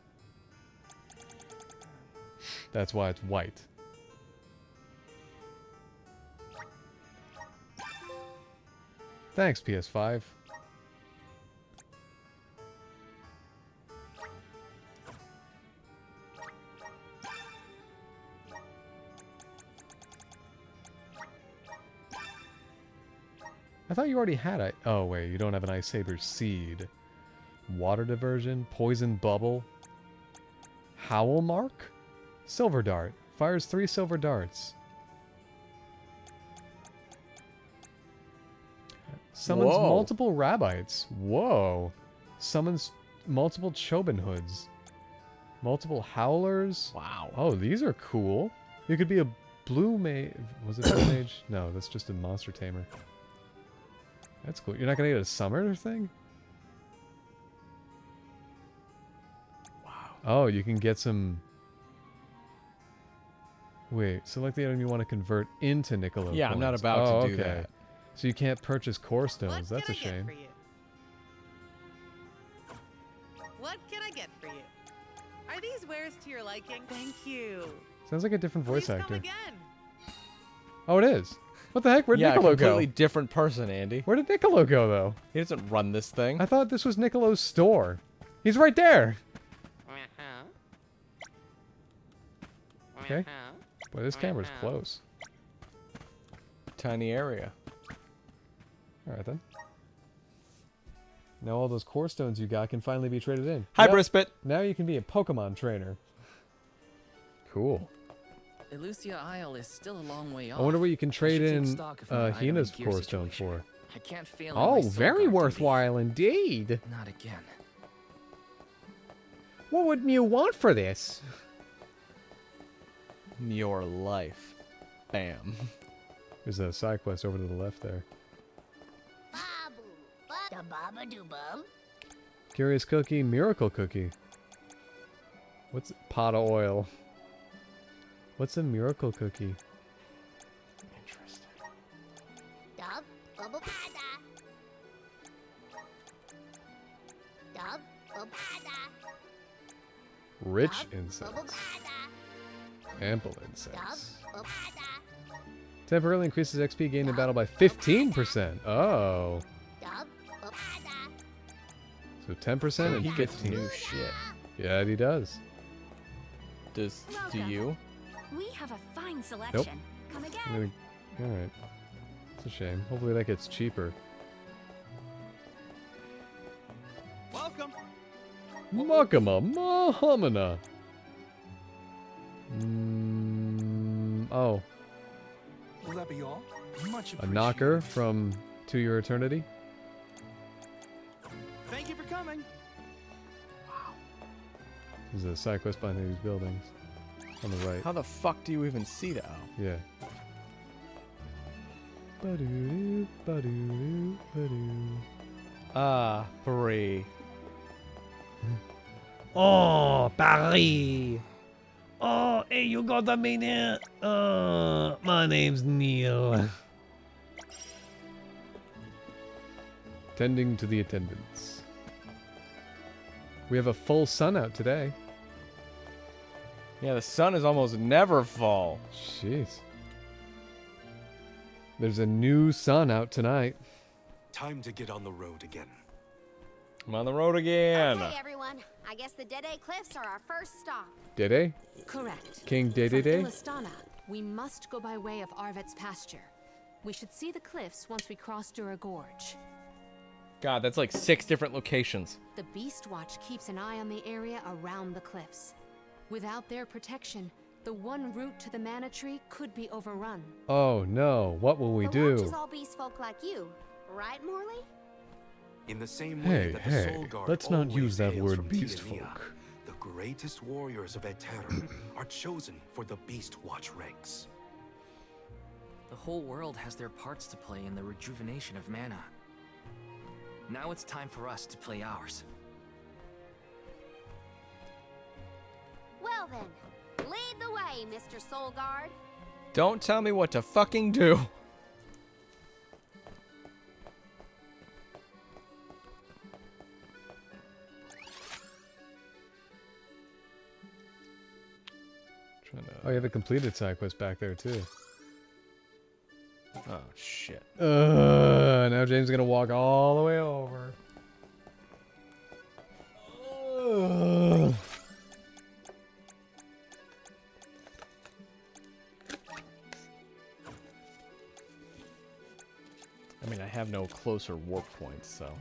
That's why it's white. Thanks, PS5. I thought you already had it. Oh, wait, you don't have an Ice Saber Seed. Water Diversion, Poison Bubble, Howl Mark, Silver Dart. Fires 3 silver darts. Summons Whoa. multiple Rabbites. Whoa. Summons multiple Chobin Hoods. Multiple howlers. Wow. Oh, these are cool. You could be a blue mage. Was it blue mage? No, that's just a monster tamer. That's cool. You're not gonna get a summoner thing? Wow. Oh, you can get some... Wait, select the item you want to convert into Niccolo Yeah, I'm not coins. about to do okay. that. So you can't purchase core stones. What That's can a I get shame. for you? What can I get for you? Are these wares to your liking? Thank you. Sounds like a different voice Please actor. come again. Oh, it is. What the heck? Where'd Yeah, Niccolo completely go? different person, Andy. Where did Niccolo go, though? He doesn't run this thing. I thought this was Niccolo's store. He's right there. Okay. Boy, this camera's close. Tiny area. Alright then. Now all those core stones you got can finally be traded in. Hi, Now- Brispit. Now you can be a Pokemon trainer. Cool. Elucia Isle is still a long way off. I wonder what you can trade should take in stock of my item and Hina's gear core stone situation. for. I can't fail in Oh, my soul very guard worthwhile indeed. duty. Not again. What would Mew want for this? Your life. Bam. There's a side quest over to the left there. Curious Cookie, Miracle Cookie. What's pot of oil? What's a Miracle Cookie? Interesting. Dub, bubble pada. Dub, bubble pada. Rich Bubble incense. pada. Ample Dub, incense. bubble pada. Temporarily increases XP gained in battle by 15%. Oh. Dub, bubble pada. So 10% and He gets 15. new shit. Yeah, he does. Do you? We have a fine selection. Come again. Alright. It's a shame. Hopefully that gets cheaper. Welcome. Makama Mahamana. Oh. Will that be all? Much A knocker from To Your Eternity. Thank you for coming. There's a side quest behind these buildings. On the right. How the fuck do you even see that? Oh. Yeah. Ba-doo-doo, ba-doo-doo, ba-doo. Ah, Paris. Oh, Paris. Oh, hey, you got a minute? My name's Neil. Tending to the attendants. We have a full sun out today. Yeah, the sun is almost never full. Jeez. There's a new sun out tonight. Time to get on the road again. I'm on the road again. Okay, everyone. I guess the Dede Cliffs are our first stop. Dede? Correct. King From Dede? Illistana, we must go by way of Arvet's pasture. We should see the cliffs once we cross Dura Gorge. God, that's like 6 different locations. The Beast Watch keeps an eye on the area around the cliffs. Without their protection, the one route to the Mana Tree could be overrun. Oh no, what will we The do? Watch is all beast folk like you, right, Morley? In the same Hey, way that the hey, Soul Guard let's not always use that hails word from beast Tia Nia, folk. The greatest warriors of Eterra are chosen for the Beast Watch ranks. The whole world has their parts to play in the rejuvenation of mana. Now it's time for us to play ours. Well then, lead the way, Mr. Soul Guard. Don't tell me what to fucking do. Oh, you have a completed side quest back there too. Oh shit. Now James is gonna walk all the way over. I mean, I have no closer warp points, so.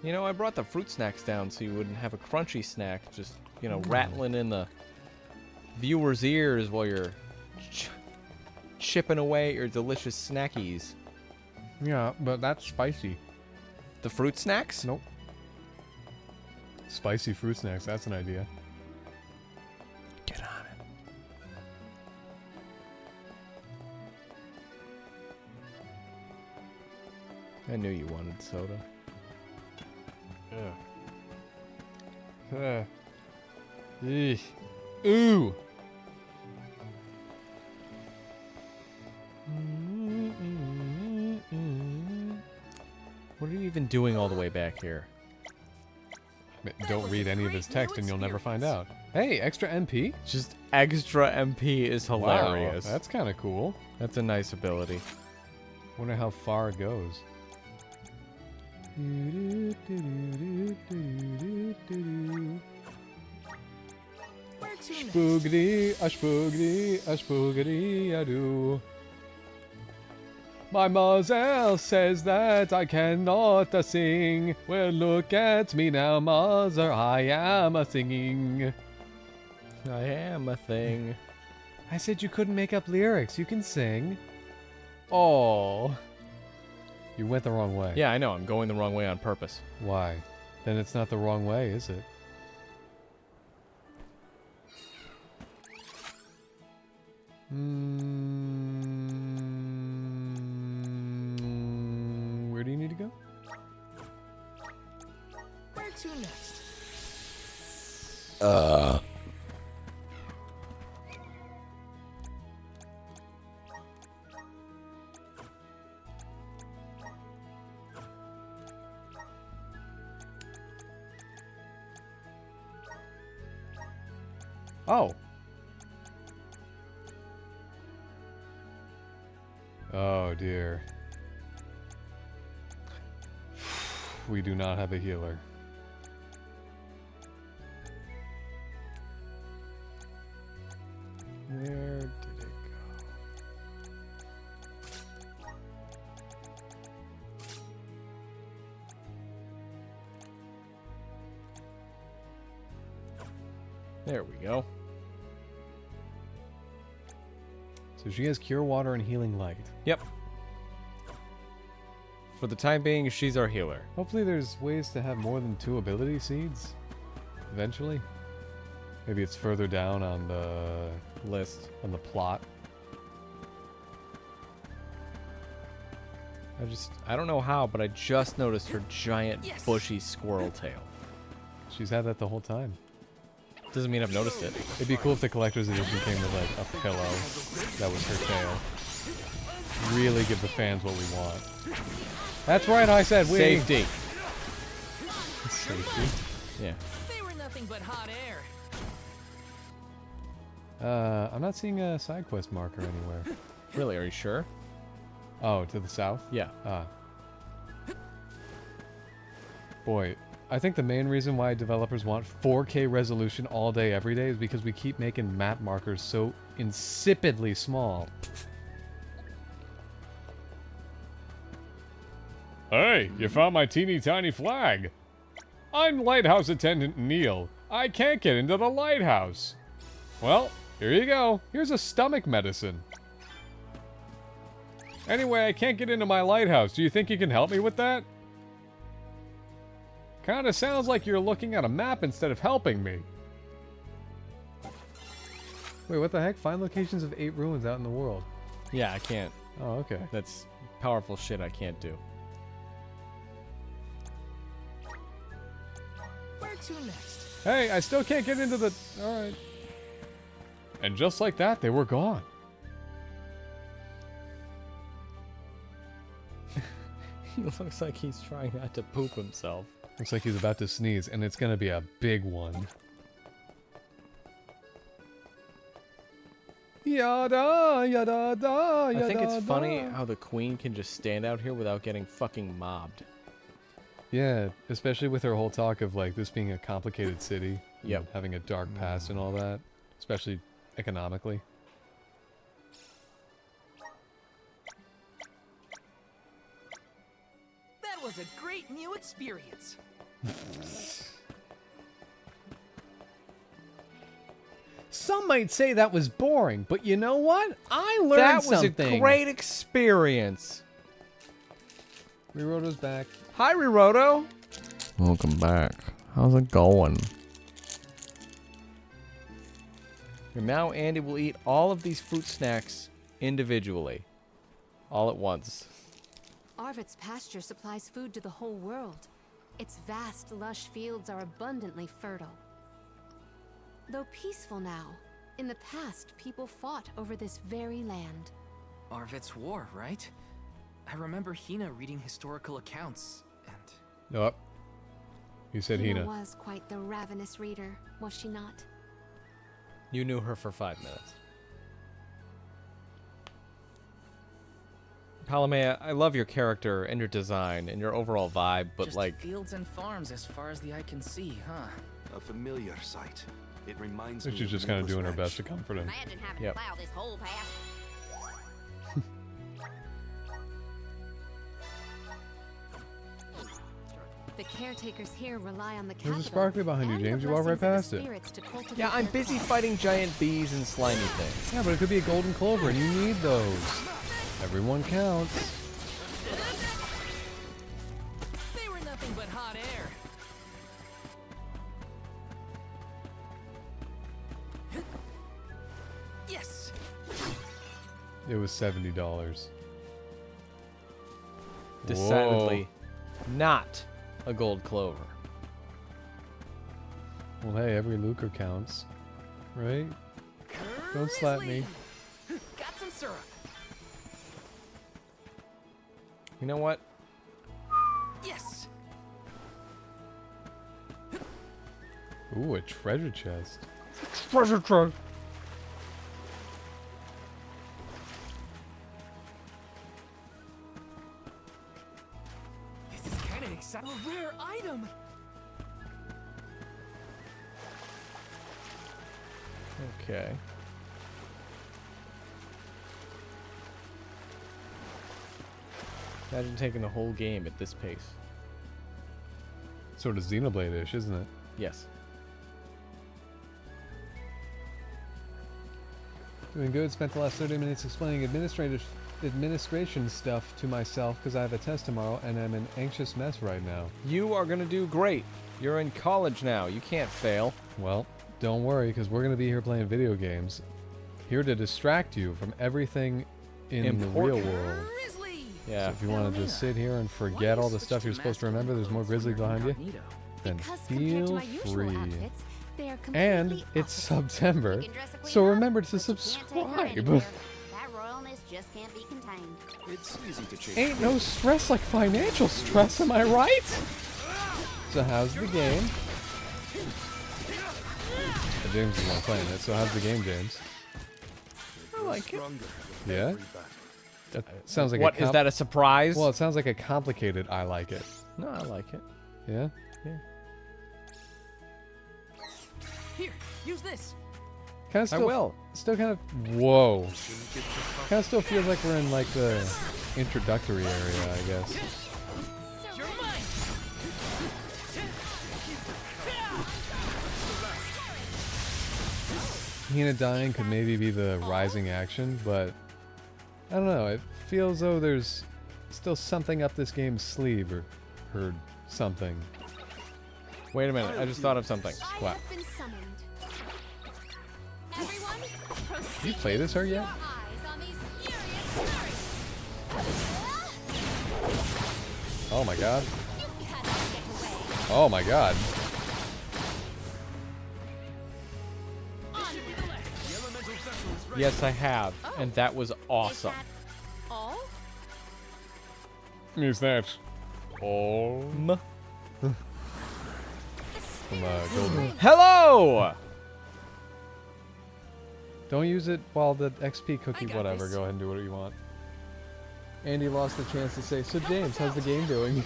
You know, I brought the fruit snacks down so you wouldn't have a crunchy snack just, you know, rattling in the viewer's ears while you're chipping away at your delicious snackies. Yeah, but that's spicy. The fruit snacks? Nope. Spicy fruit snacks, that's an idea. Get on it. I knew you wanted soda. Eesh. Ooh. What are you even doing all the way back here? Don't read any of his text and you'll never find out. Hey, extra MP? Just extra MP is hilarious. Wow, that's kind of cool. That's a nice ability. Wonder how far it goes. Spoogity, a spoogity, a spoogity, a do. My mother says that I cannot sing. Well, look at me now, mother, I am a singing. I am a thing. I said you couldn't make up lyrics. You can sing. Oh. You went the wrong way. Yeah, I know. I'm going the wrong way on purpose. Why? Then it's not the wrong way, is it? Where do you need to go? Where to next? Oh. Oh dear. We do not have a healer. Where did it go? There we go. So she has Cure Water and Healing Light. Yep. For the time being, she's our healer. Hopefully there's ways to have more than 2 ability seeds. Eventually. Maybe it's further down on the list. On the plot. I don't know how, but I just noticed her giant bushy squirrel tail. She's had that the whole time. Doesn't mean I've noticed it. It'd be cool if the collector's edition came with like a pillow that was her tail. Really give the fans what we want. That's right, I said we. Safety. Safety. Yeah. They were nothing but hot air. I'm not seeing a side quest marker anywhere. Really? Are you sure? Oh, to the south? Yeah. Boy, I think the main reason why developers want 4K resolution all day, every day is because we keep making map markers so insipidly small. Hey, you found my teeny tiny flag. I'm lighthouse attendant Neil. I can't get into the lighthouse. Well, here you go. Here's a stomach medicine. Anyway, I can't get into my lighthouse. Do you think you can help me with that? Kinda sounds like you're looking at a map instead of helping me. Wait, what the heck? Find locations of 8 ruins out in the world. Yeah, I can't. Oh, okay. That's powerful shit I can't do. Where to next? Hey, I still can't get into the... Alright. And just like that, they were gone. He looks like he's trying not to poop himself. Looks like he's about to sneeze, and it's gonna be a big one. Yada, yada, da, yada, I think it's funny da. how the queen can just stand out here without getting fucking mobbed. Yeah, especially with her whole talk of like this being a complicated city. Yep. And having a dark past and all that. Especially economically. That was a great new experience. Some might say that was boring, but you know what? I learned something. That was a great experience. Riroto's back. Hi, Riroto. Welcome back. How's it going? And now Andy will eat all of these fruit snacks individually. All at once. Arvid's pasture supplies food to the whole world. Its vast, lush fields are abundantly fertile. Though peaceful now, in the past, people fought over this very land. Arvid's war, right? I remember Hina reading historical accounts, and... Nope. You said Hina. Was quite the ravenous reader, was she not? You knew her for 5 minutes. Palamea, I love your character and your design and your overall vibe, but just like... fields and farms as far as the eye can see, huh? A familiar sight. It reminds me She's just kind of doing her best to comfort him. Imagine having Yep. to plow this whole path. The caretakers here rely on the There's a capital sparkly behind you, and the James. You walk right blessings of past the it. spirits to cultivate Yeah, I'm their busy crops. fighting giant bees and slimy things. Yeah, but it could be a golden clover, and you need those. Everyone counts. They were nothing but hot air. Yes. It was $70. Decidedly not a gold clover. Well, hey, every lucre counts, right? Don't slap me. Got some syrup. You know what? Yes. Ooh, a treasure chest. Treasure chest. This is kind of exciting. A rare item. Okay. Imagine taking the whole game at this pace. Sort of Xenoblade-ish, isn't it? Yes. Doing good. Spent the last 30 minutes explaining administration stuff to myself because I have a test tomorrow and I'm an anxious mess right now. You are gonna do great. You're in college now. You can't fail. Well, don't worry, because we're going to be here playing video games. Here to distract you from everything in the real world. Yeah. So if you want to just sit here and forget all the stuff you're supposed to remember, there's more Grizzly behind you, then feel free. And it's September, so remember to subscribe. That royalness just can't be contained. It's easy to change. Ain't no stress like financial stress, am I right? So how's the game? James is the one playing it, so how's the game, James? I like it. Yeah? That sounds like What, is that a surprise? Well, it sounds like a complicated I like it. No, I like it. Yeah? Yeah. Here, use this. Kind of still, I will. Still kind of... Whoa. Kind of still feels like we're in, like, the introductory area, I guess. You're mine. Hina dying could maybe be the rising action, but... I don't know, it feels though there's still something up this game's sleeve, or something. Wait a minute, I just thought of something. What? Everyone, You play this her yet? Oh my god. Oh my god. Yes, I have, and that was awesome. All? Is that all? From Golden. Hello! Don't use it while the XP cookie, got whatever. this. Go ahead and do whatever you want. Andy lost the chance to say, so James, how's the game doing?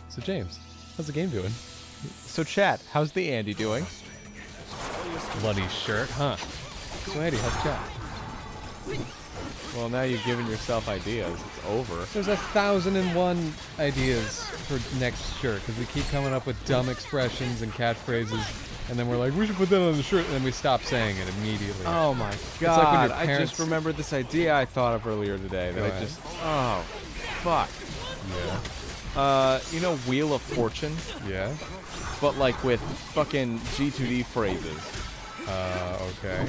So James, how's the game doing? So chat, how's the Andy doing? Bloody shirt, huh? So Andy, how's chat? Well, now you've given yourself ideas. It's over. There's 1,001 ideas for next shirt because we keep coming up with dumb expressions and catchphrases, and then we're like, we should put that on the shirt, and then we stop saying it immediately. Oh my It's god, like when your I parents- just remembered this idea I thought of earlier today that Go I ahead. just... Oh, fuck. Yeah. You know Wheel of Fortune? Yeah. But like with fucking G2D phrases. Okay.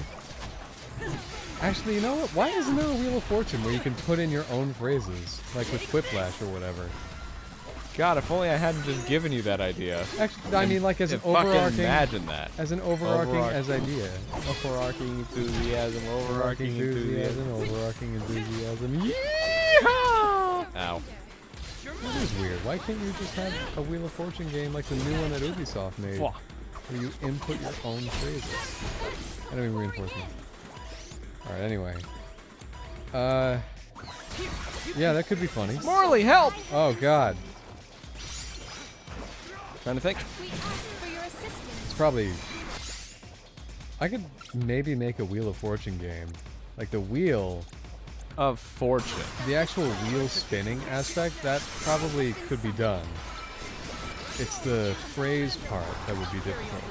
Actually, you know what? Why isn't there a Wheel of Fortune where you can put in your own phrases? Like with Quiplash or whatever. God, if only I hadn't just given you that idea. Actually, I mean, like as an fucking overarching. imagine that. As an overarching as idea. Overarching enthusiasm. Overarching enthusiasm. Overarching enthusiasm. Yeehaw! Ow. That is weird. Why can't you just have a Wheel of Fortune game like the new one that Ubisoft made? Wah. Where you input your own phrases. I don't mean reinforcement. Alright, anyway. Yeah, that could be funny. Morley, help! Oh, God. Trying to think. It's probably... I could maybe make a Wheel of Fortune game. Like the wheel... Of Fortune. The actual wheel spinning aspect, that probably could be done. It's the phrase part that would be difficult.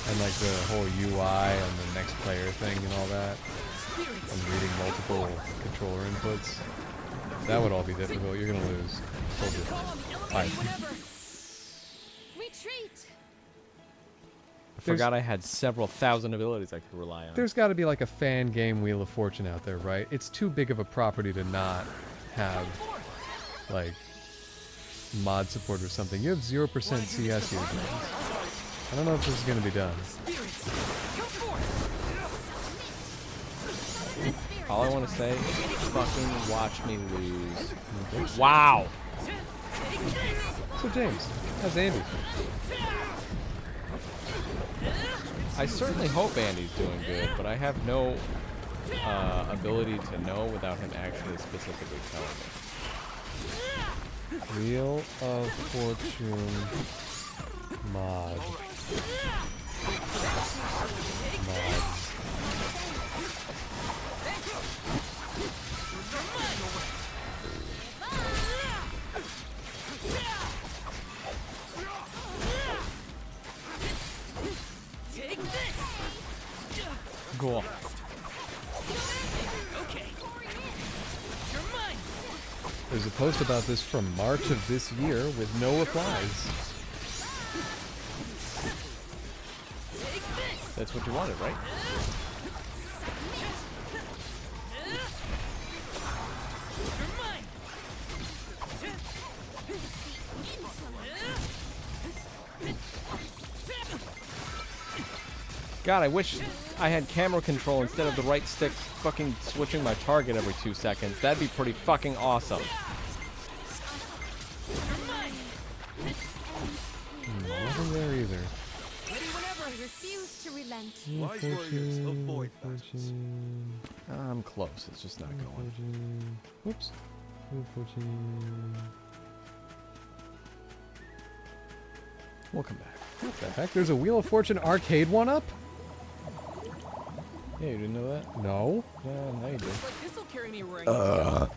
And like the whole UI and the next player thing and all that. And reading multiple controller inputs. That would all be difficult. You're gonna lose. Told you. Alright. Retreat. I forgot I had several thousand abilities I could rely on. There's gotta be like a fan game Wheel of Fortune out there, right? It's too big of a property to not have like mod support or something. You have 0% CS users. I don't know if this is gonna be done. All I want to say is fucking watch me lose. Wow! So James, how's Andy? I certainly hope Andy's doing good, but I have no ability to know without him actually specifically telling me. Wheel of Fortune mod. Mods. Cool. There's a post about this from March of this year with no replies. That's what you wanted, right? God, I wish I had camera control instead of the right stick fucking switching my target every 2 seconds. That'd be pretty fucking awesome. Nothing there either. I refuse to relent. Wise warriors avoid battles. I'm close. It's just not going. Whoops. Wheel of Fortune. We'll come back. What the heck? There's a Wheel of Fortune arcade one-up? Yeah, you didn't know that? No. Yeah, now you do. Looks like this'll carry me where I need to go.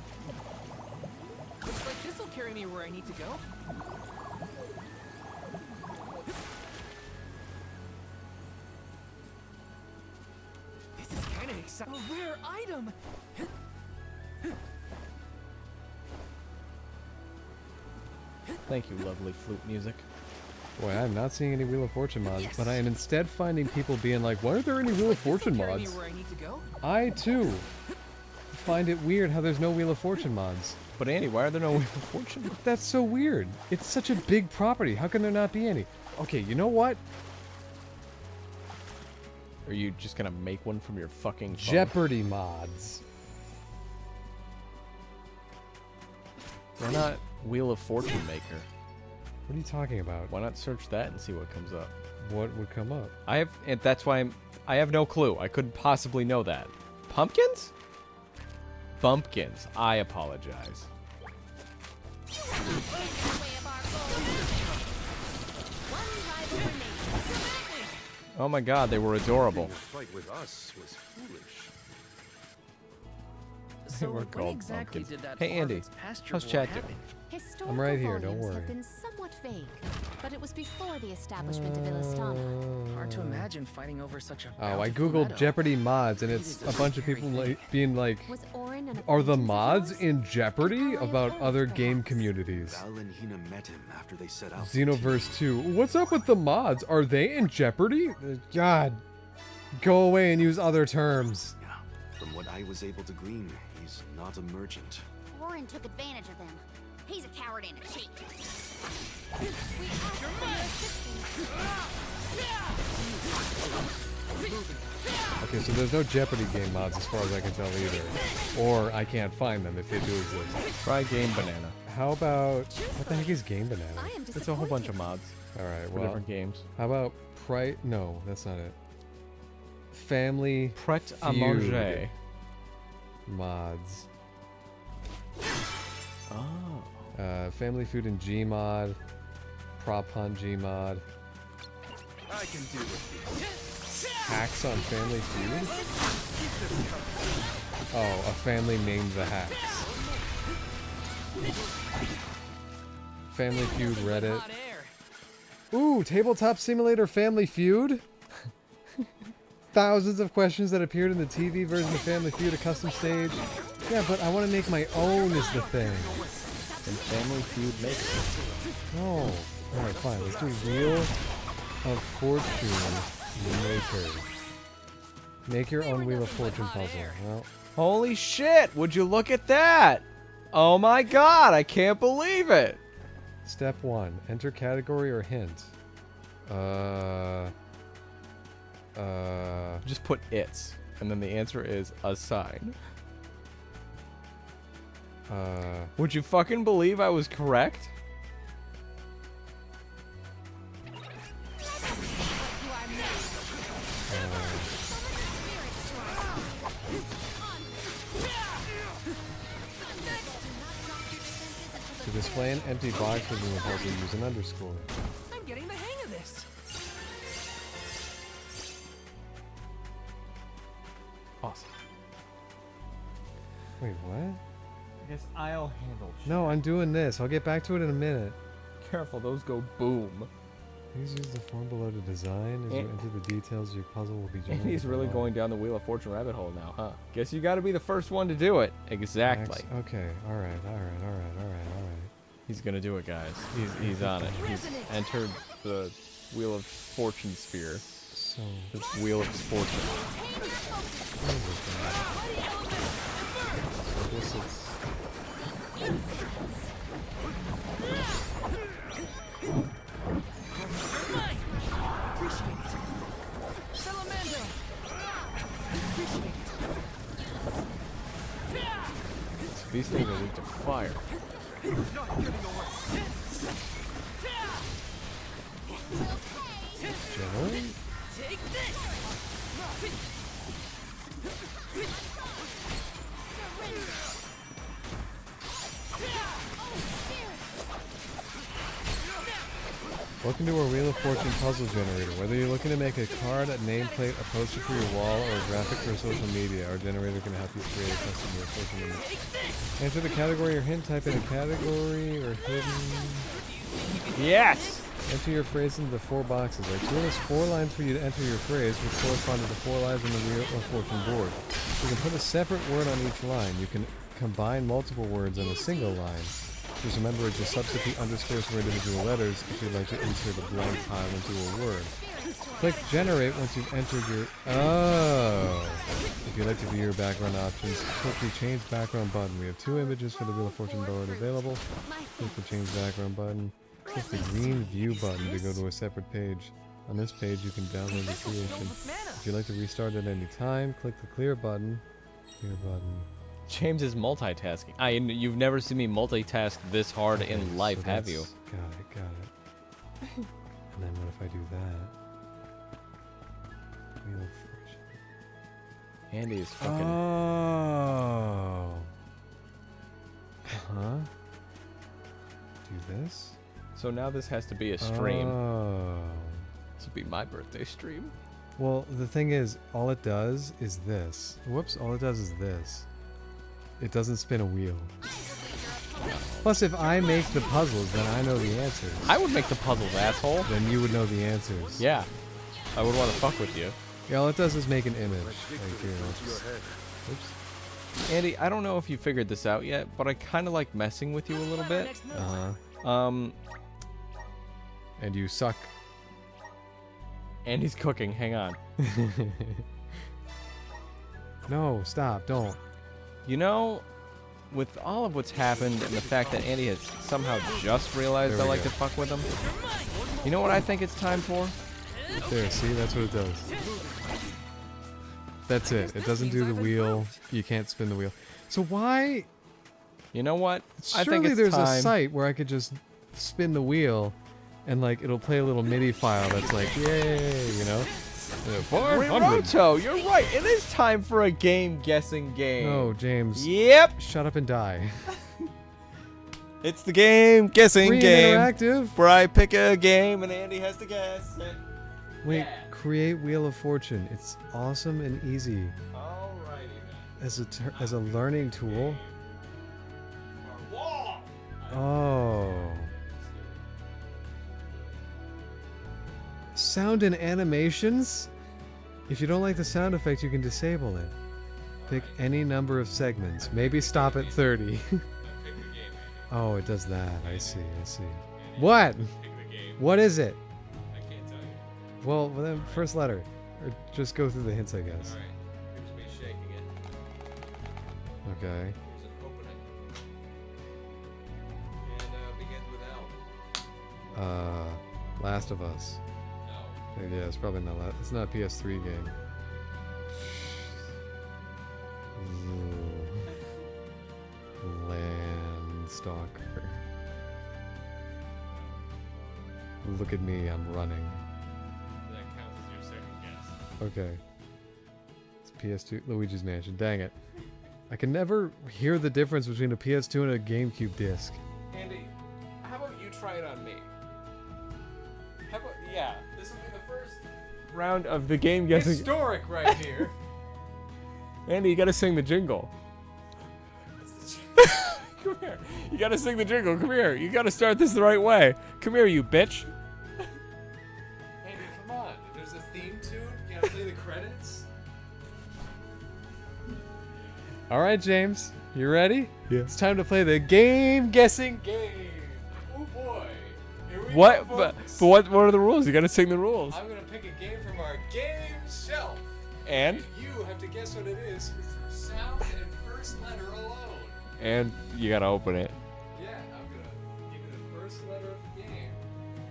Looks like this'll carry me where I need to go. This is kind of exciting. A rare item. Thank you, lovely flute music. Boy, I'm not seeing any Wheel of Fortune mods, but I am instead finding people being like, why aren't there any Wheel of Fortune mods? I, too, find it weird how there's no Wheel of Fortune mods. But Andy, why are there no Wheel of Fortune? That's so weird. It's such a big property. How can there not be any? Okay, you know what? Are you just gonna make one from your fucking phone? Jeopardy mods. Why not Wheel of Fortune Maker? What are you talking about? Why not search that and see what comes up? What would come up? And that's why I have no clue. I couldn't possibly know that. Pumpkins? Bumpkins. I apologize. Oh my god, they were adorable. The fight with us was foolish. So We're when called exactly pumpkins. did that Hey Andy, harvest pasture how's war chat happen? doing? Historical right here, don't volumes worry. have been somewhat vague, but it was before the establishment of Illistana. Hard to imagine fighting over such a Oh, I bountiful googled meadow. Jeopardy mods, and it's a bunch of people being like, Was Orin an "Are the acquaintance of mods yours? in Jeopardy Ally of about Earth, other game perhaps? communities?" Val and Hina met him after they set out. Xenoverse 2. What's up with the mods? Are they in Jeopardy? God, go away and use other terms. Yeah, from what I was able to glean, he's not a merchant. Orin took advantage of them. He's a coward and a cheat. Okay, so there's no Jeopardy game mods as far as I can tell either. Or I can't find them if they do exist. Try Game Banana. How about... What the heck is Game Banana? It's a whole bunch of mods. Alright, for well... different games. How about No, that's not it. Family Pret a manger. Mods. Oh. Family Food and Gmod. Prop Hunt Gmod. I can deal with these. Hacks on Family Feud? Oh, a family named the Hacks. Family Feud Reddit. Ooh, Tabletop Simulator Family Feud? Thousands of questions that appeared in the TV version of Family Feud, a custom stage. Yeah, but I want to make my own is the thing. And Family Feud makes it. No. Alright, fine. Let's do Wheel of Fortune Maker. Make your own Wheel of Fortune puzzle. Well, Holy shit! Would you look at that? Oh my god! I can't believe it. Step 1. Enter category or hint. Just put it's, and then the answer is a sign. Would you fucking believe I was correct? To display an empty box within the puzzle, use an underscore. I'm getting the hang of this. Awesome. Wait, what? I guess I'll handle shit. No, I'm doing this. I'll get back to it in a minute. Careful, those go boom. Please use the form below to design. As you enter the details, your puzzle will be generated. And he's really below. going down the Wheel of Fortune rabbit hole now, huh? Guess you gotta be the first one to do it. Exactly. Okay, alright. He's gonna do it, guys. He's on it. He's entered the Wheel of Fortune sphere. So... The Wheel of Fortune. I guess it's... So these things are weak to fire. Generally? Take this. Welcome to our Wheel of Fortune puzzle generator. Whether you're looking to make a card, a nameplate, a poster for your wall, or a graphic for social media, our generator can help you create a custom Wheel of Fortune image. Enter the category or hint, type in a category or hidden. Yes! Enter your phrase into the 4 boxes. Our tool has 4 lines for you to enter your phrase, which correspond to the 4 lines on the Wheel of Fortune board. You can put a separate word on each line. You can combine multiple words on a single line. Just remember to substitute underscores for individual letters if you'd like to insert a blank tile into a word. Click Generate once you've entered your... Oh! If you'd like to view your background options, click the Change Background button. We have 2 images for the Wheel of Fortune board available. Click the Change Background button. Click the green View button to go to a separate page. On this page, you can download the creation. If you'd like to restart at any time, click the Clear button. Clear button. James is multitasking. You've never seen me multitask this hard in life, So have you? Got it. And then what if I do that? Wheel of Fortune. Andy is fucking... Oh. Huh? Do this? So now this has to be a stream. Oh. This would be my birthday stream. Well, the thing is, all it does is this. Whoops, all it does is this. It doesn't spin a wheel. Oh, Plus, if I make the puzzles, then I know the answers. I would make the puzzles, asshole. Then you would know the answers. Yeah. I would want to fuck with you. Yeah, all it does is make an image. Like, here, oops. Andy, I don't know if you figured this out yet, but I kind of like messing with you a little bit. And you suck. Andy's cooking. Hang on. No, stop. Don't. You know, with all of what's happened and the fact that Andy has somehow just realized I like to fuck with him, you know what I think it's time for? There, see? That's what it does. That's it. It doesn't do the wheel. You can't spin the wheel. So why... You know what? Surely I think it's there's time. a site where I could just spin the wheel and, like, it'll play a little MIDI file that's like, yay, you know? 400. Roto, you're right. It is time for a guessing game. No, James. Yep. Shut up and die. It's the guessing Free game. interactive. Where I pick a game and Andy has to guess. Wait, create Wheel of Fortune. It's awesome and easy. Alrighty then. As a learning tool. Oh. Sound and animations? If you don't like the sound effect, you can disable it. Pick any number of segments. Maybe stop at 30. Oh, it does that. I see. What? What is it? Well, then first letter. Or just go through the hints, I guess. Alright. Here's me shaking it. Okay. Here's an opening. And begins with L. Last of Us. No. Yeah, it's probably not. It's not a PS3 game. Landstalker. Look at me, I'm running. That counts as your second guess. Okay. It's PS2 Luigi's Mansion. Dang it. I can never hear the difference between a PS2 and a GameCube disc. Andy, how about you try it on me? How about, yeah, this will be the first round of the game guessing. Historic right here. Andy, you gotta sing the jingle. Come here. You gotta sing the jingle. Come here. You gotta start this the right way. Come here, you bitch. Andy, come on. There's a theme tune. You gotta play the credits. All right, James. You ready? Yeah. It's time to play the game guessing game. Oh boy. Here we What? go, But folks. what are the rules? You gotta sing the rules. I'm gonna pick a game from our game shelf. And? You have to guess what it is through sound and first letter alone. And you gotta open it. Yeah, I'm gonna give you the first letter of the game,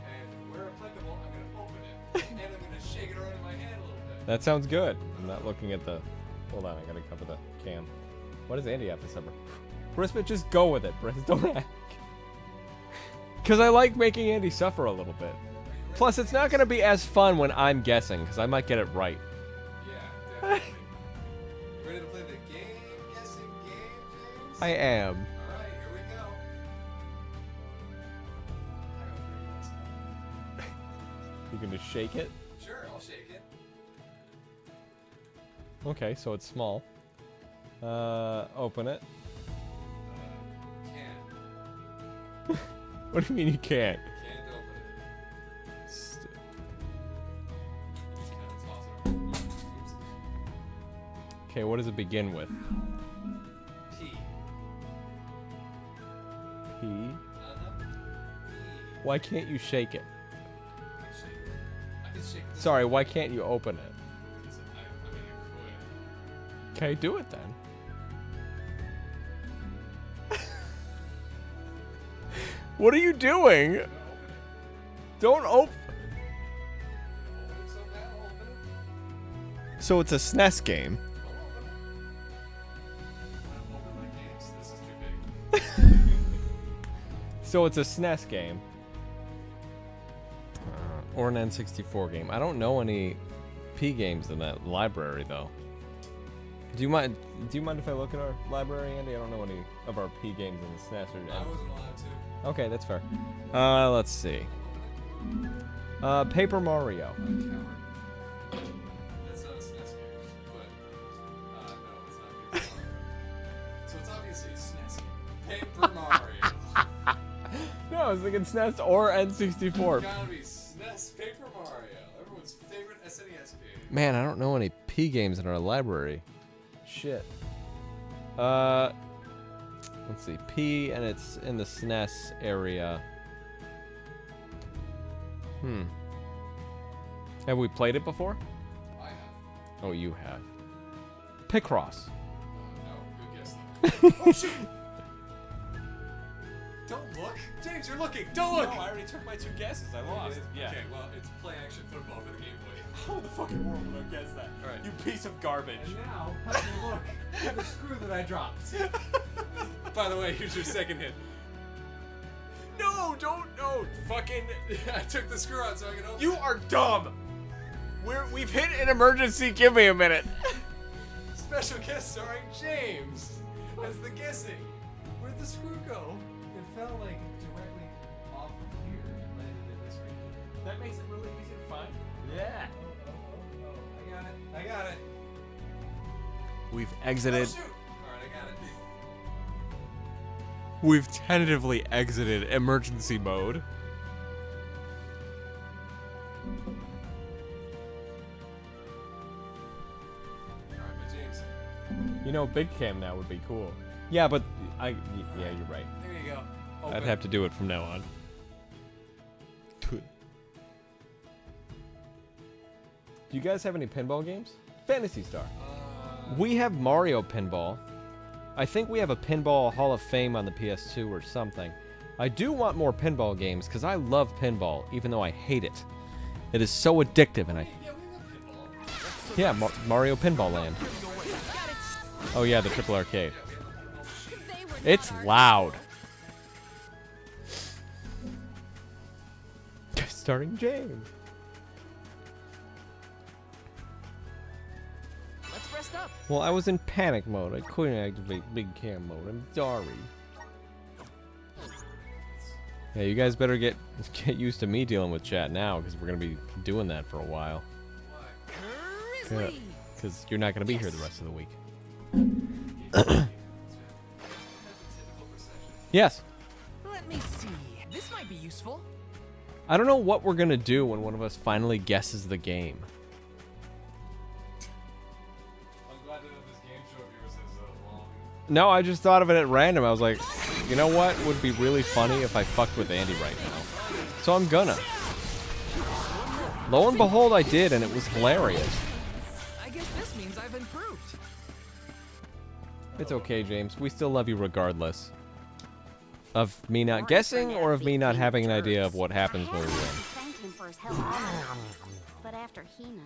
and where applicable, I'm gonna open it, and I'm gonna shake it around in my hand a little bit. That sounds good. I'm not looking at the... Hold on, I gotta cover the cam. What does Andy have to suffer? Brisbane, just go with it, Briss. Don't act. Because I like making Andy suffer a little bit. Plus, it's not gonna be as fun when I'm guessing, because I might get it right. Yeah, definitely. Ready to play the game guessing game, James? I am. All right, here we go. You can just shake it? Sure, I'll shake it. Okay, so it's small. Open it. Can't. What do you mean you can't? Can't open it. St- Just kind of toss it over. Oops. Okay, what does it begin with? P. P? P. Why can't you shake it? I can shake it. I can shake this. Sorry, why can't you open it? I mean, I could. Okay, do it then. What are you doing? Don't open. So it's a SNES game. So it's a SNES game. Or an N64 game. I don't know any P games in that library though. Do you mind if I look at our library, Andy? I don't know any of our P games in the SNES or I wasn't allowed to. Okay, that's fair. Let's see. Paper Mario. That's not a SNES game, but no, it's not Paper Mario. So it's obviously a SNES game. Paper Mario. was thinking SNES or N64. Gotta be SNES Paper Mario, everyone's favorite SNES game. Man, I don't know any P games in our library. Shit. Let's see. P, and it's in the SNES area. Have we played it before? I have. Oh, you have. Picross. No, good guess though. Oh shoot! Don't look! James, you're looking! Don't look! No, I already took my 2 guesses. I lost. Yeah. Okay, well, it's play action football for the Game Boy. How in the fucking world would I guess that? Alright. You piece of garbage. And now, how do you look at the screw that I dropped? By the way, here's your second hit. No, don't, no, fucking, I took the screw out so I can open You it. are dumb. We've hit an emergency. Give me a minute. Special guest starring James as the guessing. Where'd the screw go? It fell like directly off of here and landed in this region. That makes it really easy to find. Yeah. I got it. We've Oh, exited. shoot. Alright, I got it. We've tentatively exited emergency mode. Alright, but James. You know, big cam now would be cool. Yeah, but yeah, you're right. There you go. I'd Open. have to do it from now on. Do you guys have any pinball games? Phantasy Star. We have Mario Pinball. I think we have a Pinball Hall of Fame on the PS2 or something. I do want more pinball games because I love pinball, even though I hate it. It is so addictive, and yeah, Mario Pinball Land. Oh yeah, the triple arcade. It's loud. Starring James. Let's rest up. Well, I was in panic mode. I couldn't activate big cam mode. I'm sorry. Yeah, you guys better get used to me dealing with chat now, because we're gonna be doing that for a while. Because you're not gonna be here the rest of the week. Yes. Let me see. This might be useful. I don't know what we're gonna do when one of us finally guesses the game. I'm glad that this game show of yours has long. No, I just thought of it at random. I was like, you know what would be really funny if I fucked with Andy right now? So I'm gonna. Lo and behold, I did, and it was hilarious. I guess this means I've improved. It's okay, James. We still love you regardless. Of me not guessing, or of me not having an idea of what happens when we win. Thanked him for his help. But after Hina,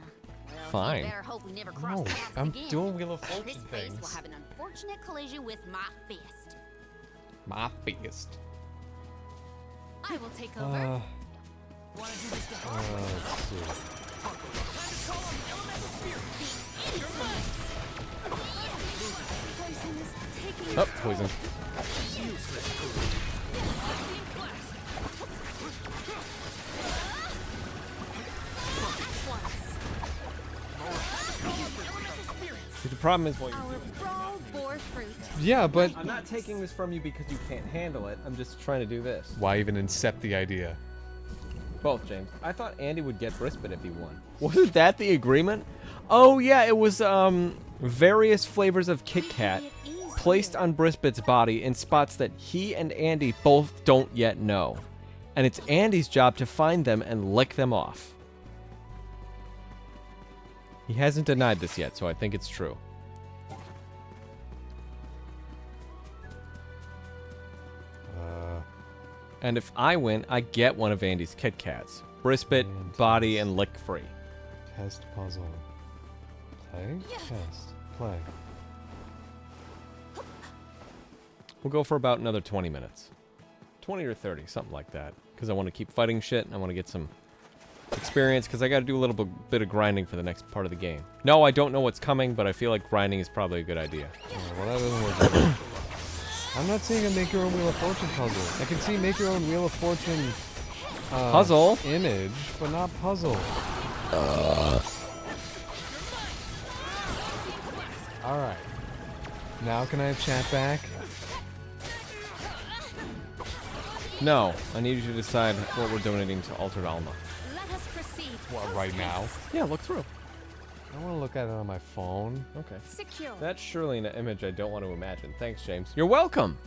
well, Fine. you better hope we never cross No, paths I'm again. doing Wheel of Fortune His face will things. have an unfortunate collision with my fist. My biggest. I will take over. Let's see. Oh, poison. See, the problem is what you're doing. Brawl bore fruit. Yeah, but I'm not taking this from you because you can't handle it. I'm just trying to do this. why even incept the idea? Both, James. I thought Andy would get Brisbane if he won. Wasn't that the agreement? Oh, yeah, it was, various flavors of Kit Kat placed on Brisbane's body in spots that he and Andy both don't yet know. And it's Andy's job to find them and lick them off. He hasn't denied this yet, so I think it's true. And if I win, I get one of Andy's Kit Kats. Brisbane, body, and lick free. Test puzzle. Play? Test. Play. We'll go for about another 20 minutes. 20 or 30, something like that. Because I want to keep fighting shit, and I want to get some experience, because I got to do a little bit of grinding for the next part of the game. No, I don't know what's coming, but I feel like grinding is probably a good idea. Well, that doesn't work. I'm not seeing a make your own Wheel of Fortune puzzle. I can see make your own Wheel of Fortune puzzle image, but not puzzle. All right. Now can I have chat back? No, I need you to decide what we're donating to Altered Alma. Let us proceed. What, right now? Yeah, look through. I want to look at it on my phone. Okay. Secure. That's surely an image I don't want to imagine. Thanks, James. You're welcome.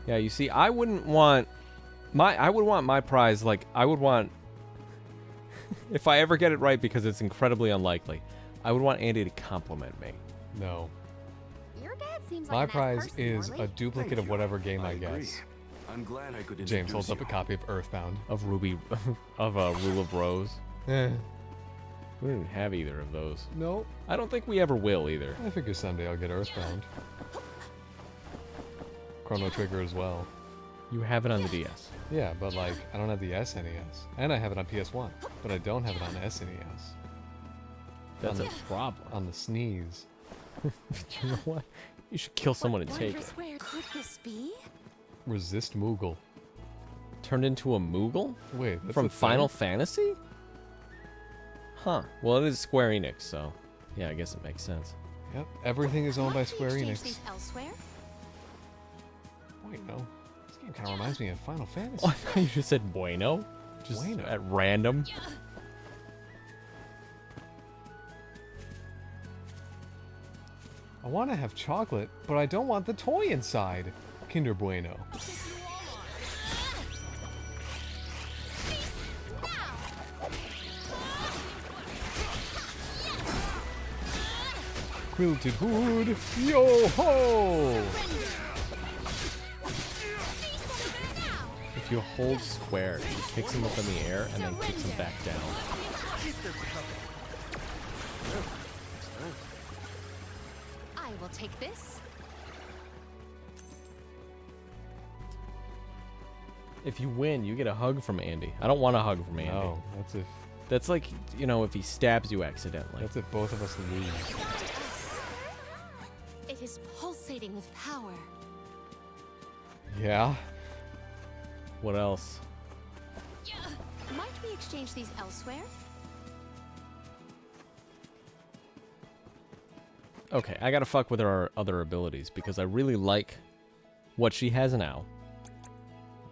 Yeah, you see, I would want my prize, like, I would want, if I ever get it right, because it's incredibly unlikely, I would want Andy to compliment me. No. Your dad seems My like an prize nice person, is Morley. a duplicate of whatever game I agree. guess. I'm glad I could James holds up a copy of Earthbound. Of Ruby, of Rule of Rose. Eh. We didn't have either of those. Nope. I don't think we ever will either. I figure someday I'll get Earthbound. Chrono Trigger as well. You have it on the DS. Yeah, but like, I don't have the SNES. And I have it on PS1, but I don't have it on SNES. That's on a problem. On the sneeze. You know what? You should kill someone and take it. Where could this be? Resist Moogle. Turned into a Moogle? Wait, that's from a thing? Final Fantasy? Huh. Well, it is Square Enix, so yeah, I guess it makes sense. Yep, everything is owned by Square Exchange Enix. these elsewhere? Wait, no. This game kind of reminds me of Final Fantasy. Oh, I thought you just said bueno. Just Bueno. at random. I want to have chocolate, but I don't want the toy inside. Kinder Bueno. Quilted hood, yo ho! If you hold square, she kicks him up in the air and then kicks him back down. I will take this. If you win, you get a hug from Andy. I don't want a hug from Andy. No, that's if That's like, you know, if he stabs you accidentally. that's if both of us lose. It is pulsating with power. Yeah. What else? Might we exchange these elsewhere? Okay, I gotta fuck with her other abilities because I really like what she has now.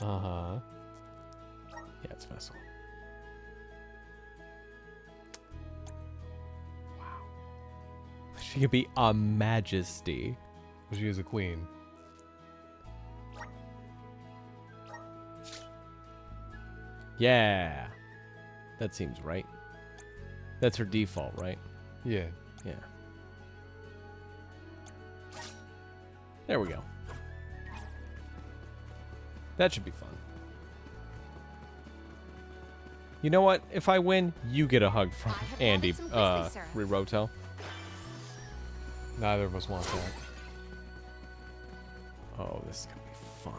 Uh-huh. Yeah, it's Vessel. Wow. She could be a majesty. She is a queen. Yeah. That seems right. That's her default, right? Yeah. Yeah. There we go. That should be fun. You know what? If I win, you get a hug from Andy, Riroto. Neither of us want that. Oh, this is gonna be fun.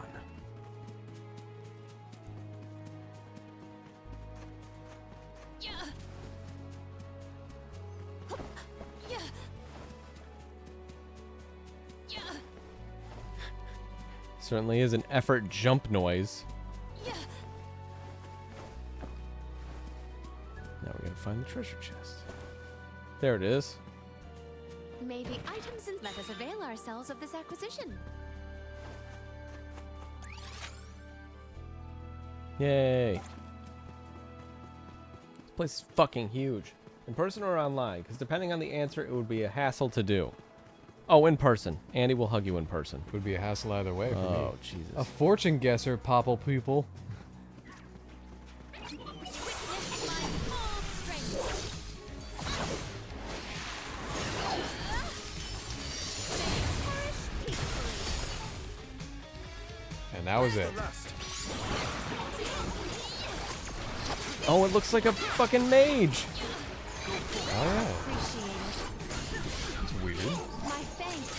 Certainly is an effort jump noise. Now we're gonna find the treasure chest. There it is. Maybe items and let us avail ourselves of this acquisition. Yay. This place is fucking huge. In person or online? Because depending on the answer, it would be a hassle to do. Oh, in person. Andy will hug you in person. Would be a hassle either way for me. Oh, Jesus. A fortune guesser, popple people. And that was it. Oh, it looks like a fucking mage. Oh, yeah. It's weird. My thanks.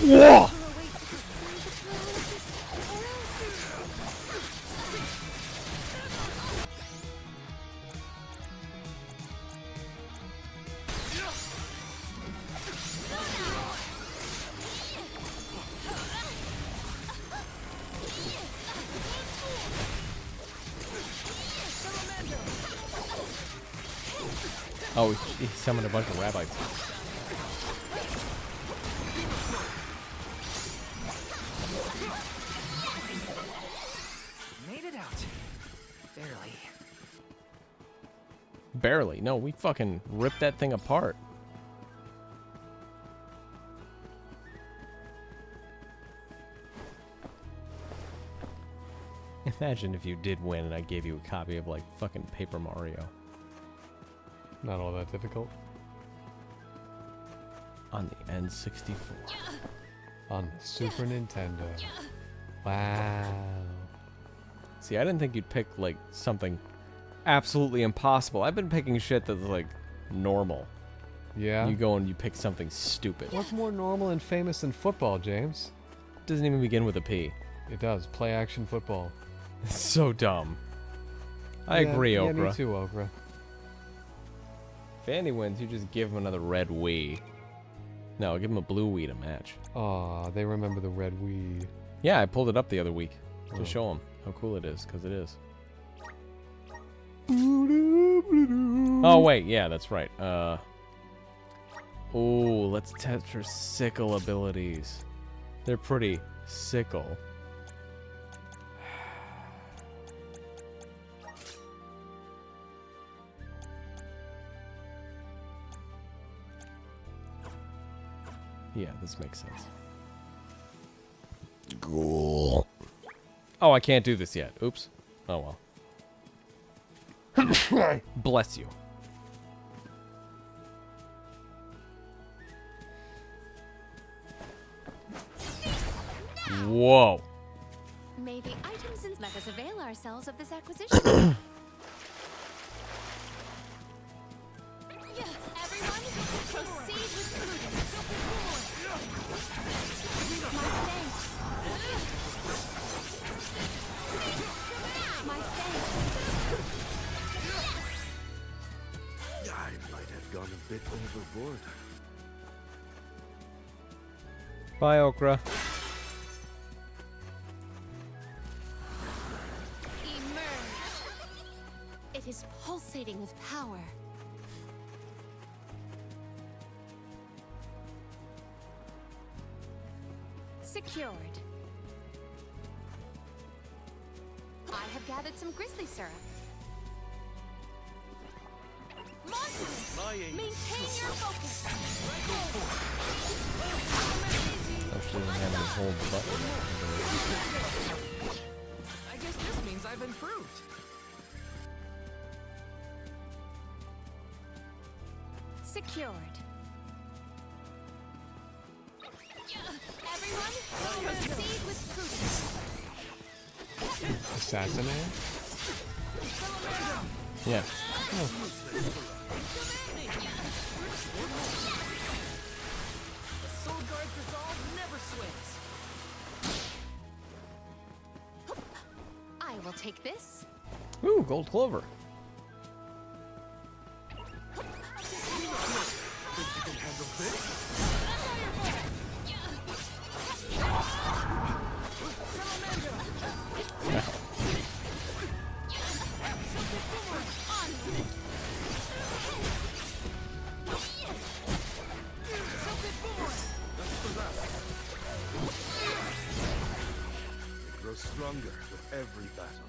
Whoa! Oh, he summoned a bunch of rabbits. Made it out. Barely. Barely. No, we fucking ripped that thing apart. Imagine if you did win and I gave you a copy of, like, fucking Paper Mario. Not all that difficult. On the N64. On the Super Nintendo. Wow. See, I didn't think you'd pick, like, something absolutely impossible. I've been picking shit that's, like, normal. Yeah? You go and you pick something stupid. What's more normal and famous than football, James? Doesn't even begin with a P. It does. Play action football. It's so dumb. I agree, yeah, Okra. Me too, Okra. If Andy wins, you just give him another red Wii. No, give him a blue Wii to match. Aw, they remember the red Wii. Yeah, I pulled it up the other week to Oh. show him how cool it is, because it is. Oh, wait, yeah, that's right. Oh, let's test her sickle abilities. They're pretty sickle. Yeah, this makes sense. Cool. Oh, I can't do this yet. Oops. Oh, well. Bless you. Whoa. May the items and let us avail ourselves of this acquisition. Everyone, proceed with prudence. My thanks. My thanks. I might have gone a bit overboard. Bye, Okra. Emerge. It is pulsating with power. Secured. I have gathered some grizzly syrup. Monsters, maintain your focus. Actually, I haven't hold the button. I guess this means I've improved. Secured. Everyone, proceed with prudence. Assassinate? Yeah. Oh. The Soul Guard's resolve never swings. I will take this. Ooh, gold clover. Grow stronger with every battle.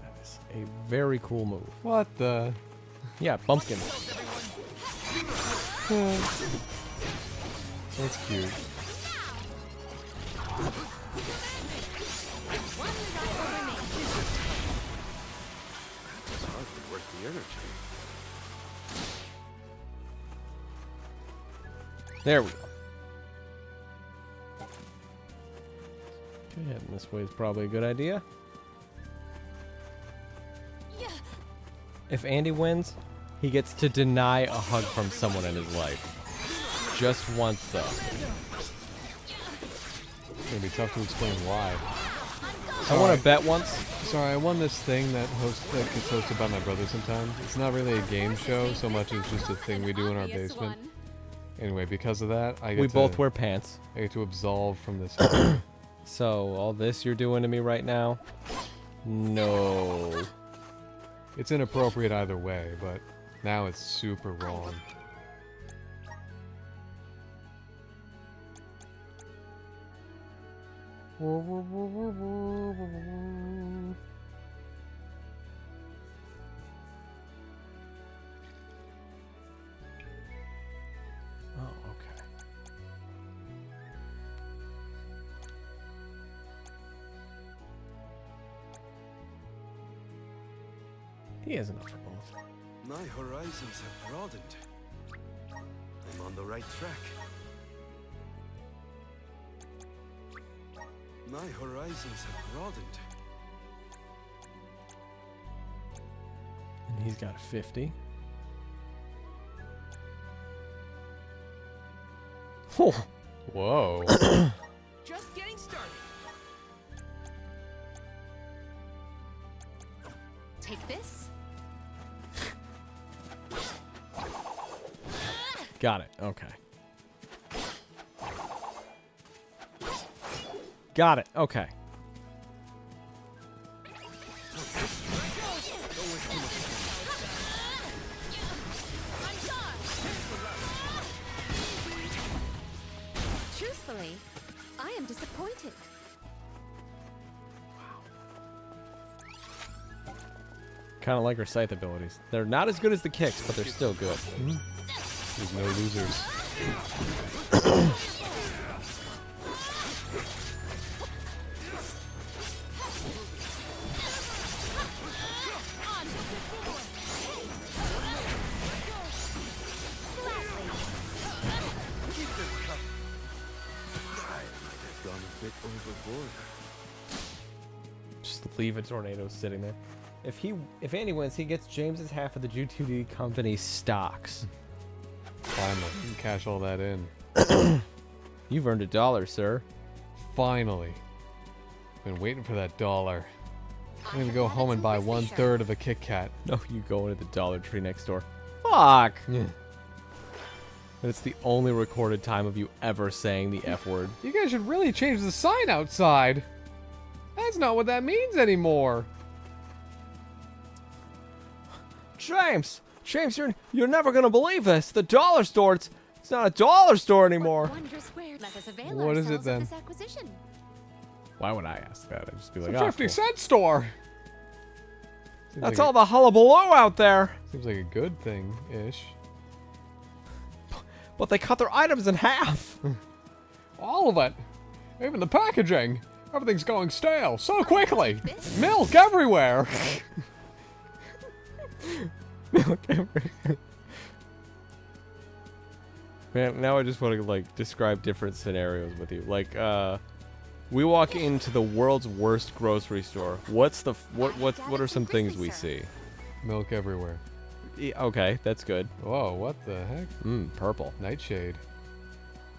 That is a very cool move. What the? Yeah, bumpkin. That's cute. It's hardly worth the energy. There we go. Okay, heading this way is probably a good idea. If Andy wins, he gets to deny a hug from someone in his life. Just once, though. It's gonna be tough to explain why. I want to bet once. Sorry, I won this thing that gets hosted by my brother sometimes. It's not really a game show so much as just a thing we do in our basement. Anyway, because of that, I get We to, both wear pants. I get to absolve from this. So, all this you're doing to me right now? No. It's inappropriate either way, but Now it's super wrong. Oh, okay. He has enough for both. My horizons have broadened. I'm on the right track. My horizons have broadened. And he's got a 50. Oh. Whoa. Just getting started. Take this. Got it. Okay. Got it. Okay. Truthfully, I am disappointed. Kind of like her scythe abilities. They're not as good as the kicks, but they're still good. There's no losers. Gone a bit overboard. Just leave a tornado sitting there. If Andy wins, he gets James's half of the G2D company stocks. Finally, you can cash all that in. You've earned $1, sir. Finally. Been waiting for that $1. I'm gonna go home and buy 1/3 of a Kit Kat. No, you go into the Dollar Tree next door. Fuck! Yeah. And it's the only recorded time of you ever saying the F word. You guys should really change the sign outside. That's not what that means anymore. James, you're never gonna believe this. The dollar store, it's not a dollar store anymore. What is it then? Why would I ask that? I'd just be It's like, a "Ah, 50-cent store. Seems That's like all the hullabaloo out there." Seems like a good thing-ish. But they cut their items in half. All of it. Even the packaging. Everything's going stale so quickly. Milk everywhere. Milk everywhere. Man, now I just want to like describe different scenarios with you. Like, we walk into the world's worst grocery store. What are some things we see? Milk everywhere. Okay, that's good. Whoa, what the heck? Purple. Nightshade.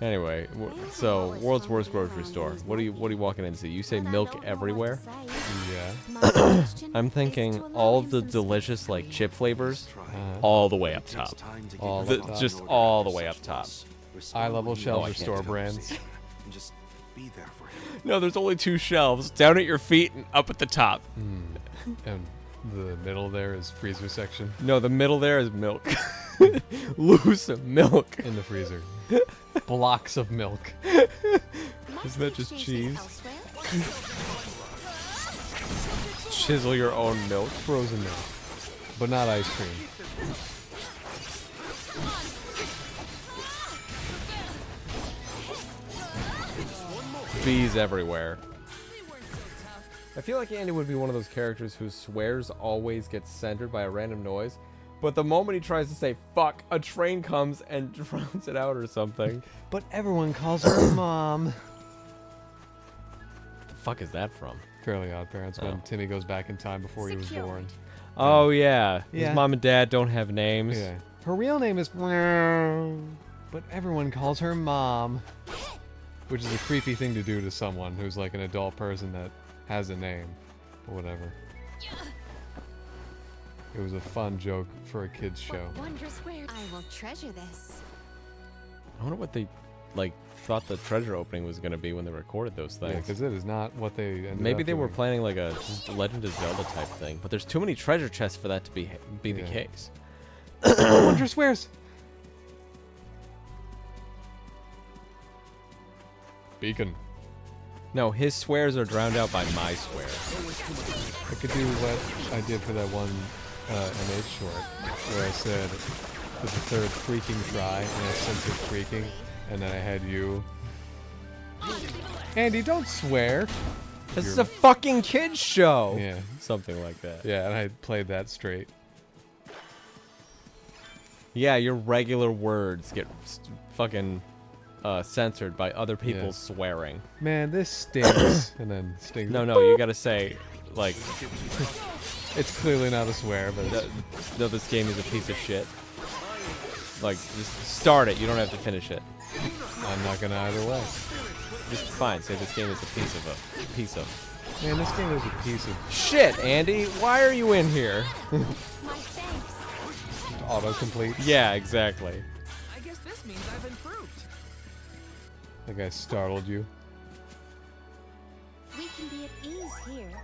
Anyway, so world's worst grocery store. What are you walking in to see? You say milk everywhere? Yeah. I'm thinking all the delicious like chip flavors, all the way up top. Just all the way up top. Eye-level shelves I or can't store do brands. Just be there for him. No, there's only 2 shelves, down at your feet and up at the top. And the middle there is freezer section. No, the middle there is milk. Loose milk. In the freezer. Blocks of milk. Isn't that just cheese? Chisel your own milk. Frozen milk. But not ice cream. Bees everywhere. I feel like Andy would be one of those characters whose swears always get centered by a random noise, but the moment he tries to say fuck, a train comes and drowns it out or something. But everyone calls her mom. The fuck is that from? Fairly Odd Parents, when Timmy goes back in time before he was born. Oh yeah. Yeah. His mom and dad don't have names. Yeah. Her real name is but everyone calls her mom. Which is a creepy thing to do to someone who's like an adult person that has a name. Or whatever. It was a fun joke for a kid's show. Wondrous where I will treasure this. I wonder what they like thought the treasure opening was going to be when they recorded those things. Yeah, because it is not what they ended Maybe up they were doing. planning like a Legend of Zelda type thing, but there's too many treasure chests for that to be the case. No wonder swears. Beacon. No, his swears are drowned out by my swears. I could do what I did for that one MH short, where I said for the third freaking try, and I censored freaking, and then I had you. Andy, don't swear. This is a fucking kids show. Yeah. Something like that. Yeah, and I played that straight. Yeah, your regular words get fucking censored by other people's swearing. Man, this stinks. And then stinks. No, you gotta say, like... It's clearly not a swear, but no, this game is a piece of shit. Like, just start it. You don't have to finish it. I'm not gonna either way. Just fine. Say this game is a piece of. Man, this game is a piece of shit. Andy, why are you in here? Autocomplete. Yeah, exactly. I guess this means I've improved. That guy startled you. We can be at ease here.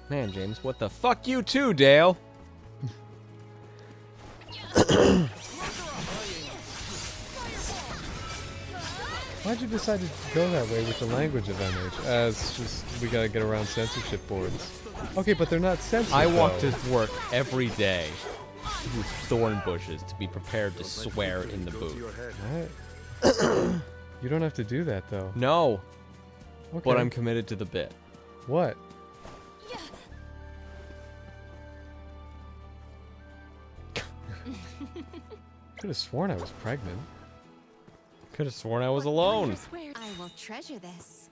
Man, James, what the fuck you too, Dale? Why'd you decide to go that way with the language of MH? It's just, we gotta get around censorship boards. Okay, but they're not censored. I walk though. to work every day through thorn bushes to be prepared to swear in the booth. What? You don't have to do that, though. No. Okay. But I'm committed to the bit. What? Could have sworn I was pregnant. Could have sworn I was alone. I will treasure this.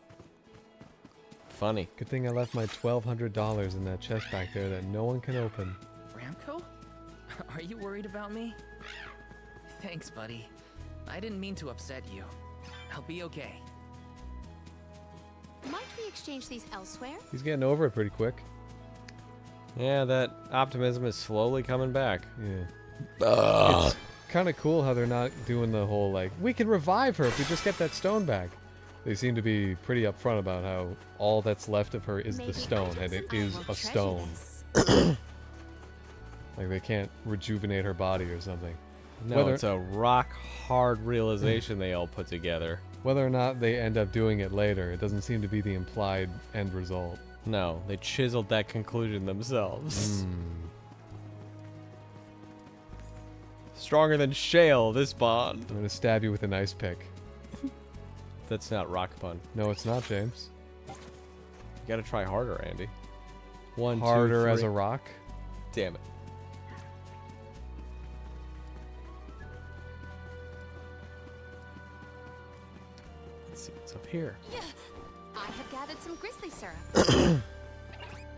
Funny. Good thing I left my $1,200 in that chest back there that no one can open. Ramco? Are you worried about me? Thanks, buddy. I didn't mean to upset you. I'll be okay. Might we exchange these elsewhere? He's getting over it pretty quick. Yeah, that optimism is slowly coming back. Yeah. It's kind of cool how they're not doing the whole, like, we can revive her if we just get that stone back. They seem to be pretty upfront about how all that's left of her is the stone, and it is a stone. Like, they can't rejuvenate her body or something. No, it's a rock-hard realization they all put together. Whether or not they end up doing it later, it doesn't seem to be the implied end result. No, they chiseled that conclusion themselves. Stronger than shale, this bond. I'm gonna stab you with an ice pick. That's not rock pun. No, it's not, James. You gotta try harder, Andy. 1, 2, 3. Harder as a rock? Damn it. Let's see what's up here. I have gathered some grizzly syrup.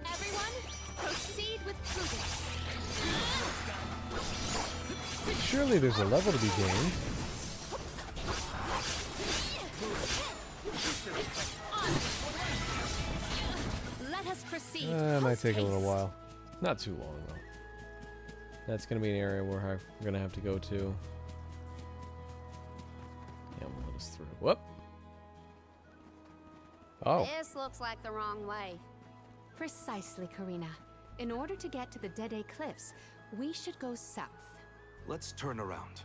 Everyone, proceed with prudence. Surely there's a level to be gained. Let us proceed. It might take a little while. Not too long, though. That's going to be an area where I'm going to have to go to. Yeah, we'll let us through. Whoop. Oh. This looks like the wrong way. Precisely, Karina. In order to get to the Dede Cliffs, we should go south. Let's turn around.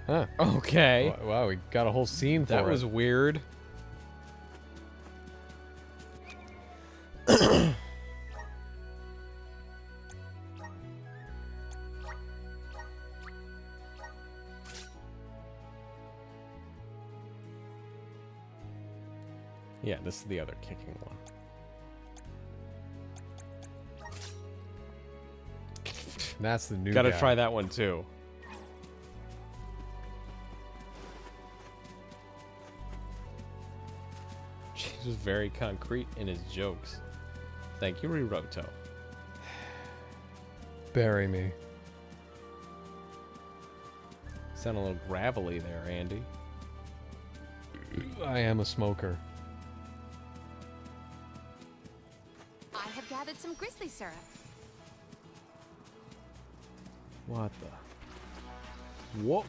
Huh. Okay. Wow, we got a whole scene for it. That was weird. Yeah, this is the other kicking one. That's the new Gotta guy. try that one too. He's just very concrete in his jokes. Thank you, Riroto. Bury me. Sound a little gravelly there, Andy. I am a smoker. I have gathered some grizzly syrup. What the? Whoa.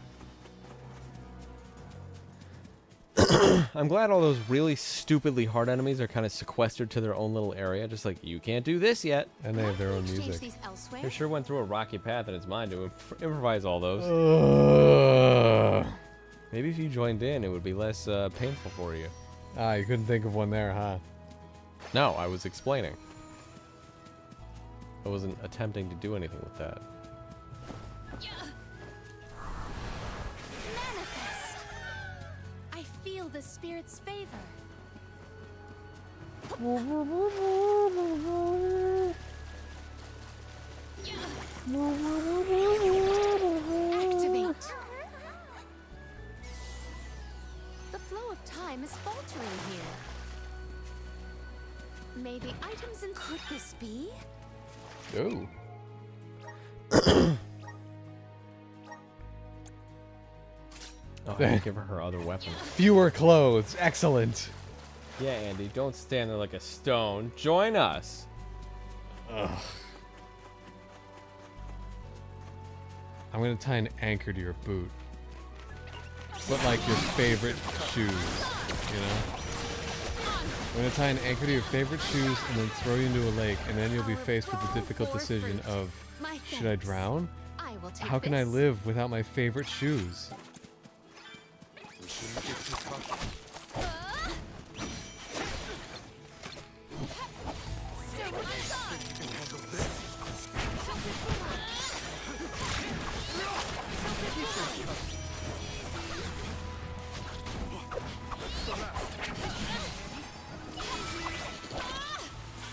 I'm glad all those really stupidly hard enemies are kind of sequestered to their own little area. Just like, you can't do this yet. And they have their own Exchange music. these elsewhere? I sure went through a rocky path in its mind to improvise all those. Maybe if you joined in, it would be less painful for you. Ah, you couldn't think of one there, huh? No, I was explaining. I wasn't attempting to do anything with that. Manifest! I feel the spirit's favor. Activate! The flow of time is faltering here. Maybe items in... Could this be? Oh. Oh, I give her her other weapon. Fewer clothes. Excellent. Yeah, Andy, don't stand there like a stone. Join us. Ugh. I'm gonna tie an anchor to your boot. But like your favorite shoes, you know? I'm gonna tie an anchor to your favorite shoes and then throw you into a lake, and then you'll be faced with the difficult decision of, should I drown? How can I live without my favorite shoes?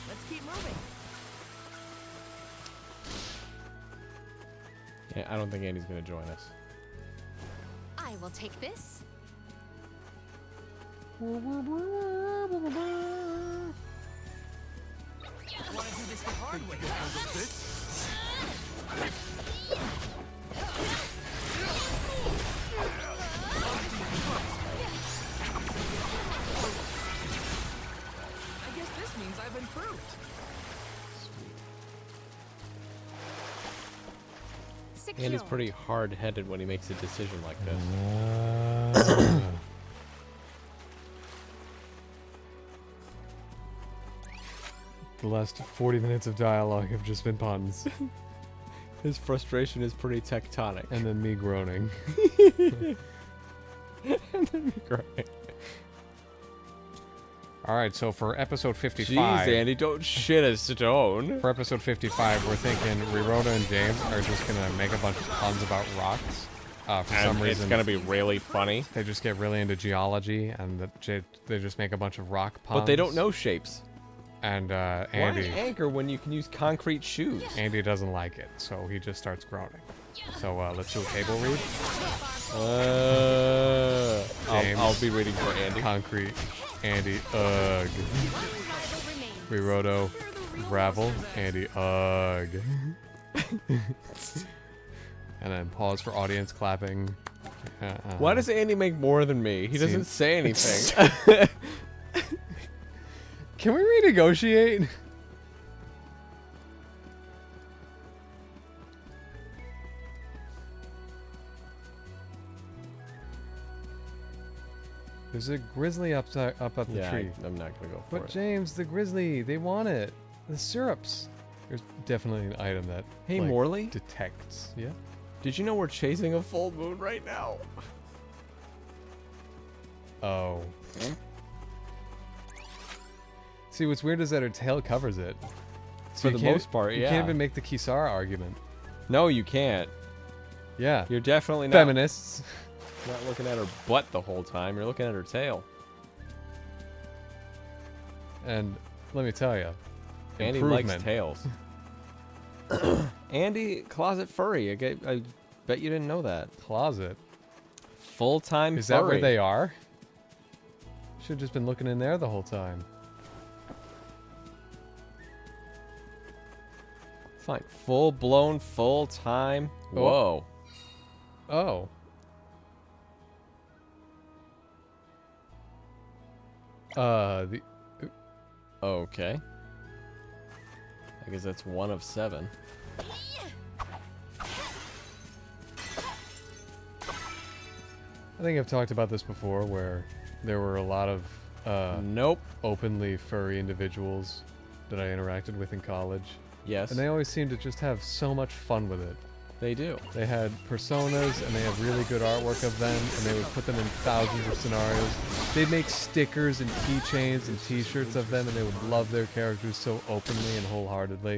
Let's keep moving. Yeah, I don't think Andy's gonna join us. I will take this. Want to do this the hard way? I guess this means I've improved. Andy's pretty hard-headed when he makes a decision like this. The last 40 minutes of dialogue have just been puns. His frustration is pretty tectonic. And then me groaning. And then me groaning. Alright, so for episode 55... Jeez, Andy, don't shit a stone. For episode 55, we're thinking Rhoda and James are just going to make a bunch of puns about rocks. For some reason, it's going to be really funny. They just get really into geology, and they just make a bunch of rock puns. But they don't know shapes. And Andy... Why anchor when you can use concrete shoes? Andy doesn't like it, so he just starts groaning. So let's do a table read. I'll be reading for Andy. Concrete. Andy, ugh. Riroto, gravel, Andy, ugh. And then pause for audience clapping. Why does Andy make more than me? He doesn't say anything. Can we renegotiate? There's a grizzly up the tree. I'm not gonna go for it. But James, the grizzly, they want it. The syrups. There's definitely an item that Hey, like, Morley? detects. Yeah. Did you know we're chasing a full moon right now? Oh. See, what's weird is that her tail covers it. For the most part, You yeah. can't even make the Kisara argument. No, you can't. Yeah. You're definitely not. Feminists. You're not looking at her butt the whole time. You're looking at her tail. And let me tell you, Andy likes tails. Andy, closet furry. I bet you didn't know that. Closet? Full-time furry. Is that where they are? Should have just been looking in there the whole time. Fine. Full-blown, full-time. Whoa. Oh. Okay. I guess that's 1 of 7. I think I've talked about this before, where there were a lot of nope, openly furry individuals that I interacted with in college. Yes. And they always seemed to just have so much fun with it. They do. They had personas, and they have really good artwork of them, and they would put them in thousands of scenarios. They'd make stickers and keychains and t-shirts of them, and they would love their characters so openly and wholeheartedly.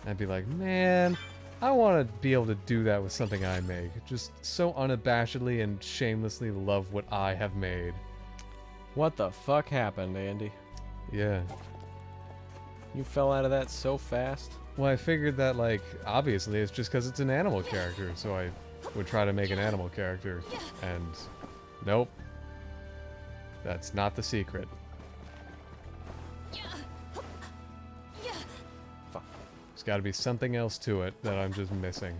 And I'd be like, man, I want to be able to do that with something I make. Just so unabashedly and shamelessly love what I have made. What the fuck happened, Andy? Yeah. You fell out of that so fast? Well, I figured that, like, obviously it's just because it's an animal character, so I would try to make an animal character, and nope. That's not the secret. Fuck. There's got to be something else to it that I'm just missing.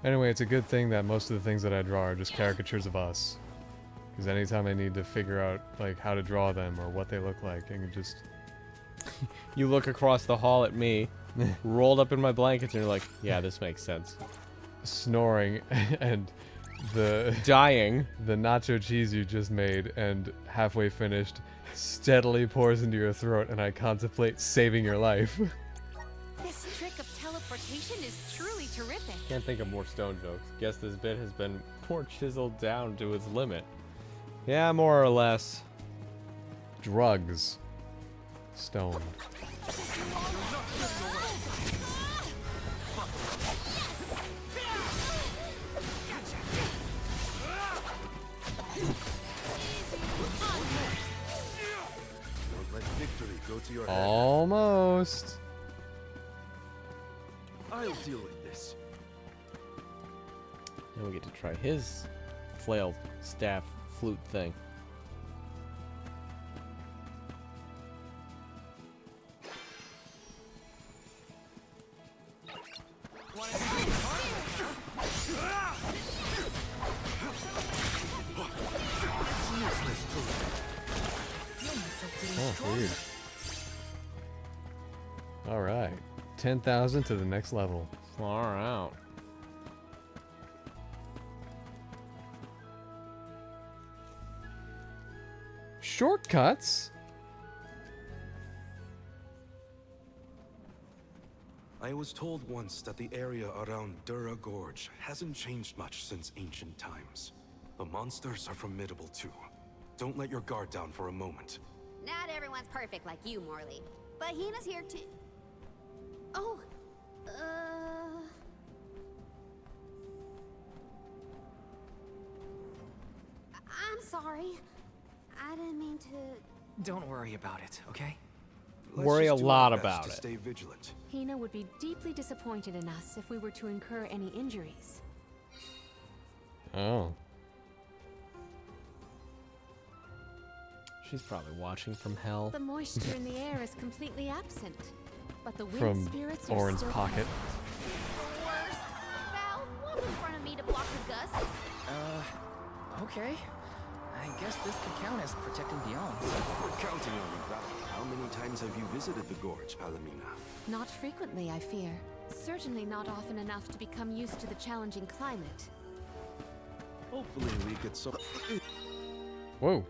Anyway, it's a good thing that most of the things that I draw are just caricatures of us. Because anytime I need to figure out like how to draw them or what they look like, I can just... You look across the hall at me, rolled up in my blankets, and you're like, yeah, this makes sense. Snoring and the... Dying. The nacho cheese you just made and halfway finished steadily pours into your throat, and I contemplate saving your life. This trick of teleportation is truly terrific. Can't think of more stone jokes. Guess this bit has been more chiseled down to its limit. Yeah, more or less. Drugs. Stone. Don't let victory go to your head. Almost. I'll deal with this. Then we get to try his flail staff flute thing. Oh, weird. Alright. 10,000 to the next level. Far out. Shortcuts? I was told once that the area around Dura Gorge hasn't changed much since ancient times. The monsters are formidable too. Don't let your guard down for a moment. Not everyone's perfect like you, Morley. But Hina's here too. Oh, I'm sorry. I didn't mean to... Don't worry about it, okay? Worry a lot about it. Stay vigilant. Hina would be deeply disappointed in us if we were to incur any injuries. Oh. She's probably watching from hell. The moisture in the air is completely absent, but the wind From spirits are Orin's still pocket. Worse. Val, walk in front of me to block the gust. Okay. I guess this could count as protecting the alms. We're counting on you, Val. How many times have you visited the gorge, Palomina? Not frequently, I fear. Certainly not often enough to become used to the challenging climate. Hopefully we get some... Whoa.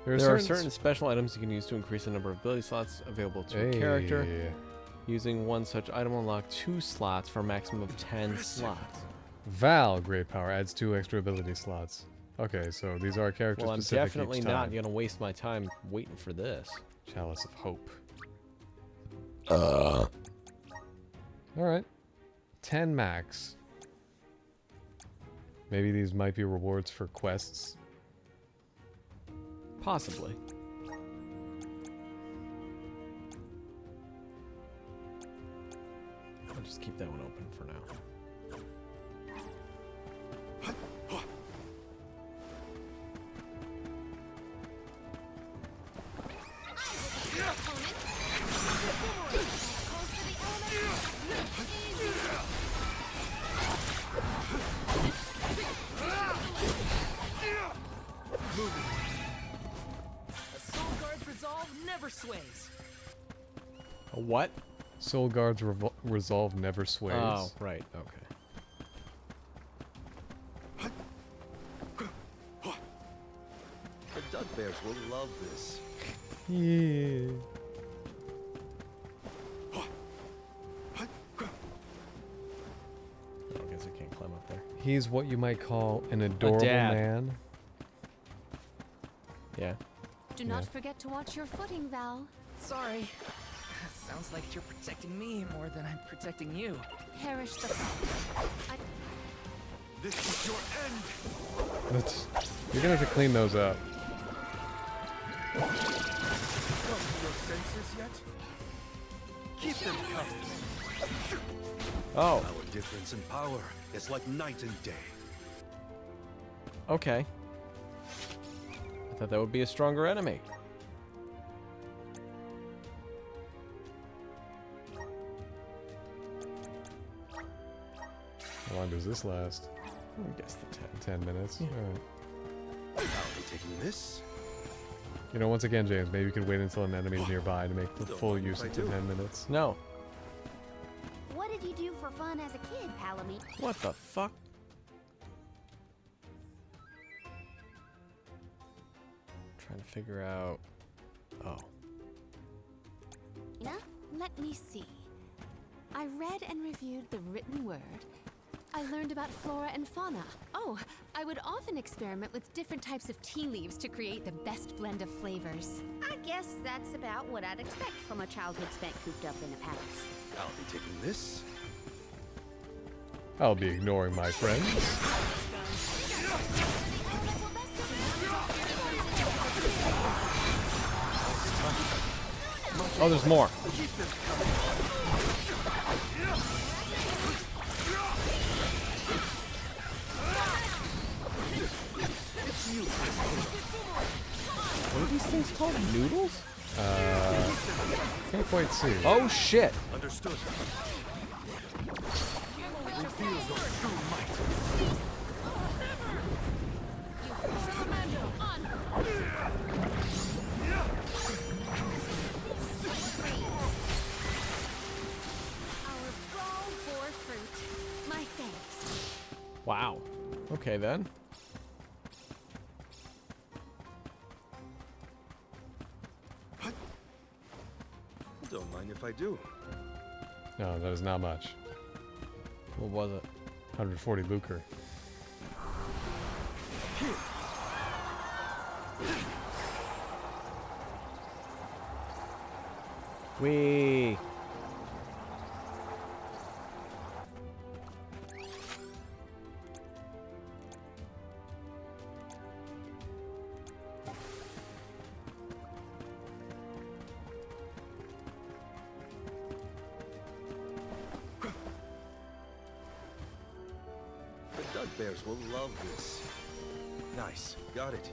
There are certain special items you can use to increase the number of ability slots available to a character. Using one such item will unlock 2 slots for a maximum of 10 slots. Val, great power, adds 2 extra ability slots. Okay, so these are character Well, I'm specific definitely each not time. going to waste my time waiting for this. Chalice of Hope. Alright. 10 max. Maybe these might be rewards for quests. Possibly. I'll just keep that one open for now. sways. A what? Soul Guard's resolve never sways. Oh, right. Okay. The Duck Bears will love this. Yeah. I guess I can't climb up there. He's what you might call an adorable dad. man. Yeah. Do not forget to watch your footing, Val. Sorry. Sounds like you're protecting me more than I'm protecting you. Perish the This is your end. You're gonna have to clean those up. Come to your senses yet? Keep them coming. Oh. Our difference in power is like night and day. Okay. I thought that would be a stronger enemy. How long does this last? I guess the 10 minutes. Yeah. All right. I'll be taking this. You know, once again, James, maybe you could wait until an enemy's nearby to make the full use of the 10 minutes. No. What did you do for fun as a kid, Palomino? What the fuck? Trying to figure out. Oh. Let me see. I read and reviewed the written word. I learned about flora and fauna. Oh, I would often experiment with different types of tea leaves to create the best blend of flavors. I guess that's about what I'd expect from a childhood spent cooped up in a palace. I'll be taking this. I'll be ignoring my friends. Oh, there's more. What are these things called? Noodles? Can't quite see. Oh shit! Understood. Reveal your true might. Our brawl bore fruit. My thanks. Wow. Okay then. Don't mind if I do. No, that is not much. What was it? 140 lucre. Wee. The Duck Bears will love this. Nice. Got it.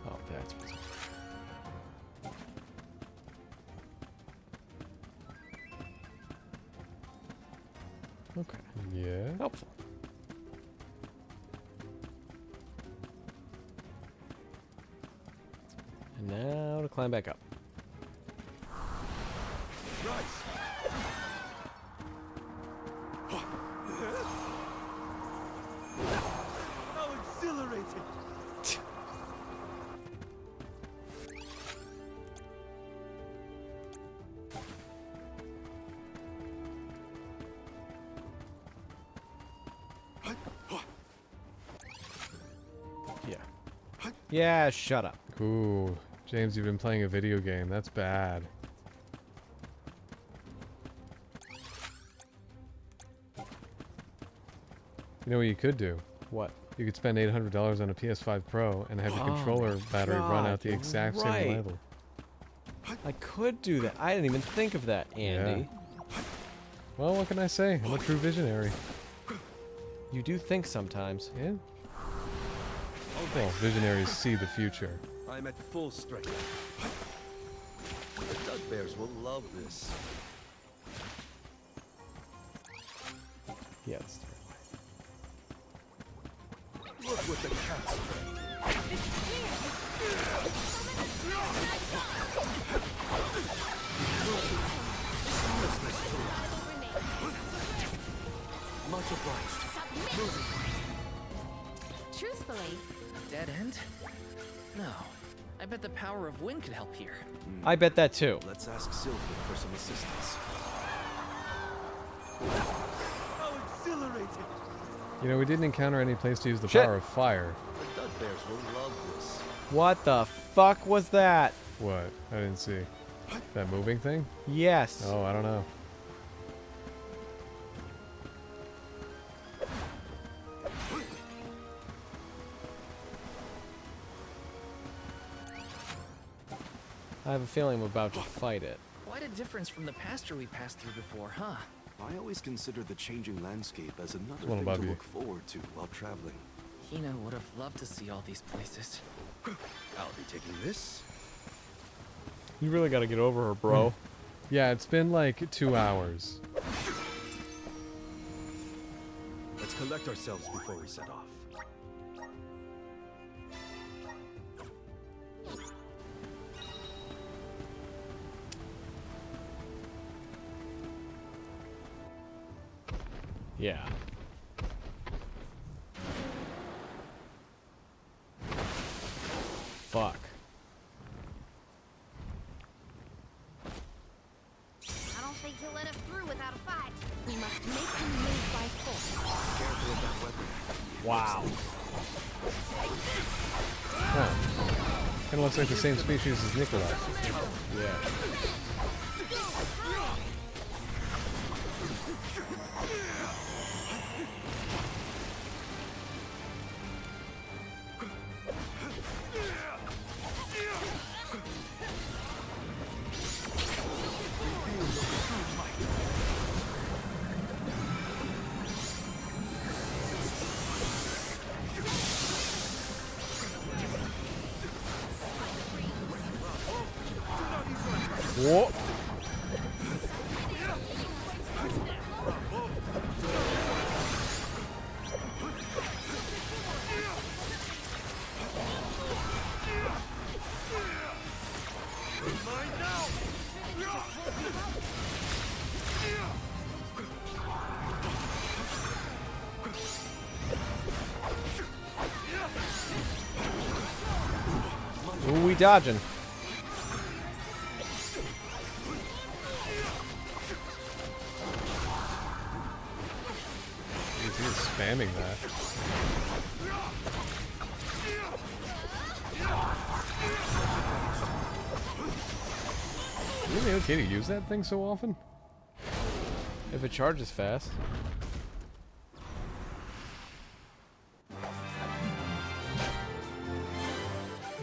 Oh, that's what's up. Okay. Yeah. Helpful. And now to climb back up. How exhilarating! Yeah. Yeah, shut up. Ooh, James, you've been playing a video game. That's bad. You know what you could do? What? You could spend $800 on a PS5 Pro and have your controller battery run out the exact same level. I could do that. I didn't even think of that, Andy. Yeah. Well, what can I say? I'm a true visionary. You do think sometimes. Yeah. Well, visionaries see the future. I'm at full strength. The Duck Bears will love this. Yes. Look what the cat's Much obliged. Moving. Truthfully, A dead end? No. I bet the power of wind could help here. I bet that too. Let's ask Sylphid for some assistance. How exhilarating! You know, we didn't encounter any place to use the Shit. power of fire. The Dud Bears will love this. What the fuck was that? What? I didn't see. That moving thing? Yes. Oh, I don't know. I have a feeling I'm about to fight it. Quite a difference from the pasture we passed through before, huh? I always consider the changing landscape as another Little thing Bobby. to look forward to while traveling. Hina would have loved to see all these places. I'll be taking this. You really got to get over her, bro. Yeah, it's been like 2 hours. Let's collect ourselves before we set off. Yeah. Fuck. I don't think he'll let us through without a fight. We must make him move by force. Careful of that weapon. Wow. Huh. Kinda looks like the same species as Nikolai. Yeah. Whoa. Ooh, we dodging. He's spamming that. Really okay to use that thing so often? If it charges fast.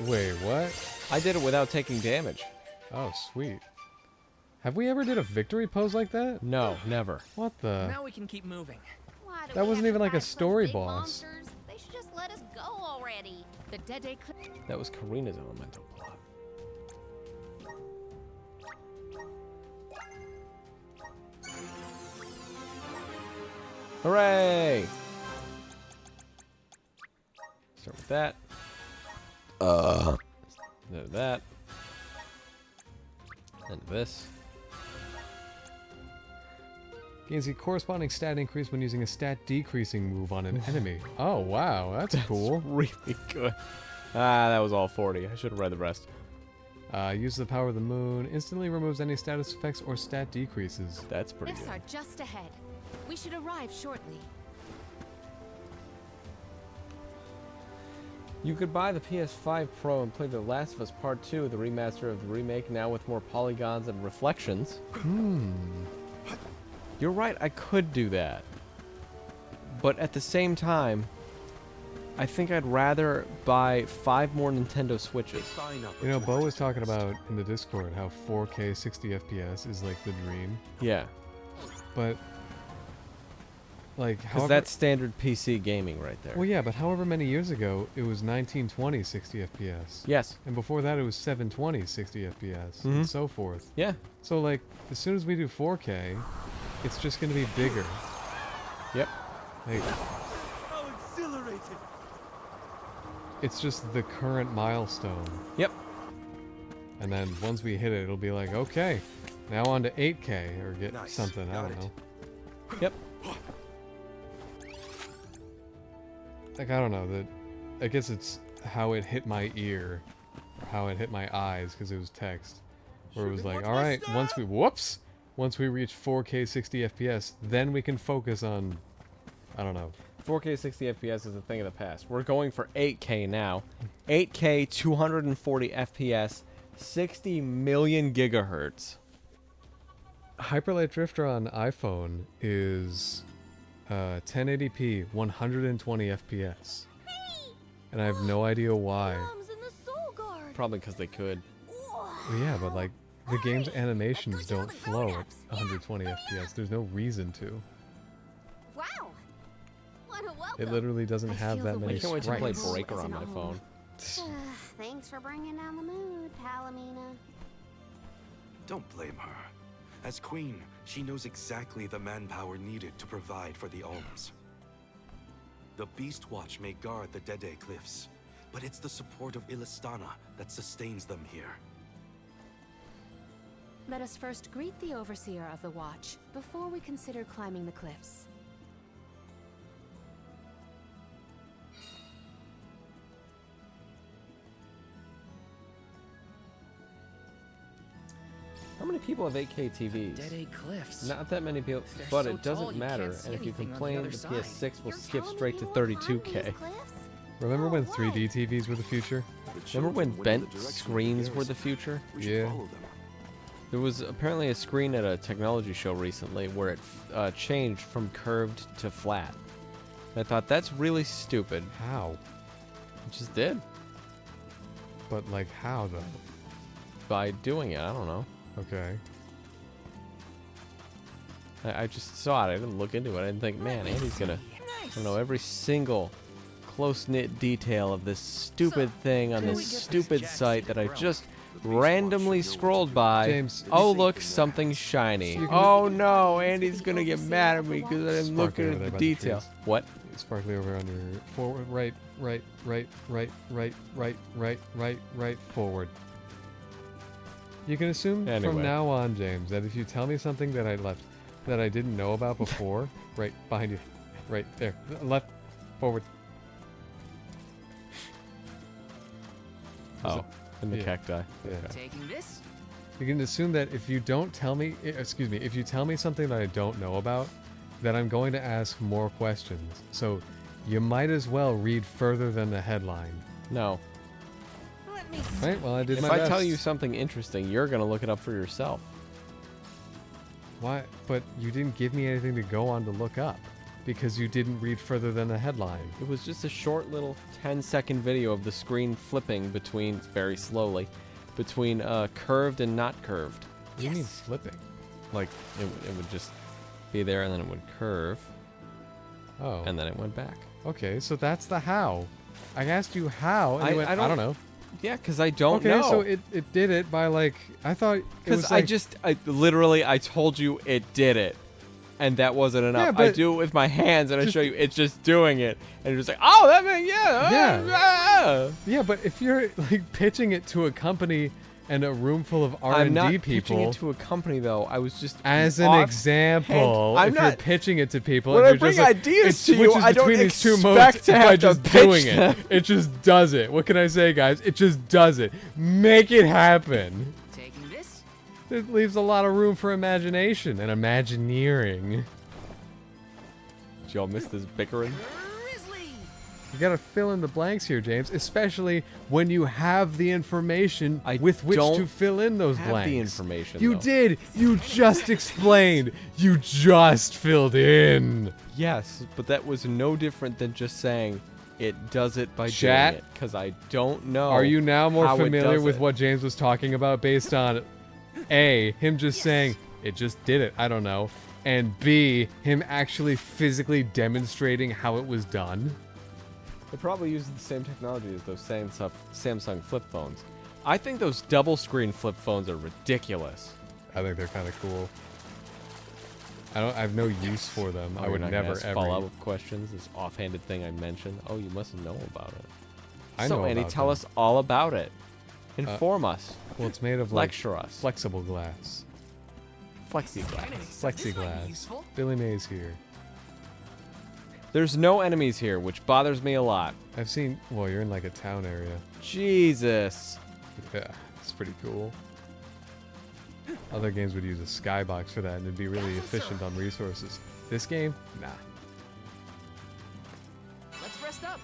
Wait, what? I did it without taking damage. Oh, sweet. Have we ever did a victory pose like that? No, never. What the? Now we can keep moving. Why do That we wasn't have even to like a fight story big boss. monsters? They should just let us go already. the Dede That was Karina's elemental plot. Hooray! Start with that. Then that. And this. Gains a corresponding stat increase when using a stat decreasing move on an enemy. Oh, wow. That's cool. Really good. Ah, that was all 40. I should have read the rest. Uses the power of the moon. Instantly removes any status effects or stat decreases. That's pretty Cliffs are just ahead. We should arrive shortly. You could buy the PS5 Pro and play The Last of Us Part 2, the remaster of the remake, now with more polygons and reflections. You're right, I could do that. But at the same time, I think I'd rather buy 5 more Nintendo Switches. You know, Bo was talking about in the Discord how 4K 60 FPS is like the dream. Yeah. But, like, Because that's standard PC gaming right there. Well, yeah, but however many years ago, it was 1920 60 FPS. Yes. And before that, it was 720 60 FPS, Mhm. and so forth. Yeah. So, like, as soon as we do 4K, it's just going to be bigger. Yep. Like, How exhilarating! It's just the current milestone. Yep. And then once we hit it, it'll be like, okay, now on to 8K or get Nice. something. I Got don't it. know. Yep. Like, I don't know. I guess it's how it hit my ear, or how it hit my eyes, because it was text. Where it was like, all right, once we reach 4K 60 FPS, then we can focus on, I don't know. 4K 60 FPS is a thing of the past. We're going for 8K now. 8K 240 FPS, 60 million gigahertz. Hyperlight Drifter on iPhone is 1080p, 120 FPS. And I have no idea why. Probably because they could. Well, yeah, but like, the game's animations don't flow at 120 FPS. There's no reason to. Wow. What a welcome. It literally doesn't have that many I can't wait to play sprites. Breaker on my phone. Thanks for bringing down the mood, Palomina. Don't blame her. As queen, she knows exactly the manpower needed to provide for the Alms. The Beast Watch may guard the Dede Cliffs, but it's the support of Illistana that sustains them here. Let us first greet the Overseer of the Watch before we consider climbing the cliffs. How many people have 8K TVs? Dede Cliffs. Not that many people, They're but so it tall, doesn't you matter. can't see And if you anything on the complain, other the side. PS6 will skip straight to 32K. Remember when 3D TVs were the future? Remember when bent screens were the future? Yeah. There was apparently a screen at a technology show recently where it changed from curved to flat. And I thought, that's really stupid. How? It just did. But like how though? By doing it, I don't know. Okay. I just saw it. I didn't look into it. I didn't think, man, Andy's gonna know every single close-knit detail of this stupid thing on this stupid site that I just randomly scrolled by. James, oh, look, something shiny. Oh no, Andy's gonna get mad at me because I didn't look at the detail. What? Sparkly over on your forward, right, forward. You can assume from now on, James, that if you tell me something that I didn't know about before, right behind you, right there, left, forward. Oh, in the yeah. cacti. Yeah. Taking this? You can assume that if you don't tell me, excuse me, if you tell me something that I don't know about, that I'm going to ask more questions. So you might as well read further than the headline. No. Right, well, I did my best. If I tell best. you something interesting, you're gonna look it up for yourself. Why? But you didn't give me anything to go on to look up because you didn't read further than the headline. It was just a short little 10-second video of the screen flipping between, very slowly, between curved and not curved. What do you mean flipping? Like, it would just be there and then it would curve. Oh. And then it went back. Okay, so that's the how. I asked you how, and you went, I don't know. Yeah, because I don't know. know. So it did it by like, I thought it was like... Because I told you it did it. And that wasn't enough. Yeah, but I do it with my hands and I show you it's just doing it. And you're just like, oh, that makes, Yeah, but if you're like pitching it to a company and a room full of R&D I'm not people, pitching it to a company though. I was just as an example, I'm if you're pitching it to people, when and I you're bring just like, ideas it to you, switches I don't between these two modes expect to by have to just pitch doing them. it. It just does it. What can I say, guys? It just does it. Make it happen. Taking this? It leaves a lot of room for imagination and imagineering. Did y'all miss this bickering? You gotta fill in the blanks here, James, especially when you have the information with which don't to fill in those have blanks. the information, You though. did. You just explained. You just filled in. Yes, but that was no different than just saying it does it by Chat? doing it. Because I don't know. Are you now more how it familiar does with it. what James was talking about based on A, him just saying, it just did it, I don't know, and B, him actually physically demonstrating how it was done? It probably uses the same technology as those Samsung flip phones. I think those double screen flip phones are ridiculous. I think they're kind of cool. I have no use for them. Oh, I would you're not gonna never ask ever. follow-up questions. This offhanded thing I mentioned. Oh, you must know about it. I So know Andy, about tell them. us all about it. Inform us. Well, it's made of like Lecture us. flexible glass. Plexiglass. Plexiglass. Billy Mays here. There's no enemies here, which bothers me a lot. I've seen. Well, you're in like a town area. Jesus. Yeah, it's pretty cool. Other games would use a skybox for that, and it'd be really efficient on resources. This game, nah. Let's rest up.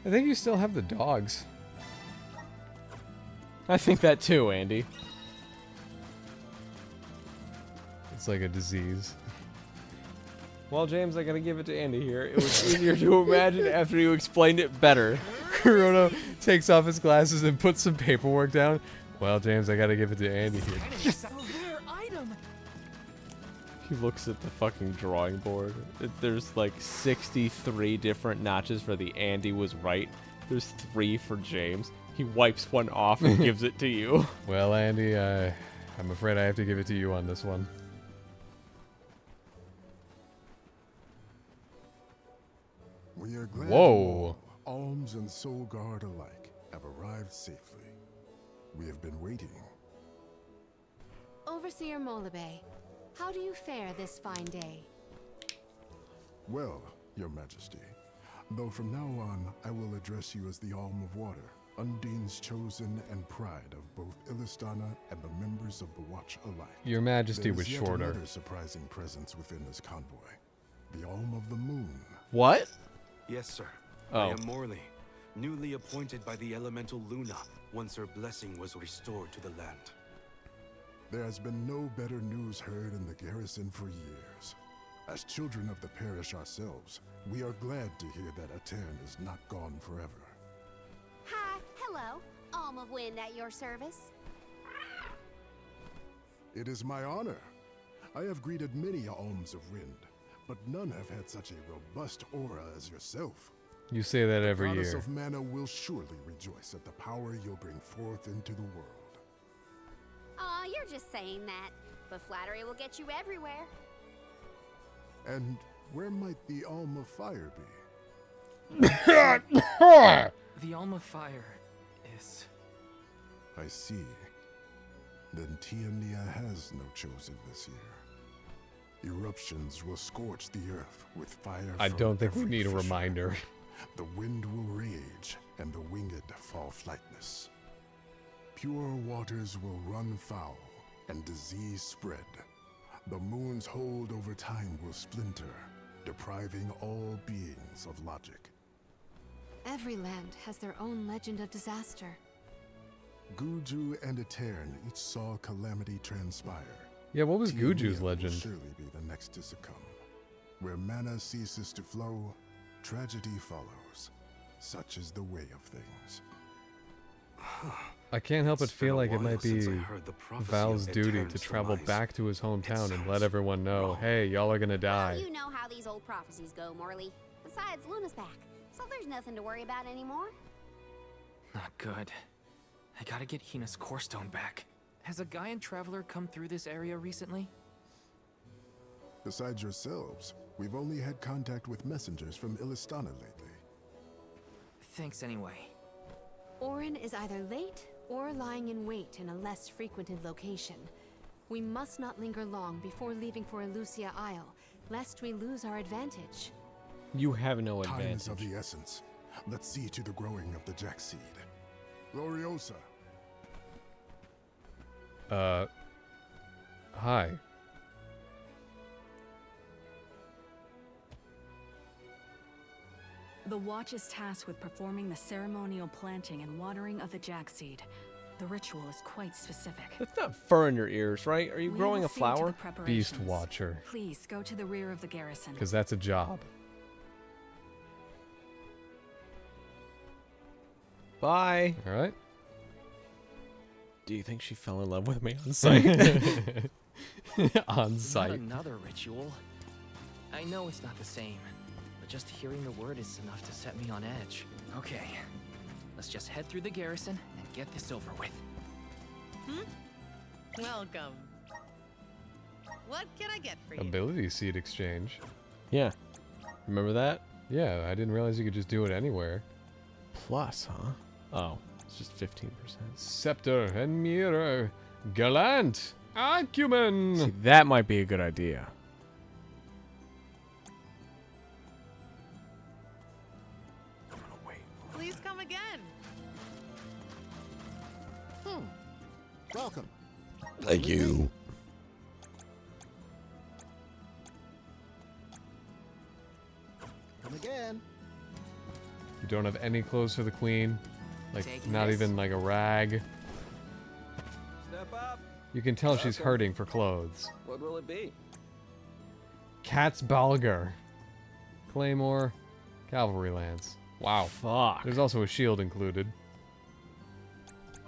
I think you still have the dogs. I think that too, Andy. It's like a disease. Well, James, I gotta give it to Andy here. It was easier to imagine after you explained it better. Kurono takes off his glasses and puts some paperwork down. Well, James, I gotta give it to Andy here. He looks at the fucking drawing board. There's like 63 different notches for the Andy was right. There's 3 for James. He wipes one off and gives it to you. Well, Andy, I'm afraid I have to give it to you on this one. We are glad Whoa. Alms and Soul Guard alike have arrived safely. We have been waiting. Overseer Molabe, how do you fare this fine day? Well, Your Majesty, though from now on I will address you as the Alm of Water, Undine's chosen and pride of both Illistana and the members of the Watch alike. Your Majesty There was is yet shorter. another surprising presence within this convoy, the Alm of the Moon. What? Yes, sir. Oh. I am Morley, newly appointed by the elemental Luna once her blessing was restored to the land. There has been no better news heard in the garrison for years. As children of the parish ourselves, we are glad to hear that Aetern is not gone forever. Hi, hello. Alm of Wind at your service. It is my honor. I have greeted many alms of wind, but none have had such a robust aura as yourself. You say that every The goddess year. of mana will surely rejoice at the power you'll bring forth into the world. Aw, you're just saying that. But flattery will get you everywhere. And where might the Alm of Fire be? The Alm of Fire is... I see. Then Tiania has no chosen this year. Eruptions will scorch the earth with fire. I from don't think we every need a fissure. reminder. The wind will rage, and the winged fall flightless. Pure waters will run foul, and disease spread. The moon's hold over time will splinter, depriving all beings of logic. Every land has their own legend of disaster. Guju and Aetern each saw calamity transpire. Yeah, what was Tiania Guju's will legend? surely be the next to succumb. Where mana ceases to flow, tragedy follows. Such is the way of things. I can't help but It's been feel a like it while might be since I heard the prophecy Val's of duty Aetern's to travel demise. back to his hometown and let sounds everyone know, hey, y'all are gonna die. You know how these old prophecies go, Morley. Besides, Luna's back, so there's nothing to worry about anymore. Not good. I gotta get Hina's core stone back. Has a Gaian traveler come through this area recently? Besides yourselves, we've only had contact with messengers from Illistana lately. Thanks anyway. Orin is either late or lying in wait in a less frequented location. We must not linger long before leaving for Elusia Isle, lest we lose our advantage. You have no Time advantage. is of the essence. Let's see to the growing of the Jack seed. Gloriosa. Hi. The Watch is tasked with performing the ceremonial planting and watering of the Jack seed. The ritual is quite specific. That's not fur in your ears, right? Are you We growing will a see to the flower? preparations. Beast Watcher. Please go to the rear of the garrison. Because that's a job. Bye. All right. Do you think she fell in love with me on sight? On site. Not another ritual. I know it's not the same, but just hearing the word is enough to set me on edge. Okay, let's just head through the garrison and get this over with. Welcome. What can I get for you? Ability seed exchange. Yeah. Remember that? Yeah, I didn't realize you could just do it anywhere. plus, huh? Oh, it's just 15%. Scepter and mirror. Gallant. Acumen. See, that might be a good idea. Please come again. Welcome. Thank you. Come again. You don't have any clothes for the queen. Like, Taking not this. even like a rag. Step up. You can tell she's Welcome. hurting for clothes. What will it be? Cat's Balger. Claymore. Cavalry Lance. Wow. Fuck. There's also a shield included.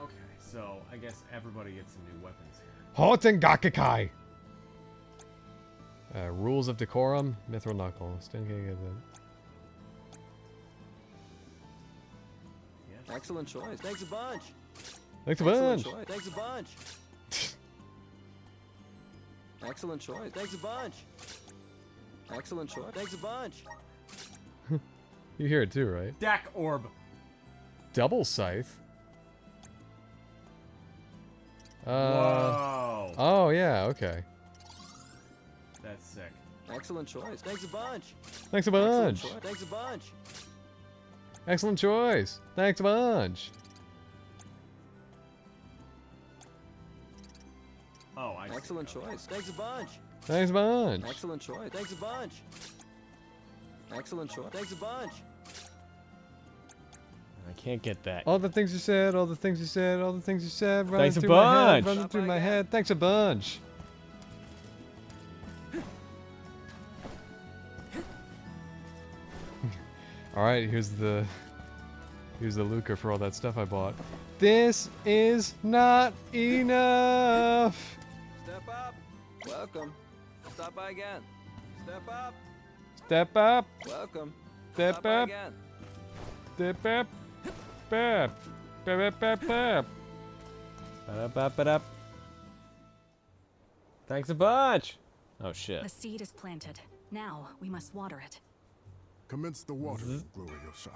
Okay, so I guess everybody gets some new weapons here. Hoten Gakukai! Rules of Decorum. Mithril Knuckle. Excellent choice. Thanks a bunch. Thanks a Excellent bunch. choice. Thanks a bunch. Excellent choice. Thanks a bunch. Excellent choice. Thanks a bunch. You hear it too, right? Dak Orb. Double Scythe. Whoa. Oh, yeah, okay. That's sick. Excellent choice. Thanks a bunch. Thanks a bunch. Excellent choice. Thanks a bunch. Excellent choice. Thanks a bunch. Oh, I see. Excellent choice. Thanks a bunch. Thanks a bunch. Excellent choice. Thanks a bunch. Excellent choice. Thanks a bunch. I can't get that. All the things you said, all the things you said, all the things you said. Running Thanks a through my head, bunch. running through my head. Thanks a bunch. All right, here's the lucre for all that stuff I bought. This is not enough. Step up. Welcome. Stop by again. Step up. Step up. Welcome. Step Stop by up. again. Step up. Bap. Bap, bap, bap. Ba-da-ba-ba-da. Thanks a bunch. Oh shit. The seed is planted. Now we must water it. Commence the watering, Gloriosa.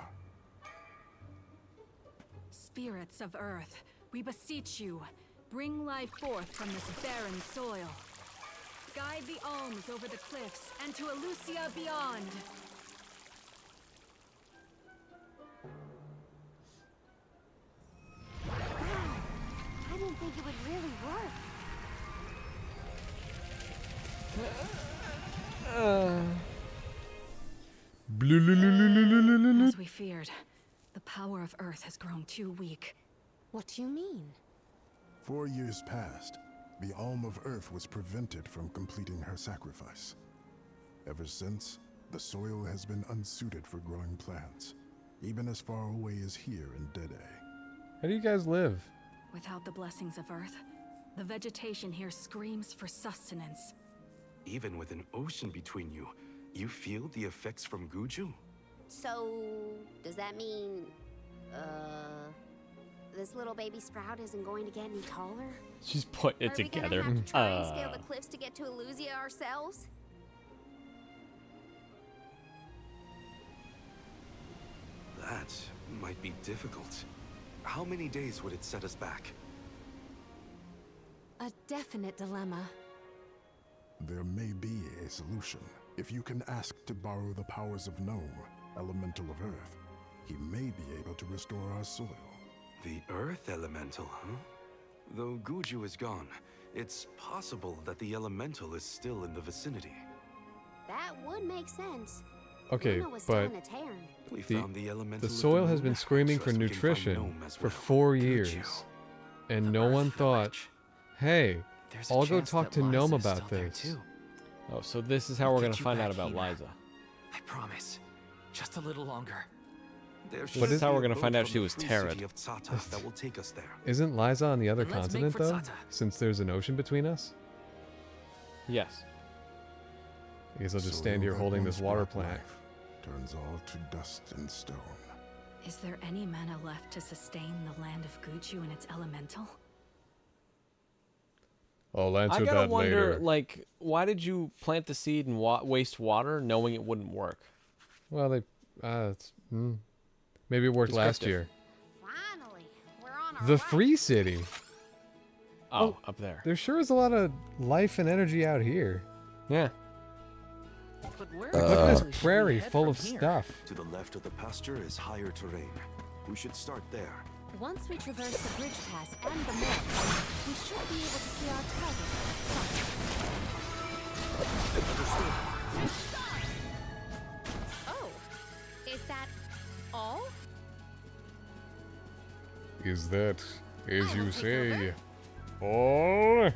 Spirits of Earth, we beseech you, bring life forth from this barren soil. Guide the alms over the cliffs and to Elusia beyond. I didn't think it would really work. As we feared, the power of Earth has grown too weak. What do you mean? 4 years passed. The Alm of Earth was prevented from completing her sacrifice. Ever since, the soil has been unsuited for growing plants, even as far away as here in Dede. How do you guys live? Without the blessings of Earth, the vegetation here screams for sustenance. Even with an ocean between you, you feel the effects from Guju? So, does that mean, this little baby sprout isn't going to get any taller? She's put it Are we together. gonna have to try and scale the cliffs to get to Elusia ourselves? That might be difficult. How many days would it set us back? A definite dilemma. There may be a solution. If you can ask to borrow the powers of Gnome, Elemental of Earth, he may be able to restore our soil. The Earth Elemental, huh? Though Guju is gone, it's possible that the Elemental is still in the vicinity. That would make sense. Okay, Luna was still but in a Terran. We found the elemental the of soil the has moon. been screaming for Trust we can find nutrition Gnome as for well. 4 years, and no one thought, "Hey, There's a I'll go chance talk that to Gnome Liza's about still there, this." too. Oh, so this is how I'll we're gonna get you find out back, about Hina. Liza. I promise. Just a little longer. There This should is how be we're a gonna boat find out from she the was free Terran. city of Tsata that will take us there. Isn't Liza on the other And let's make continent for though? Tsata. Since there's an ocean between us? Yes. I guess I'll just Soil stand here that holding once this water brought plant. life turns all to dust and stone. Is there any mana left to sustain the land of Guju and its elemental? I'll answer I gotta that wonder, later. like, why did you plant the seed and waste water knowing it wouldn't work? Well, they, Maybe it worked last Descriptive. year. Finally, we're on our The way. Free City. Oh, up there. There sure is a lot of life and energy out here. Yeah. But where Look at exactly this should we prairie head full from of here? stuff. To the left of the pasture is higher terrain. We should start there. Once we traverse the bridge pass and the mill, we should be able to see our target. Oh, is that all? Is that, as I you will take say, over. all?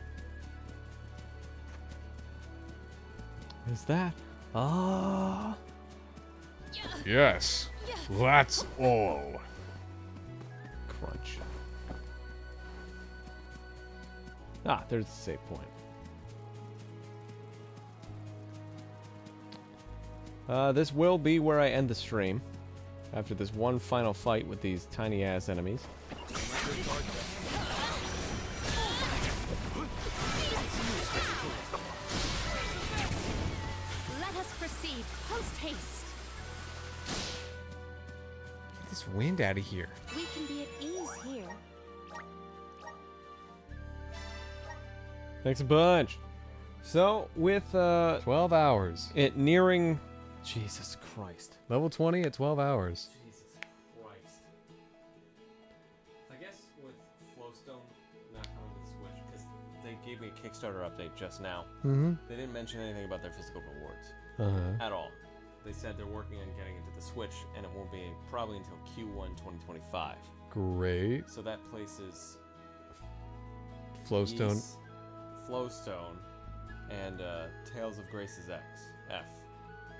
Is that? Ah. Yes, that's all. Crunch. Ah, there's the save point. This will be where I end the stream. After this one final fight with these tiny ass enemies. Let us proceed post haste. Get this wind out of here. We can be at ease here. Thanks a bunch. So, with 12 hours. It nearing Jesus Christ. Level 20 at 12 hours. Jesus Christ. I guess with Flowstone not coming to the Switch, because they gave me a Kickstarter update just now. Mhm. They didn't mention anything about their physical rewards. Uh-huh. At all. They said they're working on getting into the Switch, and it won't be probably until Q1 2025. Great. So that places Flowstone. Ys, Flowstone, and Tales of Grace's F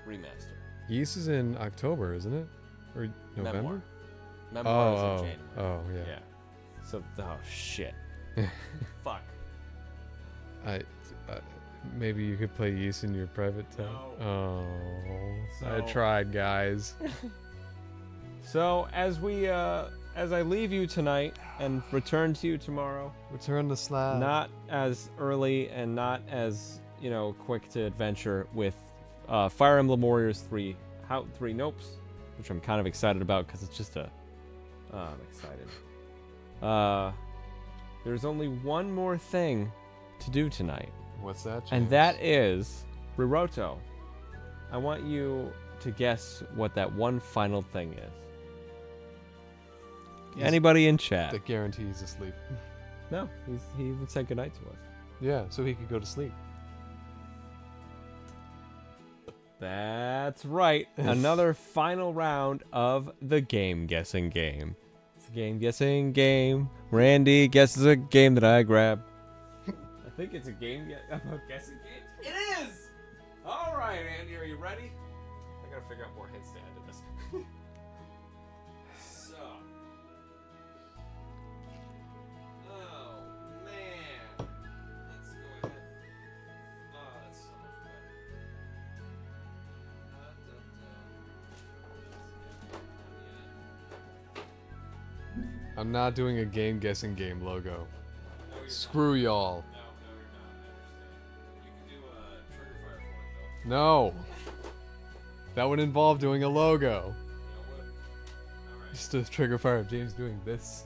remaster. Yeast is in October, isn't it? Or November? Memoir is in Oh, January. oh, yeah. Yeah. So, oh shit. Fuck. Maybe you could play Yeast in your private time. No. Oh, I So- tried, guys. So as I leave you tonight and return to you tomorrow. Return to Slab. Not as early and not as, quick to adventure with Fire Emblem Warriors 3 Nopes, which I'm kind of excited about because it's just I'm excited. There's only one more thing to do tonight. What's that, And James? that is, Riroto, I want you to guess what that one final thing is. Anybody in chat? That guarantees asleep. No, he would say goodnight to us. Yeah, so he could go to sleep. That's right. Another final round of the game guessing game. It's a game guessing game. Randy guesses a game that I grab. I think it's a game about guessing games. It is! Alright, Andy, are you ready? I gotta figure out more hints to add to this. So. Oh, man. Let's go ahead. Oh, that's so much better. I'm not doing a game guessing game logo. Screw y'all. No. That would involve doing a logo. Just a trigger fire of James doing this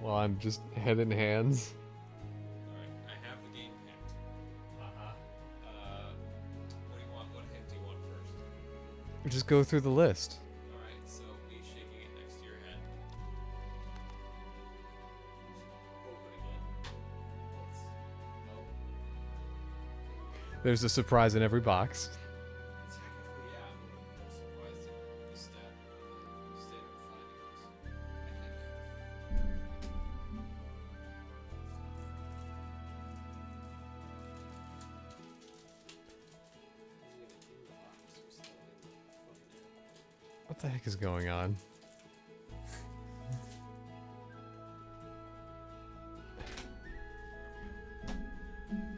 while I'm just head in hands. I have the game picked. Uh-huh. What do you want? What hint do you want first? Just go through the list. Alright, so me shaking it next to your head. Opening it. There's a surprise in every box. Technically, yeah. I'm surprised at the state of finding this. What the heck is going on?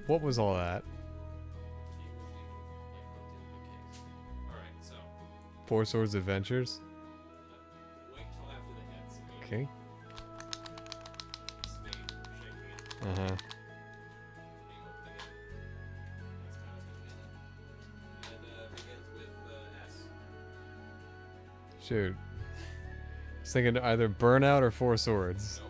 What was all that? Alright, so. Four Swords Adventures? Wait till after the hits. Okay. Spade, shaking it. Uh-huh. Me opening it. That's kind of beginning. And begins with S. Shoot. was thinking either Burnout or Four Swords.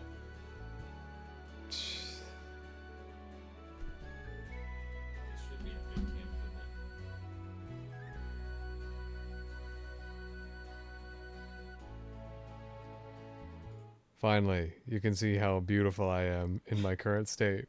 Finally, you can see how beautiful I am in my current state.